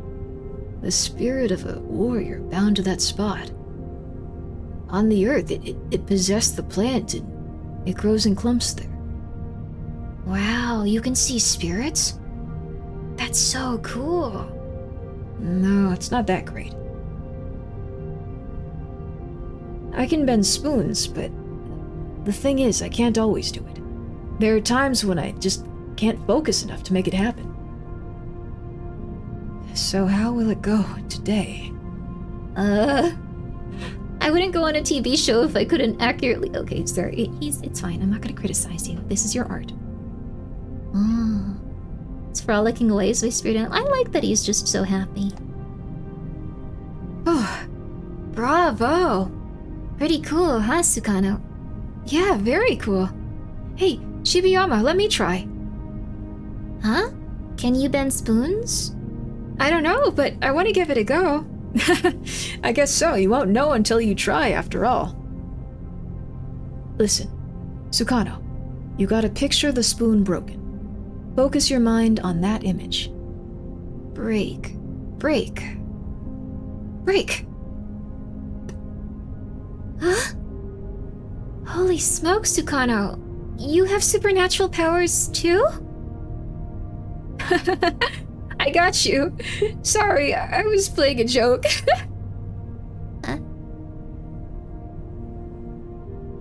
The spirit of a warrior bound to that spot. On the earth, it possessed the plant, and it grows in clumps there. Wow, you can see spirits? That's so cool. No, it's not that great. I can bend spoons, but the thing is, I can't always do it. There are times when I just can't focus enough to make it happen. So how will it go today? I wouldn't go on a TV show if I couldn't accurately. Okay, sorry. It's fine. I'm not gonna criticize you. This is your art. Oh. It's frolicking away as we spirit out. I like that he's just so happy. Oh. Bravo. Pretty cool, huh, Sukano? Yeah, very cool. Hey, Shibiyama, let me try. Huh? Can you bend spoons? I don't know, but I want to give it a go. I guess so. You won't know until you try, after all. Listen, Sukano, you gotta picture the spoon broken. Focus your mind on that image. Break. Break. Break! Huh? Holy smokes, Sukano. You have supernatural powers too? I got you. Sorry, I was playing a joke.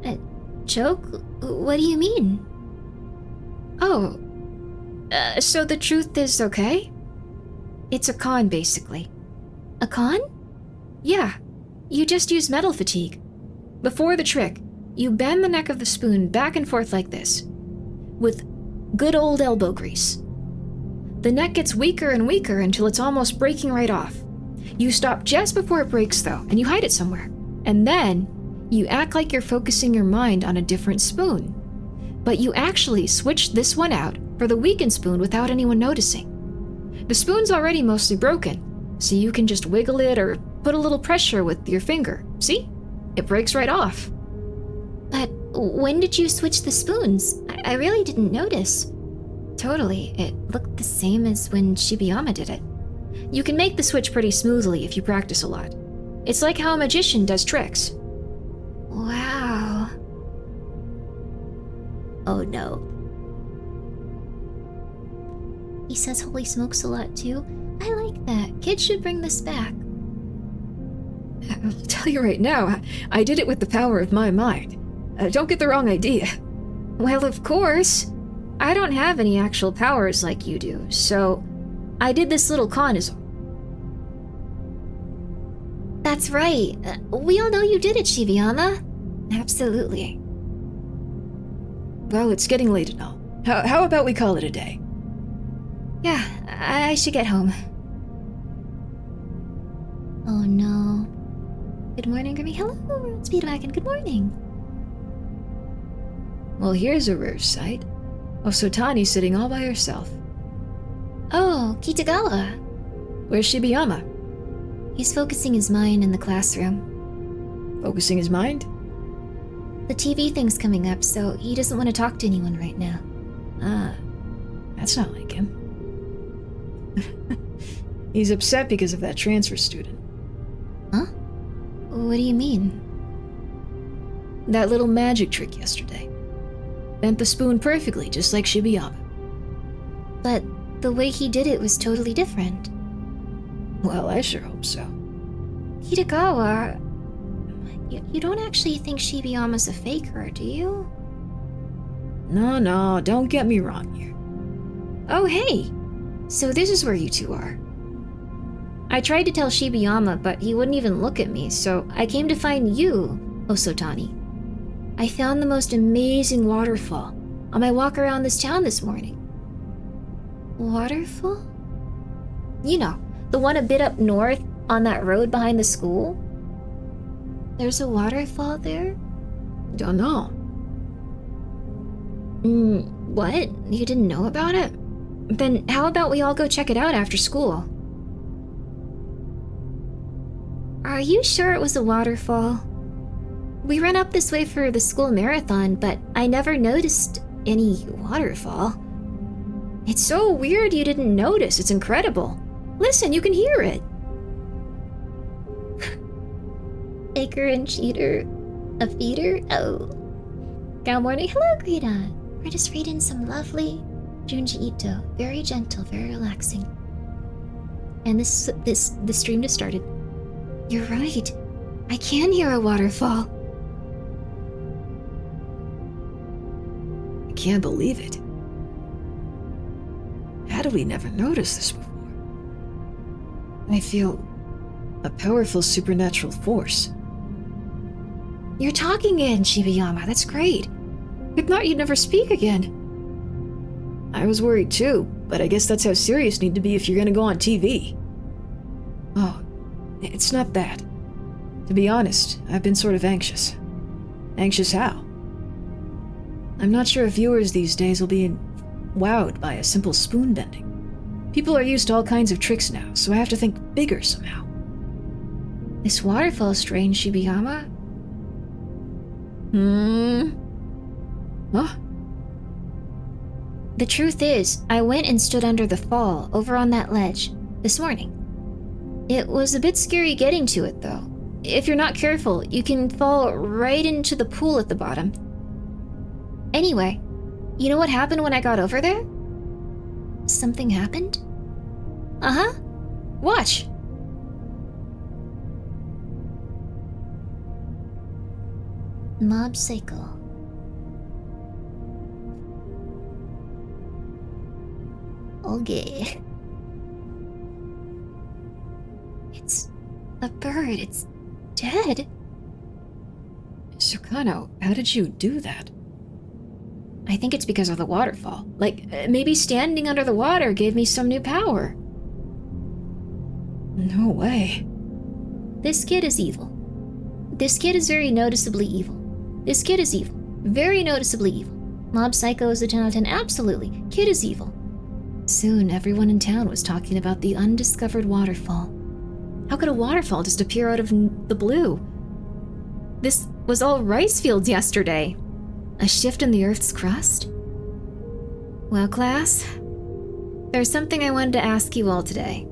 A joke? What do you mean? Oh. So the truth is okay? It's a con, basically. A con? Yeah. You just use metal fatigue. Before the trick, you bend the neck of the spoon back and forth like this, with good old elbow grease. The neck gets weaker and weaker until it's almost breaking right off. You stop just before it breaks, though, and you hide it somewhere. And then, you act like you're focusing your mind on a different spoon. But you actually switch this one out for the weakened spoon without anyone noticing. The spoon's already mostly broken, so you can just wiggle it or put a little pressure with your finger. See? It breaks right off. But when did you switch the spoons? I really didn't notice. Totally. It looked the same as when Shibiyama did it. You can make the switch pretty smoothly if you practice a lot. It's like how a magician does tricks. Wow. Oh no. He says holy smokes a lot too. I like that. Kids should bring this back. I'll tell you right now, I did it with the power of my mind. Don't get the wrong idea. Well, of course. I don't have any actual powers like you do, so I did this little con as... That's right. We all know you did it, Shibiyama. Absolutely. Well, it's getting late and all. How about we call it a day? Yeah, I should get home. Oh no. Good morning, Grimmi. Hello, Speedwagon. Good morning. Well, here's a rare sight. Osotani sitting all by herself. Oh, Kitagawa. Where's Shibiyama? He's focusing his mind in the classroom. Focusing his mind? The TV thing's coming up, so he doesn't want to talk to anyone right now. Ah, that's not like him. He's upset because of that transfer student. Huh? What do you mean? That little magic trick yesterday. Bent the spoon perfectly, just like Shibiyama. But the way he did it was totally different. Well, I sure hope so. Kitagawa, you don't actually think Shibiyama's a faker, do you? No, don't get me wrong here. Oh, hey! So this is where you two are. I tried to tell Shibiyama, but he wouldn't even look at me, so I came to find you, Osotani. I found the most amazing waterfall on my walk around this town this morning. Waterfall? You know, the one a bit up north on that road behind the school? There's a waterfall there? Don't know. What? You didn't know about it? Then how about we all go check it out after school? Are you sure it was a waterfall? We ran up this way for the school marathon, but I never noticed any waterfall. It's so weird you didn't notice. It's incredible. Listen, you can hear it. Faker and cheater. A feeder? Oh. Good morning. Hello, Greta. We're just reading some lovely Junji Ito. Very gentle, very relaxing. And the stream just started. You're right. I can hear a waterfall. can't believe it. How did we never notice this before? I feel a powerful supernatural force. You're talking again, Shibayama. That's great. If not, you'd never speak again. I was worried too, but I guess that's how serious you need to be if you're gonna go on TV. Oh, it's not that. To be honest, I've been sort of anxious. Anxious how? I'm not sure if viewers these days will be wowed by a simple spoon bending. People are used to all kinds of tricks now, so I have to think bigger somehow. This waterfall's strange, Shibayama. Huh? The truth is, I went and stood under the fall, over on that ledge, this morning. It was a bit scary getting to it, though. If you're not careful, you can fall right into the pool at the bottom. Anyway, you know what happened when I got over there? Something happened? Uh-huh. Watch. Mob Psycho. Okay. It's a bird. It's dead. Sukano, how did you do that? I think it's because of the waterfall. Like, maybe standing under the water gave me some new power. No way. This kid is evil. This kid is very noticeably evil. This kid is evil. Very noticeably evil. Mob Psycho is a 10 out of 10. Absolutely. Kid is evil. Soon, everyone in town was talking about the undiscovered waterfall. How could a waterfall just appear out of the blue? This was all rice fields yesterday. A shift in the Earth's crust? Well, class, there's something I wanted to ask you all today.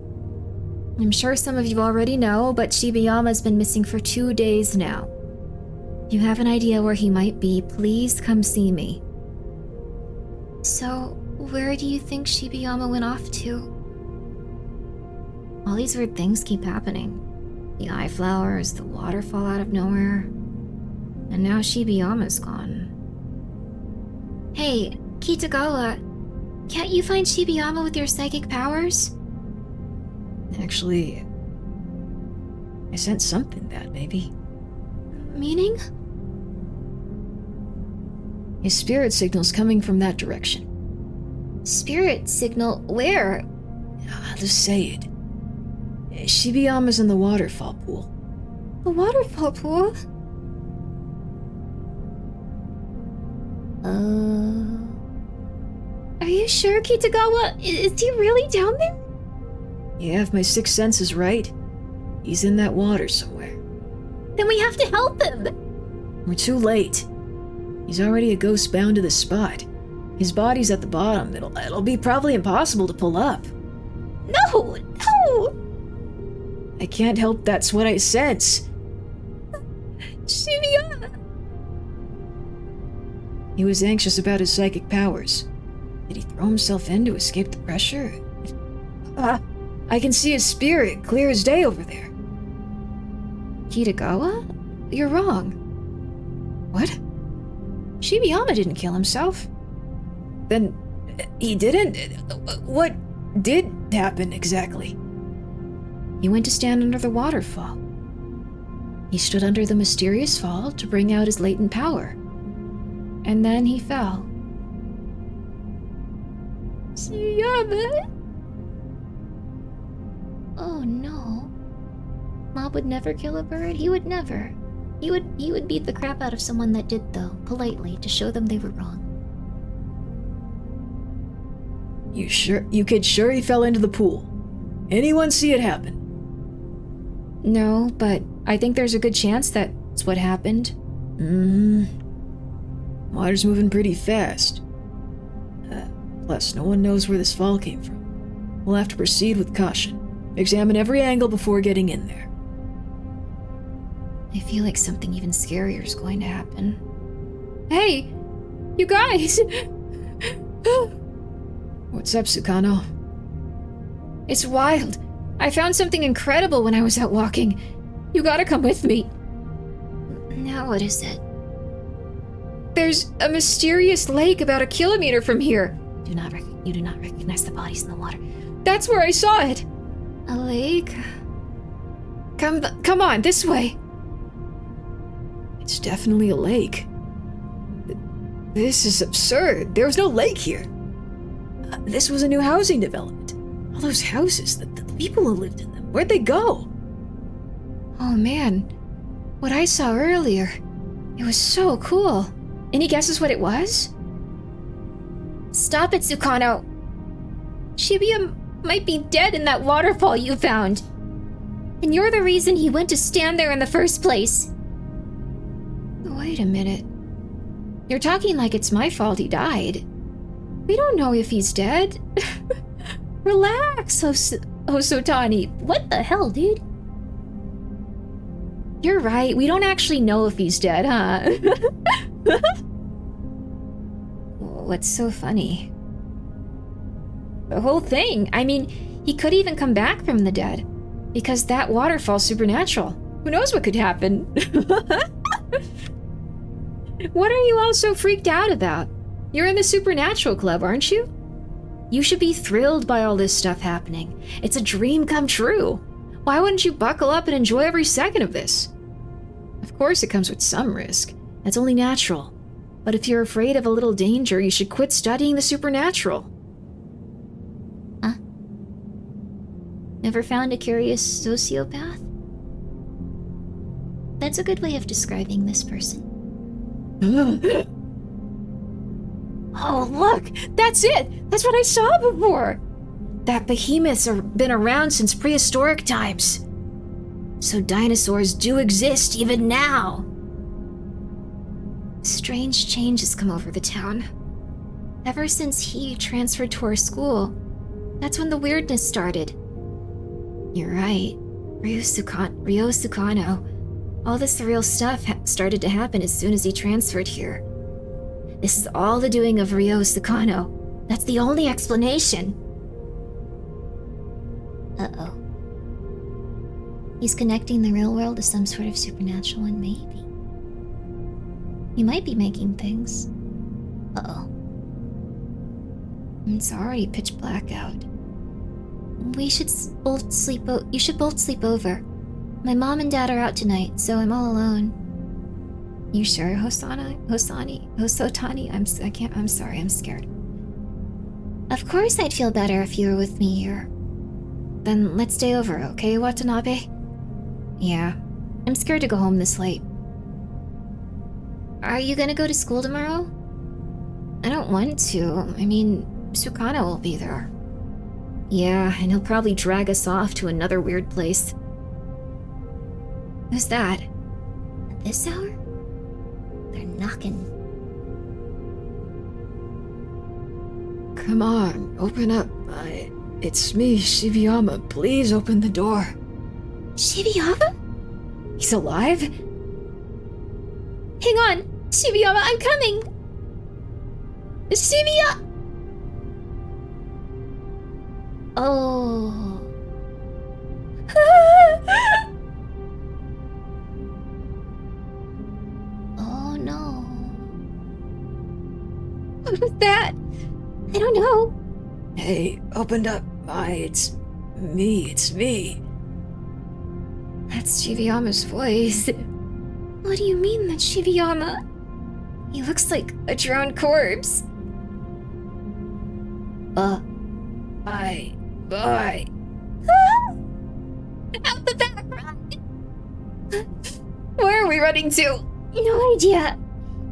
I'm sure some of you already know, but Shibayama's been missing for 2 days now. If you have an idea where he might be, please come see me. So, where do you think Shibayama went off to? All these weird things keep happening. The eye flowers, the waterfall out of nowhere. And now Shibayama's gone. Hey, Kitagawa, can't you find Shibayama with your psychic powers? Actually, I sensed something bad, maybe. Meaning? His spirit signal's coming from that direction. Spirit signal? Where? I'll just say it. Shibayama's in the waterfall pool. The waterfall pool? Are you sure, Kitagawa? Is he really down there? Yeah, if my sixth sense is right, he's in that water somewhere. Then we have to help him! We're too late. He's already a ghost bound to the spot. His body's at the bottom. It'll be probably impossible to pull up. No! No! I can't help that's what I sense. Shibayama! He was anxious about his psychic powers. Did he throw himself in to escape the pressure? I can see his spirit clear as day over there. Kitagawa? You're wrong. What? Shibayama didn't kill himself. Then he didn't? What did happen exactly? He went to stand under the waterfall. He stood under the mysterious fall to bring out his latent power. And then he fell. Shibayama? Oh no. Mob would never kill a bird. He would never. He would beat the crap out of someone that did, though, politely, to show them they were wrong. You sure? You kid sure he fell into the pool? Anyone see it happen? No, but I think there's a good chance that's what happened. Water's moving pretty fast. Plus, no one knows where this fall came from. We'll have to proceed with caution. Examine every angle before getting in there. I feel like something even scarier is going to happen. Hey! You guys! What's up, Sukano? It's wild. I found something incredible when I was out walking. You gotta come with me. Now what is it? There's a mysterious lake about a kilometer from here. You do not recognize the bodies in the water. That's where I saw it. A lake? Come on, this way. It's definitely a lake. This is absurd. There was no lake here. This was a new housing development. All those houses, the people who lived in them, where'd they go? Oh man, what I saw earlier, it was so cool. Any guesses what it was? Stop it, Sukano. Shibuya might be dead in that waterfall you found. And you're the reason he went to stand there in the first place. Wait a minute. You're talking like it's my fault he died. We don't know if he's dead. Relax, Hosotani. What the hell, dude? You're right, we don't actually know if he's dead, huh? What's so funny? The whole thing. I mean, he could even come back from the dead. Because that waterfall's supernatural. Who knows what could happen? What are you all so freaked out about? You're in the Supernatural Club, aren't you? You should be thrilled by all this stuff happening. It's a dream come true. Why wouldn't you buckle up and enjoy every second of this? Of course it comes with some risk. That's only natural. But if you're afraid of a little danger, you should quit studying the supernatural. Huh? Never found a curious sociopath? That's a good way of describing this person. Oh, look! That's it! That's what I saw before! That behemoths have been around since prehistoric times. So dinosaurs do exist even now. Strange changes come over the town. Ever since he transferred to our school, that's when the weirdness started. You're right. Ryo Sukano. All the surreal stuff started to happen as soon as he transferred here. This is all the doing of Ryo Sukano. That's the only explanation. Uh-oh. He's connecting the real world to some sort of supernatural one, maybe. He might be making things. Uh-oh. It's already pitch black out. You should both sleep over. My mom and dad are out tonight, so I'm all alone. You sure, Hosotani? I'm sorry, I'm scared. Of course I'd feel better if you were with me here. Then let's stay over, okay, Watanabe? Yeah, I'm scared to go home this late. Are you gonna go to school tomorrow? I don't want to. I mean, Sukano will be there. Yeah, and he'll probably drag us off to another weird place. Who's that? At this hour? They're knocking. Come on, open up. It's me, Shibiyama. Please open the door. Shibiyama? He's alive? Hang on! Shibiyama, I'm coming! Shibuya! Oh. Oh no. What was that? I don't know. Hey, opened up. It's me. That's Shibiyama's voice. What do you mean that's Shibiyama? He looks like a drowned corpse. Bye. Out the back, run! Where are we running to? No idea.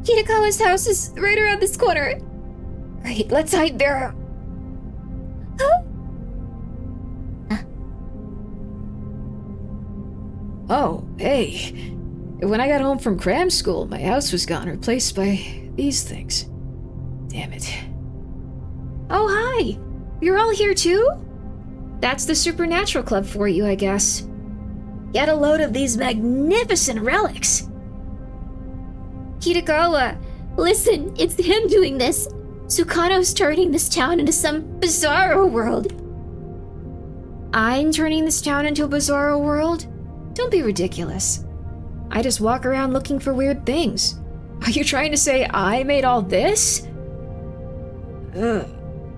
Kitagawa's house is right around this corner. Great, let's hide there. Oh, hey. When I got home from cram school, my house was gone, replaced by these things. Damn it. Oh, hi! You're all here too? That's the Supernatural Club for you, I guess. Get a load of these magnificent relics! Kitagawa, listen, it's him doing this. Sukano's turning this town into some bizarro world. I'm turning this town into a bizarro world? Don't be ridiculous. I just walk around looking for weird things. Are you trying to say I made all this? Ugh.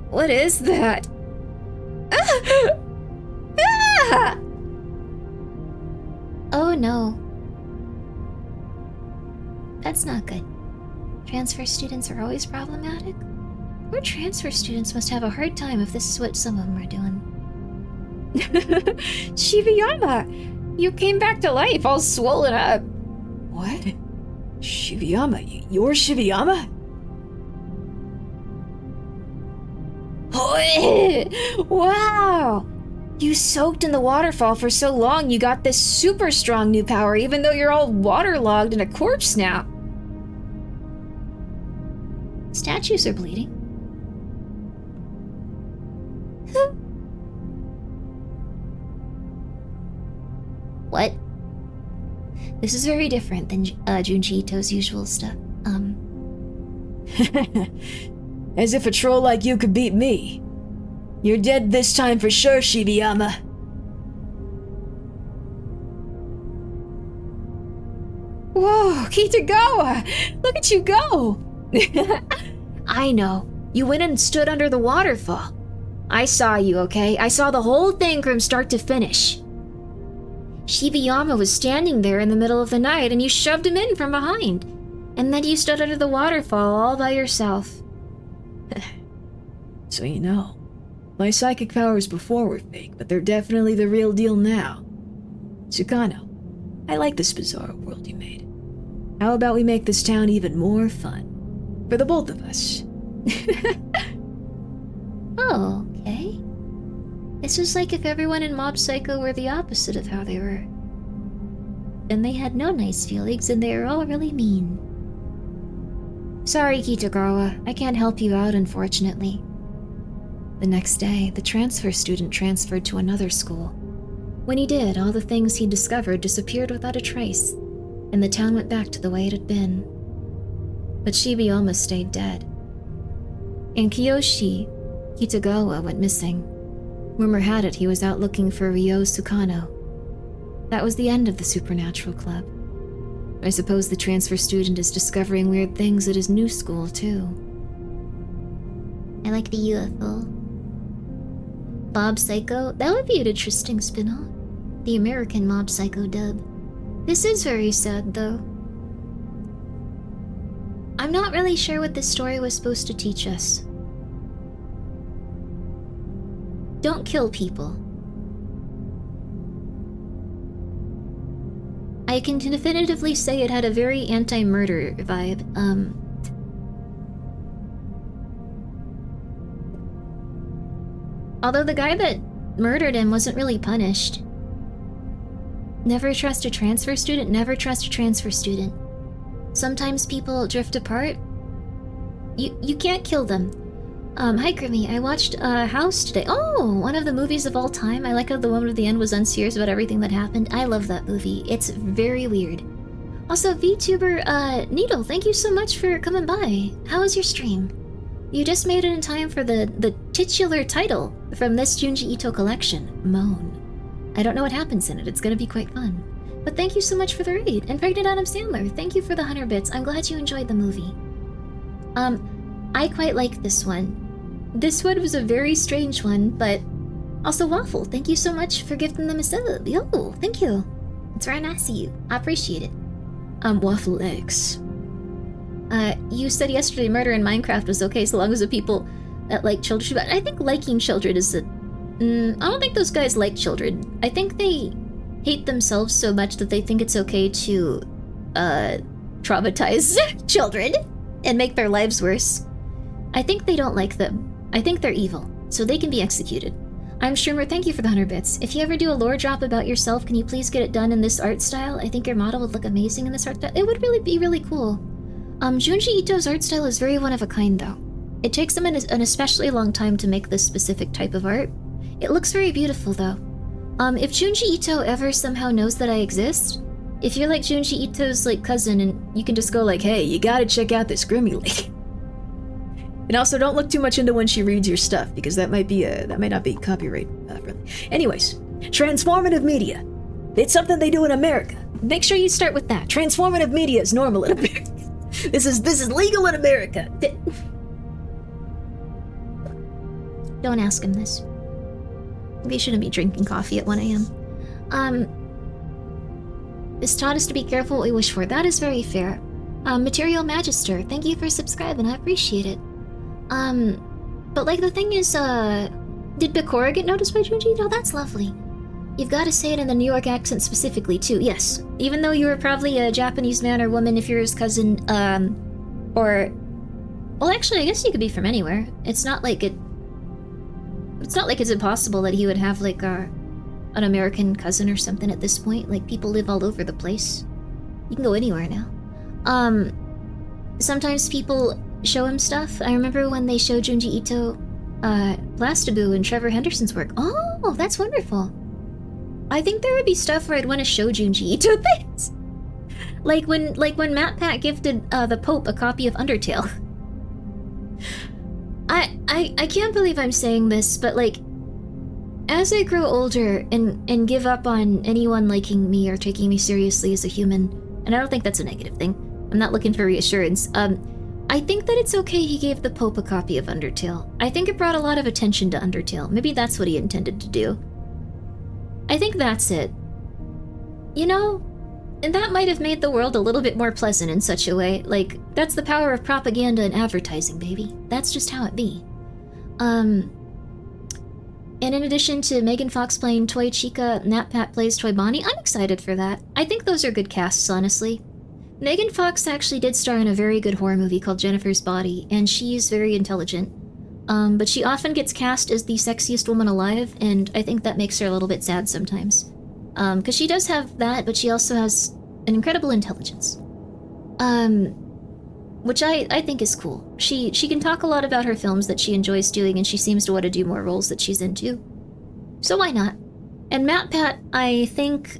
What is that? Ah! Oh no. That's not good. Transfer students are always problematic. Poor transfer students must have a hard time if this is what some of them are doing. Shibiyama! You came back to life all swollen up. What? Shibiyama? You're Shibiyama? Wow! You soaked in the waterfall for so long you got this super strong new power even though you're all waterlogged and a corpse now. Statues are bleeding. What? This is very different than Junji Ito's usual stuff. As if a troll like you could beat me. You're dead this time for sure, Shibiyama. Whoa, Kitagawa! Look at you go! I know. You went and stood under the waterfall. I saw you, okay? I saw the whole thing from start to finish. Shibiyama was standing there in the middle of the night and you shoved him in from behind. And then you stood under the waterfall all by yourself. So you know, my psychic powers before were fake, but they're definitely the real deal now. Tsukano, I like this bizarre world you made. How about we make this town even more fun? For the both of us. Oh, okay. It's just like if everyone in Mob Psycho were the opposite of how they were. Then they had no nice feelings and they were all really mean. Sorry, Kitagawa. I can't help you out, unfortunately. The next day, the transfer student transferred to another school. When he did, all the things he'd discovered disappeared without a trace, and the town went back to the way it had been. But Shibiyama stayed dead. In Kiyoshi, Kitagawa went missing. Rumor had it he was out looking for Ryo Sukano. That was the end of the Supernatural Club. I suppose the transfer student is discovering weird things at his new school, too. I like the UFO. Mob Psycho? That would be an interesting spin-off. The American Mob Psycho dub. This is very sad, though. I'm not really sure what this story was supposed to teach us. Don't kill people. I can definitively say it had a very anti-murder vibe. Although the guy that murdered him wasn't really punished. Never trust a transfer student, never trust a transfer student. Sometimes people drift apart. You can't kill them. Hi Grimmi, I watched House today. Oh, one of the movies of all time. I like how the woman at the end was unserious about everything that happened. I love that movie. It's very weird. Also, VTuber Needle, thank you so much for coming by. How was your stream? You just made it in time for the titular title from this Junji Ito collection, Moan. I don't know what happens in it. It's gonna be quite fun. But thank you so much for the raid. And Pregnant Adam Sandler, thank you for the 100 bits. I'm glad you enjoyed the movie. I quite like this one. This one was a very strange one, but also Waffle, thank you so much for gifting them a sub. Yo, thank you. It's very nice of you. I appreciate it. Waffle X. You said yesterday murder in Minecraft was okay so long as the people that like children. But I think liking children is a... I don't think those guys like children. I think they hate themselves so much that they think it's okay to, traumatize children and make their lives worse. I think they don't like them. I think they're evil, so they can be executed. I'm Shermer, thank you for the 100 bits. If you ever do a lore drop about yourself, can you please get it done in this art style? I think your model would look amazing in this art style. It would really be really cool. Junji Ito's art style is very one of a kind, though. It takes him an especially long time to make this specific type of art. It looks very beautiful, though. If Junji Ito ever somehow knows that I exist, if you're like Junji Ito's like cousin and you can just go like, hey, you gotta check out this Grimmi lady. And also, don't look too much into when she reads your stuff, because that might not be copyright friendly. Anyways, transformative media. It's something they do in America. Make sure you start with that. Transformative media is normal in America. This is legal in America. Don't ask him this. Maybe you shouldn't be drinking coffee at 1 a.m. This taught us to be careful what we wish for. That is very fair. Material Magister, thank you for subscribing. I appreciate it. But like the thing is, did Bakura get noticed by Junji? No, that's lovely. You've got to say it in the New York accent specifically, too. Yes. Even though you were probably a Japanese man or woman if you're his cousin, or... Well, actually, I guess you could be from anywhere. It's not like it's impossible that he would have, like, an American cousin or something at this point. Like, people live all over the place. You can go anywhere now. Sometimes people show him stuff. I remember when they showed Junji Ito, Plastaboo and Trevor Henderson's work. Oh, that's wonderful. I think there would be stuff where I'd want to show Junji Ito things. Like when MatPat gifted the Pope a copy of Undertale. I can't believe I'm saying this, but like, as I grow older and give up on anyone liking me or taking me seriously as a human, and I don't think that's a negative thing, I'm not looking for reassurance, I think that it's okay he gave the Pope a copy of Undertale. I think it brought a lot of attention to Undertale. Maybe that's what he intended to do. I think that's it. You know, and that might have made the world a little bit more pleasant in such a way. Like, that's the power of propaganda and advertising, baby. That's just how it be. And in addition to Megan Fox playing Toy Chica, NatPat plays Toy Bonnie, I'm excited for that. I think those are good casts, honestly. Megan Fox actually did star in a very good horror movie called Jennifer's Body, and she's very intelligent. But she often gets cast as the sexiest woman alive, and I think that makes her a little bit sad sometimes. Because she does have that, but she also has an incredible intelligence. Which I think is cool. She can talk a lot about her films that she enjoys doing, and she seems to want to do more roles that she's into. So why not? And MatPat, I think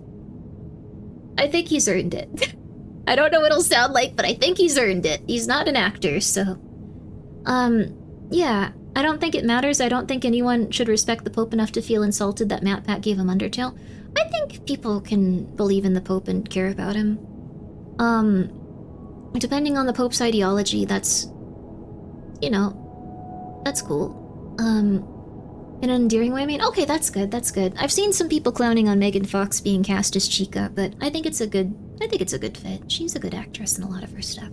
he's earned it. I don't know what it'll sound like, but I think he's earned it. He's not an actor, so... yeah, I don't think it matters. I don't think anyone should respect the Pope enough to feel insulted that MatPat gave him Undertale. I think people can believe in the Pope and care about him. Depending on the Pope's ideology, that's... you know, that's cool. In an endearing way, I mean, okay, that's good, that's good. I've seen some people clowning on Megan Fox being cast as Chica, but I think it's a good fit. She's a good actress in a lot of her stuff.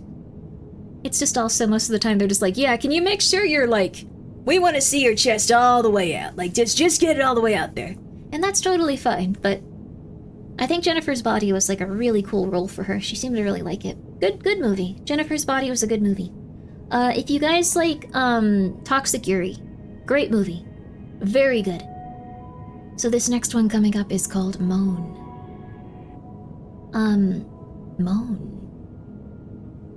It's just also, most of the time, they're just like, yeah, can you make sure you're like, we want to see your chest all the way out. Like, just get it all the way out there. And that's totally fine, but I think Jennifer's Body was like a really cool role for her. She seemed to really like it. Good movie. Jennifer's Body was a good movie. If you guys like, Toxic Yuri, great movie. Very good. So this next one coming up is called Moan. Moan.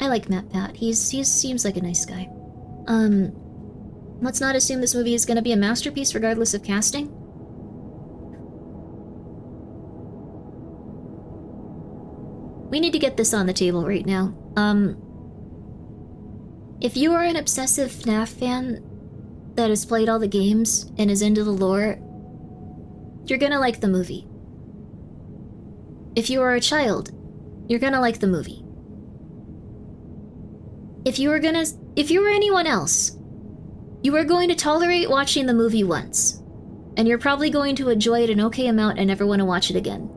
I like MatPat. He seems like a nice guy. Let's not assume this movie is gonna be a masterpiece regardless of casting. We need to get this on the table right now. If you are an obsessive FNAF fan that has played all the games and is into the lore, you're gonna like the movie. If you are a child, you're gonna like the movie. If you were anyone else, you are going to tolerate watching the movie once, and you're probably going to enjoy it an okay amount and never want to watch it again.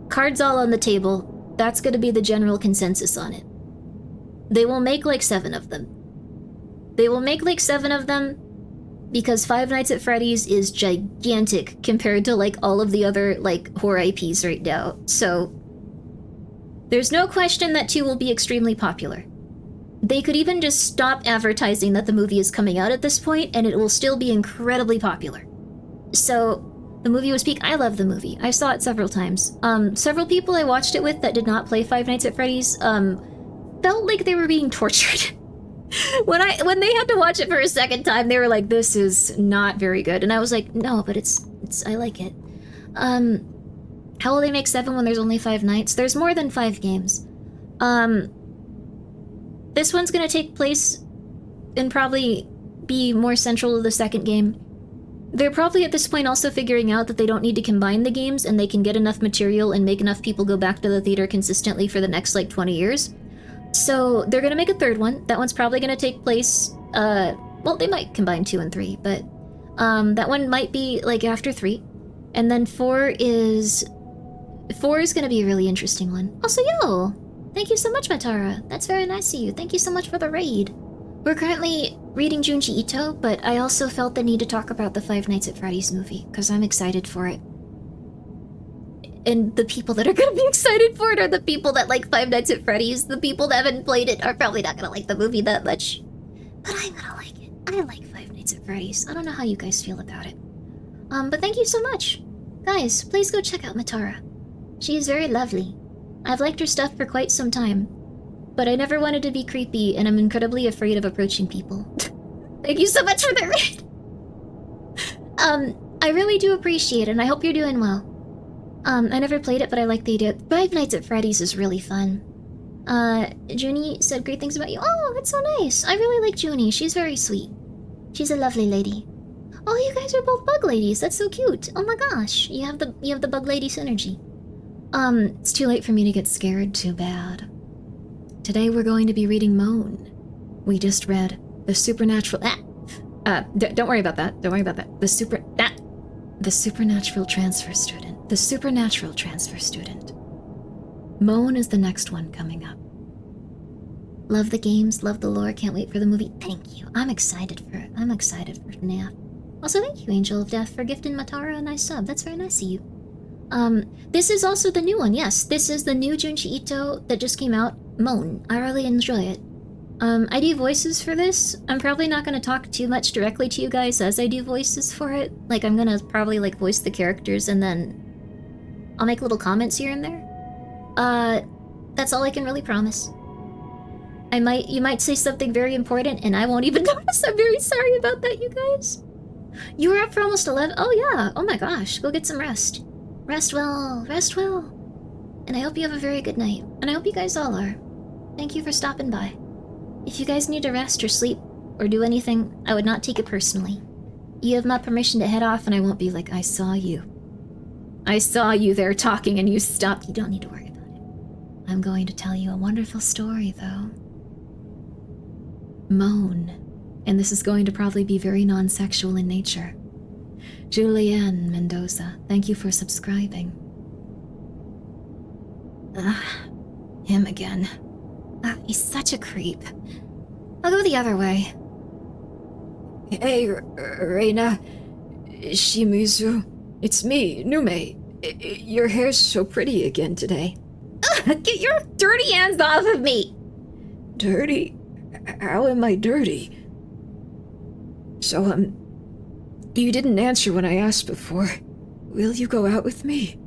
Cards all on the table, that's gonna be the general consensus on it. They will make like 7 of them. They will make like 7 of them because Five Nights at Freddy's is gigantic compared to like all of the other like horror IPs right now. So there's no question that 2 will be extremely popular. They could even just stop advertising that the movie is coming out at this point and it will still be incredibly popular. So the movie was peak. I love the movie. I saw it several times. Several people I watched it with that did not play Five Nights at Freddy's, felt like they were being tortured. When they had to watch it for a second time, they were like, this is not very good. And I was like, no, but it's I like it. How will they make 7 when there's only 5 nights? There's more than 5 games. This one's gonna take place and probably be more central to the second game. They're probably at this point also figuring out that they don't need to combine the games and they can get enough material and make enough people go back to the theater consistently for the next, like, 20 years. So they're gonna make a third one. That one's probably gonna take place, well, they might combine 2 and 3, but that one might be, like, after 3. And then 4 is gonna be a really interesting one. Also, yo! Thank you so much, Matara. That's very nice of you. Thank you so much for the raid. We're currently reading Junji Ito, but I also felt the need to talk about the Five Nights at Freddy's movie, because I'm excited for it. And the people that are gonna be excited for it are the people that like Five Nights at Freddy's. The people that haven't played it are probably not gonna like the movie that much. But I'm gonna like it. I like Five Nights at Freddy's. I don't know how you guys feel about it. But thank you so much. Guys, please go check out Matara. She is very lovely. I've liked her stuff for quite some time. But I never wanted to be creepy, and I'm incredibly afraid of approaching people. Thank you so much for the raid! I really do appreciate it, and I hope you're doing well. I never played it, but I like the idea. Five Nights at Freddy's is really fun. Junie said great things about you. Oh, that's so nice. I really like Junie. She's very sweet. She's a lovely lady. Oh, you guys are both bug ladies. That's so cute. Oh my gosh. You have the bug lady synergy. It's too late for me to get scared. Too bad. Today we're going to be reading Moan. We just read The Supernatural... don't worry about that. Don't worry about that. The Supernatural Transfer Student. The Supernatural Transfer Student. Moan is the next one coming up. Love the games, love the lore, can't wait for the movie. Thank you. I'm excited for FNAF. Also, thank you, Angel of Death, for gifting Matara a nice sub. That's very nice of you. This is also the new one, yes. This is the new Junji Ito that just came out, Moan. I really enjoy it. I do voices for this. I'm probably not going to talk too much directly to you guys as I do voices for it. Like, I'm going to probably, like, voice the characters and then I'll make little comments here and there. That's all I can really promise. You might say something very important and I won't even notice. I'm very sorry about that, you guys. You were up for almost 11? Oh yeah, oh my gosh, go get some rest. Rest well, rest well. And I hope you have a very good night. And I hope you guys all are. Thank you for stopping by. If you guys need to rest or sleep or do anything, I would not take it personally. You have my permission to head off and I won't be like, I saw you. I saw you there talking and you stopped. You don't need to worry about it. I'm going to tell you a wonderful story, though. Moan. And this is going to probably be very non-sexual in nature. Julianne Mendoza, thank you for subscribing. Him again. He's such a creep. I'll go the other way. Hey, Reina. Shimizu. It's me, Nume. Your hair's so pretty again today. Get your dirty hands off of me! Dirty? How am I dirty? So, you didn't answer when I asked before. Will you go out with me?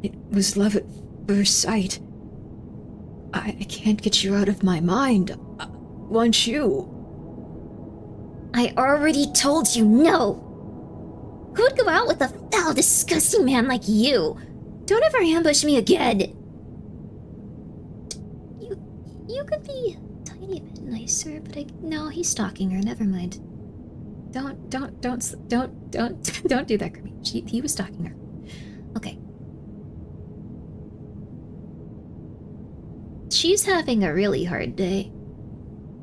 It was love at first sight. I can't get you out of my mind. I want you. I already told you no! Who would go out with a foul, disgusting man like you? Don't ever ambush me again! You could be a tiny bit nicer, but no, he's stalking her, never mind. Don't do that, Grimmi. He was stalking her. Okay. She's having a really hard day.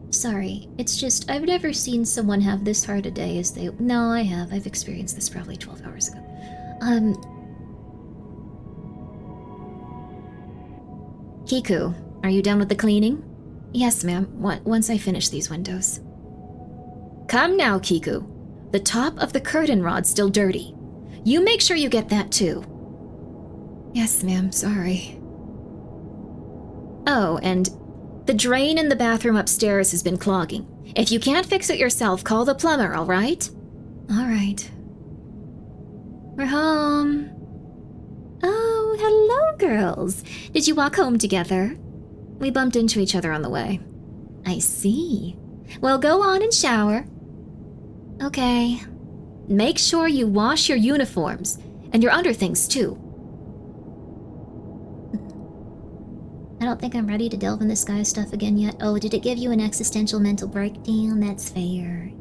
Sorry, it's just, I've never seen someone have this hard a day as they... No, I have. I've experienced this probably 12 hours ago. Kiku, are you done with the cleaning? Yes, ma'am. Once I finish these windows. Come now, Kiku. The top of the curtain rod's still dirty. You make sure you get that too. Yes, ma'am. Sorry. Oh, and the drain in the bathroom upstairs has been clogging. If you can't fix it yourself, call the plumber, all right? All right. We're home. Oh, hello, girls. Did you walk home together? We bumped into each other on the way. I see. Well, go on and shower. Okay. Make sure you wash your uniforms and your underthings, too. I don't think I'm ready to delve in this guy's stuff again yet. Oh, did it give you an existential mental breakdown? That's fair.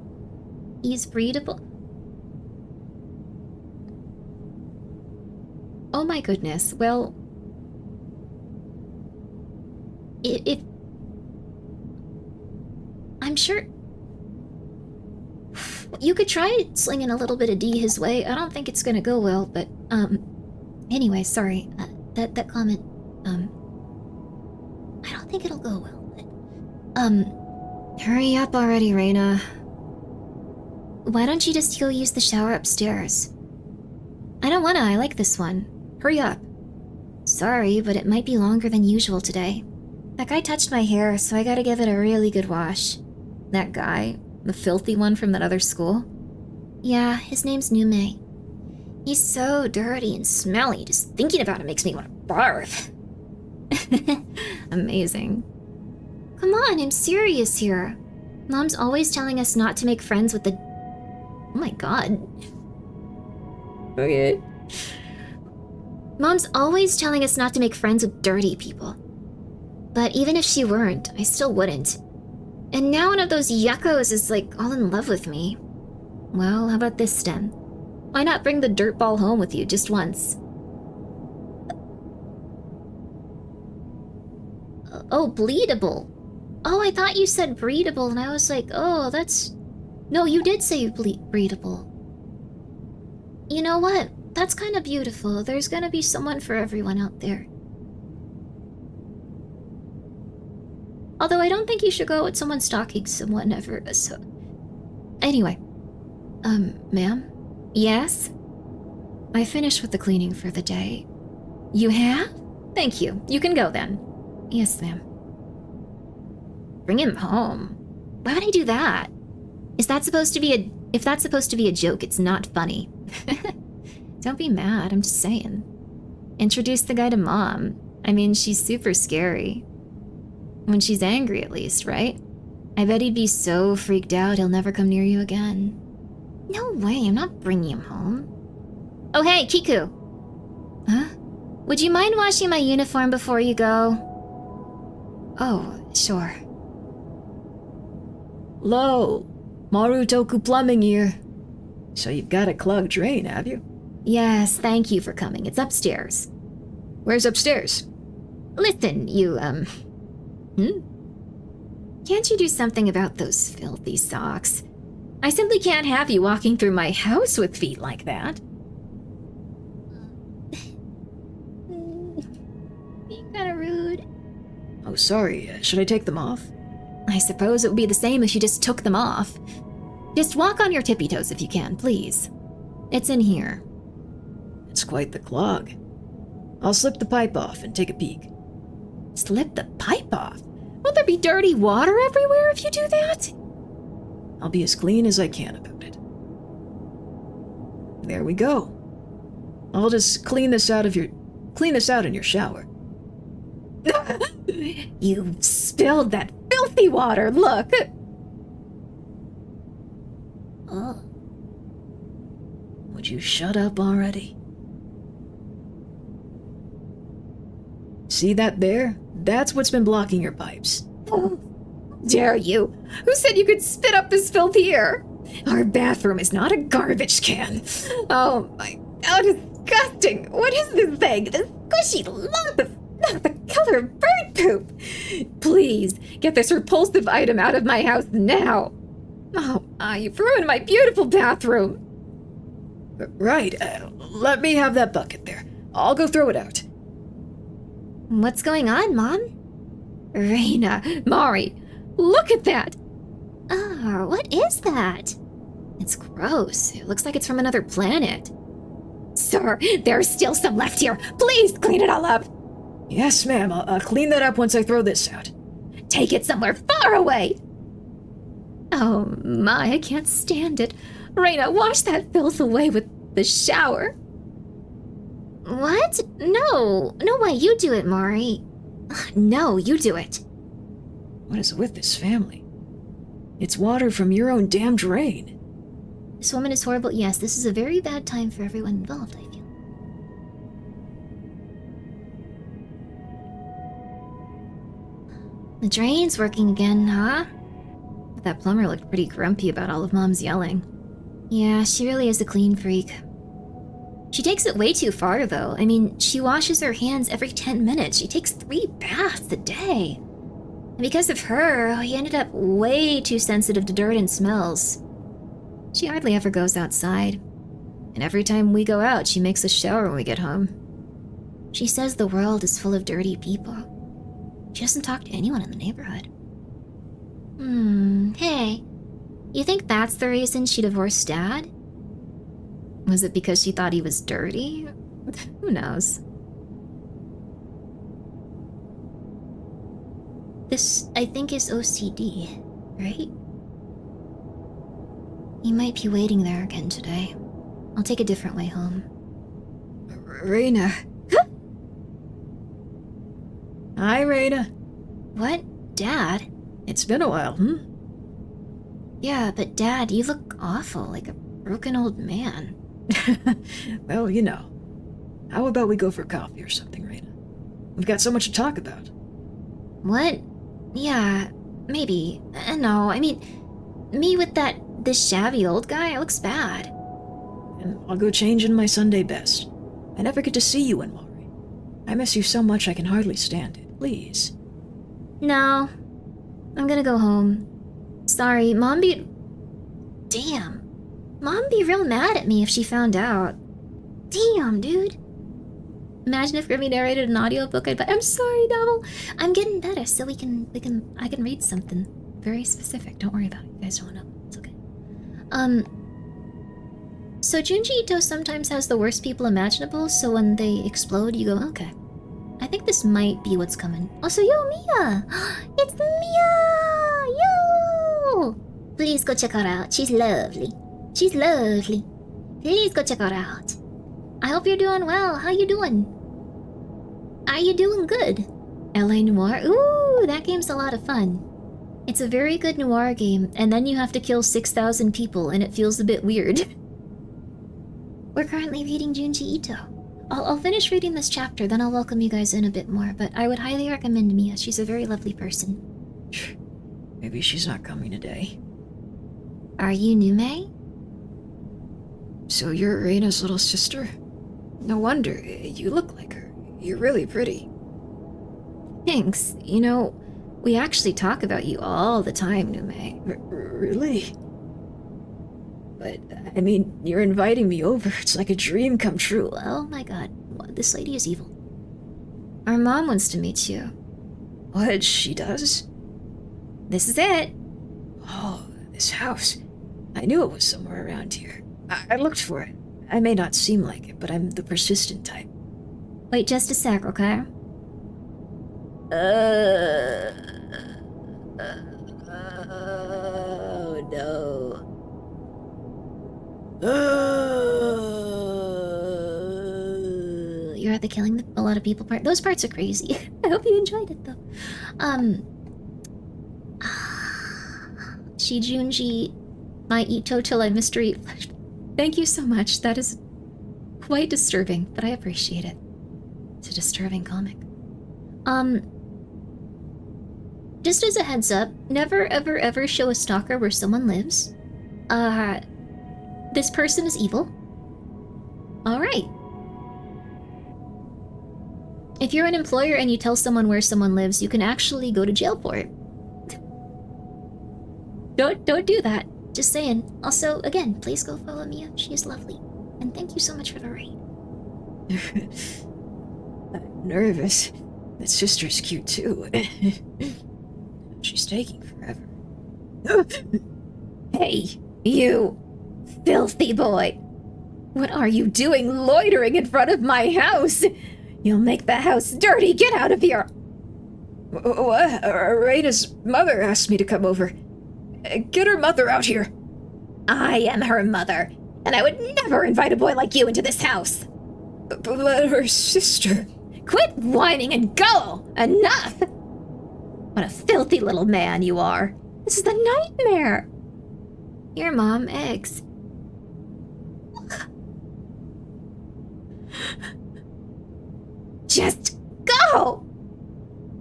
He's breedable. Oh my goodness. Well, if I'm sure you could try slinging a little bit of D his way. I don't think it's gonna go well, but anyway, sorry. That comment, I don't think it'll go well. But, hurry up already, Reina. Why don't you just go use the shower upstairs? I don't wanna. I like this one. Hurry up. Sorry, but it might be longer than usual today. That guy touched my hair, so I gotta give it a really good wash. That guy? The filthy one from that other school? Yeah, his name's Nume. He's so dirty and smelly, just thinking about it makes me want to barf. Amazing. Come on, I'm serious here. Mom's always telling us not to make friends with the... Oh my god. Okay. Mom's always telling us not to make friends with dirty people. But even if she weren't, I still wouldn't. And now one of those yuckos is like all in love with me. Well, how about this then? Why not bring the dirt ball home with you just once? Oh, bleedable. Oh, I thought you said breedable, and I was like, oh, that's... No, you did say breedable. You know what? That's kind of beautiful. There's gonna be someone for everyone out there. Although I don't think you should go with someone stalking someone ever, so... Anyway. Ma'am? Yes? I finished with the cleaning for the day. You have? Thank you. You can go then. Yes, ma'am. Bring him home. Why would I do that? Is that supposed to be a... If that's supposed to be a joke, it's not funny. Don't be mad, I'm just saying. Introduce the guy to Mom. I mean, she's super scary. When she's angry, at least, right? I bet he'd be so freaked out he'll never come near you again. No way, I'm not bringing him home. Oh hey, Kiku! Huh? Would you mind washing my uniform before you go? Oh, sure. Lo, Marutoku Plumbing here. So you've got a clogged drain, have you? Yes, thank you for coming. It's upstairs. Where's upstairs? Listen, you, Can't you do something about those filthy socks? I simply can't have you walking through my house with feet like that. Being kinda rude. Oh, sorry. Should I take them off? I suppose it would be the same if you just took them off. Just walk on your tippy toes if you can, please. It's in here. It's quite the clog. I'll slip the pipe off and take a peek. Slip the pipe off? Won't there be dirty water everywhere if you do that? I'll be as clean as I can about it. There we go. I'll just clean this out in your shower. You spilled that filthy water, look! Oh. Would you shut up already? See that there? That's what's been blocking your pipes. Oh, dare you? Who said you could spit up this filthy air? Our bathroom is not a garbage can. Oh my, how disgusting! What is this thing? This squishy lump of the color of bird poop! Please, get this repulsive item out of my house now! Oh my, you've ruined my beautiful bathroom! Right, let me have that bucket there. I'll go throw it out. What's going on, Mom? Reina, Mari, look at that! Oh, what is that? It's gross. It looks like it's from another planet. Sir, there's still some left here. Please clean it all up. Yes, ma'am. I'll clean that up once I throw this out. Take it somewhere far away. Oh my, I can't stand it. Reina, wash that filth away with the shower. What? No way, you do it, Mari. No, you do it. What is with this family? It's water from your own damn drain. This woman is horrible. Yes, this is a very bad time for everyone involved, I feel. The drain's working again, huh? But that plumber looked pretty grumpy about all of Mom's yelling. Yeah, she really is a clean freak. She takes it way too far, though. I mean, she washes her hands every 10 minutes. She takes 3 baths a day. And because of her, he ended up way too sensitive to dirt and smells. She hardly ever goes outside. And every time we go out, she makes us shower when we get home. She says the world is full of dirty people. She doesn't talk to anyone in the neighborhood. Hey. You think that's the reason she divorced Dad? Was it because she thought he was dirty? Who knows? This, I think, is OCD, right? He might be waiting there again today. I'll take a different way home. Reina. Hi, Reina. What? Dad? It's been a while, Yeah, but Dad, you look awful, like a broken old man. Well, you know. How about we go for coffee or something, Reina? We've got so much to talk about. What? Yeah, maybe. No, I mean, me with this shabby old guy, looks bad. And I'll go change in my Sunday best. I never get to see you in Maury. I miss you so much I can hardly stand it. Please. No, I'm gonna go home. Sorry, Mom be... Damn. Mom be real mad at me if she found out. Damn, dude. Imagine if Grimmi narrated an audiobook. I'm sorry, Double. I'm getting better, so I can read something very specific. Don't worry about it. You guys don't know. It's okay. So Junji Ito sometimes has the worst people imaginable, so when they explode, you go, okay. I think this might be what's coming. Also, yo, Mia! It's Mia! Yo! Please go check her out. She's lovely. She's lovely. Please go check her out. I hope you're doing well. How you doing? Are you doing good? LA Noire? Ooh, that game's a lot of fun. It's a very good noir game, and then you have to kill 6,000 people, and it feels a bit weird. We're currently reading Junji Ito. I'll finish reading this chapter, then I'll welcome you guys in a bit more, but I would highly recommend Mia. She's a very lovely person. Maybe she's not coming today. Are you Nume? So you're Reina's little sister? No wonder. You look like her. You're really pretty. Thanks. You know, we actually talk about you all the time, Nume. Really? But, I mean, you're inviting me over. It's like a dream come true. Oh my god, this lady is evil. Our mom wants to meet you. What? She does? This is it. Oh, this house. I knew it was somewhere around here. I looked for it. I may not seem like it, but I'm the persistent type. Wait just a sec, okay? Oh, no. You're at the killing a lot of people part. Those parts are crazy. I hope you enjoyed it, though. Shijunji, my Ito till I mystery flashback. Thank you so much. That is quite disturbing, but I appreciate it. It's a disturbing comic. Just as a heads up, never ever ever show a stalker where someone lives. This person is evil. Alright. If you're an employer and you tell someone where someone lives, you can actually go to jail for it. Don't do that. Just saying. Also, again, please go follow Mia. She is lovely. And thank you so much for the raid. I'm nervous. That sister's cute too. She's taking forever. Hey, you filthy boy. What are you doing loitering in front of my house? You'll make the house dirty. Get out of here. What? Reina's mother asked me to come over. Get her mother out here. I am her mother, and I would never invite a boy like you into this house. But her sister. Quit whining and go! Enough! What a filthy little man you are. This is a nightmare. Here, Mom, eggs. Just go!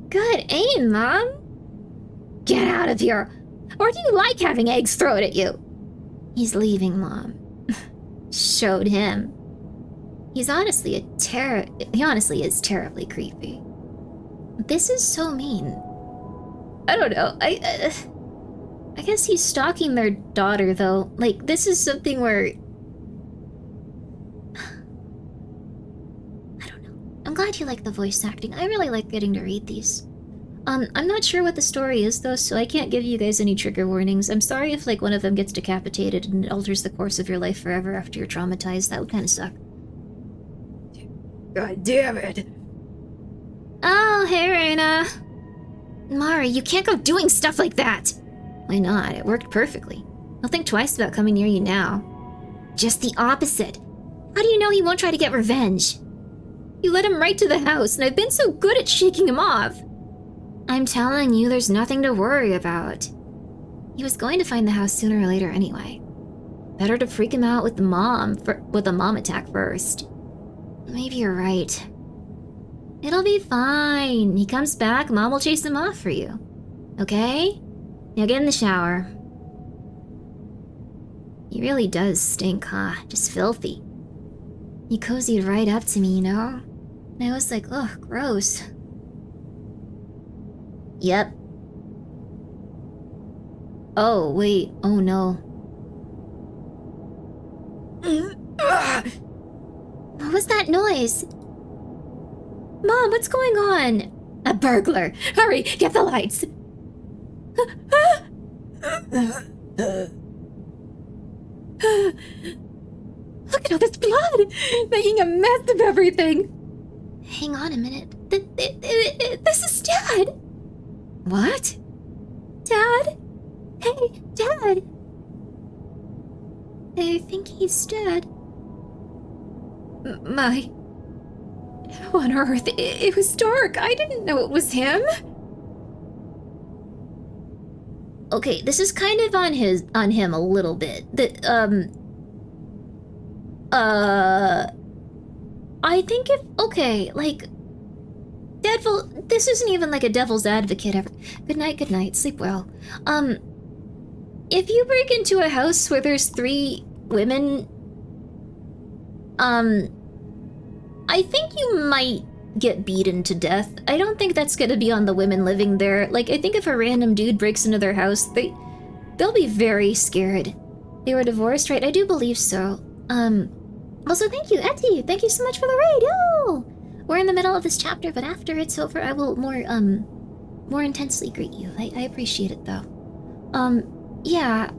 Good aim, Mom. Get out of here. Or do you like having eggs thrown at you? He's leaving, Mom. Showed him. He honestly is terribly creepy. This is so mean. I don't know. I guess he's stalking their daughter, though. Like, this is something where... I don't know. I'm glad you like the voice acting. I really like getting to read these. I'm not sure what the story is, though, so I can't give you guys any trigger warnings. I'm sorry if, like, one of them gets decapitated and it alters the course of your life forever after you're traumatized. That would kind of suck. God damn it. Oh, hey, Reina. Mari, you can't go doing stuff like that! Why not? It worked perfectly. I'll think twice about coming near you now. Just the opposite. How do you know he won't try to get revenge? You led him right to the house, and I've been so good at shaking him off. I'm telling you, there's nothing to worry about. He was going to find the house sooner or later anyway. Better to freak him out with a mom attack first. Maybe you're right. It'll be fine. He comes back, Mom will chase him off for you. Okay? Now get in the shower. He really does stink, huh? Just filthy. He cozied right up to me, you know? And I was like, ugh, gross. Yep. Oh, wait. Oh, no. What was that noise? Mom, what's going on? A burglar. Hurry, get the lights. Look at all this blood, making a mess of everything. Hang on a minute. This is Dad. What? Dad? Hey, Dad. I think he's dead. How on earth? It was dark. I didn't know it was him. Okay, this is kind of on him a little bit. I think this isn't even like a devil's advocate ever. Good night, sleep well. If you break into a house where there's 3 women, I think you might get beaten to death. I don't think that's gonna be on the women living there. Like, I think if a random dude breaks into their house, they'll be very scared. They were divorced, right? I do believe so. Also, thank you, Etty. Thank you so much for the raid. Yo! We're in the middle of this chapter, but after it's over, I will more intensely greet you. I appreciate it, though. Yeah.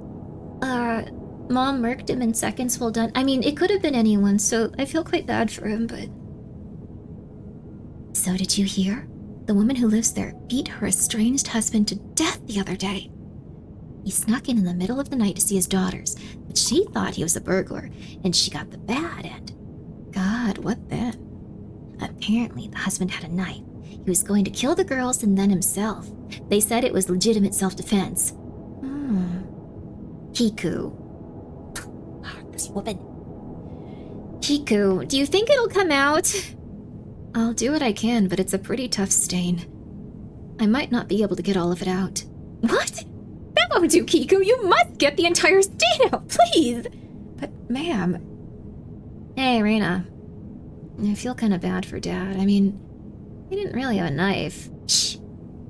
Mom murked him in seconds. Well done. I mean, it could have been anyone, so I feel quite bad for him, but... So did you hear? The woman who lives there beat her estranged husband to death the other day. He snuck in the middle of the night to see his daughters, but she thought he was a burglar, and she got the bad end. God, what then? Apparently, the husband had a knife. He was going to kill the girls and then himself. They said it was legitimate self-defense. Kiku. This woman. Kiku, do you think it'll come out? I'll do what I can, but it's a pretty tough stain. I might not be able to get all of it out. What? That won't do, Kiku. You must get the entire stain out, please. But, ma'am. Hey, Reina. I feel kind of bad for Dad. I mean, he didn't really have a knife. Shh.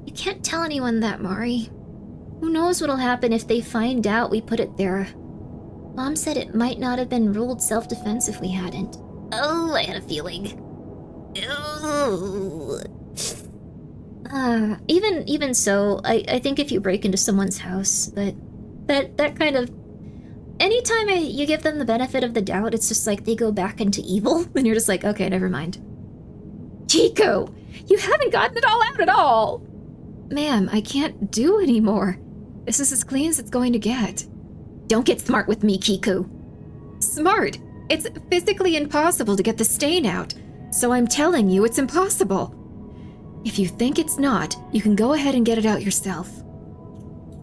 You can't tell anyone that, Mari. Who knows what'll happen if they find out we put it there. Mom said it might not have been ruled self-defense if we hadn't. Oh, I had a feeling. Even so, I think if you break into someone's house, that kind of... Anytime you give them the benefit of the doubt, it's just like they go back into evil, and you're just like, okay, never mind. Chico, you haven't gotten it all out at all! Ma'am, I can't do anymore. This is as clean as it's going to get. Don't get smart with me, Kiku. Smart? It's physically impossible to get the stain out, so I'm telling you it's impossible. If you think it's not, you can go ahead and get it out yourself.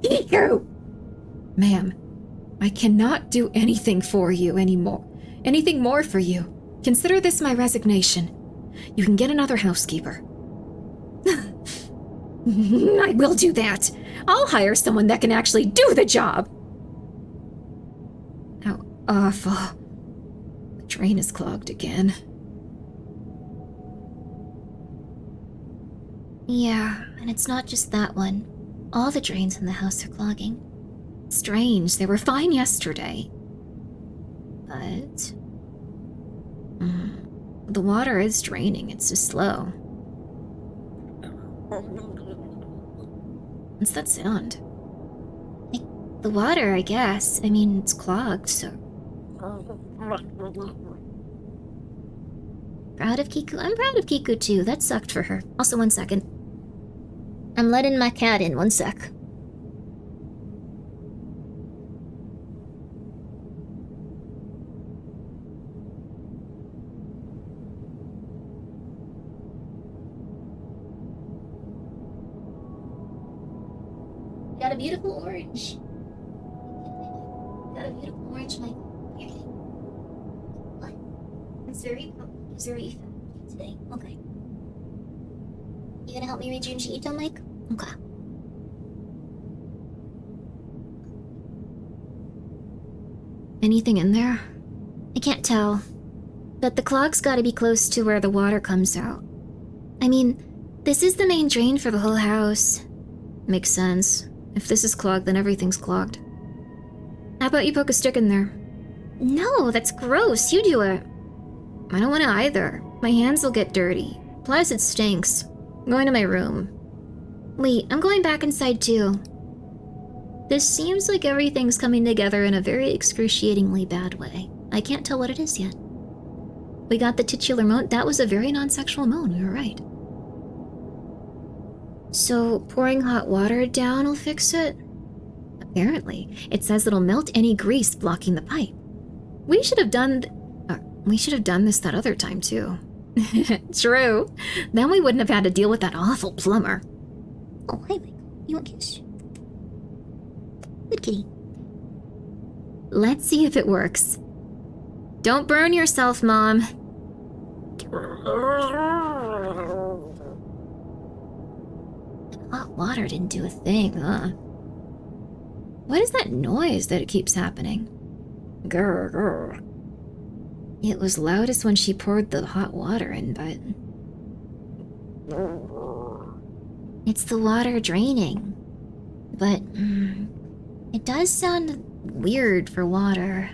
Kiku! Ma'am, I cannot do anything for you anymore. Anything more for you. Consider this my resignation. You can get another housekeeper. I will do that. I'll hire someone that can actually do the job. How awful. The drain is clogged again. Yeah, and it's not just that one. All the drains in the house are clogging. Strange, they were fine yesterday. But... the water is draining, it's just slow. What's that sound? The water, I guess. I mean, it's clogged, so... Proud of Kiku? I'm proud of Kiku too. That sucked for her. Also, 1 second. I'm letting my cat in. 1 sec. Got a beautiful orange. Got a beautiful orange, Mike. Here. What? It's very effective today. Okay. You gonna help me read Junji Ito, Mike? Okay. Anything in there? I can't tell. But the clog's gotta be close to where the water comes out. I mean, this is the main drain for the whole house. Makes sense. If this is clogged, then everything's clogged. How about you poke a stick in there? No, that's gross. You do it. I don't want to either. My hands will get dirty. Plus, it stinks. I'm going to my room. Wait, I'm going back inside too. This seems like everything's coming together in a very excruciatingly bad way. I can't tell what it is yet. We got the titular moan. That was a very non-sexual moan. We were right. So, pouring hot water down will fix it? Apparently. It says it'll melt any grease blocking the pipe. We should have done this that other time, too. True. Then we wouldn't have had to deal with that awful plumber. Oh, hi, Mike. You want a kiss? Good kitty. Let's see if it works. Don't burn yourself, Mom. Hot water didn't do a thing, huh? What is that noise that it keeps happening? Grr, grr. It was loudest when she poured the hot water in, but... It's the water draining. But... it does sound weird for water.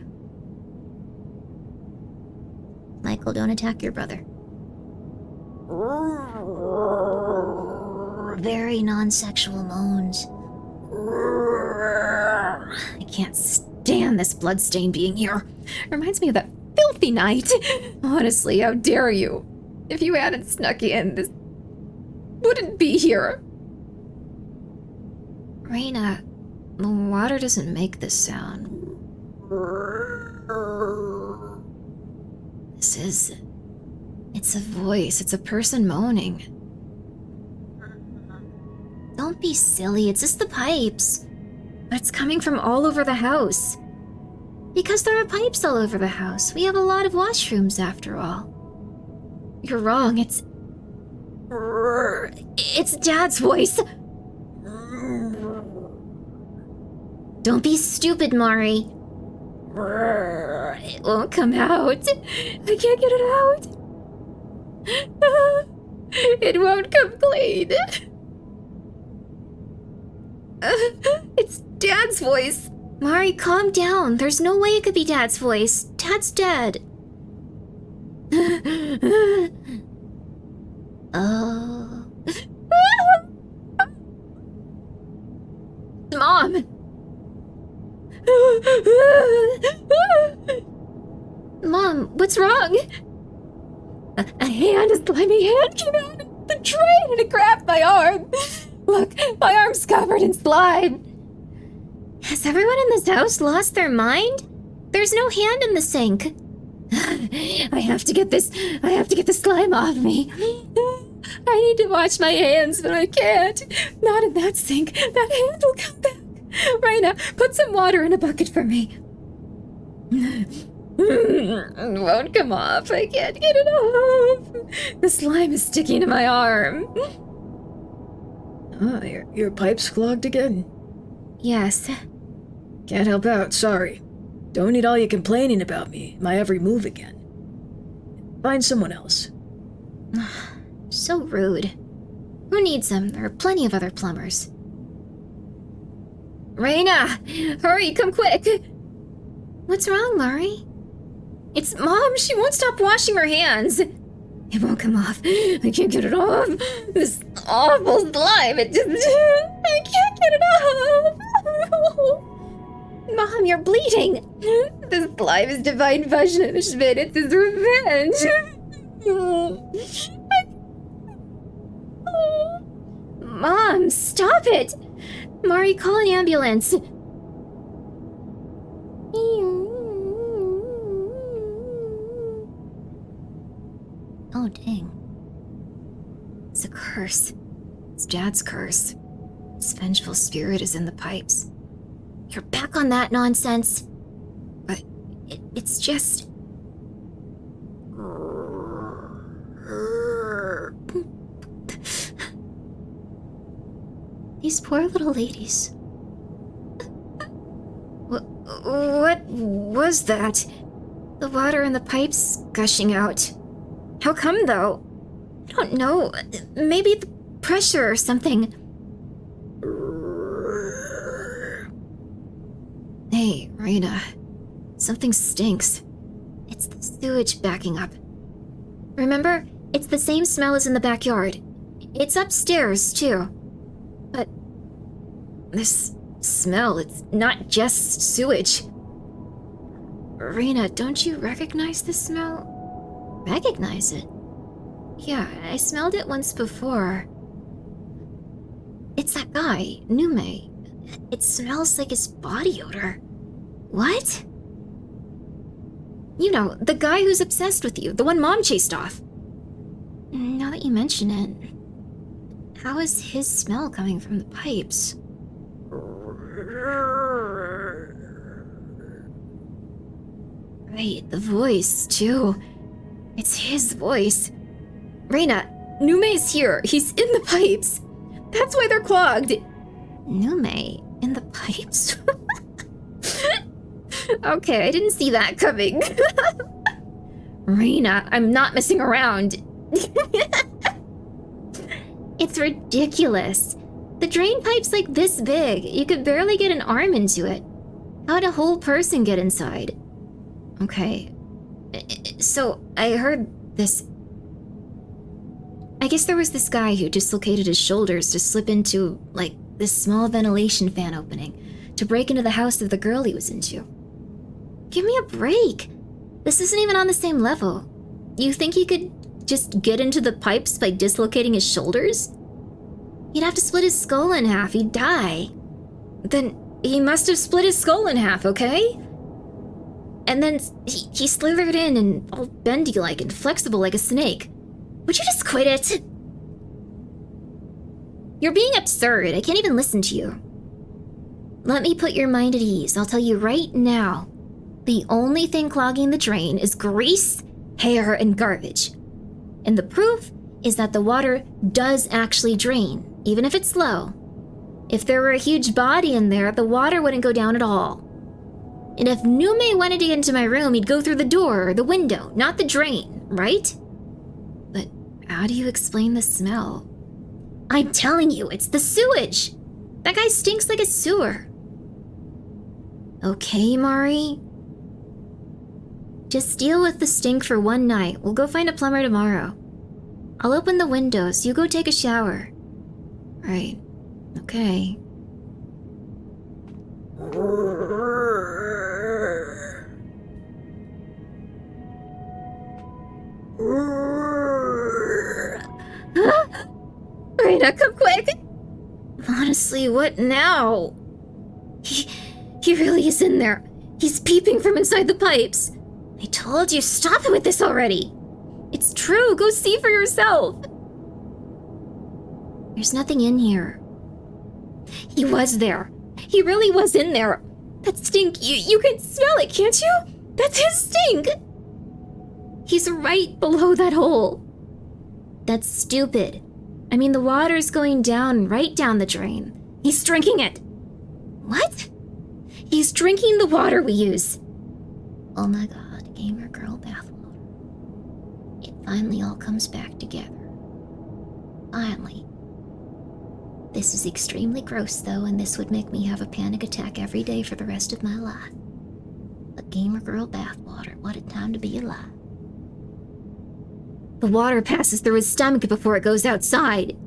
Michael, don't attack your brother. Very non-sexual moans. I can't stand this bloodstain being here. Reminds me of that filthy night. Honestly, how dare you? If you hadn't snuck in, this wouldn't be here. Reina, the water doesn't make this sound. It's a voice. It's a person moaning. Don't be silly. It's just the pipes. But it's coming from all over the house. Because there are pipes all over the house. We have a lot of washrooms, after all. You're wrong. It's Dad's voice. Don't be stupid, Mari. It won't come out. I can't get it out. It won't come clean. It's Dad's voice. Mari, calm down. There's no way it could be Dad's voice. Dad's dead. Oh. Mom! Mom, what's wrong? A hand, a slimy hand came out of the drain and it grabbed my arm. Look, my arm's covered in slime. Has everyone in this house lost their mind? There's no hand in the sink. I have to get this slime off me. I need to wash my hands, but I can't. Not in that sink. That hand will come back. Raina, put some water in a bucket for me. It won't come off. I can't get it off. The slime is sticking to my arm. Ah, your pipe's clogged again? Yes. Can't help out, sorry. Don't need all you complaining about me, my every move again. Find someone else. So rude. Who needs them? There are plenty of other plumbers. Reina! Hurry, come quick! What's wrong, Mari? It's Mom! She won't stop washing her hands! It won't come off. I can't get it off. This awful slime. I can't get it off. Mom, you're bleeding. This slime is divine punishment. It's his revenge. Mom, stop it. Mari, call an ambulance. Oh, dang. It's a curse. It's Dad's curse. His vengeful spirit is in the pipes. You're back on that nonsense. But it's just... These poor little ladies. What was that? The water in the pipes gushing out. How come, though? I don't know. Maybe the pressure or something. Hey, Reina. Something stinks. It's the sewage backing up. Remember? It's the same smell as in the backyard. It's upstairs, too. But this smell, it's not just sewage. Reina, don't you recognize this smell? Recognize it? Yeah, I smelled it once before. It's that guy, Nume. It smells like his body odor. What? You know, the guy who's obsessed with you, the one Mom chased off. Now that you mention it, how is his smell coming from the pipes? Right, the voice, too. It's his voice. Reina, Nume's here. He's in the pipes. That's why they're clogged. Nume in the pipes? Okay, I didn't see that coming. Reina, I'm not messing around. It's ridiculous. The drain pipe's like this big. You could barely get an arm into it. How'd a whole person get inside? Okay. So, I heard this. I guess there was this guy who dislocated his shoulders to slip into, like, this small ventilation fan opening to break into the house of the girl he was into. Give me a break. This isn't even on the same level. You think he could just get into the pipes by dislocating his shoulders? He'd have to split his skull in half. He'd die. Then he must have split his skull in half, okay? And then he slithered in and all bendy-like and flexible like a snake. Would you just quit it? You're being absurd. I can't even listen to you. Let me put your mind at ease. I'll tell you right now. The only thing clogging the drain is grease, hair, and garbage. And the proof is that the water does actually drain, even if it's slow. If there were a huge body in there, the water wouldn't go down at all. And if Nume wanted to get into my room, he'd go through the door or the window, not the drain, right? But how do you explain the smell? I'm telling you, it's the sewage. That guy stinks like a sewer. Okay, Mari. Just deal with the stink for one night. We'll go find a plumber tomorrow. I'll open the windows. You go take a shower. Right. Okay. Reina, come quick! Honestly, what now? He really is in there. He's peeping from inside the pipes. I told you, stop it with this already. It's true, go see for yourself. There's nothing in here. He was there. He really was in there. That stink, you can smell it, can't you? That's his stink. He's right below that hole. That's stupid. I mean, the water's going down, right down the drain. He's drinking it. What? He's drinking the water we use. Oh my god, gamer girl bathwater. It finally all comes back together. Finally. This is extremely gross, though, and this would make me have a panic attack every day for the rest of my life. A gamer girl bathwater. What a time to be alive. The water passes through his stomach before it goes outside.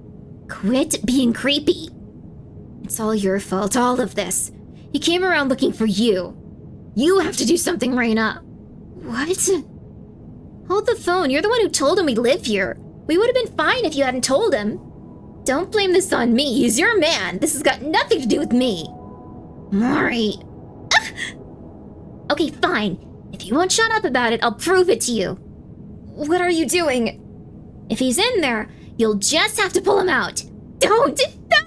Quit being creepy. It's all your fault, all of this. He came around looking for you. You have to do something, Reina. What? Hold the phone. You're the one who told him we live here. We would have been fine if you hadn't told him. Don't blame this on me. He's your man. This has got nothing to do with me. Mari. Okay, fine. If you won't shut up about it, I'll prove it to you. What are you doing? If he's in there, you'll just have to pull him out. Don't! No!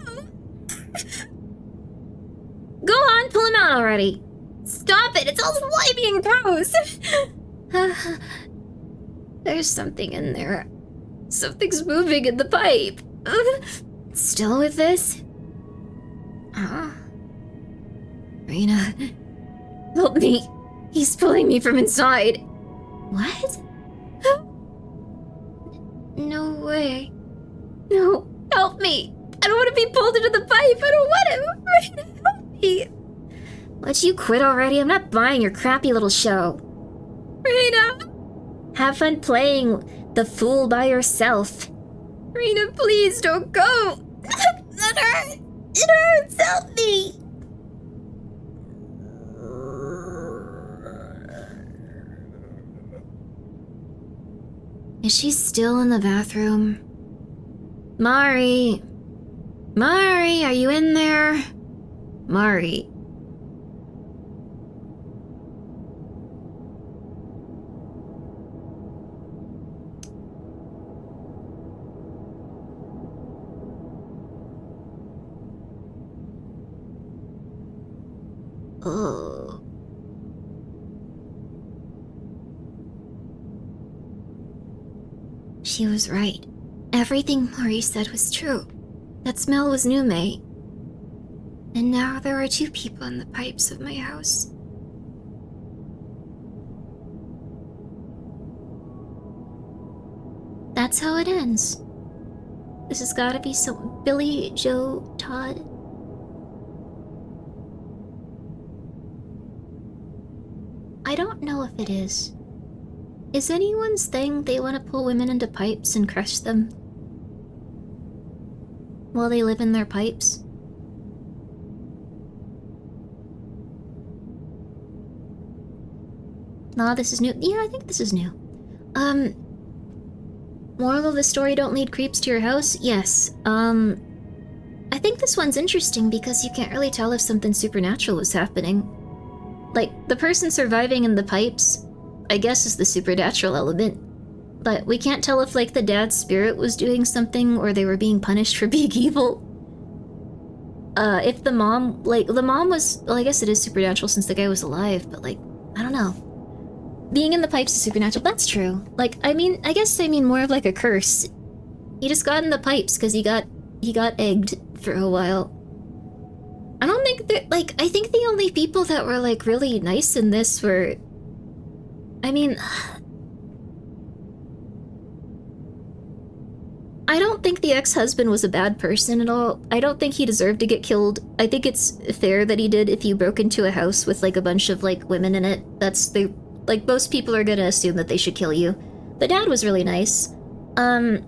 Go on, pull him out already. Stop it! It's all slimy and gross! There's something in there. Something's moving in the pipe. Still with this? Reina, help me. He's pulling me from inside. What? No way. No, help me. I don't want to be pulled into the pipe. I don't want to. Reina, help me. Would you quit already? I'm not buying your crappy little show. Reina! Have fun playing the fool by yourself. Reina, please don't go. That hurts. It hurts. Help me. Is she still in the bathroom? Mari! Mari, are you in there? Mari. Oh. She was right. Everything Mari said was true. That smell was new, mate. And now there are 2 people in the pipes of my house. That's how it ends. This has gotta be so Billy Joe Todd. I don't know if it is. Is anyone's thing they want to pull women into pipes and crush them while they live in their pipes? Nah, this is new. Yeah, I think this is new. Moral of the story, don't lead creeps to your house? Yes. I think this one's interesting because you can't really tell if something supernatural was happening. Like, the person surviving in the pipes, I guess, is the supernatural element. But we can't tell if, like, the dad's spirit was doing something or they were being punished for being evil. If the mom, the mom was, well, I guess it is supernatural since the guy was alive, but, like, I don't know. Being in the pipes is supernatural, that's true. Like, I guess I mean more of, like, a curse. He just got in the pipes because he got egged for a while. I don't think that, like, I think the only people that were, like, really nice in this were... I mean... I don't think the ex-husband was a bad person at all. I don't think he deserved to get killed. I think it's fair that he did if you broke into a house with, like, a bunch of, like, women in it. Like, most people are gonna assume that they should kill you. The dad was really nice. The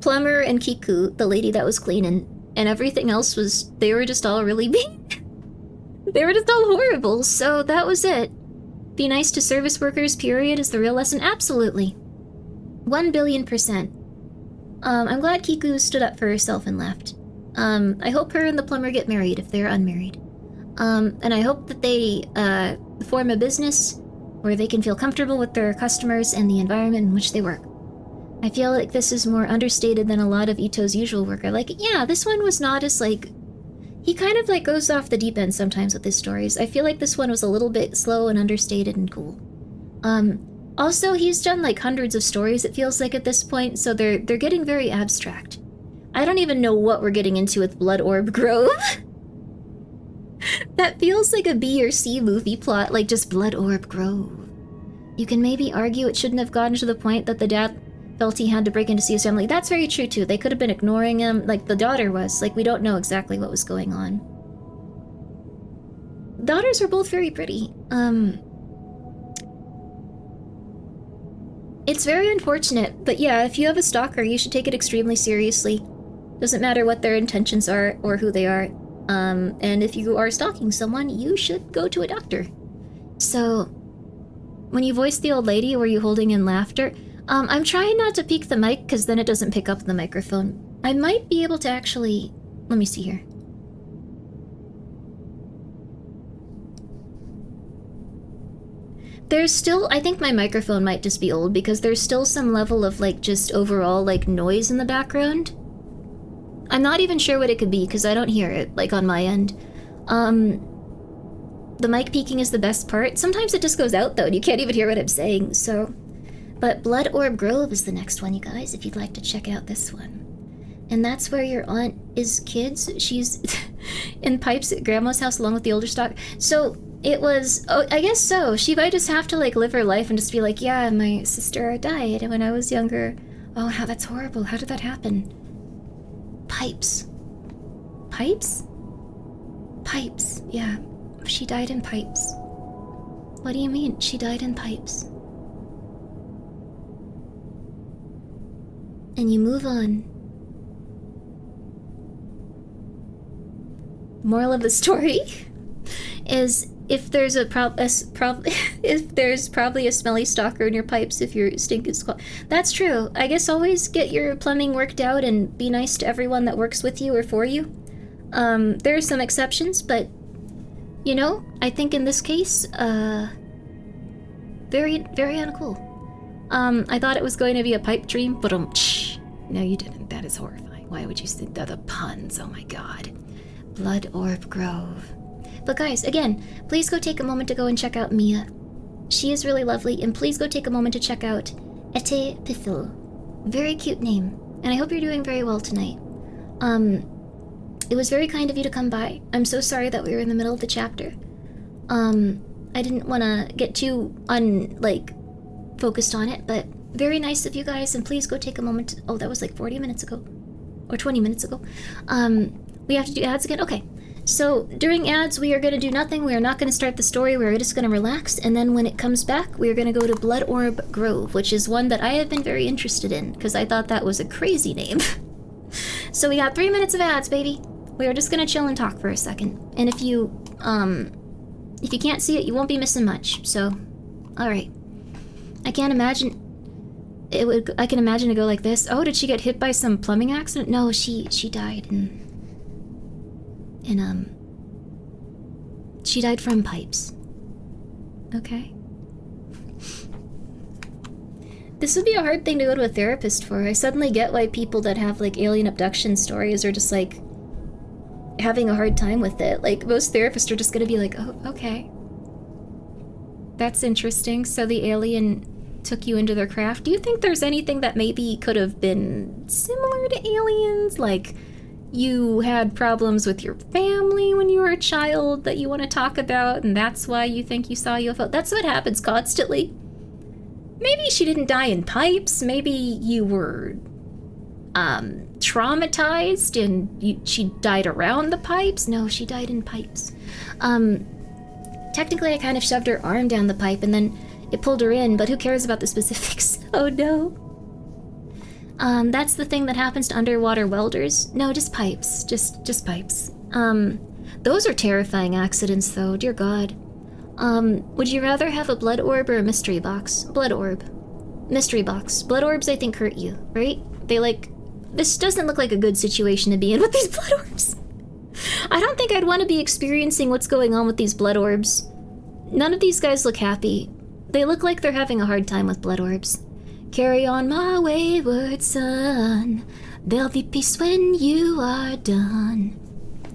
plumber and Kiku, the lady that was cleaning, and everything else was, they were just all really mean. They were just all horrible, so that was it. Be nice to service workers, period, is the real lesson. Absolutely. 1,000,000,000%. I'm glad Kiku stood up for herself and left. I hope her and the plumber get married if they're unmarried. And I hope that they, form a business where they can feel comfortable with their customers and the environment in which they work. I feel like this is more understated than a lot of Ito's usual work. I like it. Yeah, this one was not as, like... He kind of, like, goes off the deep end sometimes with his stories. I feel like this one was a little bit slow and understated and cool. Also, he's done, like, hundreds of stories, it feels like, at this point, so they're getting very abstract. I don't even know what we're getting into with Blood Orb Grove. That feels like a B or C movie plot, like just Blood Orb Grove. You can maybe argue it shouldn't have gotten to the point that the felt he had to break in to see his family. That's very true too. They could have been ignoring him, like the daughter was. Like, we don't know exactly what was going on. Daughters are both very pretty. It's very unfortunate, but yeah, if you have a stalker, you should take it extremely seriously. Doesn't matter what their intentions are or who they are. And if you are stalking someone, you should go to a doctor. So, when you voice the old lady, were you holding in laughter? I'm trying not to peek the mic, because then it doesn't pick up the microphone. I might be able to actually... Let me see here. There's still... I think my microphone might just be old, because there's still some level of, like, just overall, like, noise in the background. I'm not even sure what it could be, because I don't hear it, like, on my end. The mic peaking is the best part. Sometimes it just goes out, though, and you can't even hear what I'm saying, so... But Blood Orb Grove is the next one, you guys, if you'd like to check out this one. And that's where your aunt is kids. She's in pipes at Grandma's house along with the older stock. So, it was... Oh, I guess so. She might just have to, like, live her life and just be like, yeah, my sister died when I was younger. Oh, how that's horrible. How did that happen? Pipes. Pipes? Pipes, yeah. She died in pipes. What do you mean? She died in pipes. And you move on. Moral of the story is if there's if there's probably a smelly stalker in your pipes if your stink is cold. That's true. I guess always get your plumbing worked out and be nice to everyone that works with you or for you. There are some exceptions, but you know, I think in this case, very, very uncool. I thought it was going to be a pipe dream, but no, you didn't. That is horrifying. Why would you think that? The puns, oh my god. Blood Orb Grove. But guys, again, please go take a moment to go and check out Mia. She is really lovely, and please go take a moment to check out Ete Pithil. Very cute name, and I hope you're doing very well tonight. It was very kind of you to come by. I'm so sorry that we were in the middle of the chapter. I didn't want to get too focused on it, but very nice of you guys, and please go take a moment to, oh, that was like 40 minutes ago. Or 20 minutes ago. We have to do ads again? Okay. So, during ads, we are going to do nothing. We are not going to start the story. We're just going to relax, and then when it comes back, we are going to go to Blood Orb Grove, which is one that I have been very interested in, because I thought that was a crazy name. So we got 3 minutes of ads, baby. We are just going to chill and talk for a second. And if you can't see it, you won't be missing much. So, alright. I can't imagine... I can imagine it go like this. Oh, did she get hit by some plumbing accident? No, she died she died from pipes. Okay. This would be a hard thing to go to a therapist for. I suddenly get why people that have, like, alien abduction stories are just, like, having a hard time with it. Like, most therapists are just gonna be like, oh, okay. That's interesting. So the alien took you into their craft. Do you think there's anything that maybe could have been similar to aliens? Like, you had problems with your family when you were a child that you want to talk about, and that's why you think you saw UFO? That's what happens constantly. Maybe she didn't die in pipes. Maybe you were traumatized and she died around the pipes. No, she died in pipes. Technically I kind of shoved her arm down the pipe and then it pulled her in, but who cares about the specifics? Oh no. That's the thing that happens to underwater welders. No, just pipes. Just pipes. Those are terrifying accidents though, dear God. Would you rather have a blood orb or a mystery box? Blood orb. Mystery box. Blood orbs I think hurt you, right? They this doesn't look like a good situation to be in with these blood orbs. I don't think I'd want to be experiencing what's going on with these blood orbs. None of these guys look happy. They look like they're having a hard time with blood orbs. Carry on my wayward son. There'll be peace when you are done.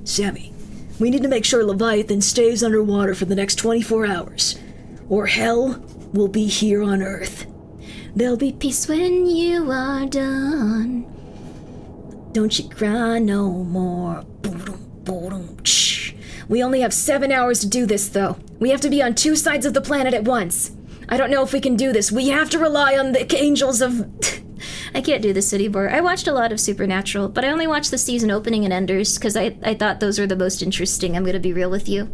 Sammy, we need to make sure Leviathan stays underwater for the next 24 hours, or hell will be here on Earth. There'll be peace when you are done. Don't you cry no more. We only have 7 hours to do this, though. We have to be on 2 sides of the planet at once. I don't know if we can do this. We have to rely on the angels of I can't do this anymore. I watched a lot of Supernatural, but I only watched the season opening and enders because I thought those were the most interesting, I'm gonna be real with you.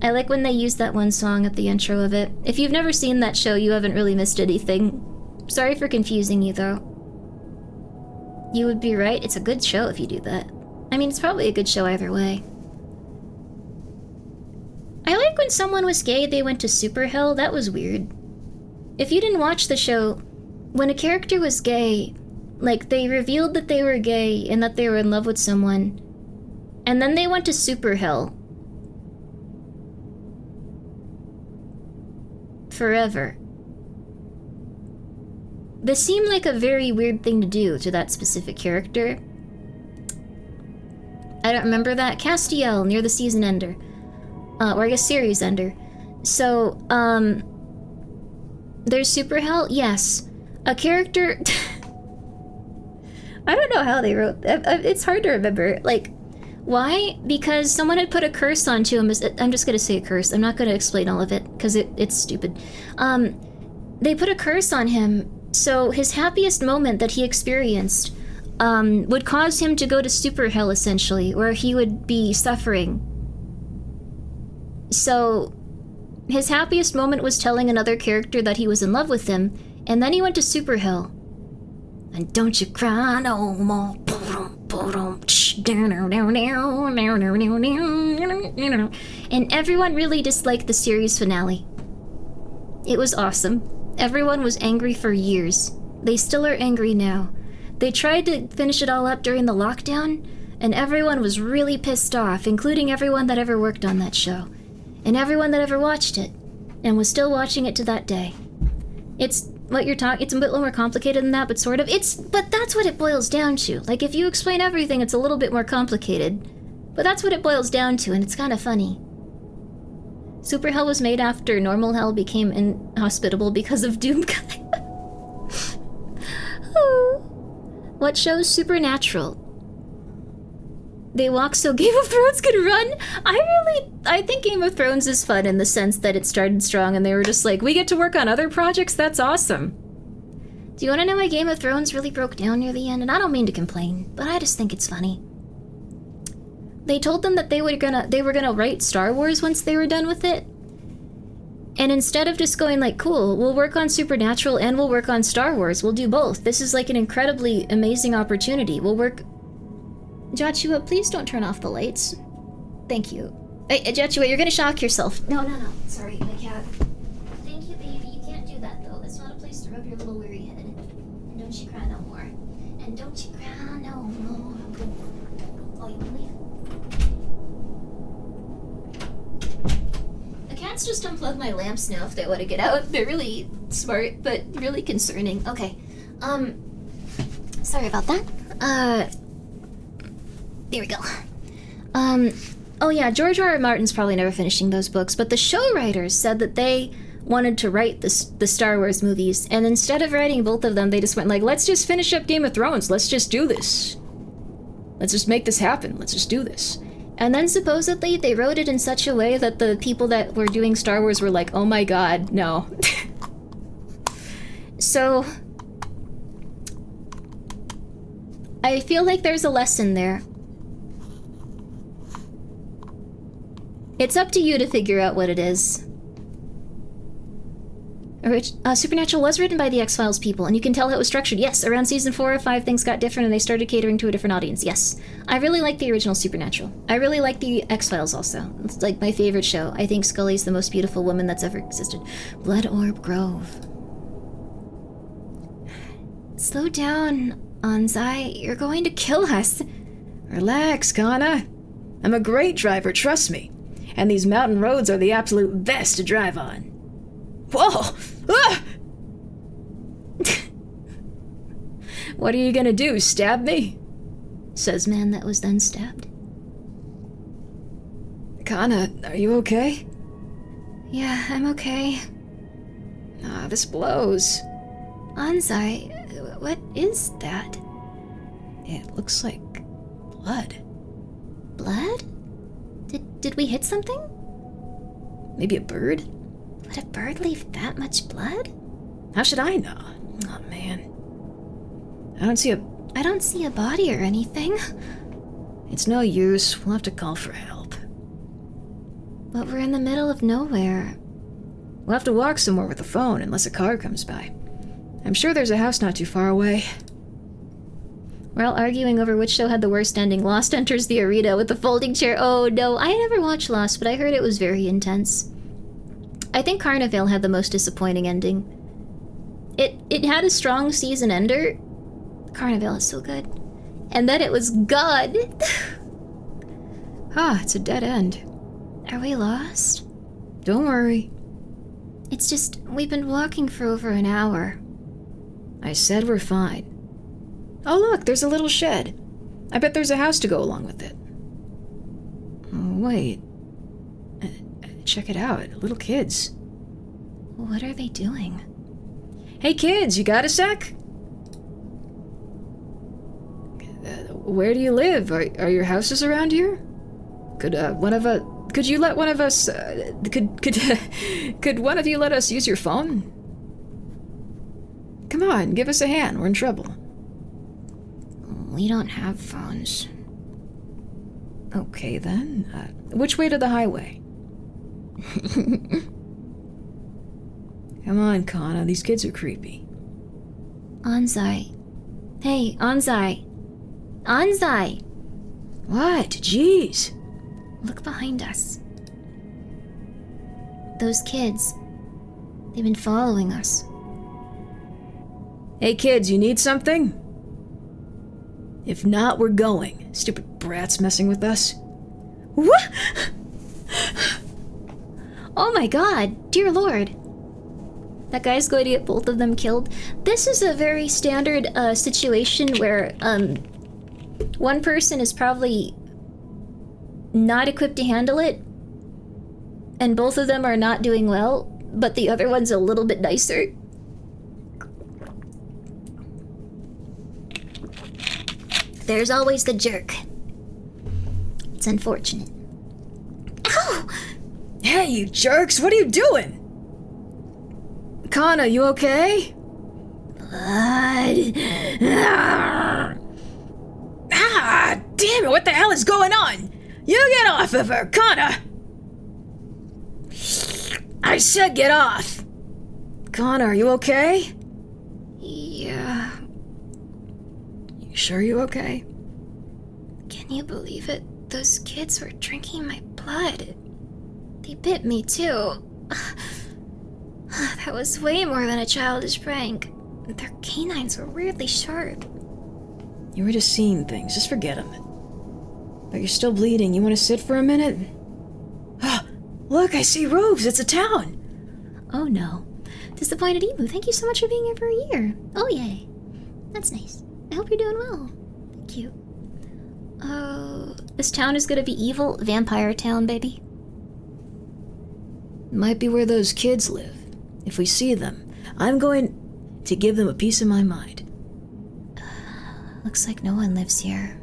I like when they use that one song at the intro of it. If you've never seen that show, you haven't really missed anything. Sorry for confusing you, though. You would be right, it's a good show if you do that. I mean, it's probably a good show either way. I like when someone was gay, they went to super hell. That was weird. If you didn't watch the show, when a character was gay, like, they revealed that they were gay and that they were in love with someone, and then they went to super hell. Forever. This seemed like a very weird thing to do to that specific character. I don't remember that. Castiel, near the season ender. Or I guess series ender. So, there's super hell? Yes. A character... I don't know how they wrote... It's hard to remember. Like, why? Because someone had put a curse onto him. I'm just gonna say a curse. I'm not gonna explain all of it, because it's stupid. They put a curse on him, so his happiest moment that he experienced would cause him to go to super hell, essentially, where he would be suffering. So, his happiest moment was telling another character that he was in love with them, and then he went to super hell. And don't you cry no more. And everyone really disliked the series finale. It was awesome. Everyone was angry for years. They still are angry now. They tried to finish it all up during the lockdown, and everyone was really pissed off, including everyone that ever worked on that show. And everyone that ever watched it, and was still watching it to that day. It's what you're talking. It's a bit more complicated than that, but sort of. But that's what it boils down to. Like, if you explain everything, it's a little bit more complicated. But that's what it boils down to, and it's kind of funny. Super Hell was made after Normal Hell became inhospitable because of Doomguy. Oh. What shows Supernatural? They walk so Game of Thrones could run? I think Game of Thrones is fun in the sense that it started strong and they were just like, we get to work on other projects? That's awesome. Do you want to know why Game of Thrones really broke down near the end? And I don't mean to complain, but I just think it's funny. They told them that they were gonna write Star Wars once they were done with it. And instead of just going like, cool, we'll work on Supernatural and we'll work on Star Wars, we'll do both. This is like an incredibly amazing opportunity. We'll work... Joshua, please don't turn off the lights. Thank you. Hey, Joshua, you're gonna shock yourself. No. Sorry, my cat. Thank you, baby. You can't do that, though. That's not a place to rub your little weary head. And don't you cry no more. And don't you cry no more. Oh, you wanna leave? The cats just unplug my lamps now if they want to get out. They're really smart, but really concerning. Okay. Sorry about that. There we go. Oh yeah, George R.R. Martin's probably never finishing those books, but the show writers said that they wanted to write the Star Wars movies, and instead of writing both of them, they just went like, let's just finish up Game of Thrones, let's just do this. Let's just make this happen, let's just do this. And then supposedly they wrote it in such a way that the people that were doing Star Wars were like, oh my god, no. So... I feel like there's a lesson there. It's up to you to figure out what it is. Supernatural was written by the X-Files people, and you can tell how it was structured. Yes, around season 4 or 5 things got different and they started catering to a different audience. Yes. I really like the original Supernatural. I really like the X-Files also. It's like my favorite show. I think Scully's the most beautiful woman that's ever existed. Blood Orb Grove. Slow down, Anzai. You're going to kill us. Relax, Kana. I'm a great driver, trust me. And these mountain roads are the absolute best to drive on. Whoa! Ah! What are you gonna do, stab me? Says man that was then stabbed. Kana, are you okay? Yeah, I'm okay. Ah, this blows. Anzai, what is that? It looks like blood. Blood? Did we hit something? Maybe a bird? Would a bird leave that much blood? How should I know? Oh, man. I don't see a body or anything. It's no use. We'll have to call for help. But we're in the middle of nowhere. We'll have to walk somewhere with the phone unless a car comes by. I'm sure there's a house not too far away. We're all arguing over which show had the worst ending. Lost enters the arena with the folding chair. Oh no, I never watched Lost, but I heard it was very intense. I think Carnival had the most disappointing ending. It had a strong season ender. Carnival is so good. And then it was gone. It's a dead end. Are we lost? Don't worry. It's just, we've been walking for over an hour. I said we're fine. Oh look, there's a little shed. I bet there's a house to go along with it. Wait. Check it out, little kids. What are they doing? Hey kids, you got a sec? Where do you live? Are your houses around here? Could you let one of us, could one of you let us use your phone? Come on, give us a hand, we're in trouble. We don't have phones. Okay then, which way to the highway? Come on, Kana, these kids are creepy. Anzai. Hey, Anzai. Anzai! What? Jeez. Look behind us. Those kids. They've been following us. Hey kids, you need something? If not, we're going. Stupid brats messing with us. What? Oh my god, dear lord. That guy's going to get both of them killed. This is a very standard situation where one person is probably not equipped to handle it, and both of them are not doing well, but the other one's a little bit nicer. There's always the jerk. It's unfortunate. Ow! Hey, you jerks, what are you doing? Kana, you okay? Blood. Damn it, what the hell is going on? You get off of her, Kana! I said get off! Kana, are you okay? Yeah. You sure you okay? Can you believe it? Those kids were drinking my blood. They bit me too. That was way more than a childish prank. Their canines were weirdly sharp. You were just seeing things, just forget them. But you're still bleeding, you want to sit for a minute? Look, I see roofs, it's a town! Oh no. Disappointed Emu, thank you so much for being here for a year. Oh yay. That's nice. I hope you're doing well. Thank you. This town is gonna be evil. Vampire town, baby. Might be where those kids live. If we see them, I'm going to give them a piece of my mind. Looks like no one lives here.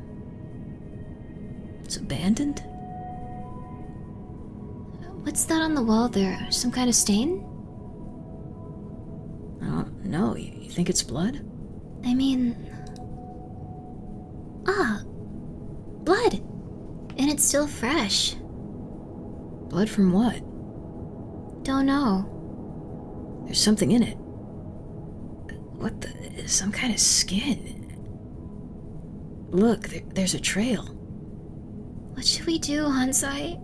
It's abandoned? What's that on the wall there? Some kind of stain? Oh, no, you think it's blood? I mean... blood! And it's still fresh. Blood from what? Don't know. There's something in it. What the... some kind of skin. Look, there's a trail. What should we do, Hansai?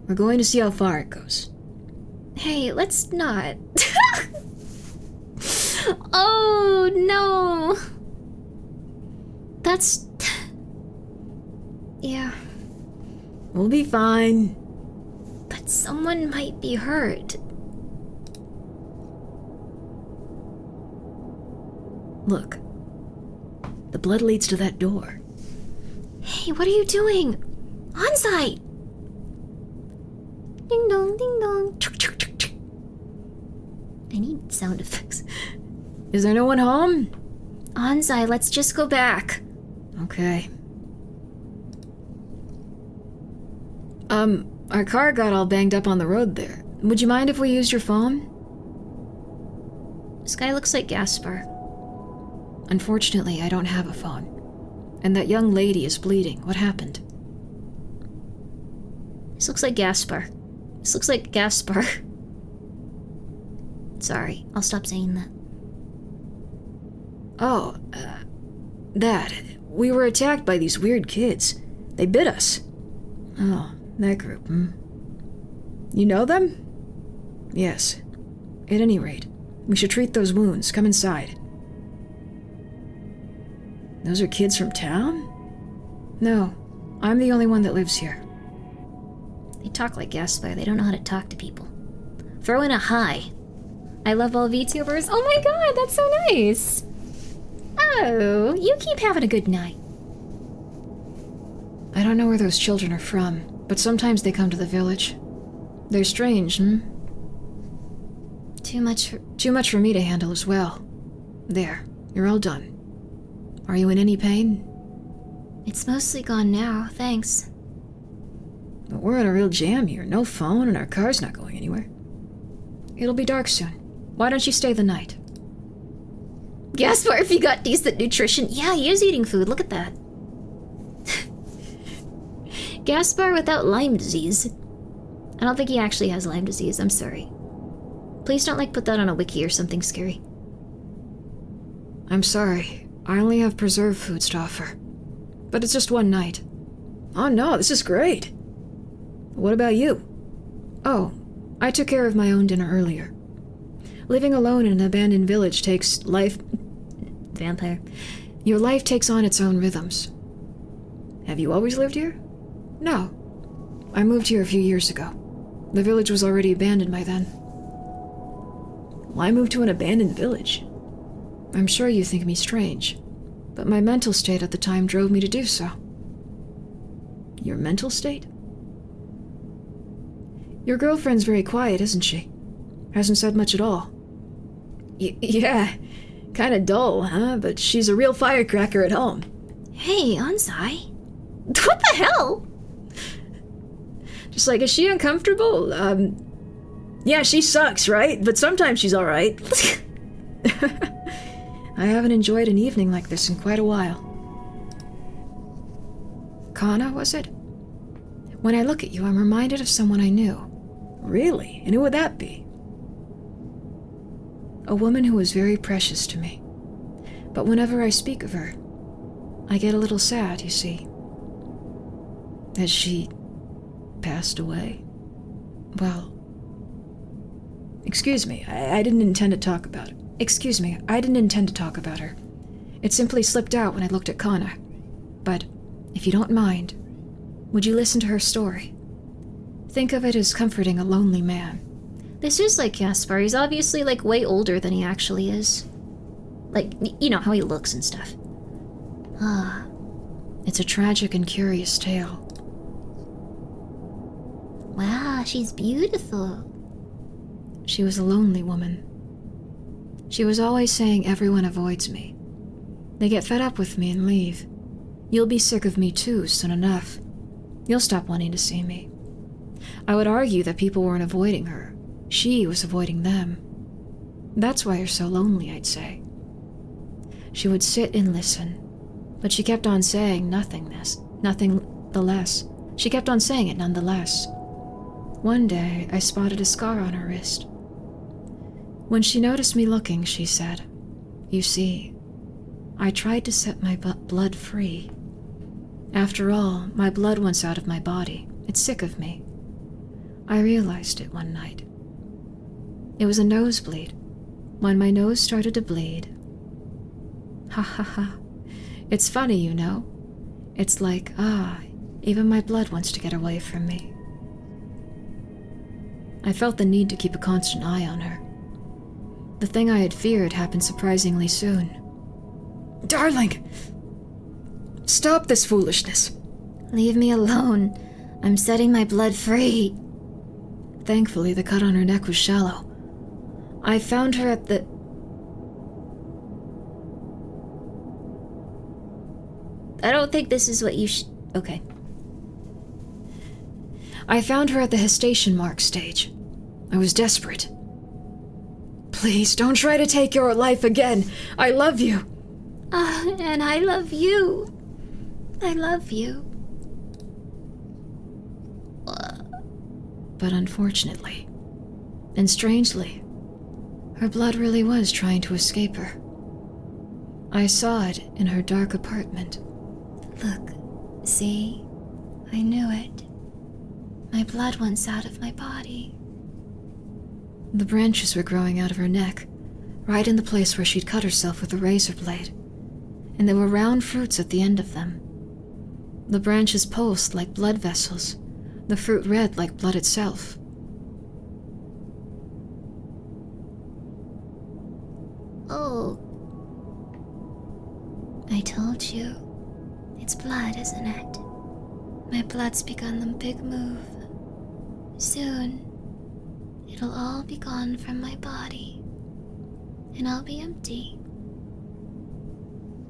We're going to see how far it goes. Hey, let's not. Oh, no. That's... yeah. We'll be fine. But someone might be hurt. Look. The blood leads to that door. Hey, what are you doing? Hansai! Ding dong, ding dong. I need sound effects. Is there no one home? Anzai, let's just go back. Okay. Our car got all banged up on the road there. Would you mind if we used your phone? This guy looks like Gaspar. Unfortunately, I don't have a phone. And that young lady is bleeding. What happened? This looks like Gaspar. This looks like Gaspar. Sorry, I'll stop saying that. Oh, that. We were attacked by these weird kids. They bit us. Oh, that group, You know them? Yes. At any rate, we should treat those wounds. Come inside. Those are kids from town? No, I'm the only one that lives here. They talk like Gaspar. They don't know how to talk to people. Throw in a hi. I love all VTubers. Oh my god, that's so nice. Oh, you keep having a good night. I don't know where those children are from, but sometimes they come to the village. They're strange, Too much for me to handle as well. There, you're all done. Are you in any pain? It's mostly gone now, thanks. But we're in a real jam here. No phone and our car's not going anywhere. It'll be dark soon. Why don't you stay the night? Gaspar, if you got decent nutrition. Yeah, he is eating food. Look at that. Gaspar without Lyme disease. I don't think he actually has Lyme disease. I'm sorry. Please don't, put that on a wiki or something scary. I'm sorry. I only have preserved foods to offer. But it's just one night. Oh no, this is great. What about you? Oh, I took care of my own dinner earlier. Living alone in an abandoned village takes life... Vampire. Your life takes on its own rhythms. Have you always lived here? No. I moved here a few years ago. The village was already abandoned by then. Why move to an abandoned village? I'm sure you think me strange, but my mental state at the time drove me to do so. Your mental state? Your girlfriend's very quiet, isn't she? Hasn't said much at all. Yeah, kinda dull, huh? But she's a real firecracker at home. Hey, Anzai. What the hell? Just is she uncomfortable? Yeah, she sucks, right? But sometimes she's alright. I haven't enjoyed an evening like this in quite a while. Kana, was it? When I look at you, I'm reminded of someone I knew. Really? And who would that be? A woman who was very precious to me. But whenever I speak of her, I get a little sad, you see. Has she passed away? Well, excuse me, I didn't intend to talk about it. Excuse me, I didn't intend to talk about her. It simply slipped out when I looked at Kana. But, if you don't mind, would you listen to her story? Think of it as comforting a lonely man. This is like Gaspar. He's obviously, way older than he actually is. You know, how he looks and stuff. Ah. It's a tragic and curious tale. Wow, she's beautiful. She was a lonely woman. She was always saying everyone avoids me. They get fed up with me and leave. You'll be sick of me too soon enough. You'll stop wanting to see me. I would argue that people weren't avoiding her. She was avoiding them. That's why you're so lonely, I'd say. She would sit and listen, but she kept on saying nothing the less. She kept on saying it nonetheless. One day, I spotted a scar on her wrist. When she noticed me looking, she said, "You see, I tried to set my blood free. After all, my blood wants out of my body. It's sick of me." I realized it one night. It was a nosebleed. When my nose started to bleed. Ha ha ha. It's funny, you know. It's like, even my blood wants to get away from me. I felt the need to keep a constant eye on her. The thing I had feared happened surprisingly soon. Darling! Stop this foolishness. Leave me alone. I'm setting my blood free. Thankfully, the cut on her neck was shallow. I found her at the... I don't think this is what you okay. I found her at the gestation mark stage. I was desperate. Please, don't try to take your life again. I love you. And I love you. I love you. But unfortunately, and strangely, her blood really was trying to escape her. I saw it in her dark apartment. Look, see? I knew it. My blood wants out of my body. The branches were growing out of her neck, right in the place where she'd cut herself with a razor blade, and there were round fruits at the end of them. The branches pulsed like blood vessels, the fruit red like blood itself. Oh. I told you. It's blood, isn't it? My blood's begun the big move. Soon, it'll all be gone from my body, and I'll be empty.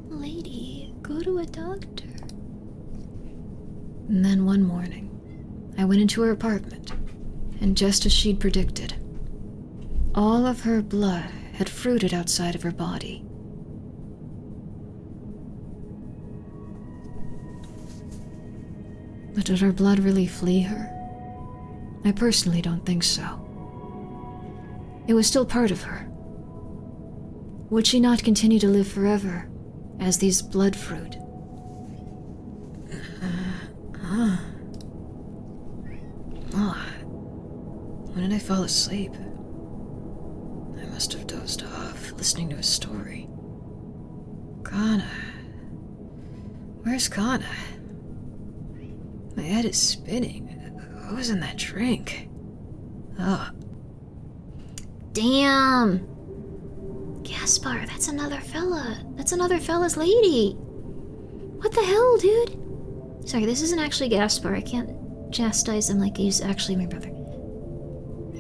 Lady, go to a doctor. And then one morning, I went into her apartment, and just as she'd predicted, all of her blood had fruited outside of her body. But did her blood really flee her? I personally don't think so. It was still part of her. Would she not continue to live forever as these blood fruit? When did I fall asleep? I must have dozed off, listening to a story. Kana. Where's Kana? My head is spinning. What was in that drink? Oh. Damn! Gaspar, that's another fella. That's another fella's lady. What the hell, dude? Sorry, this isn't actually Gaspar. I can't chastise him like he's actually my brother.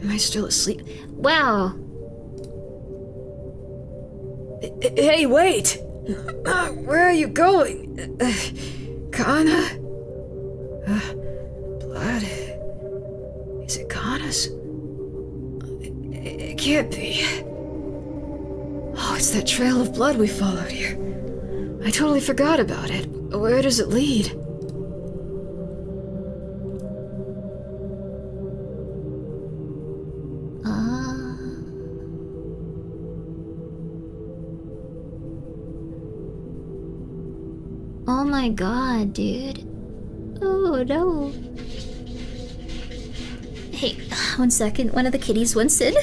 Am I still asleep? Wow. Hey, wait! Where are you going? Kana? Blood? Is it Kana's? It can't be. Oh, it's that trail of blood we followed here. I totally forgot about it. Where does it lead? Oh my god, dude. Oh no. Hey, 1 second. One of the kitties wants in.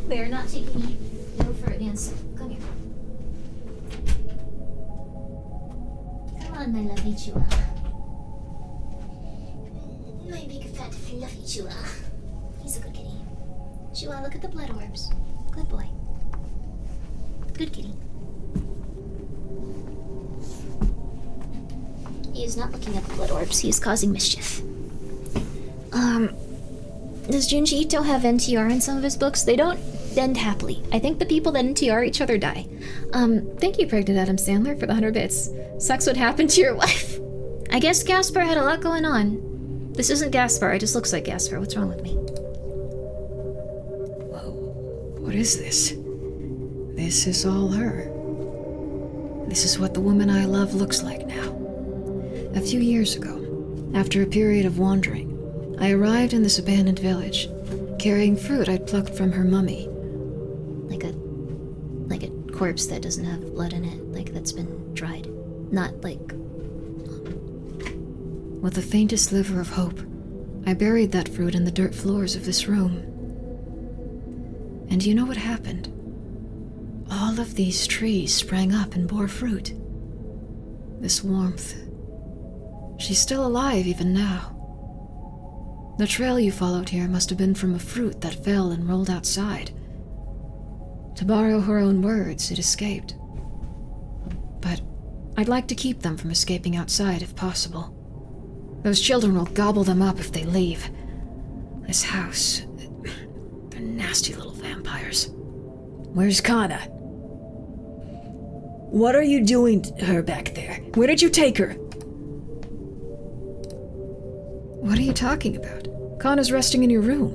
They're not taking no for an answer. Come here. Come on, my lovely chihuahua. My big fat fluffy chihuahua. He's a good kitty. Chihuahua, look at the blood orbs. Good boy. Good kitty. He is not looking at the blood orbs. He is causing mischief. Does Junji Ito have NTR in some of his books? They don't end happily. I think the people that NTR each other die. Thank you, Pregnant Adam Sandler, for the 100 bits. Sucks what happened to your wife. I guess Gaspar had a lot going on. This isn't Gaspar, it just looks like Gaspar. What's wrong with me? Whoa, what is this? This is all her. This is what the woman I love looks like now. A few years ago, after a period of wandering, I arrived in this abandoned village, carrying fruit I'd plucked from her mummy. Like a corpse that doesn't have blood in it, like that's been dried. Not like... With the faintest sliver of hope, I buried that fruit in the dirt floors of this room. And do you know what happened? All of these trees sprang up and bore fruit. This warmth. She's still alive even now. The trail you followed here must have been from a fruit that fell and rolled outside. To borrow her own words, it escaped. But I'd like to keep them from escaping outside if possible. Those children will gobble them up if they leave. This house... they're nasty little vampires. Where's Kana? What are you doing to her back there? Where did you take her? What are you talking about? Kana's resting in your room.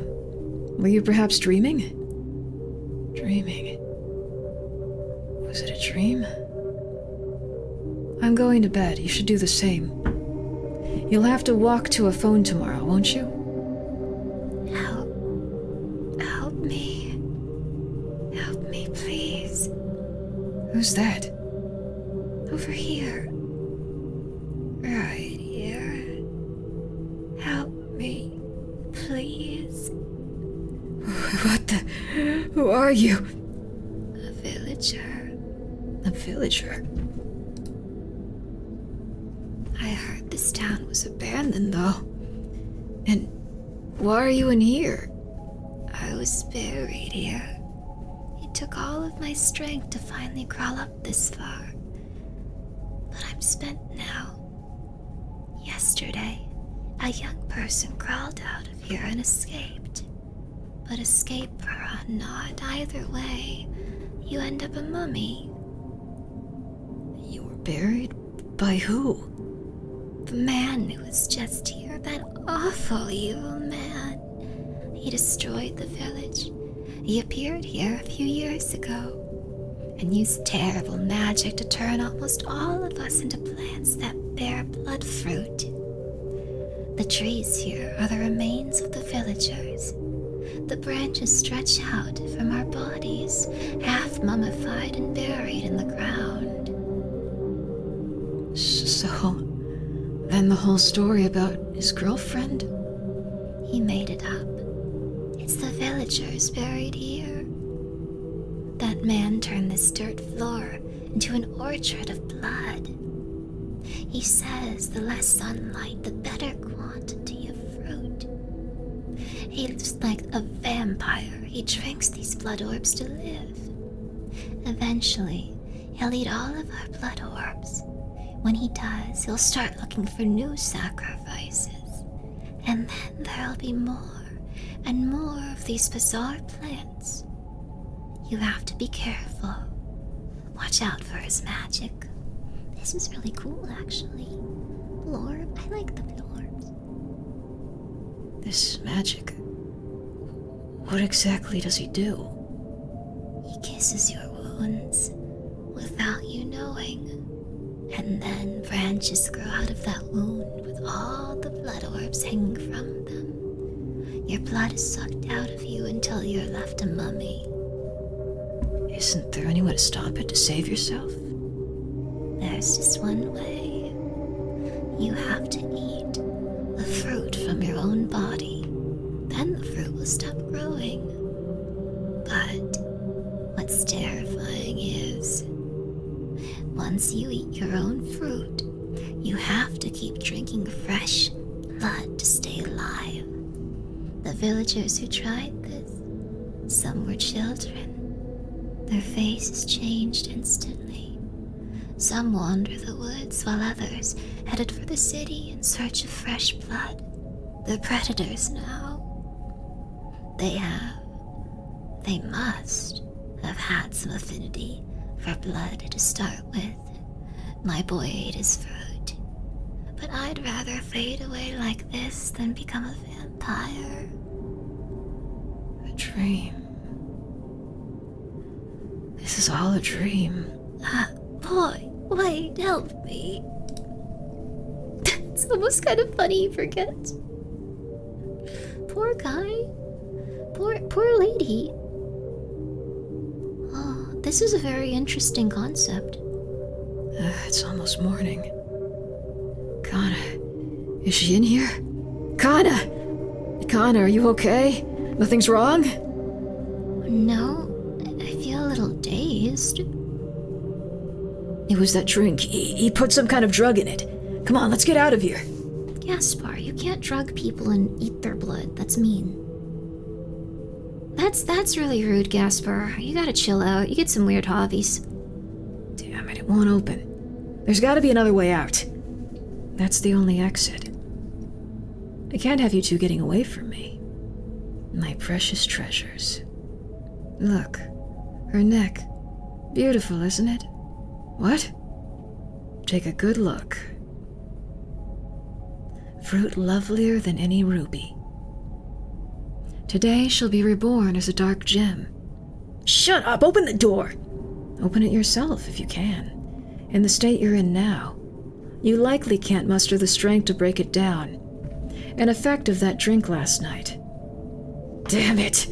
Were you perhaps dreaming? Dreaming? Was it a dream? I'm going to bed. You should do the same. You'll have to walk to a phone tomorrow, won't you? Help me. Help me, please. Who's that? Over here. Right here. Help me, please. What the... Who are you? A villager. A villager? I heard this town was abandoned, though. And why are you in here? I was buried here. It took all of my strength to finally crawl up this far. But I'm spent now. Yesterday, a young person crawled out of here and escaped. But escape or not, either way, you end up a mummy. You were buried? By who? The man who was just here, that awful evil man. He destroyed the village. He appeared here a few years ago and used terrible magic to turn almost all of us into plants that bear blood fruit. The trees here are the remains of the villagers. The branches stretch out from our bodies, half mummified and buried in the ground. So, then the whole story about his girlfriend? He made it up. It's the villagers buried here. That man turned this dirt floor into an orchard of blood. He says the less sunlight, the better quantity of fruit. He's like a vampire. He drinks these blood orbs to live. Eventually, he'll eat all of our blood orbs. When he does, he'll start looking for new sacrifices. And then there'll be more and more of these bizarre plants. You have to be careful. Watch out for his magic. This is really cool, actually. Blue orb. I like the blue orbs. This magic... What exactly does he do? He kisses your wounds without you knowing. And then branches grow out of that wound with all the blood orbs hanging from them. Your blood is sucked out of you until you're left a mummy. Isn't there any way to stop it, to save yourself? There's just one way. You have to eat the fruit from your own body. Then the fruit will stop growing. But what's terrifying is, once you eat your own fruit, you have to keep drinking fresh blood to stay alive. The villagers who tried this, some were children. Their faces changed instantly. Some wander the woods while others headed for the city in search of fresh blood. They're predators now. They must have had some affinity for blood to start with. My boy ate his fruit. But I'd rather fade away like this than become a vampire. A dream. This is all a dream. Boy, wait, help me. It's almost kind of funny you forget. Poor guy. Poor lady. Oh, this is a very interesting concept. It's almost morning. Kana, is she in here? Kana! Kana, are you okay? Nothing's wrong? No, I feel a little dazed. It was that drink. He put some kind of drug in it. Come on, let's get out of here. Gaspar, you can't drug people and eat their blood. That's mean. That's really rude, Gaspar. You gotta chill out. You get some weird hobbies. Damn it, it won't open. There's gotta be another way out. That's the only exit. I can't have you two getting away from me. My precious treasures. Look, her neck. Beautiful, isn't it? What? Take a good look. Fruit lovelier than any ruby. Today she'll be reborn as a dark gem. Shut up! Open the door! Open it yourself if you can. In the state you're in now, you likely can't muster the strength to break it down. An effect of that drink last night. Damn it!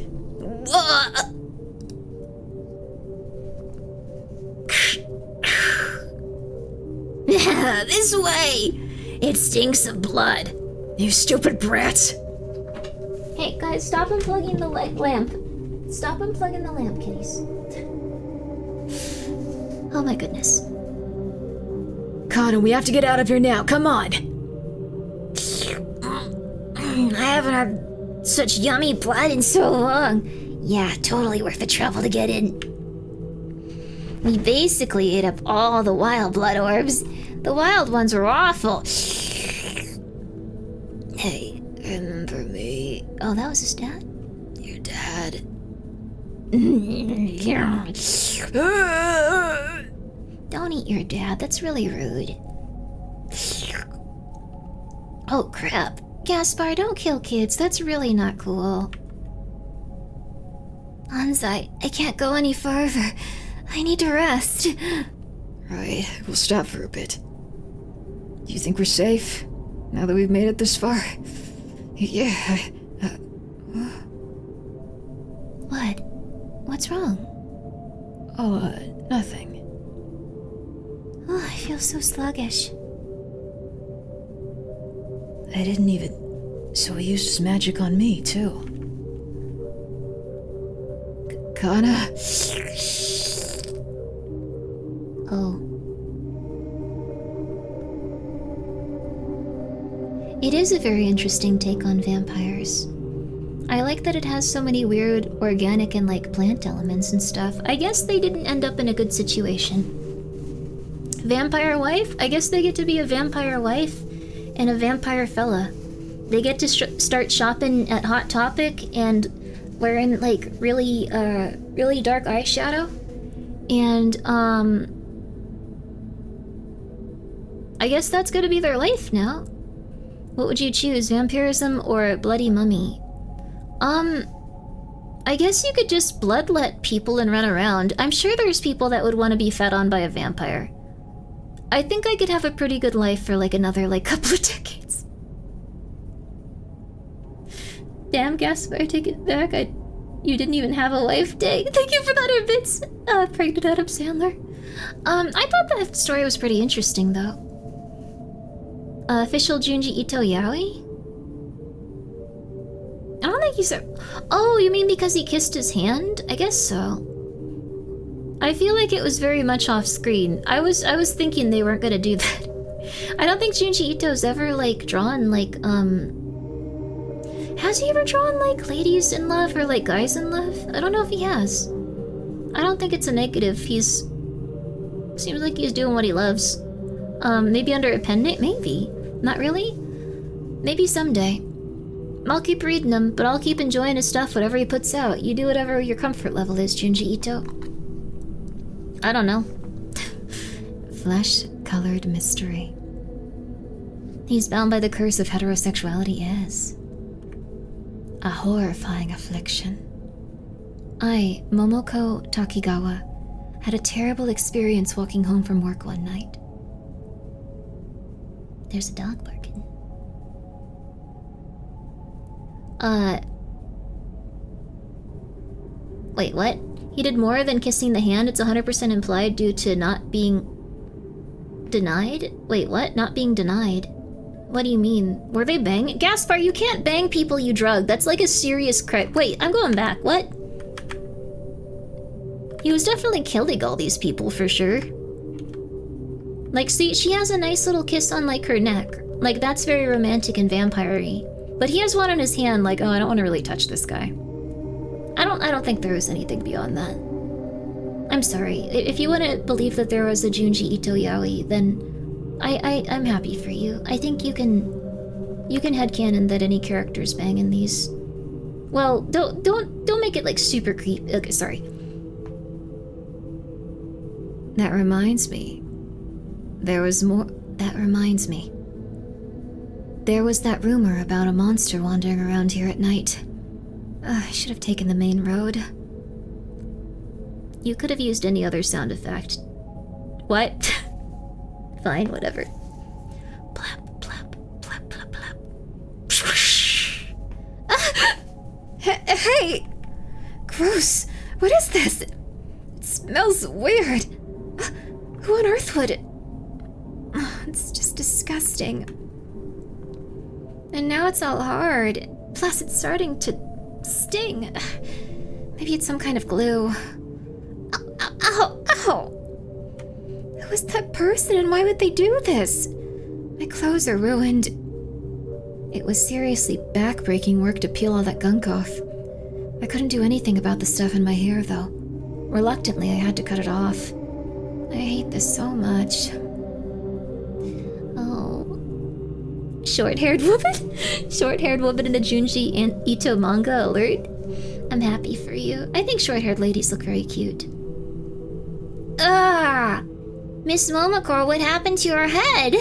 This way! It stinks of blood. You stupid brats! Hey, guys, stop unplugging the lamp. Stop unplugging the lamp, kitties. Oh my goodness. Connor, we have to get out of here now. Come on! I haven't had such yummy blood in so long. Yeah, totally worth the trouble to get in. We basically ate up all the wild blood orbs. The wild ones were awful. Hey, remember me? Oh, that was his dad? Your dad. Don't eat your dad, that's really rude. Oh crap. Gaspar, don't kill kids, that's really not cool. Anzai, I can't go any farther. I need to rest. Right, we'll stop for a bit. Do you think we're safe? Now that we've made it this far? Yeah. What? What's wrong? Nothing. Oh, I feel so sluggish. I didn't even... So he used his magic on me, too. Kana? Oh. It is a very interesting take on vampires. I like that it has so many weird organic and like plant elements and stuff. I guess they didn't end up in a good situation. Vampire wife? I guess they get to be a vampire wife and a vampire fella. They get to start shopping at Hot Topic and wearing like really dark eyeshadow. And I guess that's gonna be their life now. What would you choose, vampirism or bloody mummy? I guess you could just bloodlet people and run around. I'm sure there's people that would want to be fed on by a vampire. I think I could have a pretty good life for like another like couple of decades. Damn, Gaspar, take it back. You didn't even have a wife. Dang, thank you for that advice, pregnant Adam Sandler. I thought that story was pretty interesting though. Official Junji Ito Yaoi? I don't think he said... Oh, you mean because he kissed his hand? I guess so. I feel like it was very much off screen. I was thinking they weren't gonna do that. I don't think Junji Ito's ever, like, drawn, like, Has he ever drawn, like, ladies in love or, like, guys in love? I don't know if he has. I don't think it's a negative. Seems like he's doing what he loves. Maybe under a pen name? Maybe. Not really? Maybe someday. I'll keep reading him, but I'll keep enjoying his stuff, whatever he puts out. You do whatever your comfort level is, Junji Ito. I don't know. Flesh-colored mystery. He's bound by the curse of heterosexuality, yes. A horrifying affliction. I, Momoko Takigawa, had a terrible experience walking home from work one night. There's a dog barking. Wait, what? He did more than kissing the hand? It's 100% implied due to not being... denied? Wait, what? Not being denied? What do you mean? Were they banging? Gaspar, you can't bang people you drug. That's like a serious crime. Wait, I'm going back. What? He was definitely killing all these people for sure. Like, see, she has a nice little kiss on, like, her neck. Like, that's very romantic and vampire-y. But he has one on his hand, like, oh, I don't want to really touch this guy. I don't think there was anything beyond that. I'm sorry. If you want to believe that there was a Junji Ito yaoi, then I'm happy for you. I think you can headcanon that any character's banging these. Well, don't make it like super creepy. Okay, sorry. That reminds me. There was more. That reminds me. There was that rumor about a monster wandering around here at night. I should have taken the main road. You could have used any other sound effect. What? Fine, whatever. Plap, plap, plap, plap, plap. Hey! Gross. What is this? It smells weird. Who on earth would it? It's just disgusting. And now it's all hard. Plus, it's starting to sting. Maybe it's some kind of glue. Ow, ow, ow, ow! Who is that person and why would they do this? My clothes are ruined. It was seriously back-breaking work to peel all that gunk off. I couldn't do anything about the stuff in my hair, though. Reluctantly, I had to ito off. I hate this so much. Oh. Short-haired woman? Short-haired woman in a Junji and Ito manga alert? I'm happy for you. I think short-haired ladies look very cute. Ah! Miss Momoko, what happened to your head?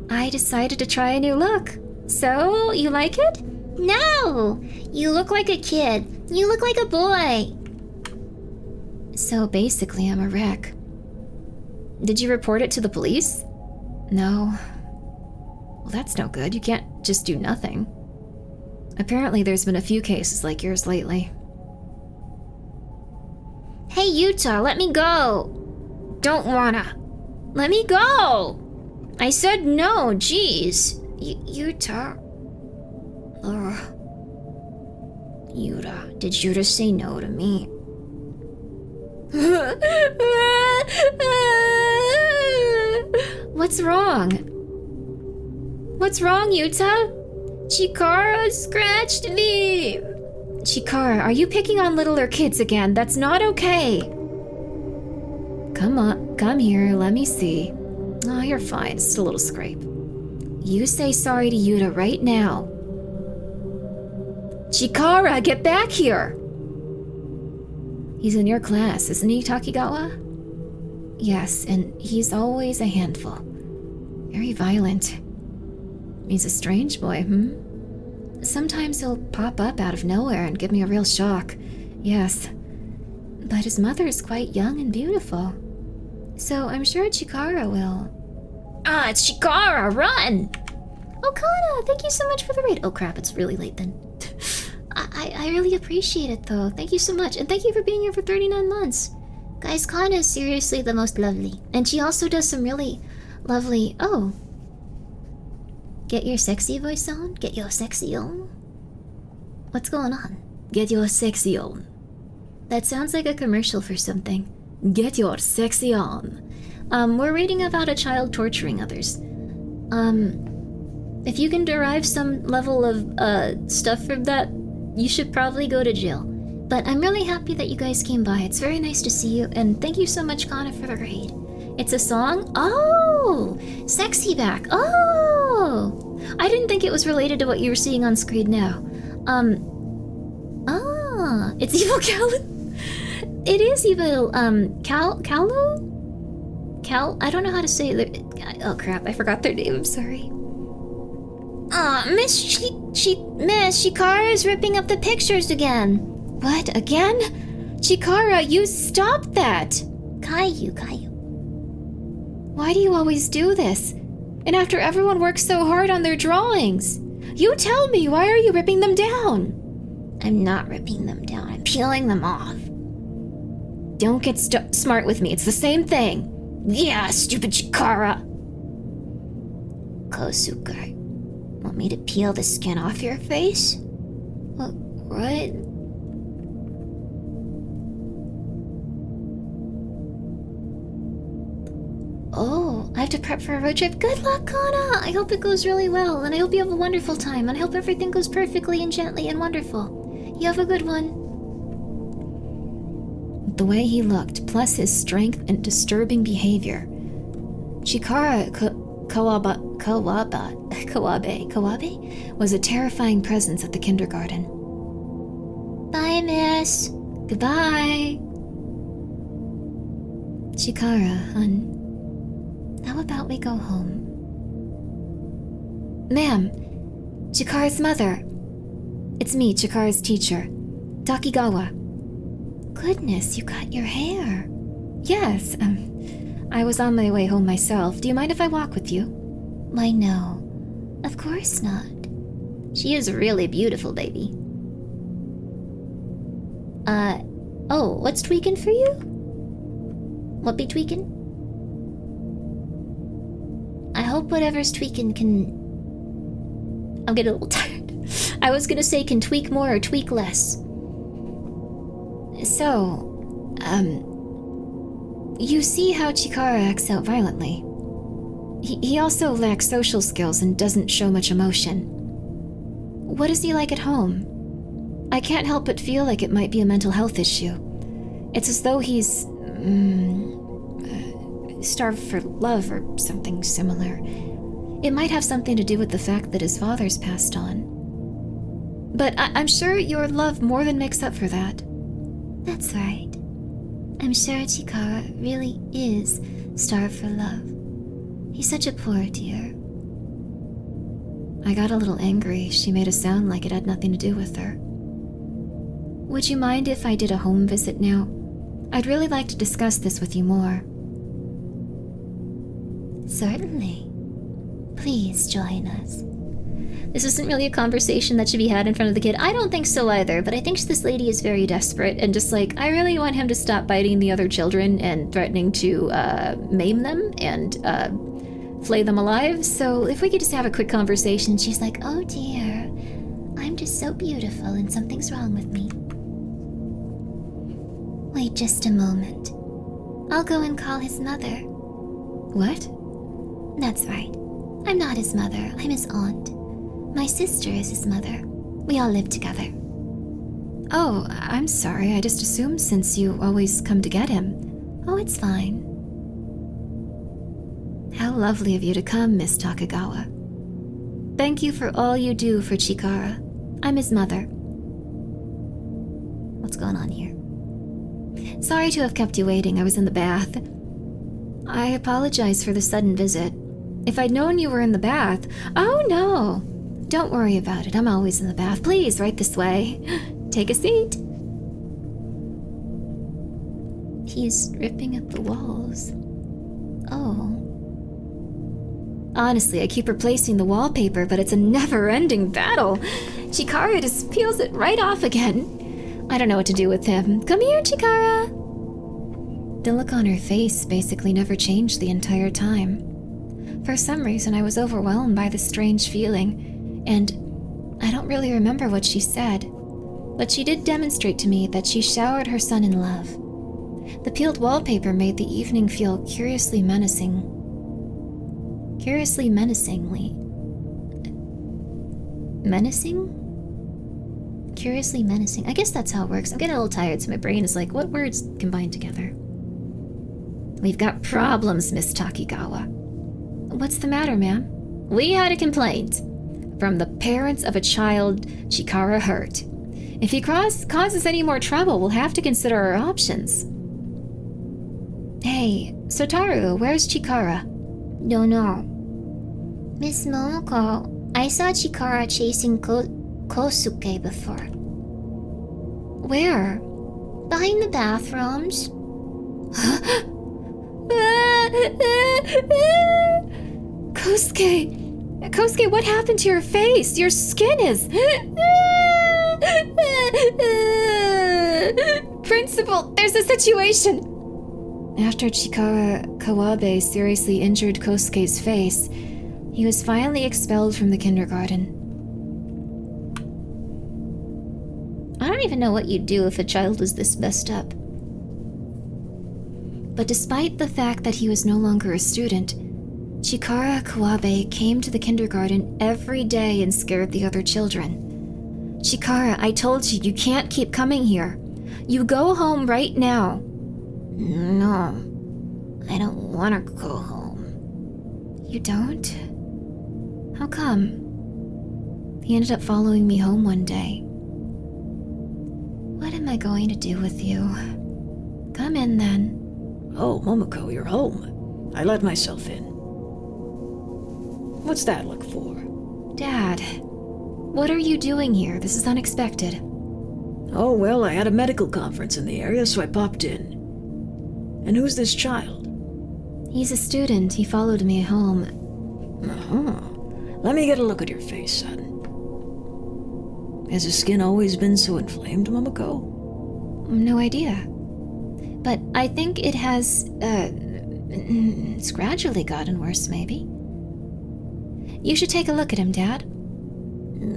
I decided to try a new look. So, you like it? No! You look like a kid. You look like a boy. So basically, I'm a wreck. Did you report it to the police? No. Well, that's no good. You can't just do nothing. Apparently, there's been a few cases like yours lately. Hey, Yuta, let me go. Don't wanna. Let me go! I said no, jeez. Yuta. Ugh. Yuta, did Yuta say no to me? What's wrong? What's wrong, Yuta? Chikara scratched me! Chikara, are you picking on littler kids again? That's not okay! Come on, come here, let me see. Oh, you're fine, it's just a little scrape. You say sorry to Yuta right now. Chikara, get back here! He's in your class, isn't he, Takigawa? Yes, and he's always a handful. Very violent. He's a strange boy, Sometimes he'll pop up out of nowhere and give me a real shock. Yes. But his mother is quite young and beautiful. So I'm sure Chikara will. Ah, it's Chikara! Run! Okada, thank you so much for the raid. Oh crap, it's really late then. I really appreciate it though. Thank you so much. And thank you for being here for 39 months. Guys, Kana is seriously the most lovely. And she also does some really lovely... Oh. Get your sexy voice on? Get your sexy on? What's going on? Get your sexy on. That sounds like a commercial for something. Get your sexy on. We're reading about a child torturing others. If you can derive some level of, stuff from that, you should probably go to jail. But I'm really happy that you guys came by. It's very nice to see you, and thank you so much, Kana, for the raid. It's a song? Oh! Sexy back. Oh! I didn't think it was related to what you were seeing on screen now. It's Evil Callan? It is Evil, Callo? I don't know how to say it. Oh crap, I forgot their name, I'm sorry. Miss Chikara is ripping up the pictures again. What, again? Chikara, you stop that! Caillou. Why do you always do this? And after everyone works so hard on their drawings? You tell me, why are you ripping them down? I'm not ripping them down, I'm peeling them off. Don't get smart with me, it's the same thing. Yeah, stupid Chikara. Kosuke, want me to peel the skin off your face? What? Oh, I have to prep for a road trip. Good luck, Kana! I hope it goes really well, and I hope you have a wonderful time, and I hope everything goes perfectly and gently and wonderful. You have a good one. The way he looked, plus his strength and disturbing behavior. Chikara Kawabe was a terrifying presence at the kindergarten. Bye, miss. Goodbye. Chikara, hun. How about we go home? Ma'am, Chikara's mother. It's me, Chikara's teacher. Takigawa. Goodness, you cut your hair. Yes, I was on my way home myself. Do you mind if I walk with you? Why, no. Of course not. She is really beautiful, baby. Oh, what's tweaking for you? What be tweaking? I hope whatever's tweaking can... I'm getting a little tired. I was gonna say can tweak more or tweak less. So, you see how Chikara acts out violently. He also lacks social skills and doesn't show much emotion. What is he like at home? I can't help but feel like it might be a mental health issue. It's as though he's... starved for love or something similar. It might have something to do with the fact that his father's passed on. But I'm sure your love more than makes up for that. That's right. I'm sure Chikara really is starved for love. He's such a poor dear. I got a little angry. She made a sound like it had nothing to do with her. Would you mind if I did a home visit now? I'd really like to discuss this with you more. Certainly. Please join us. This isn't really a conversation that should be had in front of the kid. I don't think so either, but I think this lady is very desperate and just like, I really want him to stop biting the other children and threatening to maim them and flay them alive. So if we could just have a quick conversation. She's like, oh dear, I'm just so beautiful and something's wrong with me. Wait just a moment. I'll go and call his mother. What? That's right. I'm not his mother, I'm his aunt. My sister is his mother. We all live together. Oh, I'm sorry. I just assumed since you always come to get him. Oh, it's fine. How lovely of you to come, Miss Takagawa. Thank you for all you do for Chikara. I'm his mother. What's going on here? Sorry to have kept you waiting. I was in the bath. I apologize for the sudden visit. If I'd known you were in the bath... Oh, no. Don't worry about it. I'm always in the bath. Please, right this way. Take a seat. He's ripping at the walls. Oh. Honestly, I keep replacing the wallpaper, but it's a never-ending battle. Chikara just peels it right off again. I don't know what to do with him. Come here, Chikara. The look on her face basically never changed the entire time. For some reason, I was overwhelmed by this strange feeling, and I don't really remember what she said, but she did demonstrate to me that she showered her son in love. The peeled wallpaper made the evening feel curiously menacingly. Menacing? Curiously menacing. I guess that's how it works. I'm getting a little tired, so my brain is like, what words combine together? We've got problems, Miss Takigawa. What's the matter, ma'am? We had a complaint from the parents of a child Chikara hurt. If he causes any more trouble, we'll have to consider our options. Hey, Sotaru, where's Chikara? Don't know. Miss Momoko, I saw Chikara chasing Kosuke before. Where? Behind the bathrooms. Kosuke, what happened to your face? Your skin is... Principal, there's a situation! After Chikara Kawabe seriously injured Kosuke's face, he was finally expelled from the kindergarten. I don't even know what you'd do if a child was this messed up. But despite the fact that he was no longer a student, Chikara Kawabe came to the kindergarten every day and scared the other children. Chikara, I told you, you can't keep coming here. You go home right now. No, I don't want to go home. You don't? How come? He ended up following me home one day. What am I going to do with you? Come in then. Oh, Momoko, you're home. I let myself in. What's that look for? Dad, what are you doing here? This is unexpected. Oh, well, I had a medical conference in the area, so I popped in. And who's this child? He's a student. He followed me home. Uh-huh. Let me get a look at your face, son. Has his skin always been so inflamed, Momoko? No idea. But I think it has, it's gradually gotten worse, maybe. You should take a look at him, Dad.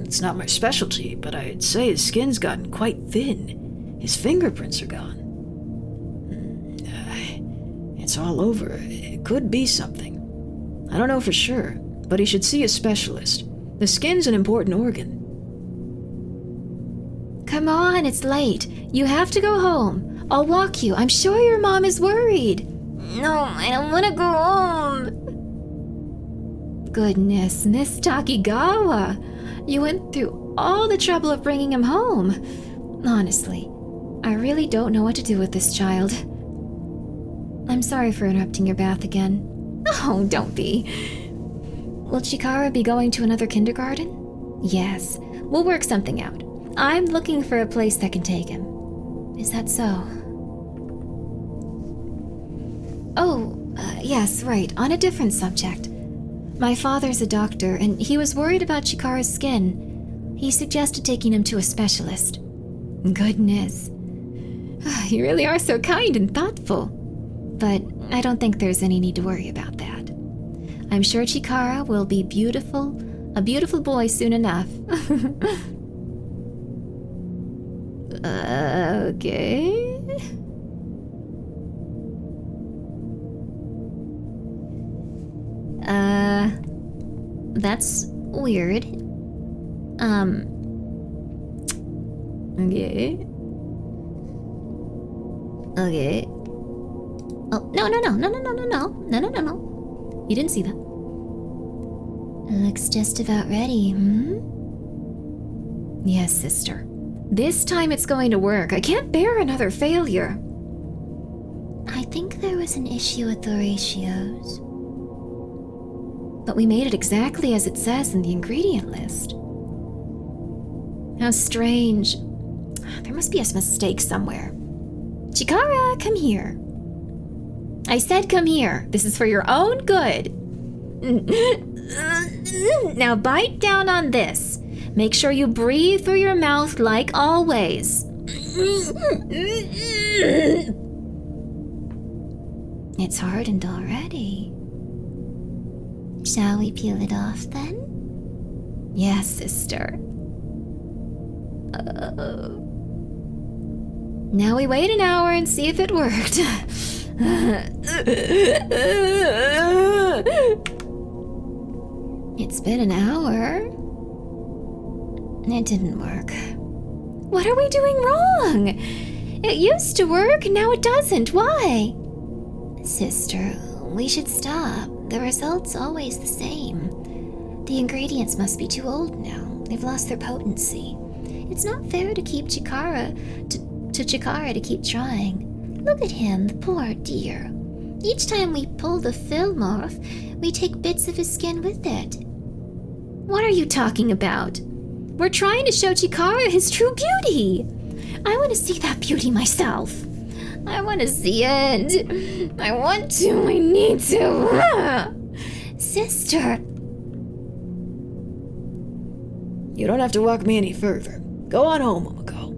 It's not my specialty, but I'd say his skin's gotten quite thin. His fingerprints are gone. It's all over. It could be something. I don't know for sure, but he should see a specialist. The skin's an important organ. Come on, it's late. You have to go home. I'll walk you. I'm sure your mom is worried. No, I don't want to go home. Goodness, Miss Takigawa. You went through all the trouble of bringing him home. Honestly, I really don't know what to do with this child. I'm sorry for interrupting your bath again. Oh, don't be. Will Chikara be going to another kindergarten? Yes, we'll work something out. I'm looking for a place that can take him. Is that so? Oh, yes, right. On a different subject. My father's a doctor, and he was worried about Chikara's skin. He suggested taking him to a specialist. Goodness. You really are so kind and thoughtful. But I don't think there's any need to worry about that. I'm sure Chikara will be beautiful, a beautiful boy soon enough. Okay. That's weird. Okay. Okay. Oh, no. You didn't see that. Looks just about ready, Yes, sister. This time it's going to work. I can't bear another failure. I think there was an issue with the ratios. But we made it exactly as it says in the ingredient list. How strange. There must be a mistake somewhere. Chikara, come here. I said come here. This is for your own good. Now bite down on this. Make sure you breathe through your mouth like always. It's hardened already. Shall we peel it off then? Yes, sister. Now we wait an hour and see if it worked. It's been an hour. It didn't work. What are we doing wrong? It used to work, now it doesn't. Why? Sister, we should stop. The result's always the same. The ingredients must be too old now. They've lost their potency. It's not fair to keep Chikara to keep trying. Look at him, the poor dear. Each time we pull the film off, we take bits of his skin with it. What are you talking about? We're trying to show Chikara his true beauty. I want to see that beauty myself. I want to see it. I want to. I need to. Sister! You don't have to walk me any further. Go on home, Momoko.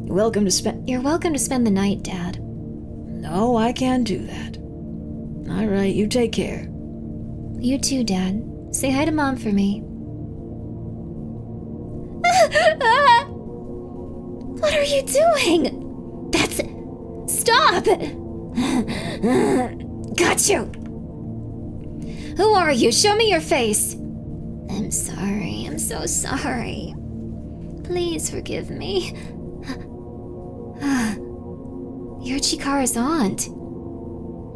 You're welcome to spend... You're welcome to spend the night, Dad. No, I can't do that. All right, you take care. You too, Dad. Say hi to Mom for me. What are you doing? That's it. Stop! Got you! Who are you? Show me your face! I'm sorry. I'm so sorry. Please forgive me. You're Chikara's aunt.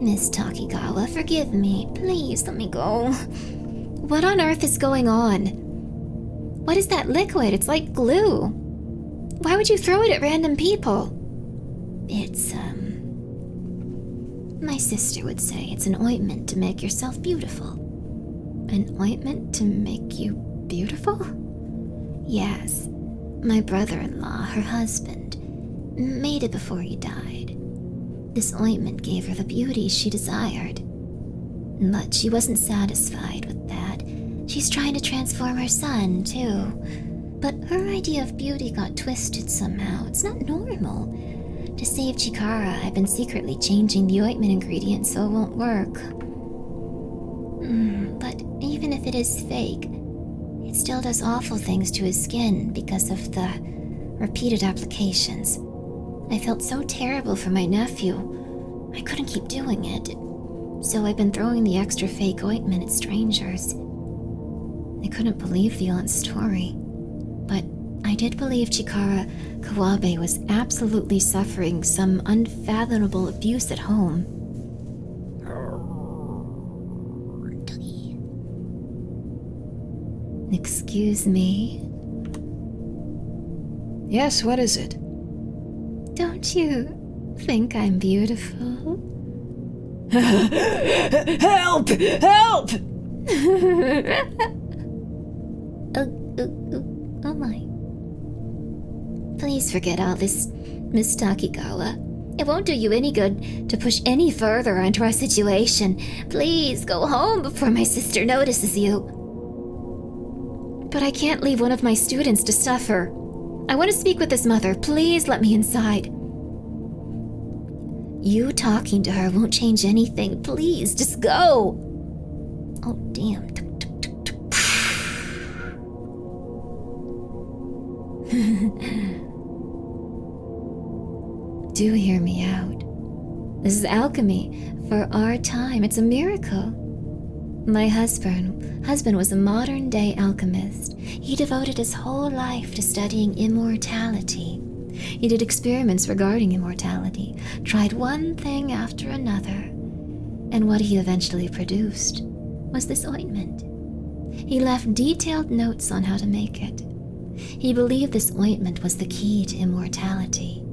Miss Takigawa, forgive me. Please let me go. What on earth is going on? What is that liquid? It's like glue. Why would you throw it at random people? It's, my sister would say it's an ointment to make yourself beautiful. An ointment to make you beautiful? Yes. My brother-in-law, her husband, made it before he died. This ointment gave her the beauty she desired. But she wasn't satisfied with that. She's trying to transform her son, too. But her idea of beauty got twisted somehow. It's not normal. To save Chikara, I've been secretly changing the ointment ingredients so it won't work. But even if it is fake, it still does awful things to his skin because of the repeated applications. I felt so terrible for my nephew. I couldn't keep doing it. So I've been throwing the extra fake ointment at strangers. I couldn't believe the aunt's story. But I did believe Chikara Kawabe was absolutely suffering some unfathomable abuse at home. Excuse me? Yes, what is it? Don't you think I'm beautiful? Help! Help! Oh my. Please forget all this, Miss Takigawa. It won't do you any good to push any further into our situation. Please go home before my sister notices you. But I can't leave one of my students to suffer. I want to speak with his mother. Please let me inside. You talking to her won't change anything. Please, just go. Oh, damn. Do hear me out. This is alchemy for our time. It's a miracle. My husband was a modern-day alchemist. He devoted his whole life to studying immortality. He did experiments regarding immortality, tried one thing after another, and what he eventually produced was this ointment. He left detailed notes on how to make it. He believed this ointment was the key to immortality.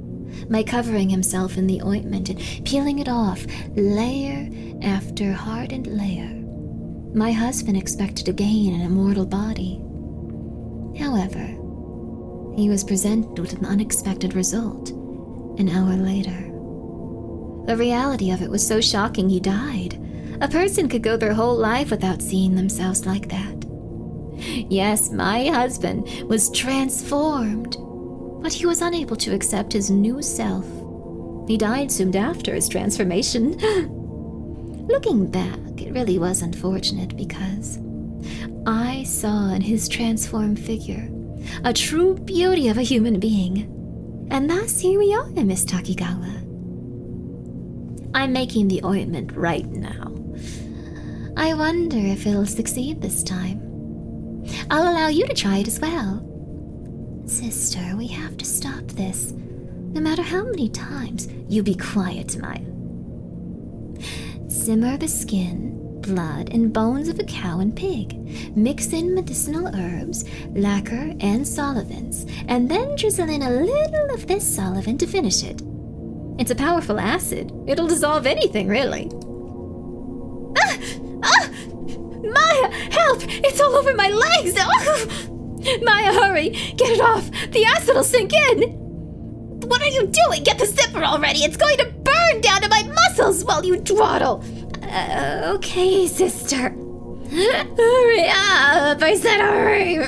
By covering himself in the ointment and peeling it off, layer after hardened layer, my husband expected to gain an immortal body. However, he was presented with an unexpected result an hour later. The reality of it was so shocking he died. A person could go their whole life without seeing themselves like that. Yes, my husband was transformed, but he was unable to accept his new self. He died soon after his transformation. Looking back, it really was unfortunate because I saw in his transformed figure a true beauty of a human being. And thus here we are, Miss Takigawa. I'm making the ointment right now. I wonder if it'll succeed this time. I'll allow you to try it as well. Sister, we have to stop this. No matter how many times. You be quiet, Maya. Simmer the skin, blood, and bones of a cow and pig. Mix in medicinal herbs, lacquer, and solvents, and then drizzle in a little of this solvent to finish it. It's a powerful acid. It'll dissolve anything, really. Maya, help! It's all over my legs! Maya, hurry! Get it off! The acid will sink in! What are you doing? Get the zipper already! It's going to burn down to my muscles while you dawdle! Okay, sister. Hurry up! I said hurry!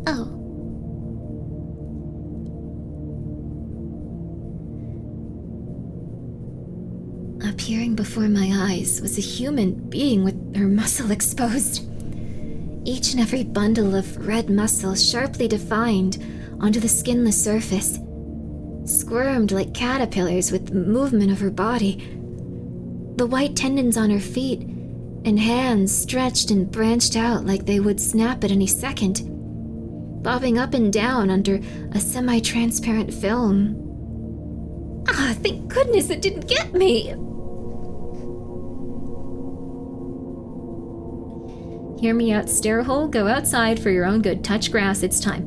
Oh. Appearing before my eyes was a human being with her muscle exposed. Each and every bundle of red muscle sharply defined onto the skinless surface, squirmed like caterpillars with movement of her body. The white tendons on her feet and hands stretched and branched out like they would snap at any second, bobbing up and down under a semi-transparent film. Ah, thank goodness it didn't get me! Hear me out, Stairhole. Go outside for your own good. Touch grass, it's time.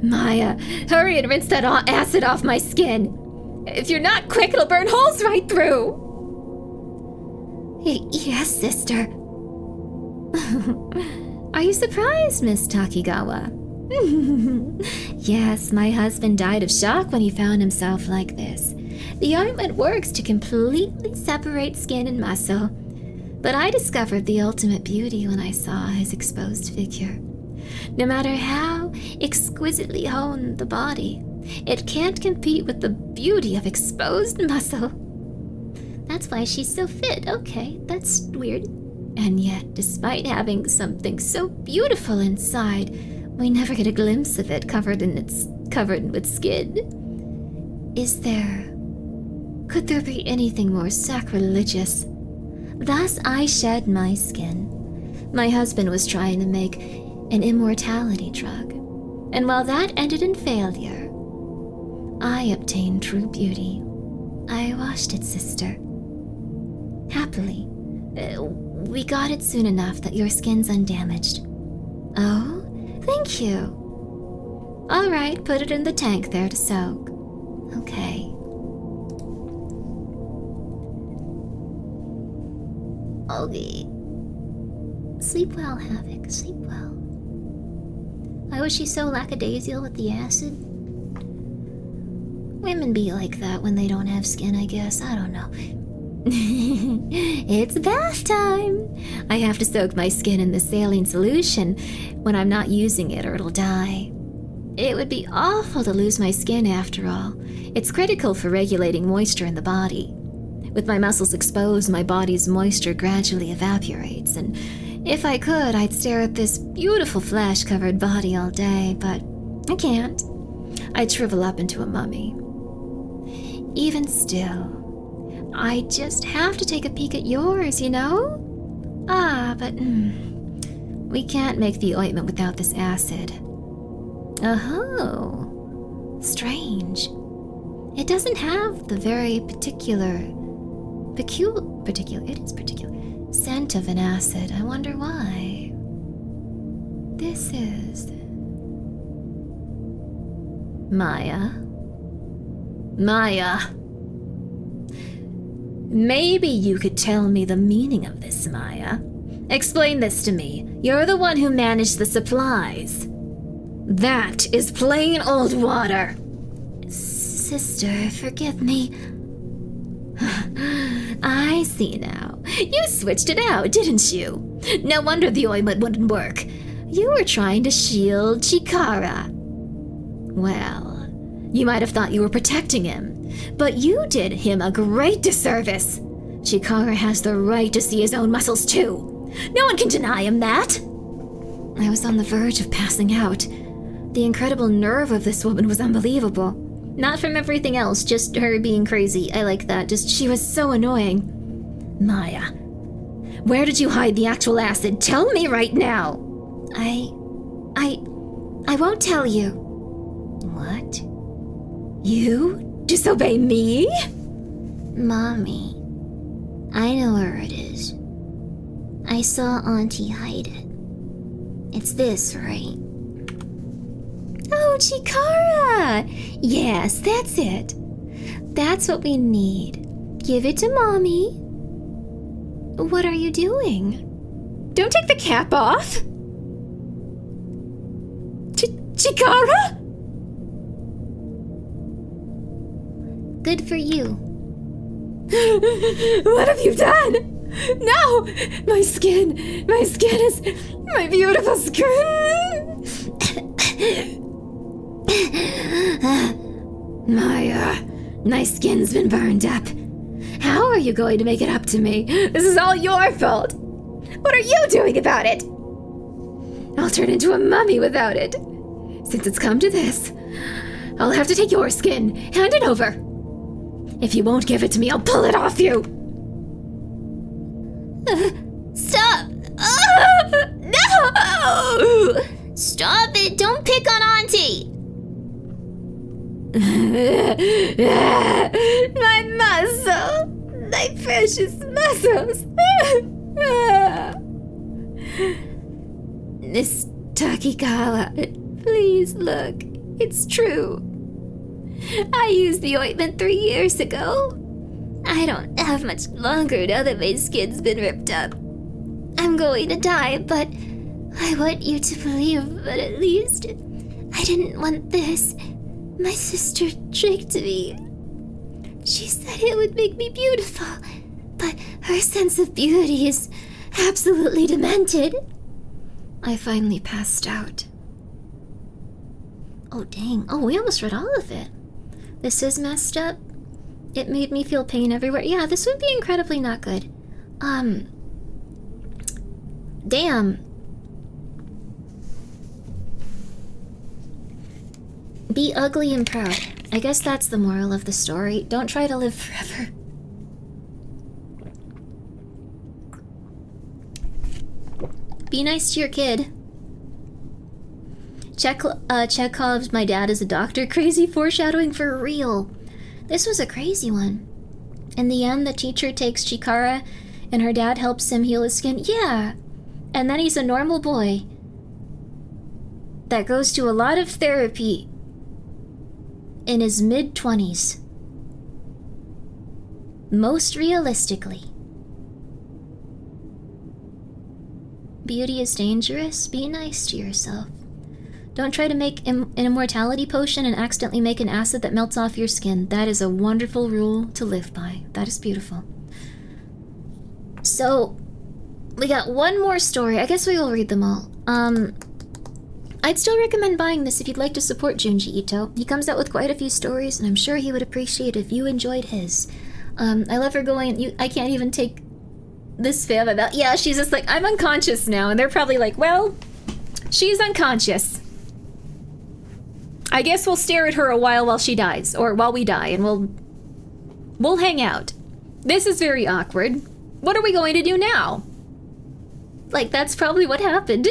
Maya, hurry and rinse that acid off my skin. If you're not quick, it'll burn holes right through. Yes, sister. Are you surprised, Miss Takigawa? Yes, my husband died of shock when he found himself like this. The ointment works to completely separate skin and muscle. But I discovered the ultimate beauty when I saw his exposed figure. No matter how exquisitely honed the body, it can't compete with the beauty of exposed muscle. That's why she's so fit. Okay, that's weird. And yet, despite having something so beautiful inside, we never get a glimpse of it covered with skin. Could there be anything more sacrilegious? Thus I shed my skin. My husband was trying to make an immortality drug. And while that ended in failure, I obtained true beauty. I washed it, sister. Happily. We got it soon enough that your skin's undamaged. Oh, thank you. All right, put it in the tank there to soak. Okay. Okay. Sleep well, Havoc. Sleep well. Why was she so lackadaisical with the acid? Women be like that when they don't have skin, I guess. I don't know. It's bath time. I have to soak my skin in the saline solution when I'm not using it or it'll die. It would be awful to lose my skin after all. It's critical for regulating moisture in the body. With my muscles exposed, my body's moisture gradually evaporates, and if I could, I'd stare at this beautiful flesh-covered body all day, but I can't. I'd shrivel up into a mummy. Even still, I just have to take a peek at yours, you know? But we can't make the ointment without this acid. Oh, strange. It doesn't have the very particular scent of an acid. I wonder why. This is Maya. Maybe you could tell me the meaning of this, Maya. Explain this to me. You're the one who managed the supplies. That is plain old water. Sister, forgive me. I see now. You switched it out, didn't you? No wonder the ointment wouldn't work. You were trying to shield Chikara. Well, you might have thought you were protecting him, but you did him a great disservice. Chikara has the right to see his own muscles too. No one can deny him that. I was on the verge of passing out. The incredible nerve of this woman was unbelievable. Not from everything else, just her being crazy. I like that. She was so annoying. Maya, where did you hide the actual acid? Tell me right now. I won't tell you. What? You disobey me? Mommy, I know where it is. I saw Auntie hide it. It's this, right? Oh, Chikara! Yes, that's it. That's what we need. Give it to Mommy. What are you doing? Don't take the cap off! Chikara? Good for you. What have you done? No! My skin is my beautiful skin! Maya, my skin's been burned up. How are you going to make it up to me? This is all your fault. What are you doing about it? I'll turn into a mummy without it. Since it's come to this, I'll have to take your skin. Hand it over. If you won't give it to me, I'll pull it off you. Stop! No! Stop it! Don't pick on Auntie! My muscle! My precious muscles! Miss Takikawa, please look. It's true. I used the ointment 3 years ago. I don't have much longer now that my skin's been ripped up. I'm going to die, but I want you to believe that at least I didn't want this. My sister tricked me. She said it would make me beautiful, but her sense of beauty is absolutely demented. I finally passed out. Oh, dang. Oh, we almost read all of it. This is messed up. It made me feel pain everywhere. Yeah, this would be incredibly not good. Damn. Be ugly and proud. I guess that's the moral of the story. Don't try to live forever. Be nice to your kid. Chekhov's my dad is a doctor. Crazy foreshadowing for real. This was a crazy one. In the end, the teacher takes Chikara and her dad helps him heal his skin. Yeah. And then he's a normal boy that goes to a lot of therapy in his mid-20s. Most realistically. Beauty is dangerous. Be nice to yourself. Don't try to make an immortality potion and accidentally make an acid that melts off your skin. That is a wonderful rule to live by. That is beautiful. So, we got one more story. I guess we will read them all. I'd still recommend buying this if you'd like to support Junji Ito. He comes out with quite a few stories, and I'm sure he would appreciate if you enjoyed his. I love her going, I can't even take this fam about, yeah, she's just like, I'm unconscious now, and they're probably like, well, she's unconscious. I guess we'll stare at her a while she dies, or while we die, and we'll hang out. This is very awkward. What are we going to do now? Like, that's probably what happened.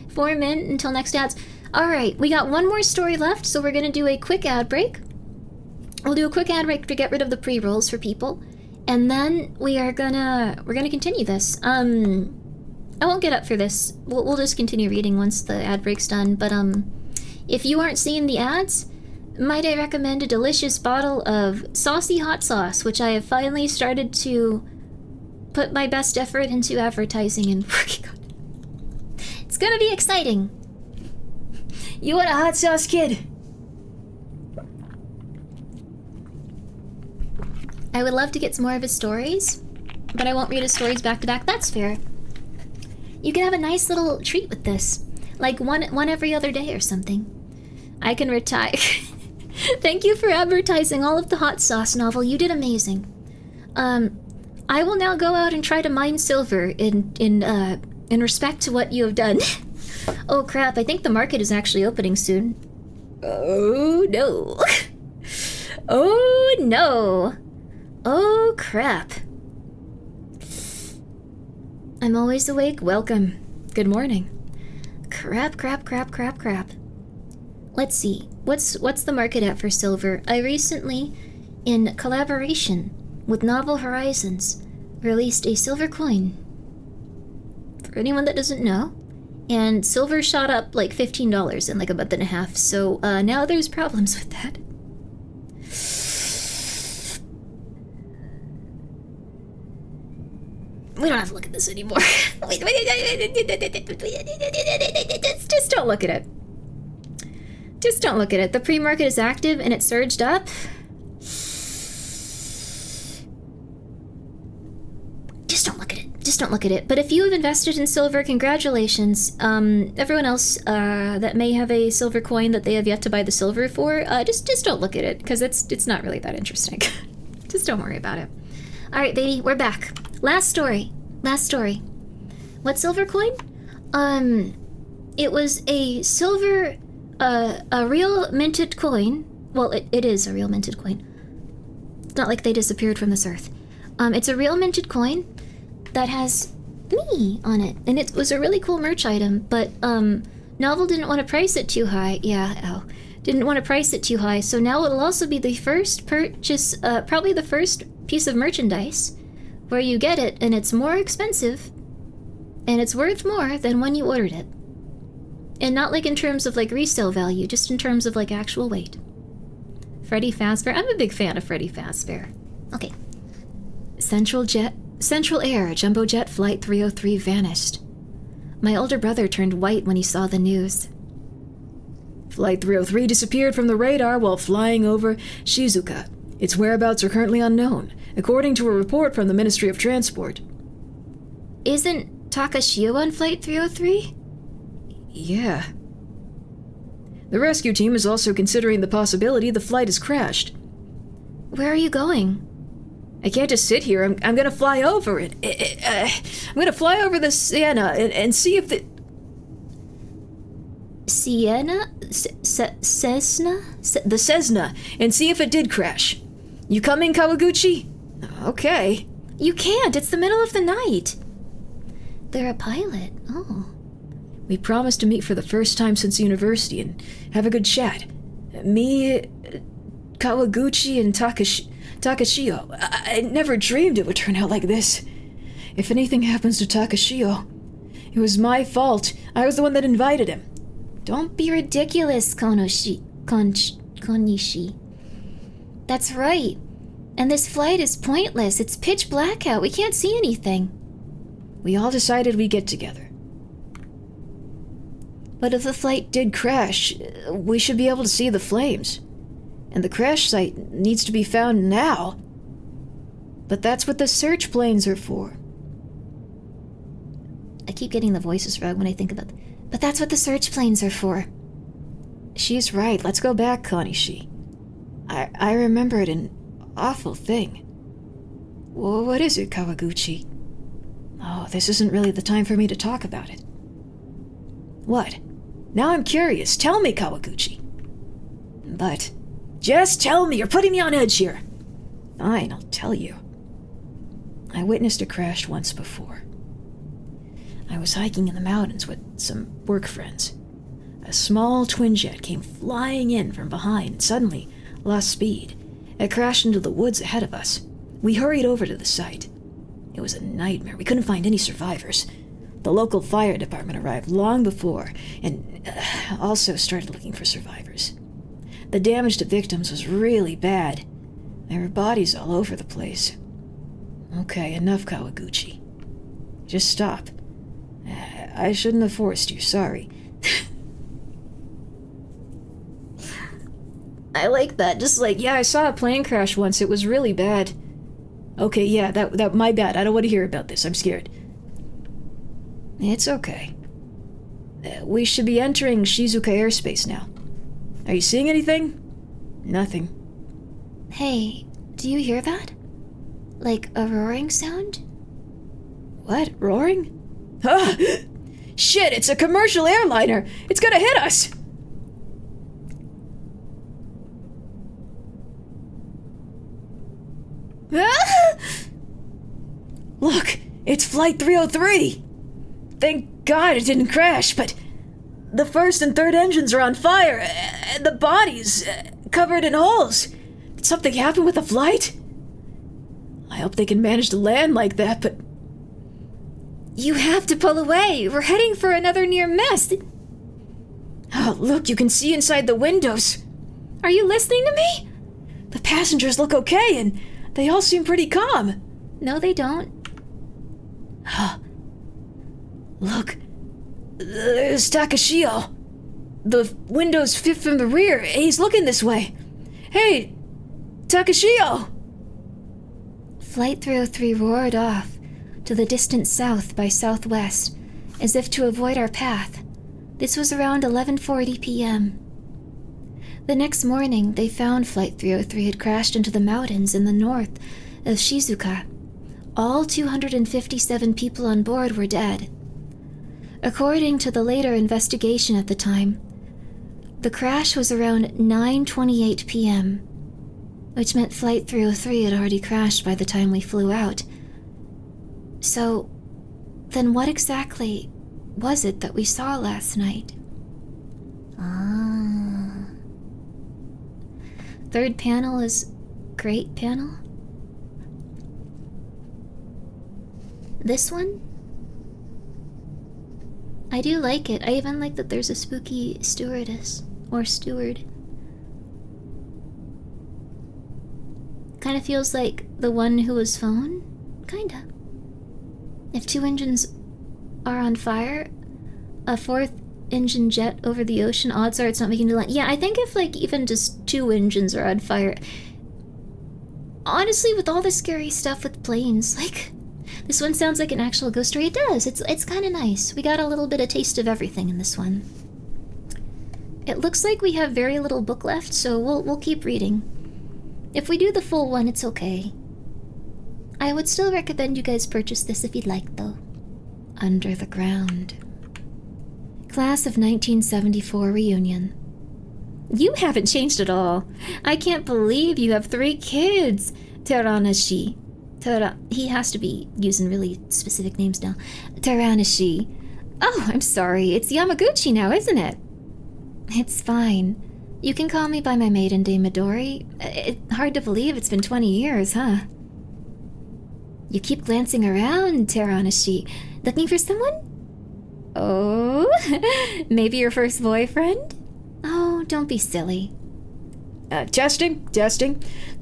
4 minutes until next ads. Alright, we got one more story left, so we're gonna do a quick ad break. We'll do a quick ad break to get rid of the pre-rolls for people. And then we're gonna continue this. I won't get up for this. We'll just continue reading once the ad break's done. But if you aren't seeing the ads, might I recommend a delicious bottle of saucy hot sauce, which I have finally started to put my best effort into advertising and working on. It's gonna be exciting. You want a hot sauce, kid? I would love to get some more of his stories, but I won't read his stories back to back. That's fair. You can have a nice little treat with this, like one every other day or something. I can retire. Thank you for advertising all of the hot sauce novel. You did amazing. I will now go out and try to mine silver in respect to what you have done. Oh crap, I think the market is actually opening soon. Oh no. Oh no. Oh crap. I'm always awake. Welcome. Good morning. Crap. Let's see. What's the market at for silver? I recently, in collaboration with Novel Horizons, released a silver coin. For anyone that doesn't know. And silver shot up like $15 in like a month and a half, so now there's problems with that. We don't have to look at this anymore. Wait, just don't look at it. Just don't look at it. The pre-market is active and it surged up. Just don't look at it. Just don't look at it. But if you have invested in silver, congratulations. Everyone else that may have a silver coin that they have yet to buy the silver for, just don't look at it, because it's not really that interesting. Just don't worry about it. Alright, baby, we're back. Last story. What silver coin? It was a silver, a real minted coin. Well, it is a real minted coin. It's not like they disappeared from this earth. It's a real minted coin that has me on it, and it was a really cool merch item, but Novel didn't want to price it too high. Didn't want to price it too high, so now it'll also be the first purchase, probably the first piece of merchandise where you get it and it's more expensive and it's worth more than when you ordered it. And not like in terms of like resale value, just in terms of like actual weight. Freddy Fazbear. I'm a big fan of Freddy Fazbear. Okay. Central Air Jumbo Jet Flight 303 vanished. My older brother turned white when he saw the news. Flight 303 disappeared from the radar while flying over Shizuoka. Its whereabouts are currently unknown, according to a report from the Ministry of Transport. Isn't Takashio on Flight 303? Yeah. The rescue team is also considering the possibility the flight has crashed. Where are you going? I can't just sit here. I'm gonna fly over it. I'm gonna fly over the Sienna and see if the... Sienna? Cessna? The Cessna, and see if it did crash. You coming, Kawaguchi? Okay. You can't. It's the middle of the night. They're a pilot. Oh. We promised to meet for the first time since university and have a good chat. Me, Kawaguchi, and Takashio. I never dreamed it would turn out like this. If anything happens to Takashio, it was my fault. I was the one that invited him. Don't be ridiculous, Konishi. That's right. And this flight is pointless. It's pitch black out. We can't see anything. We all decided we'd get together. But if the flight did crash, we should be able to see the flames. And the crash site needs to be found now. But that's what the search planes are for. I keep getting the voices wrong when I think about it. But that's what the search planes are for. She's right. Let's go back, Konishi. I remembered an awful thing. Well, what is it, Kawaguchi? Oh, this isn't really the time for me to talk about it. What? Now I'm curious. Tell me, Kawaguchi. But... Just tell me. You're putting me on edge here. Fine, I'll tell you. I witnessed a crash once before. I was hiking in the mountains with some work friends. A small twin jet came flying in from behind and suddenly lost speed. It crashed into the woods ahead of us. We hurried over to the site. It was a nightmare. We couldn't find any survivors. The local fire department arrived long before and also started looking for survivors. The damage to victims was really bad. There were bodies all over the place. Okay, enough, Kawaguchi. Just stop. I shouldn't have forced you, sorry. I like that. Just like, yeah, I saw a plane crash once. It was really bad. Okay, yeah, that my bad. I don't want to hear about this. I'm scared. It's okay. We should be entering Shizuoka airspace now. Are you seeing anything? Nothing. Hey, do you hear that? Like a roaring sound? What? Roaring? Ah! Shit, it's a commercial airliner! It's gonna hit us! Ah! Look, it's Flight 303! Thank God it didn't crash, but the first and third engines are on fire, and the bodies covered in holes. Did something happen with the flight? I hope they can manage to land like that, but... You have to pull away. We're heading for another near miss. Oh, look, you can see inside the windows. Are you listening to me? The passengers look okay, and they all seem pretty calm. No, they don't. Look, there's Takashio. The window's fifth from the rear. He's looking this way. Hey, Takashio! Flight 303 roared off to the distant south by southwest, as if to avoid our path. This was around 11:40 p.m. The next morning, they found Flight 303 had crashed into the mountains in the north of Shizuoka. All 257 people on board were dead. According to the later investigation at the time, the crash was around 9:28 p.m., which meant Flight 303 had already crashed by the time we flew out. So, then what exactly was it that we saw last night? Third panel is great panel. This one? I do like it. I even like that there's a spooky stewardess, or steward. Kind of feels like the one who was phone? Kinda. If two engines are on fire, a fourth engine jet over the ocean. Odds are it's not making it to land. Yeah, I think if like even just 2 engines are on fire. Honestly, with all the scary stuff with planes, like this one sounds like an actual ghost story. It does. It's kind of nice. We got a little bit of taste of everything in this one. It looks like we have very little book left, so we'll keep reading. If we do the full one, it's okay. I would still recommend you guys purchase this if you'd like, though. Under the Ground. Class of 1974 reunion. You haven't changed at all. I can't believe you have 3 kids. Teranashi. He has to be using really specific names now. Teranashi. Oh, I'm sorry. It's Yamaguchi now, isn't it? It's fine. You can call me by my maiden name, Midori. It's hard to believe it's been 20 years, huh? You keep glancing around, Teranashi. Looking for someone? Oh, maybe your first boyfriend? Oh, don't be silly. Testing.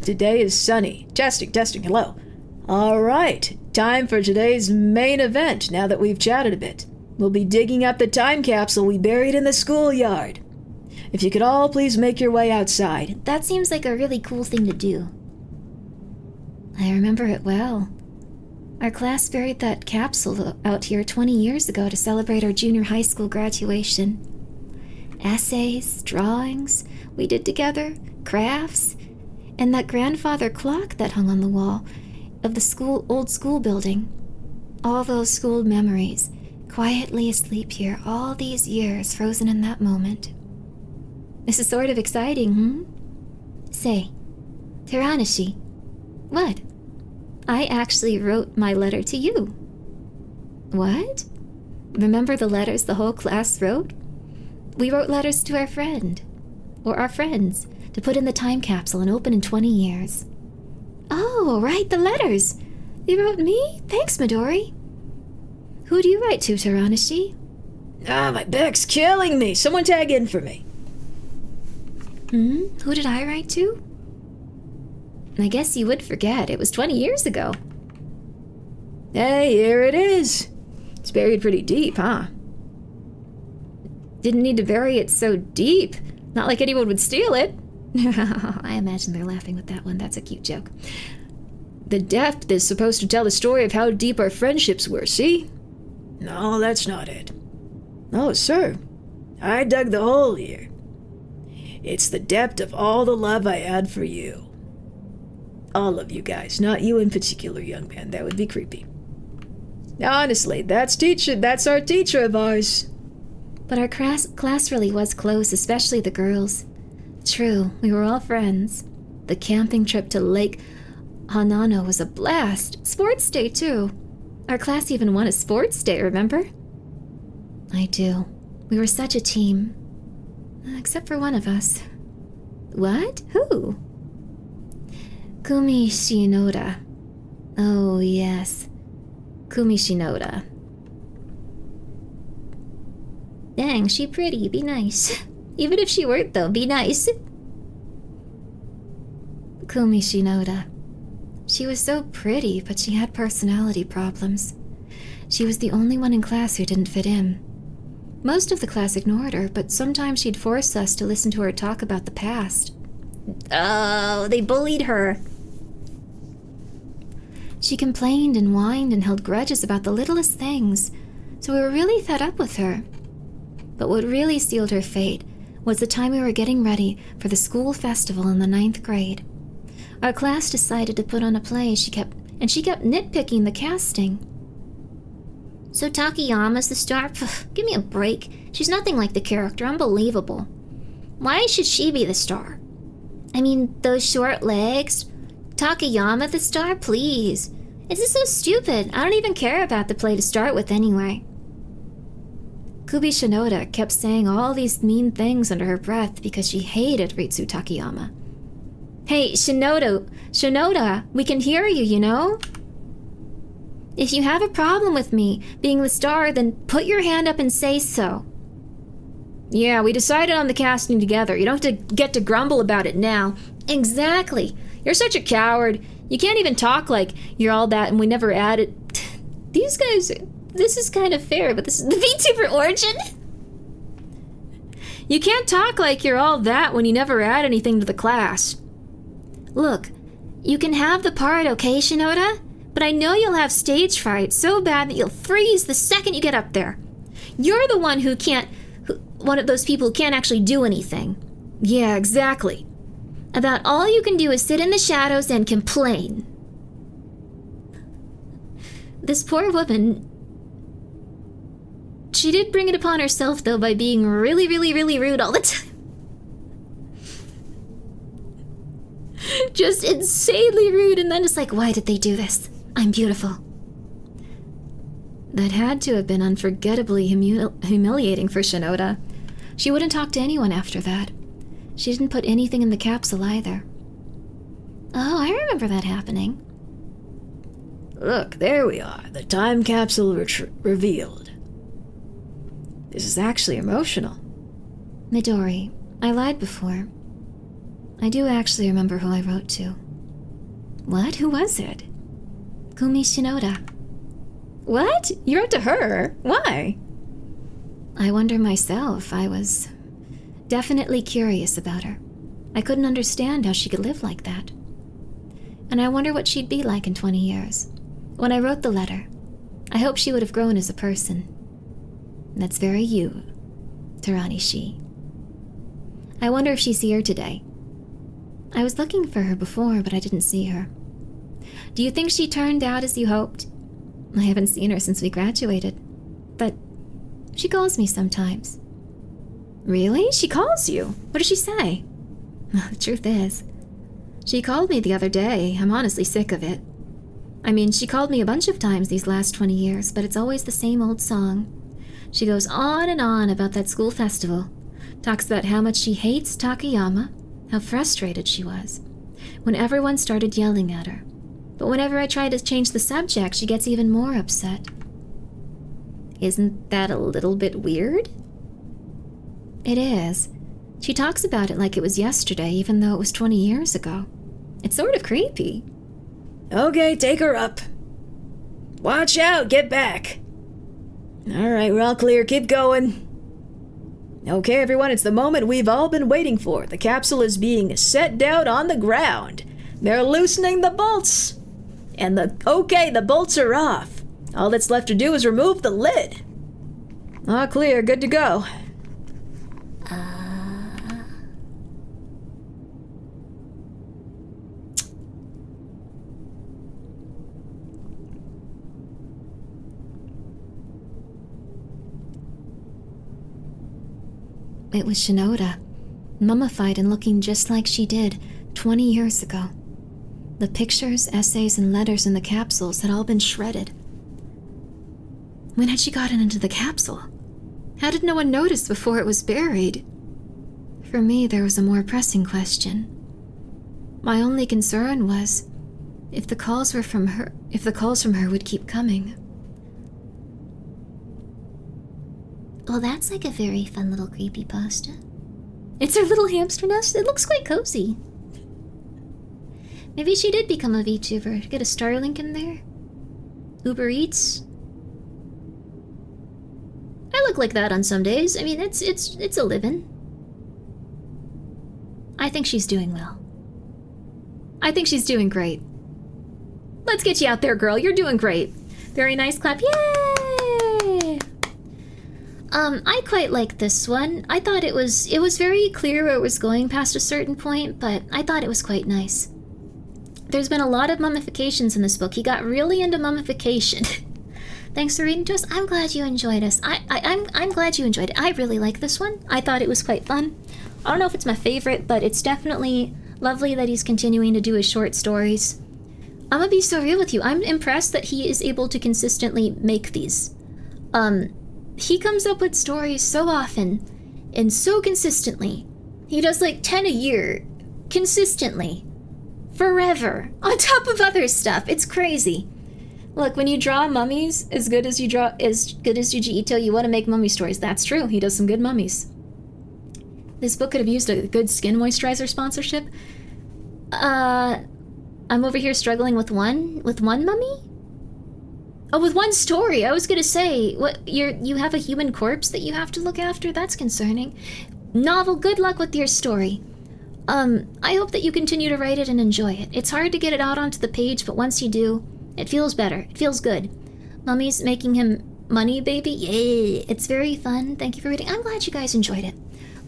Today is sunny. Testing, hello. All right, time for today's main event now that we've chatted a bit. We'll be digging up the time capsule we buried in the schoolyard. If you could all please make your way outside. That seems like a really cool thing to do. I remember it well. Our class buried that capsule out here 20 years ago to celebrate our junior high school graduation. Essays, drawings we did together, crafts, and that grandfather clock that hung on the wall of the old school building. All those school memories, quietly asleep here all these years, frozen in that moment. This is sort of exciting, Say, Teranashi, what? I actually wrote my letter to you. What? Remember the letters the whole class wrote? We wrote letters to our friend, or our friends, to put in the time capsule and open in 20 years. Oh, right, the letters. You wrote me? Thanks, Midori. Who do you write to, Teranashi? My back's killing me. Someone tag in for me. Who did I write to? I guess you would forget. It was 20 years ago. Hey, here it is. It's buried pretty deep, huh? Didn't need to bury it so deep. Not like anyone would steal it. I imagine they're laughing with that one. That's a cute joke. The depth is supposed to tell the story of how deep our friendships were, see? No, that's not it. Oh, sir. I dug the hole here. It's the depth of all the love I had for you. All of you guys, not you in particular, young man. That would be creepy. Honestly, that's our teacher of ours. But our class really was close, especially the girls. True, we were all friends. The camping trip to Lake Hanano was a blast. Sports day, too. Our class even won a sports day, remember? I do. We were such a team. Except for one of us. What? Who? Kumi Shinoda. Oh, yes. Kumi Shinoda. Dang, she pretty. Be nice. Even if she weren't, though, be nice. Kumi Shinoda. She was so pretty, but she had personality problems. She was the only one in class who didn't fit in. Most of the class ignored her, but sometimes she'd force us to listen to her talk about the past. Oh, they bullied her. She complained and whined and held grudges about the littlest things, so we were really fed up with her. But what really sealed her fate was the time we were getting ready for the school festival in the 9th grade. Our class decided to put on a play. She kept nitpicking the casting. So Takayama's the star? Pff, give me a break. She's nothing like the character. Unbelievable. Why should she be the star? I mean, those short legs? Takayama the star? Please. This is so stupid. I don't even care about the play to start with anyway. Kumi Shinoda kept saying all these mean things under her breath because she hated Ritsu Takayama. Hey, Shinoda, we can hear you, you know? If you have a problem with me being the star, then put your hand up and say so. Yeah, we decided on the casting together. You don't have to get to grumble about it now. Exactly. You're such a coward. You can't even talk like you're all that and we never added... These guys... This is kind of fair, but this is the VTuber origin. You can't talk like you're all that when you never add anything to the class. Look, you can have the part, okay, Shinoda? But I know you'll have stage fright so bad that you'll freeze the second you get up there. You're the one one of those people who can't actually do anything. Yeah, exactly. About all you can do is sit in the shadows and complain. This poor woman... She did bring it upon herself, though, by being really, really, really rude all the time. Just insanely rude, and then it's like, why did they do this? I'm beautiful. That had to have been unforgettably humiliating for Shinoda. She wouldn't talk to anyone after that. She didn't put anything in the capsule either. Oh, I remember that happening. Look, there we are. The time capsule revealed. This is actually emotional. Midori, I lied before. I do actually remember who I wrote to. What? Who was it? Kumi Shinoda. What? You wrote to her? Why? I wonder myself. I was definitely curious about her. I couldn't understand how she could live like that. And I wonder what she'd be like in 20 years. When I wrote the letter, I hoped she would have grown as a person. That's very you, Taranishi. I wonder if she's here today. I was looking for her before, but I didn't see her. Do you think she turned out as you hoped? I haven't seen her since we graduated, but she calls me sometimes. Really? She calls you? What does she say? The truth is, she called me the other day. I'm honestly sick of it. I mean, she called me a bunch of times these last 20 years, but it's always the same old song. She goes on and on about that school festival, talks about how much she hates Takayama, how frustrated she was, when everyone started yelling at her. But whenever I try to change the subject, she gets even more upset. Isn't that a little bit weird? It is. She talks about it like it was yesterday, even though it was 20 years ago. It's sort of creepy. Okay, take her up. Watch out, get back. Alright, we're all clear, keep going. Okay, everyone, it's the moment we've all been waiting for. The capsule is being set down on the ground. They're loosening the bolts. And the bolts are off. All that's left to do is remove the lid. All clear, good to go. It was Shinoda, mummified and looking just like she did 20 years ago. The pictures, essays, and letters in the capsules had all been shredded. When had she gotten into the capsule? How did no one notice before it was buried? For me, there was a more pressing question. My only concern was if the calls from her would keep coming. Well, that's like a very fun little creepypasta. It's her little hamster nest. It looks quite cozy. Maybe she did become a VTuber. Get a Starlink in there? Uber Eats? I look like that on some days. I mean, it's a living. I think she's doing well. I think she's doing great. Let's get you out there, girl. You're doing great. Very nice clap. Yay! I quite like this one. I thought it was very clear where it was going past a certain point, but I thought it was quite nice. There's been a lot of mummifications in this book. He got really into mummification. Thanks for reading to us. I'm glad you enjoyed us. I'm glad you enjoyed it. I really like this one. I thought it was quite fun. I don't know if it's my favorite, but it's definitely lovely that he's continuing to do his short stories. I'm gonna be so real with you. I'm impressed that he is able to consistently make these. He comes up with stories so often and so consistently. He does like 10 a year, consistently, forever, on top of other stuff. It's crazy. Look, when you draw mummies as good as Junji Ito, you want to make mummy stories. That's true. He does some good mummies. This book could have used a good skin moisturizer sponsorship. I'm over here struggling with one mummy? Oh, with one story. I was gonna say, what, you have a human corpse that you have to look after? That's concerning. Novel, good luck with your story. I hope that you continue to write it and enjoy it. It's hard to get it out onto the page, but once you do, it feels better. It feels good. Mummy's making him money, baby. Yay! It's very fun. Thank you for reading. I'm glad you guys enjoyed it.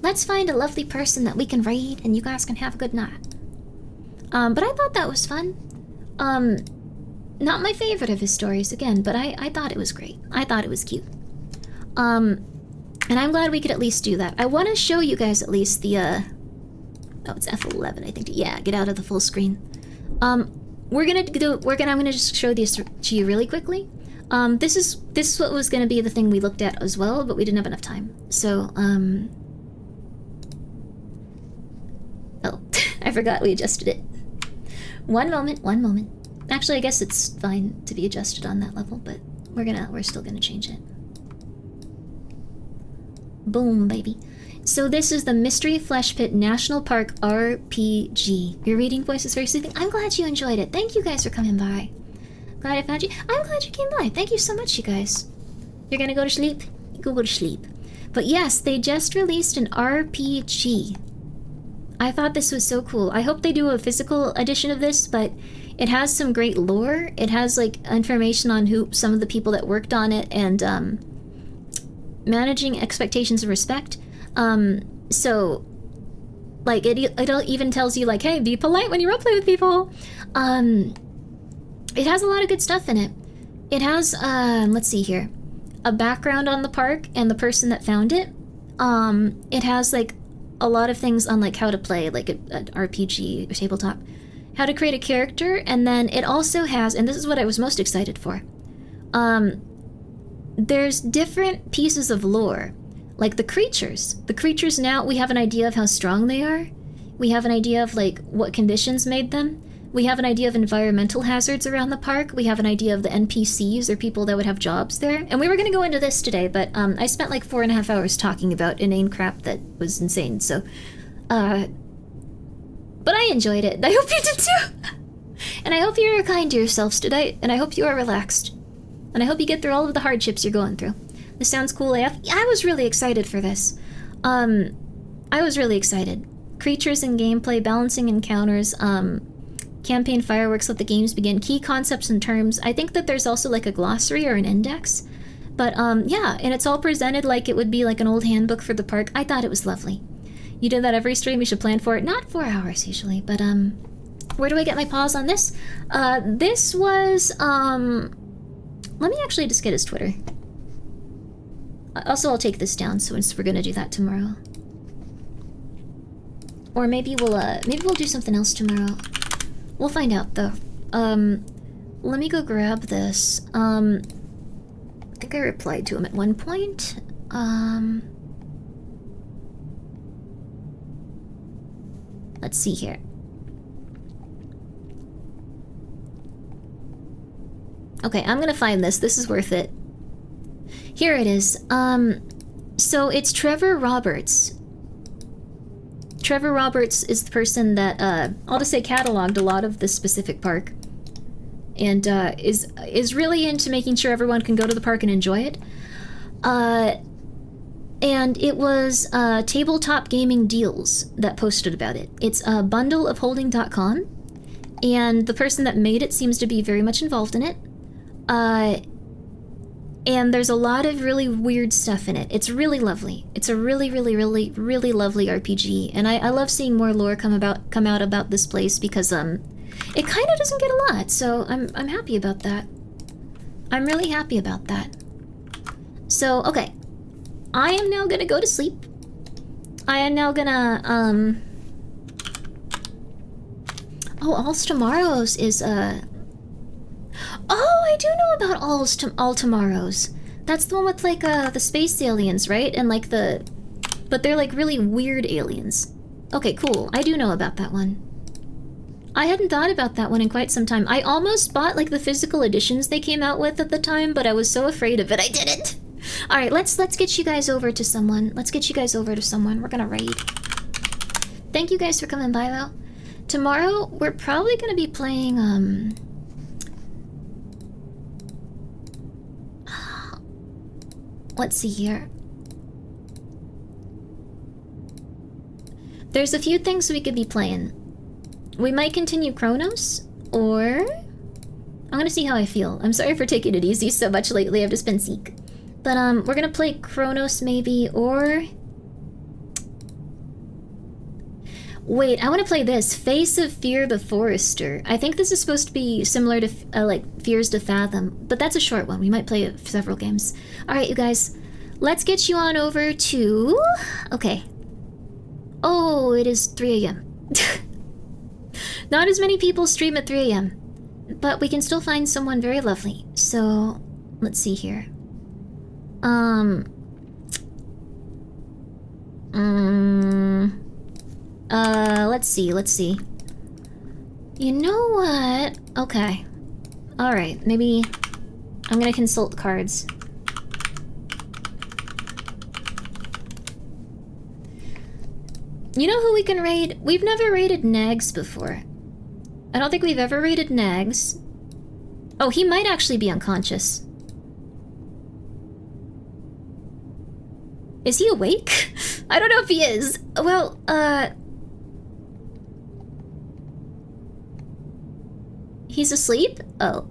Let's find a lovely person that we can raid, and you guys can have a good night. But I thought that was fun. Not my favorite of his stories, again, but I thought it was great. I thought it was cute. And I'm glad we could at least do that. I want to show you guys at least the, oh, it's F11, I think. Yeah, get out of the full screen. I'm gonna just show this to you really quickly. This is what was gonna be the thing we looked at as well, but we didn't have enough time. So, oh, I forgot we adjusted it. One moment. Actually, I guess it's fine to be adjusted on that level, but we're still gonna change it. Boom, baby. So this is the Mystery Flesh Pit National Park RPG. Your reading voice is very soothing. I'm glad you enjoyed it. Thank you guys for coming by. Glad I found you. I'm glad you came by. Thank you so much, you guys. You're gonna go to sleep? Go to sleep. But yes, they just released an RPG. I thought this was so cool. I hope they do a physical edition of this, but it has some great lore. It has like information on who some of the people that worked on it and managing expectations and respect. So like it even tells you like, hey, be polite when you roleplay with people. It has a lot of good stuff in it. It has let's see here, a background on the park and the person that found it. It has like a lot of things on like how to play like an RPG or tabletop, how to create a character, and then it also has, and this is what I was most excited for, there's different pieces of lore, like the creatures. The creatures now, we have an idea of how strong they are. We have an idea of like what conditions made them. We have an idea of environmental hazards around the park. We have an idea of the NPCs or people that would have jobs there. And we were gonna go into this today, but I spent like 4.5 hours talking about inane crap that was insane, so but I enjoyed it. I hope you did too. And I hope you're kind to yourselves today, and I hope you are relaxed. And I hope you get through all of the hardships you're going through. This sounds cool AF. I was really excited for this. I was really excited. Creatures and gameplay, balancing encounters, campaign fireworks, let the games begin, key concepts and terms. I think that there's also like a glossary or an index. But yeah, and it's all presented like it would be like an old handbook for the park. I thought it was lovely. You did that every stream, you should plan for it. Not 4 hours usually, but where do I get my pause on this? This was, let me actually just get his Twitter. Also, I'll take this down since we're gonna do that tomorrow. Or maybe we'll do something else tomorrow. We'll find out though. Let me go grab this. I think I replied to him at one point. Let's see here. Okay, I'm gonna find this. This is worth it. Here it is. So it's Trevor Roberts. Trevor Roberts is the person that, I'll just say cataloged a lot of this specific park. And, is really into making sure everyone can go to the park and enjoy it. And it was, Tabletop Gaming Deals that posted about it. It's a bundleofholding.com. And the person that made it seems to be very much involved in it. And there's a lot of really weird stuff in it. It's really lovely. It's a really, really, really, really lovely RPG. And I love seeing more lore come out about this place because it kind of doesn't get a lot. So I'm happy about that. I'm really happy about that. So okay, I am now gonna go to sleep. I am now gonna oh, All's Tomorrows is oh, I do know about All Tomorrows. That's the one with like the space aliens, right? And like but they're like really weird aliens. Okay, cool. I do know about that one. I hadn't thought about that one in quite some time. I almost bought like the physical editions they came out with at the time, but I was so afraid of it I didn't. All right, let's get you guys over to someone. Let's get you guys over to someone. We're gonna raid. Thank you guys for coming by though. Tomorrow we're probably gonna be playing let's see here. There's a few things we could be playing. We might continue Chronos, or... I'm gonna see how I feel. I'm sorry for taking it easy so much lately, I've just been sick. But, we're gonna play Chronos maybe, or... Wait, I want to play this. Face of Fear the Forester. I think this is supposed to be similar to, like, Fears to Fathom. But that's a short one. We might play several games. Alright, you guys. Let's get you on over to... Okay. Oh, it is 3 a.m. Not as many people stream at 3 a.m. But we can still find someone very lovely. So, let's see here. Let's see. You know what? Okay. Alright, maybe I'm gonna consult cards. You know who we can raid? We've never raided Nags before. I don't think we've ever raided Nags. Oh, he might actually be unconscious. Is he awake? I don't know if he is. Well, he's asleep? Oh.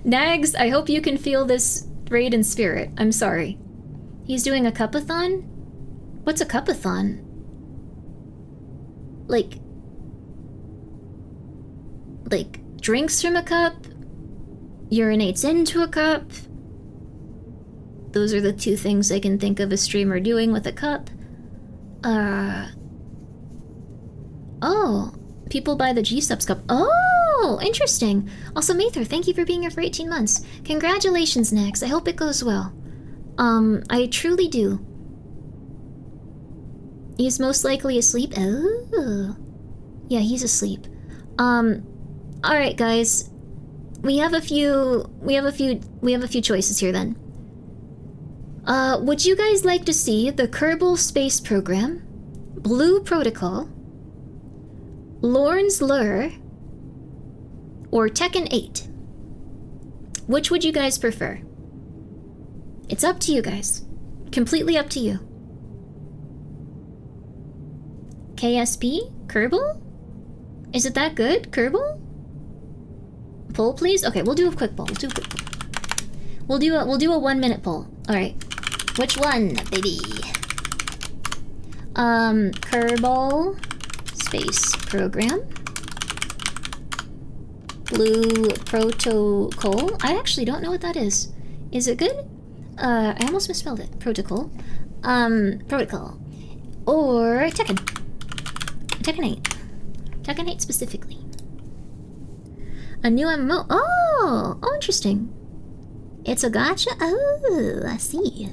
Nags, I hope you can feel this raid in spirit. I'm sorry. He's doing a cupathon? What's a cupathon? Like drinks from a cup? Urinates into a cup? Those are the two things I can think of a streamer doing with a cup. Oh, people buy the G-Subs cup. Oh, interesting. Also, Mather, thank you for being here for 18 months. Congratulations, Nex. I hope it goes well. I truly do. He's most likely asleep. Oh. Yeah, he's asleep. Alright, guys. We have a few choices here then. Would you guys like to see the Kerbal Space Program, Blue Protocol, Lorne's Lure, or Tekken 8? Which would you guys prefer? It's up to you guys. Completely up to you. KSP? Kerbal? Is it that good? Kerbal? Poll, please? Okay, we'll do a quick poll. We'll do a 1 minute poll. Alright. Which one, baby? Kerbal Space Program. Blue Protocol. I actually don't know what that is. Is it good? I almost misspelled it. Protocol. Protocol. Or Tekken. Tekken 8. Tekken 8 specifically. A new MMO. Oh, interesting. It's a gacha? Oh, I see.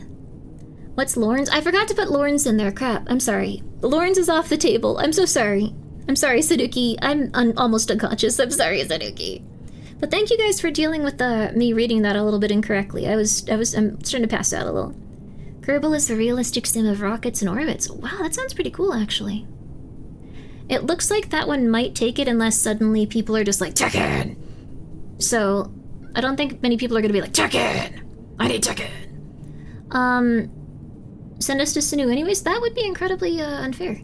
What's Lorne's? I forgot to put Lorne's in there. Crap. I'm sorry. Lorne's is off the table. I'm so sorry. I'm sorry, Saduki. I'm almost unconscious. I'm sorry, Saduki. But thank you guys for dealing with me reading that a little bit incorrectly. I'm starting to pass out a little. Kerbal is the realistic sim of rockets and orbits. Wow, that sounds pretty cool, actually. It looks like that one might take it unless suddenly people are just like, Tekken! So, I don't think many people are going to be like, Tekken! I need Tekken! Send us to Sanu. Anyways, that would be incredibly unfair.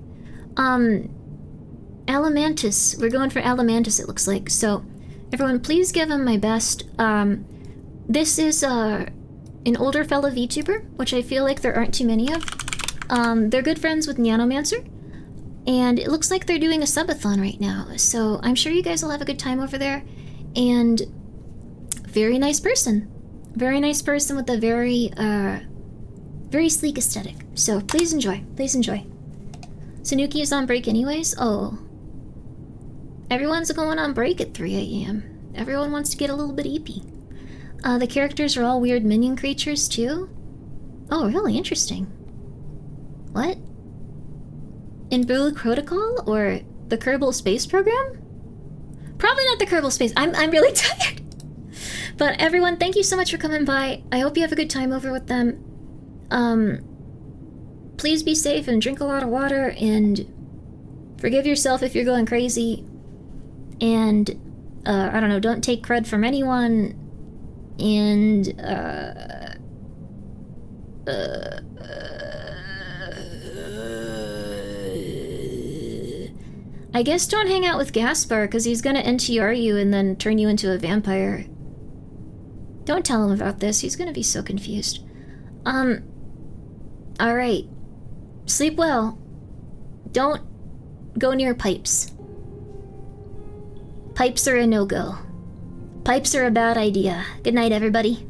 Alamantis. We're going for Alamantis, it looks like. So, everyone, please give him my best. This is an older fellow VTuber, which I feel like there aren't too many of. They're good friends with Nanomancer. And it looks like they're doing a subathon right now. So, I'm sure you guys will have a good time over there. And very nice person. Very nice person with a very sleek aesthetic. So please enjoy. Please enjoy. Sanuki is on break anyways? Oh. Everyone's going on break at 3 a.m. Everyone wants to get a little bit eepy. The characters are all weird minion creatures too? Oh, really? Interesting. What? In Blue Protocol? Or the Kerbal Space Program? Probably not the Kerbal Space. I'm really tired. But everyone, thank you so much for coming by. I hope you have a good time over with them. Please be safe and drink a lot of water and forgive yourself if you're going crazy. And, I don't know, don't take cred from anyone. And, I guess don't hang out with Gaspar, because he's gonna NTR you and then turn you into a vampire. Don't tell him about this, he's gonna be so confused. Alright. Sleep well. Don't go near pipes. Pipes are a no-go. Pipes are a bad idea. Good night, everybody.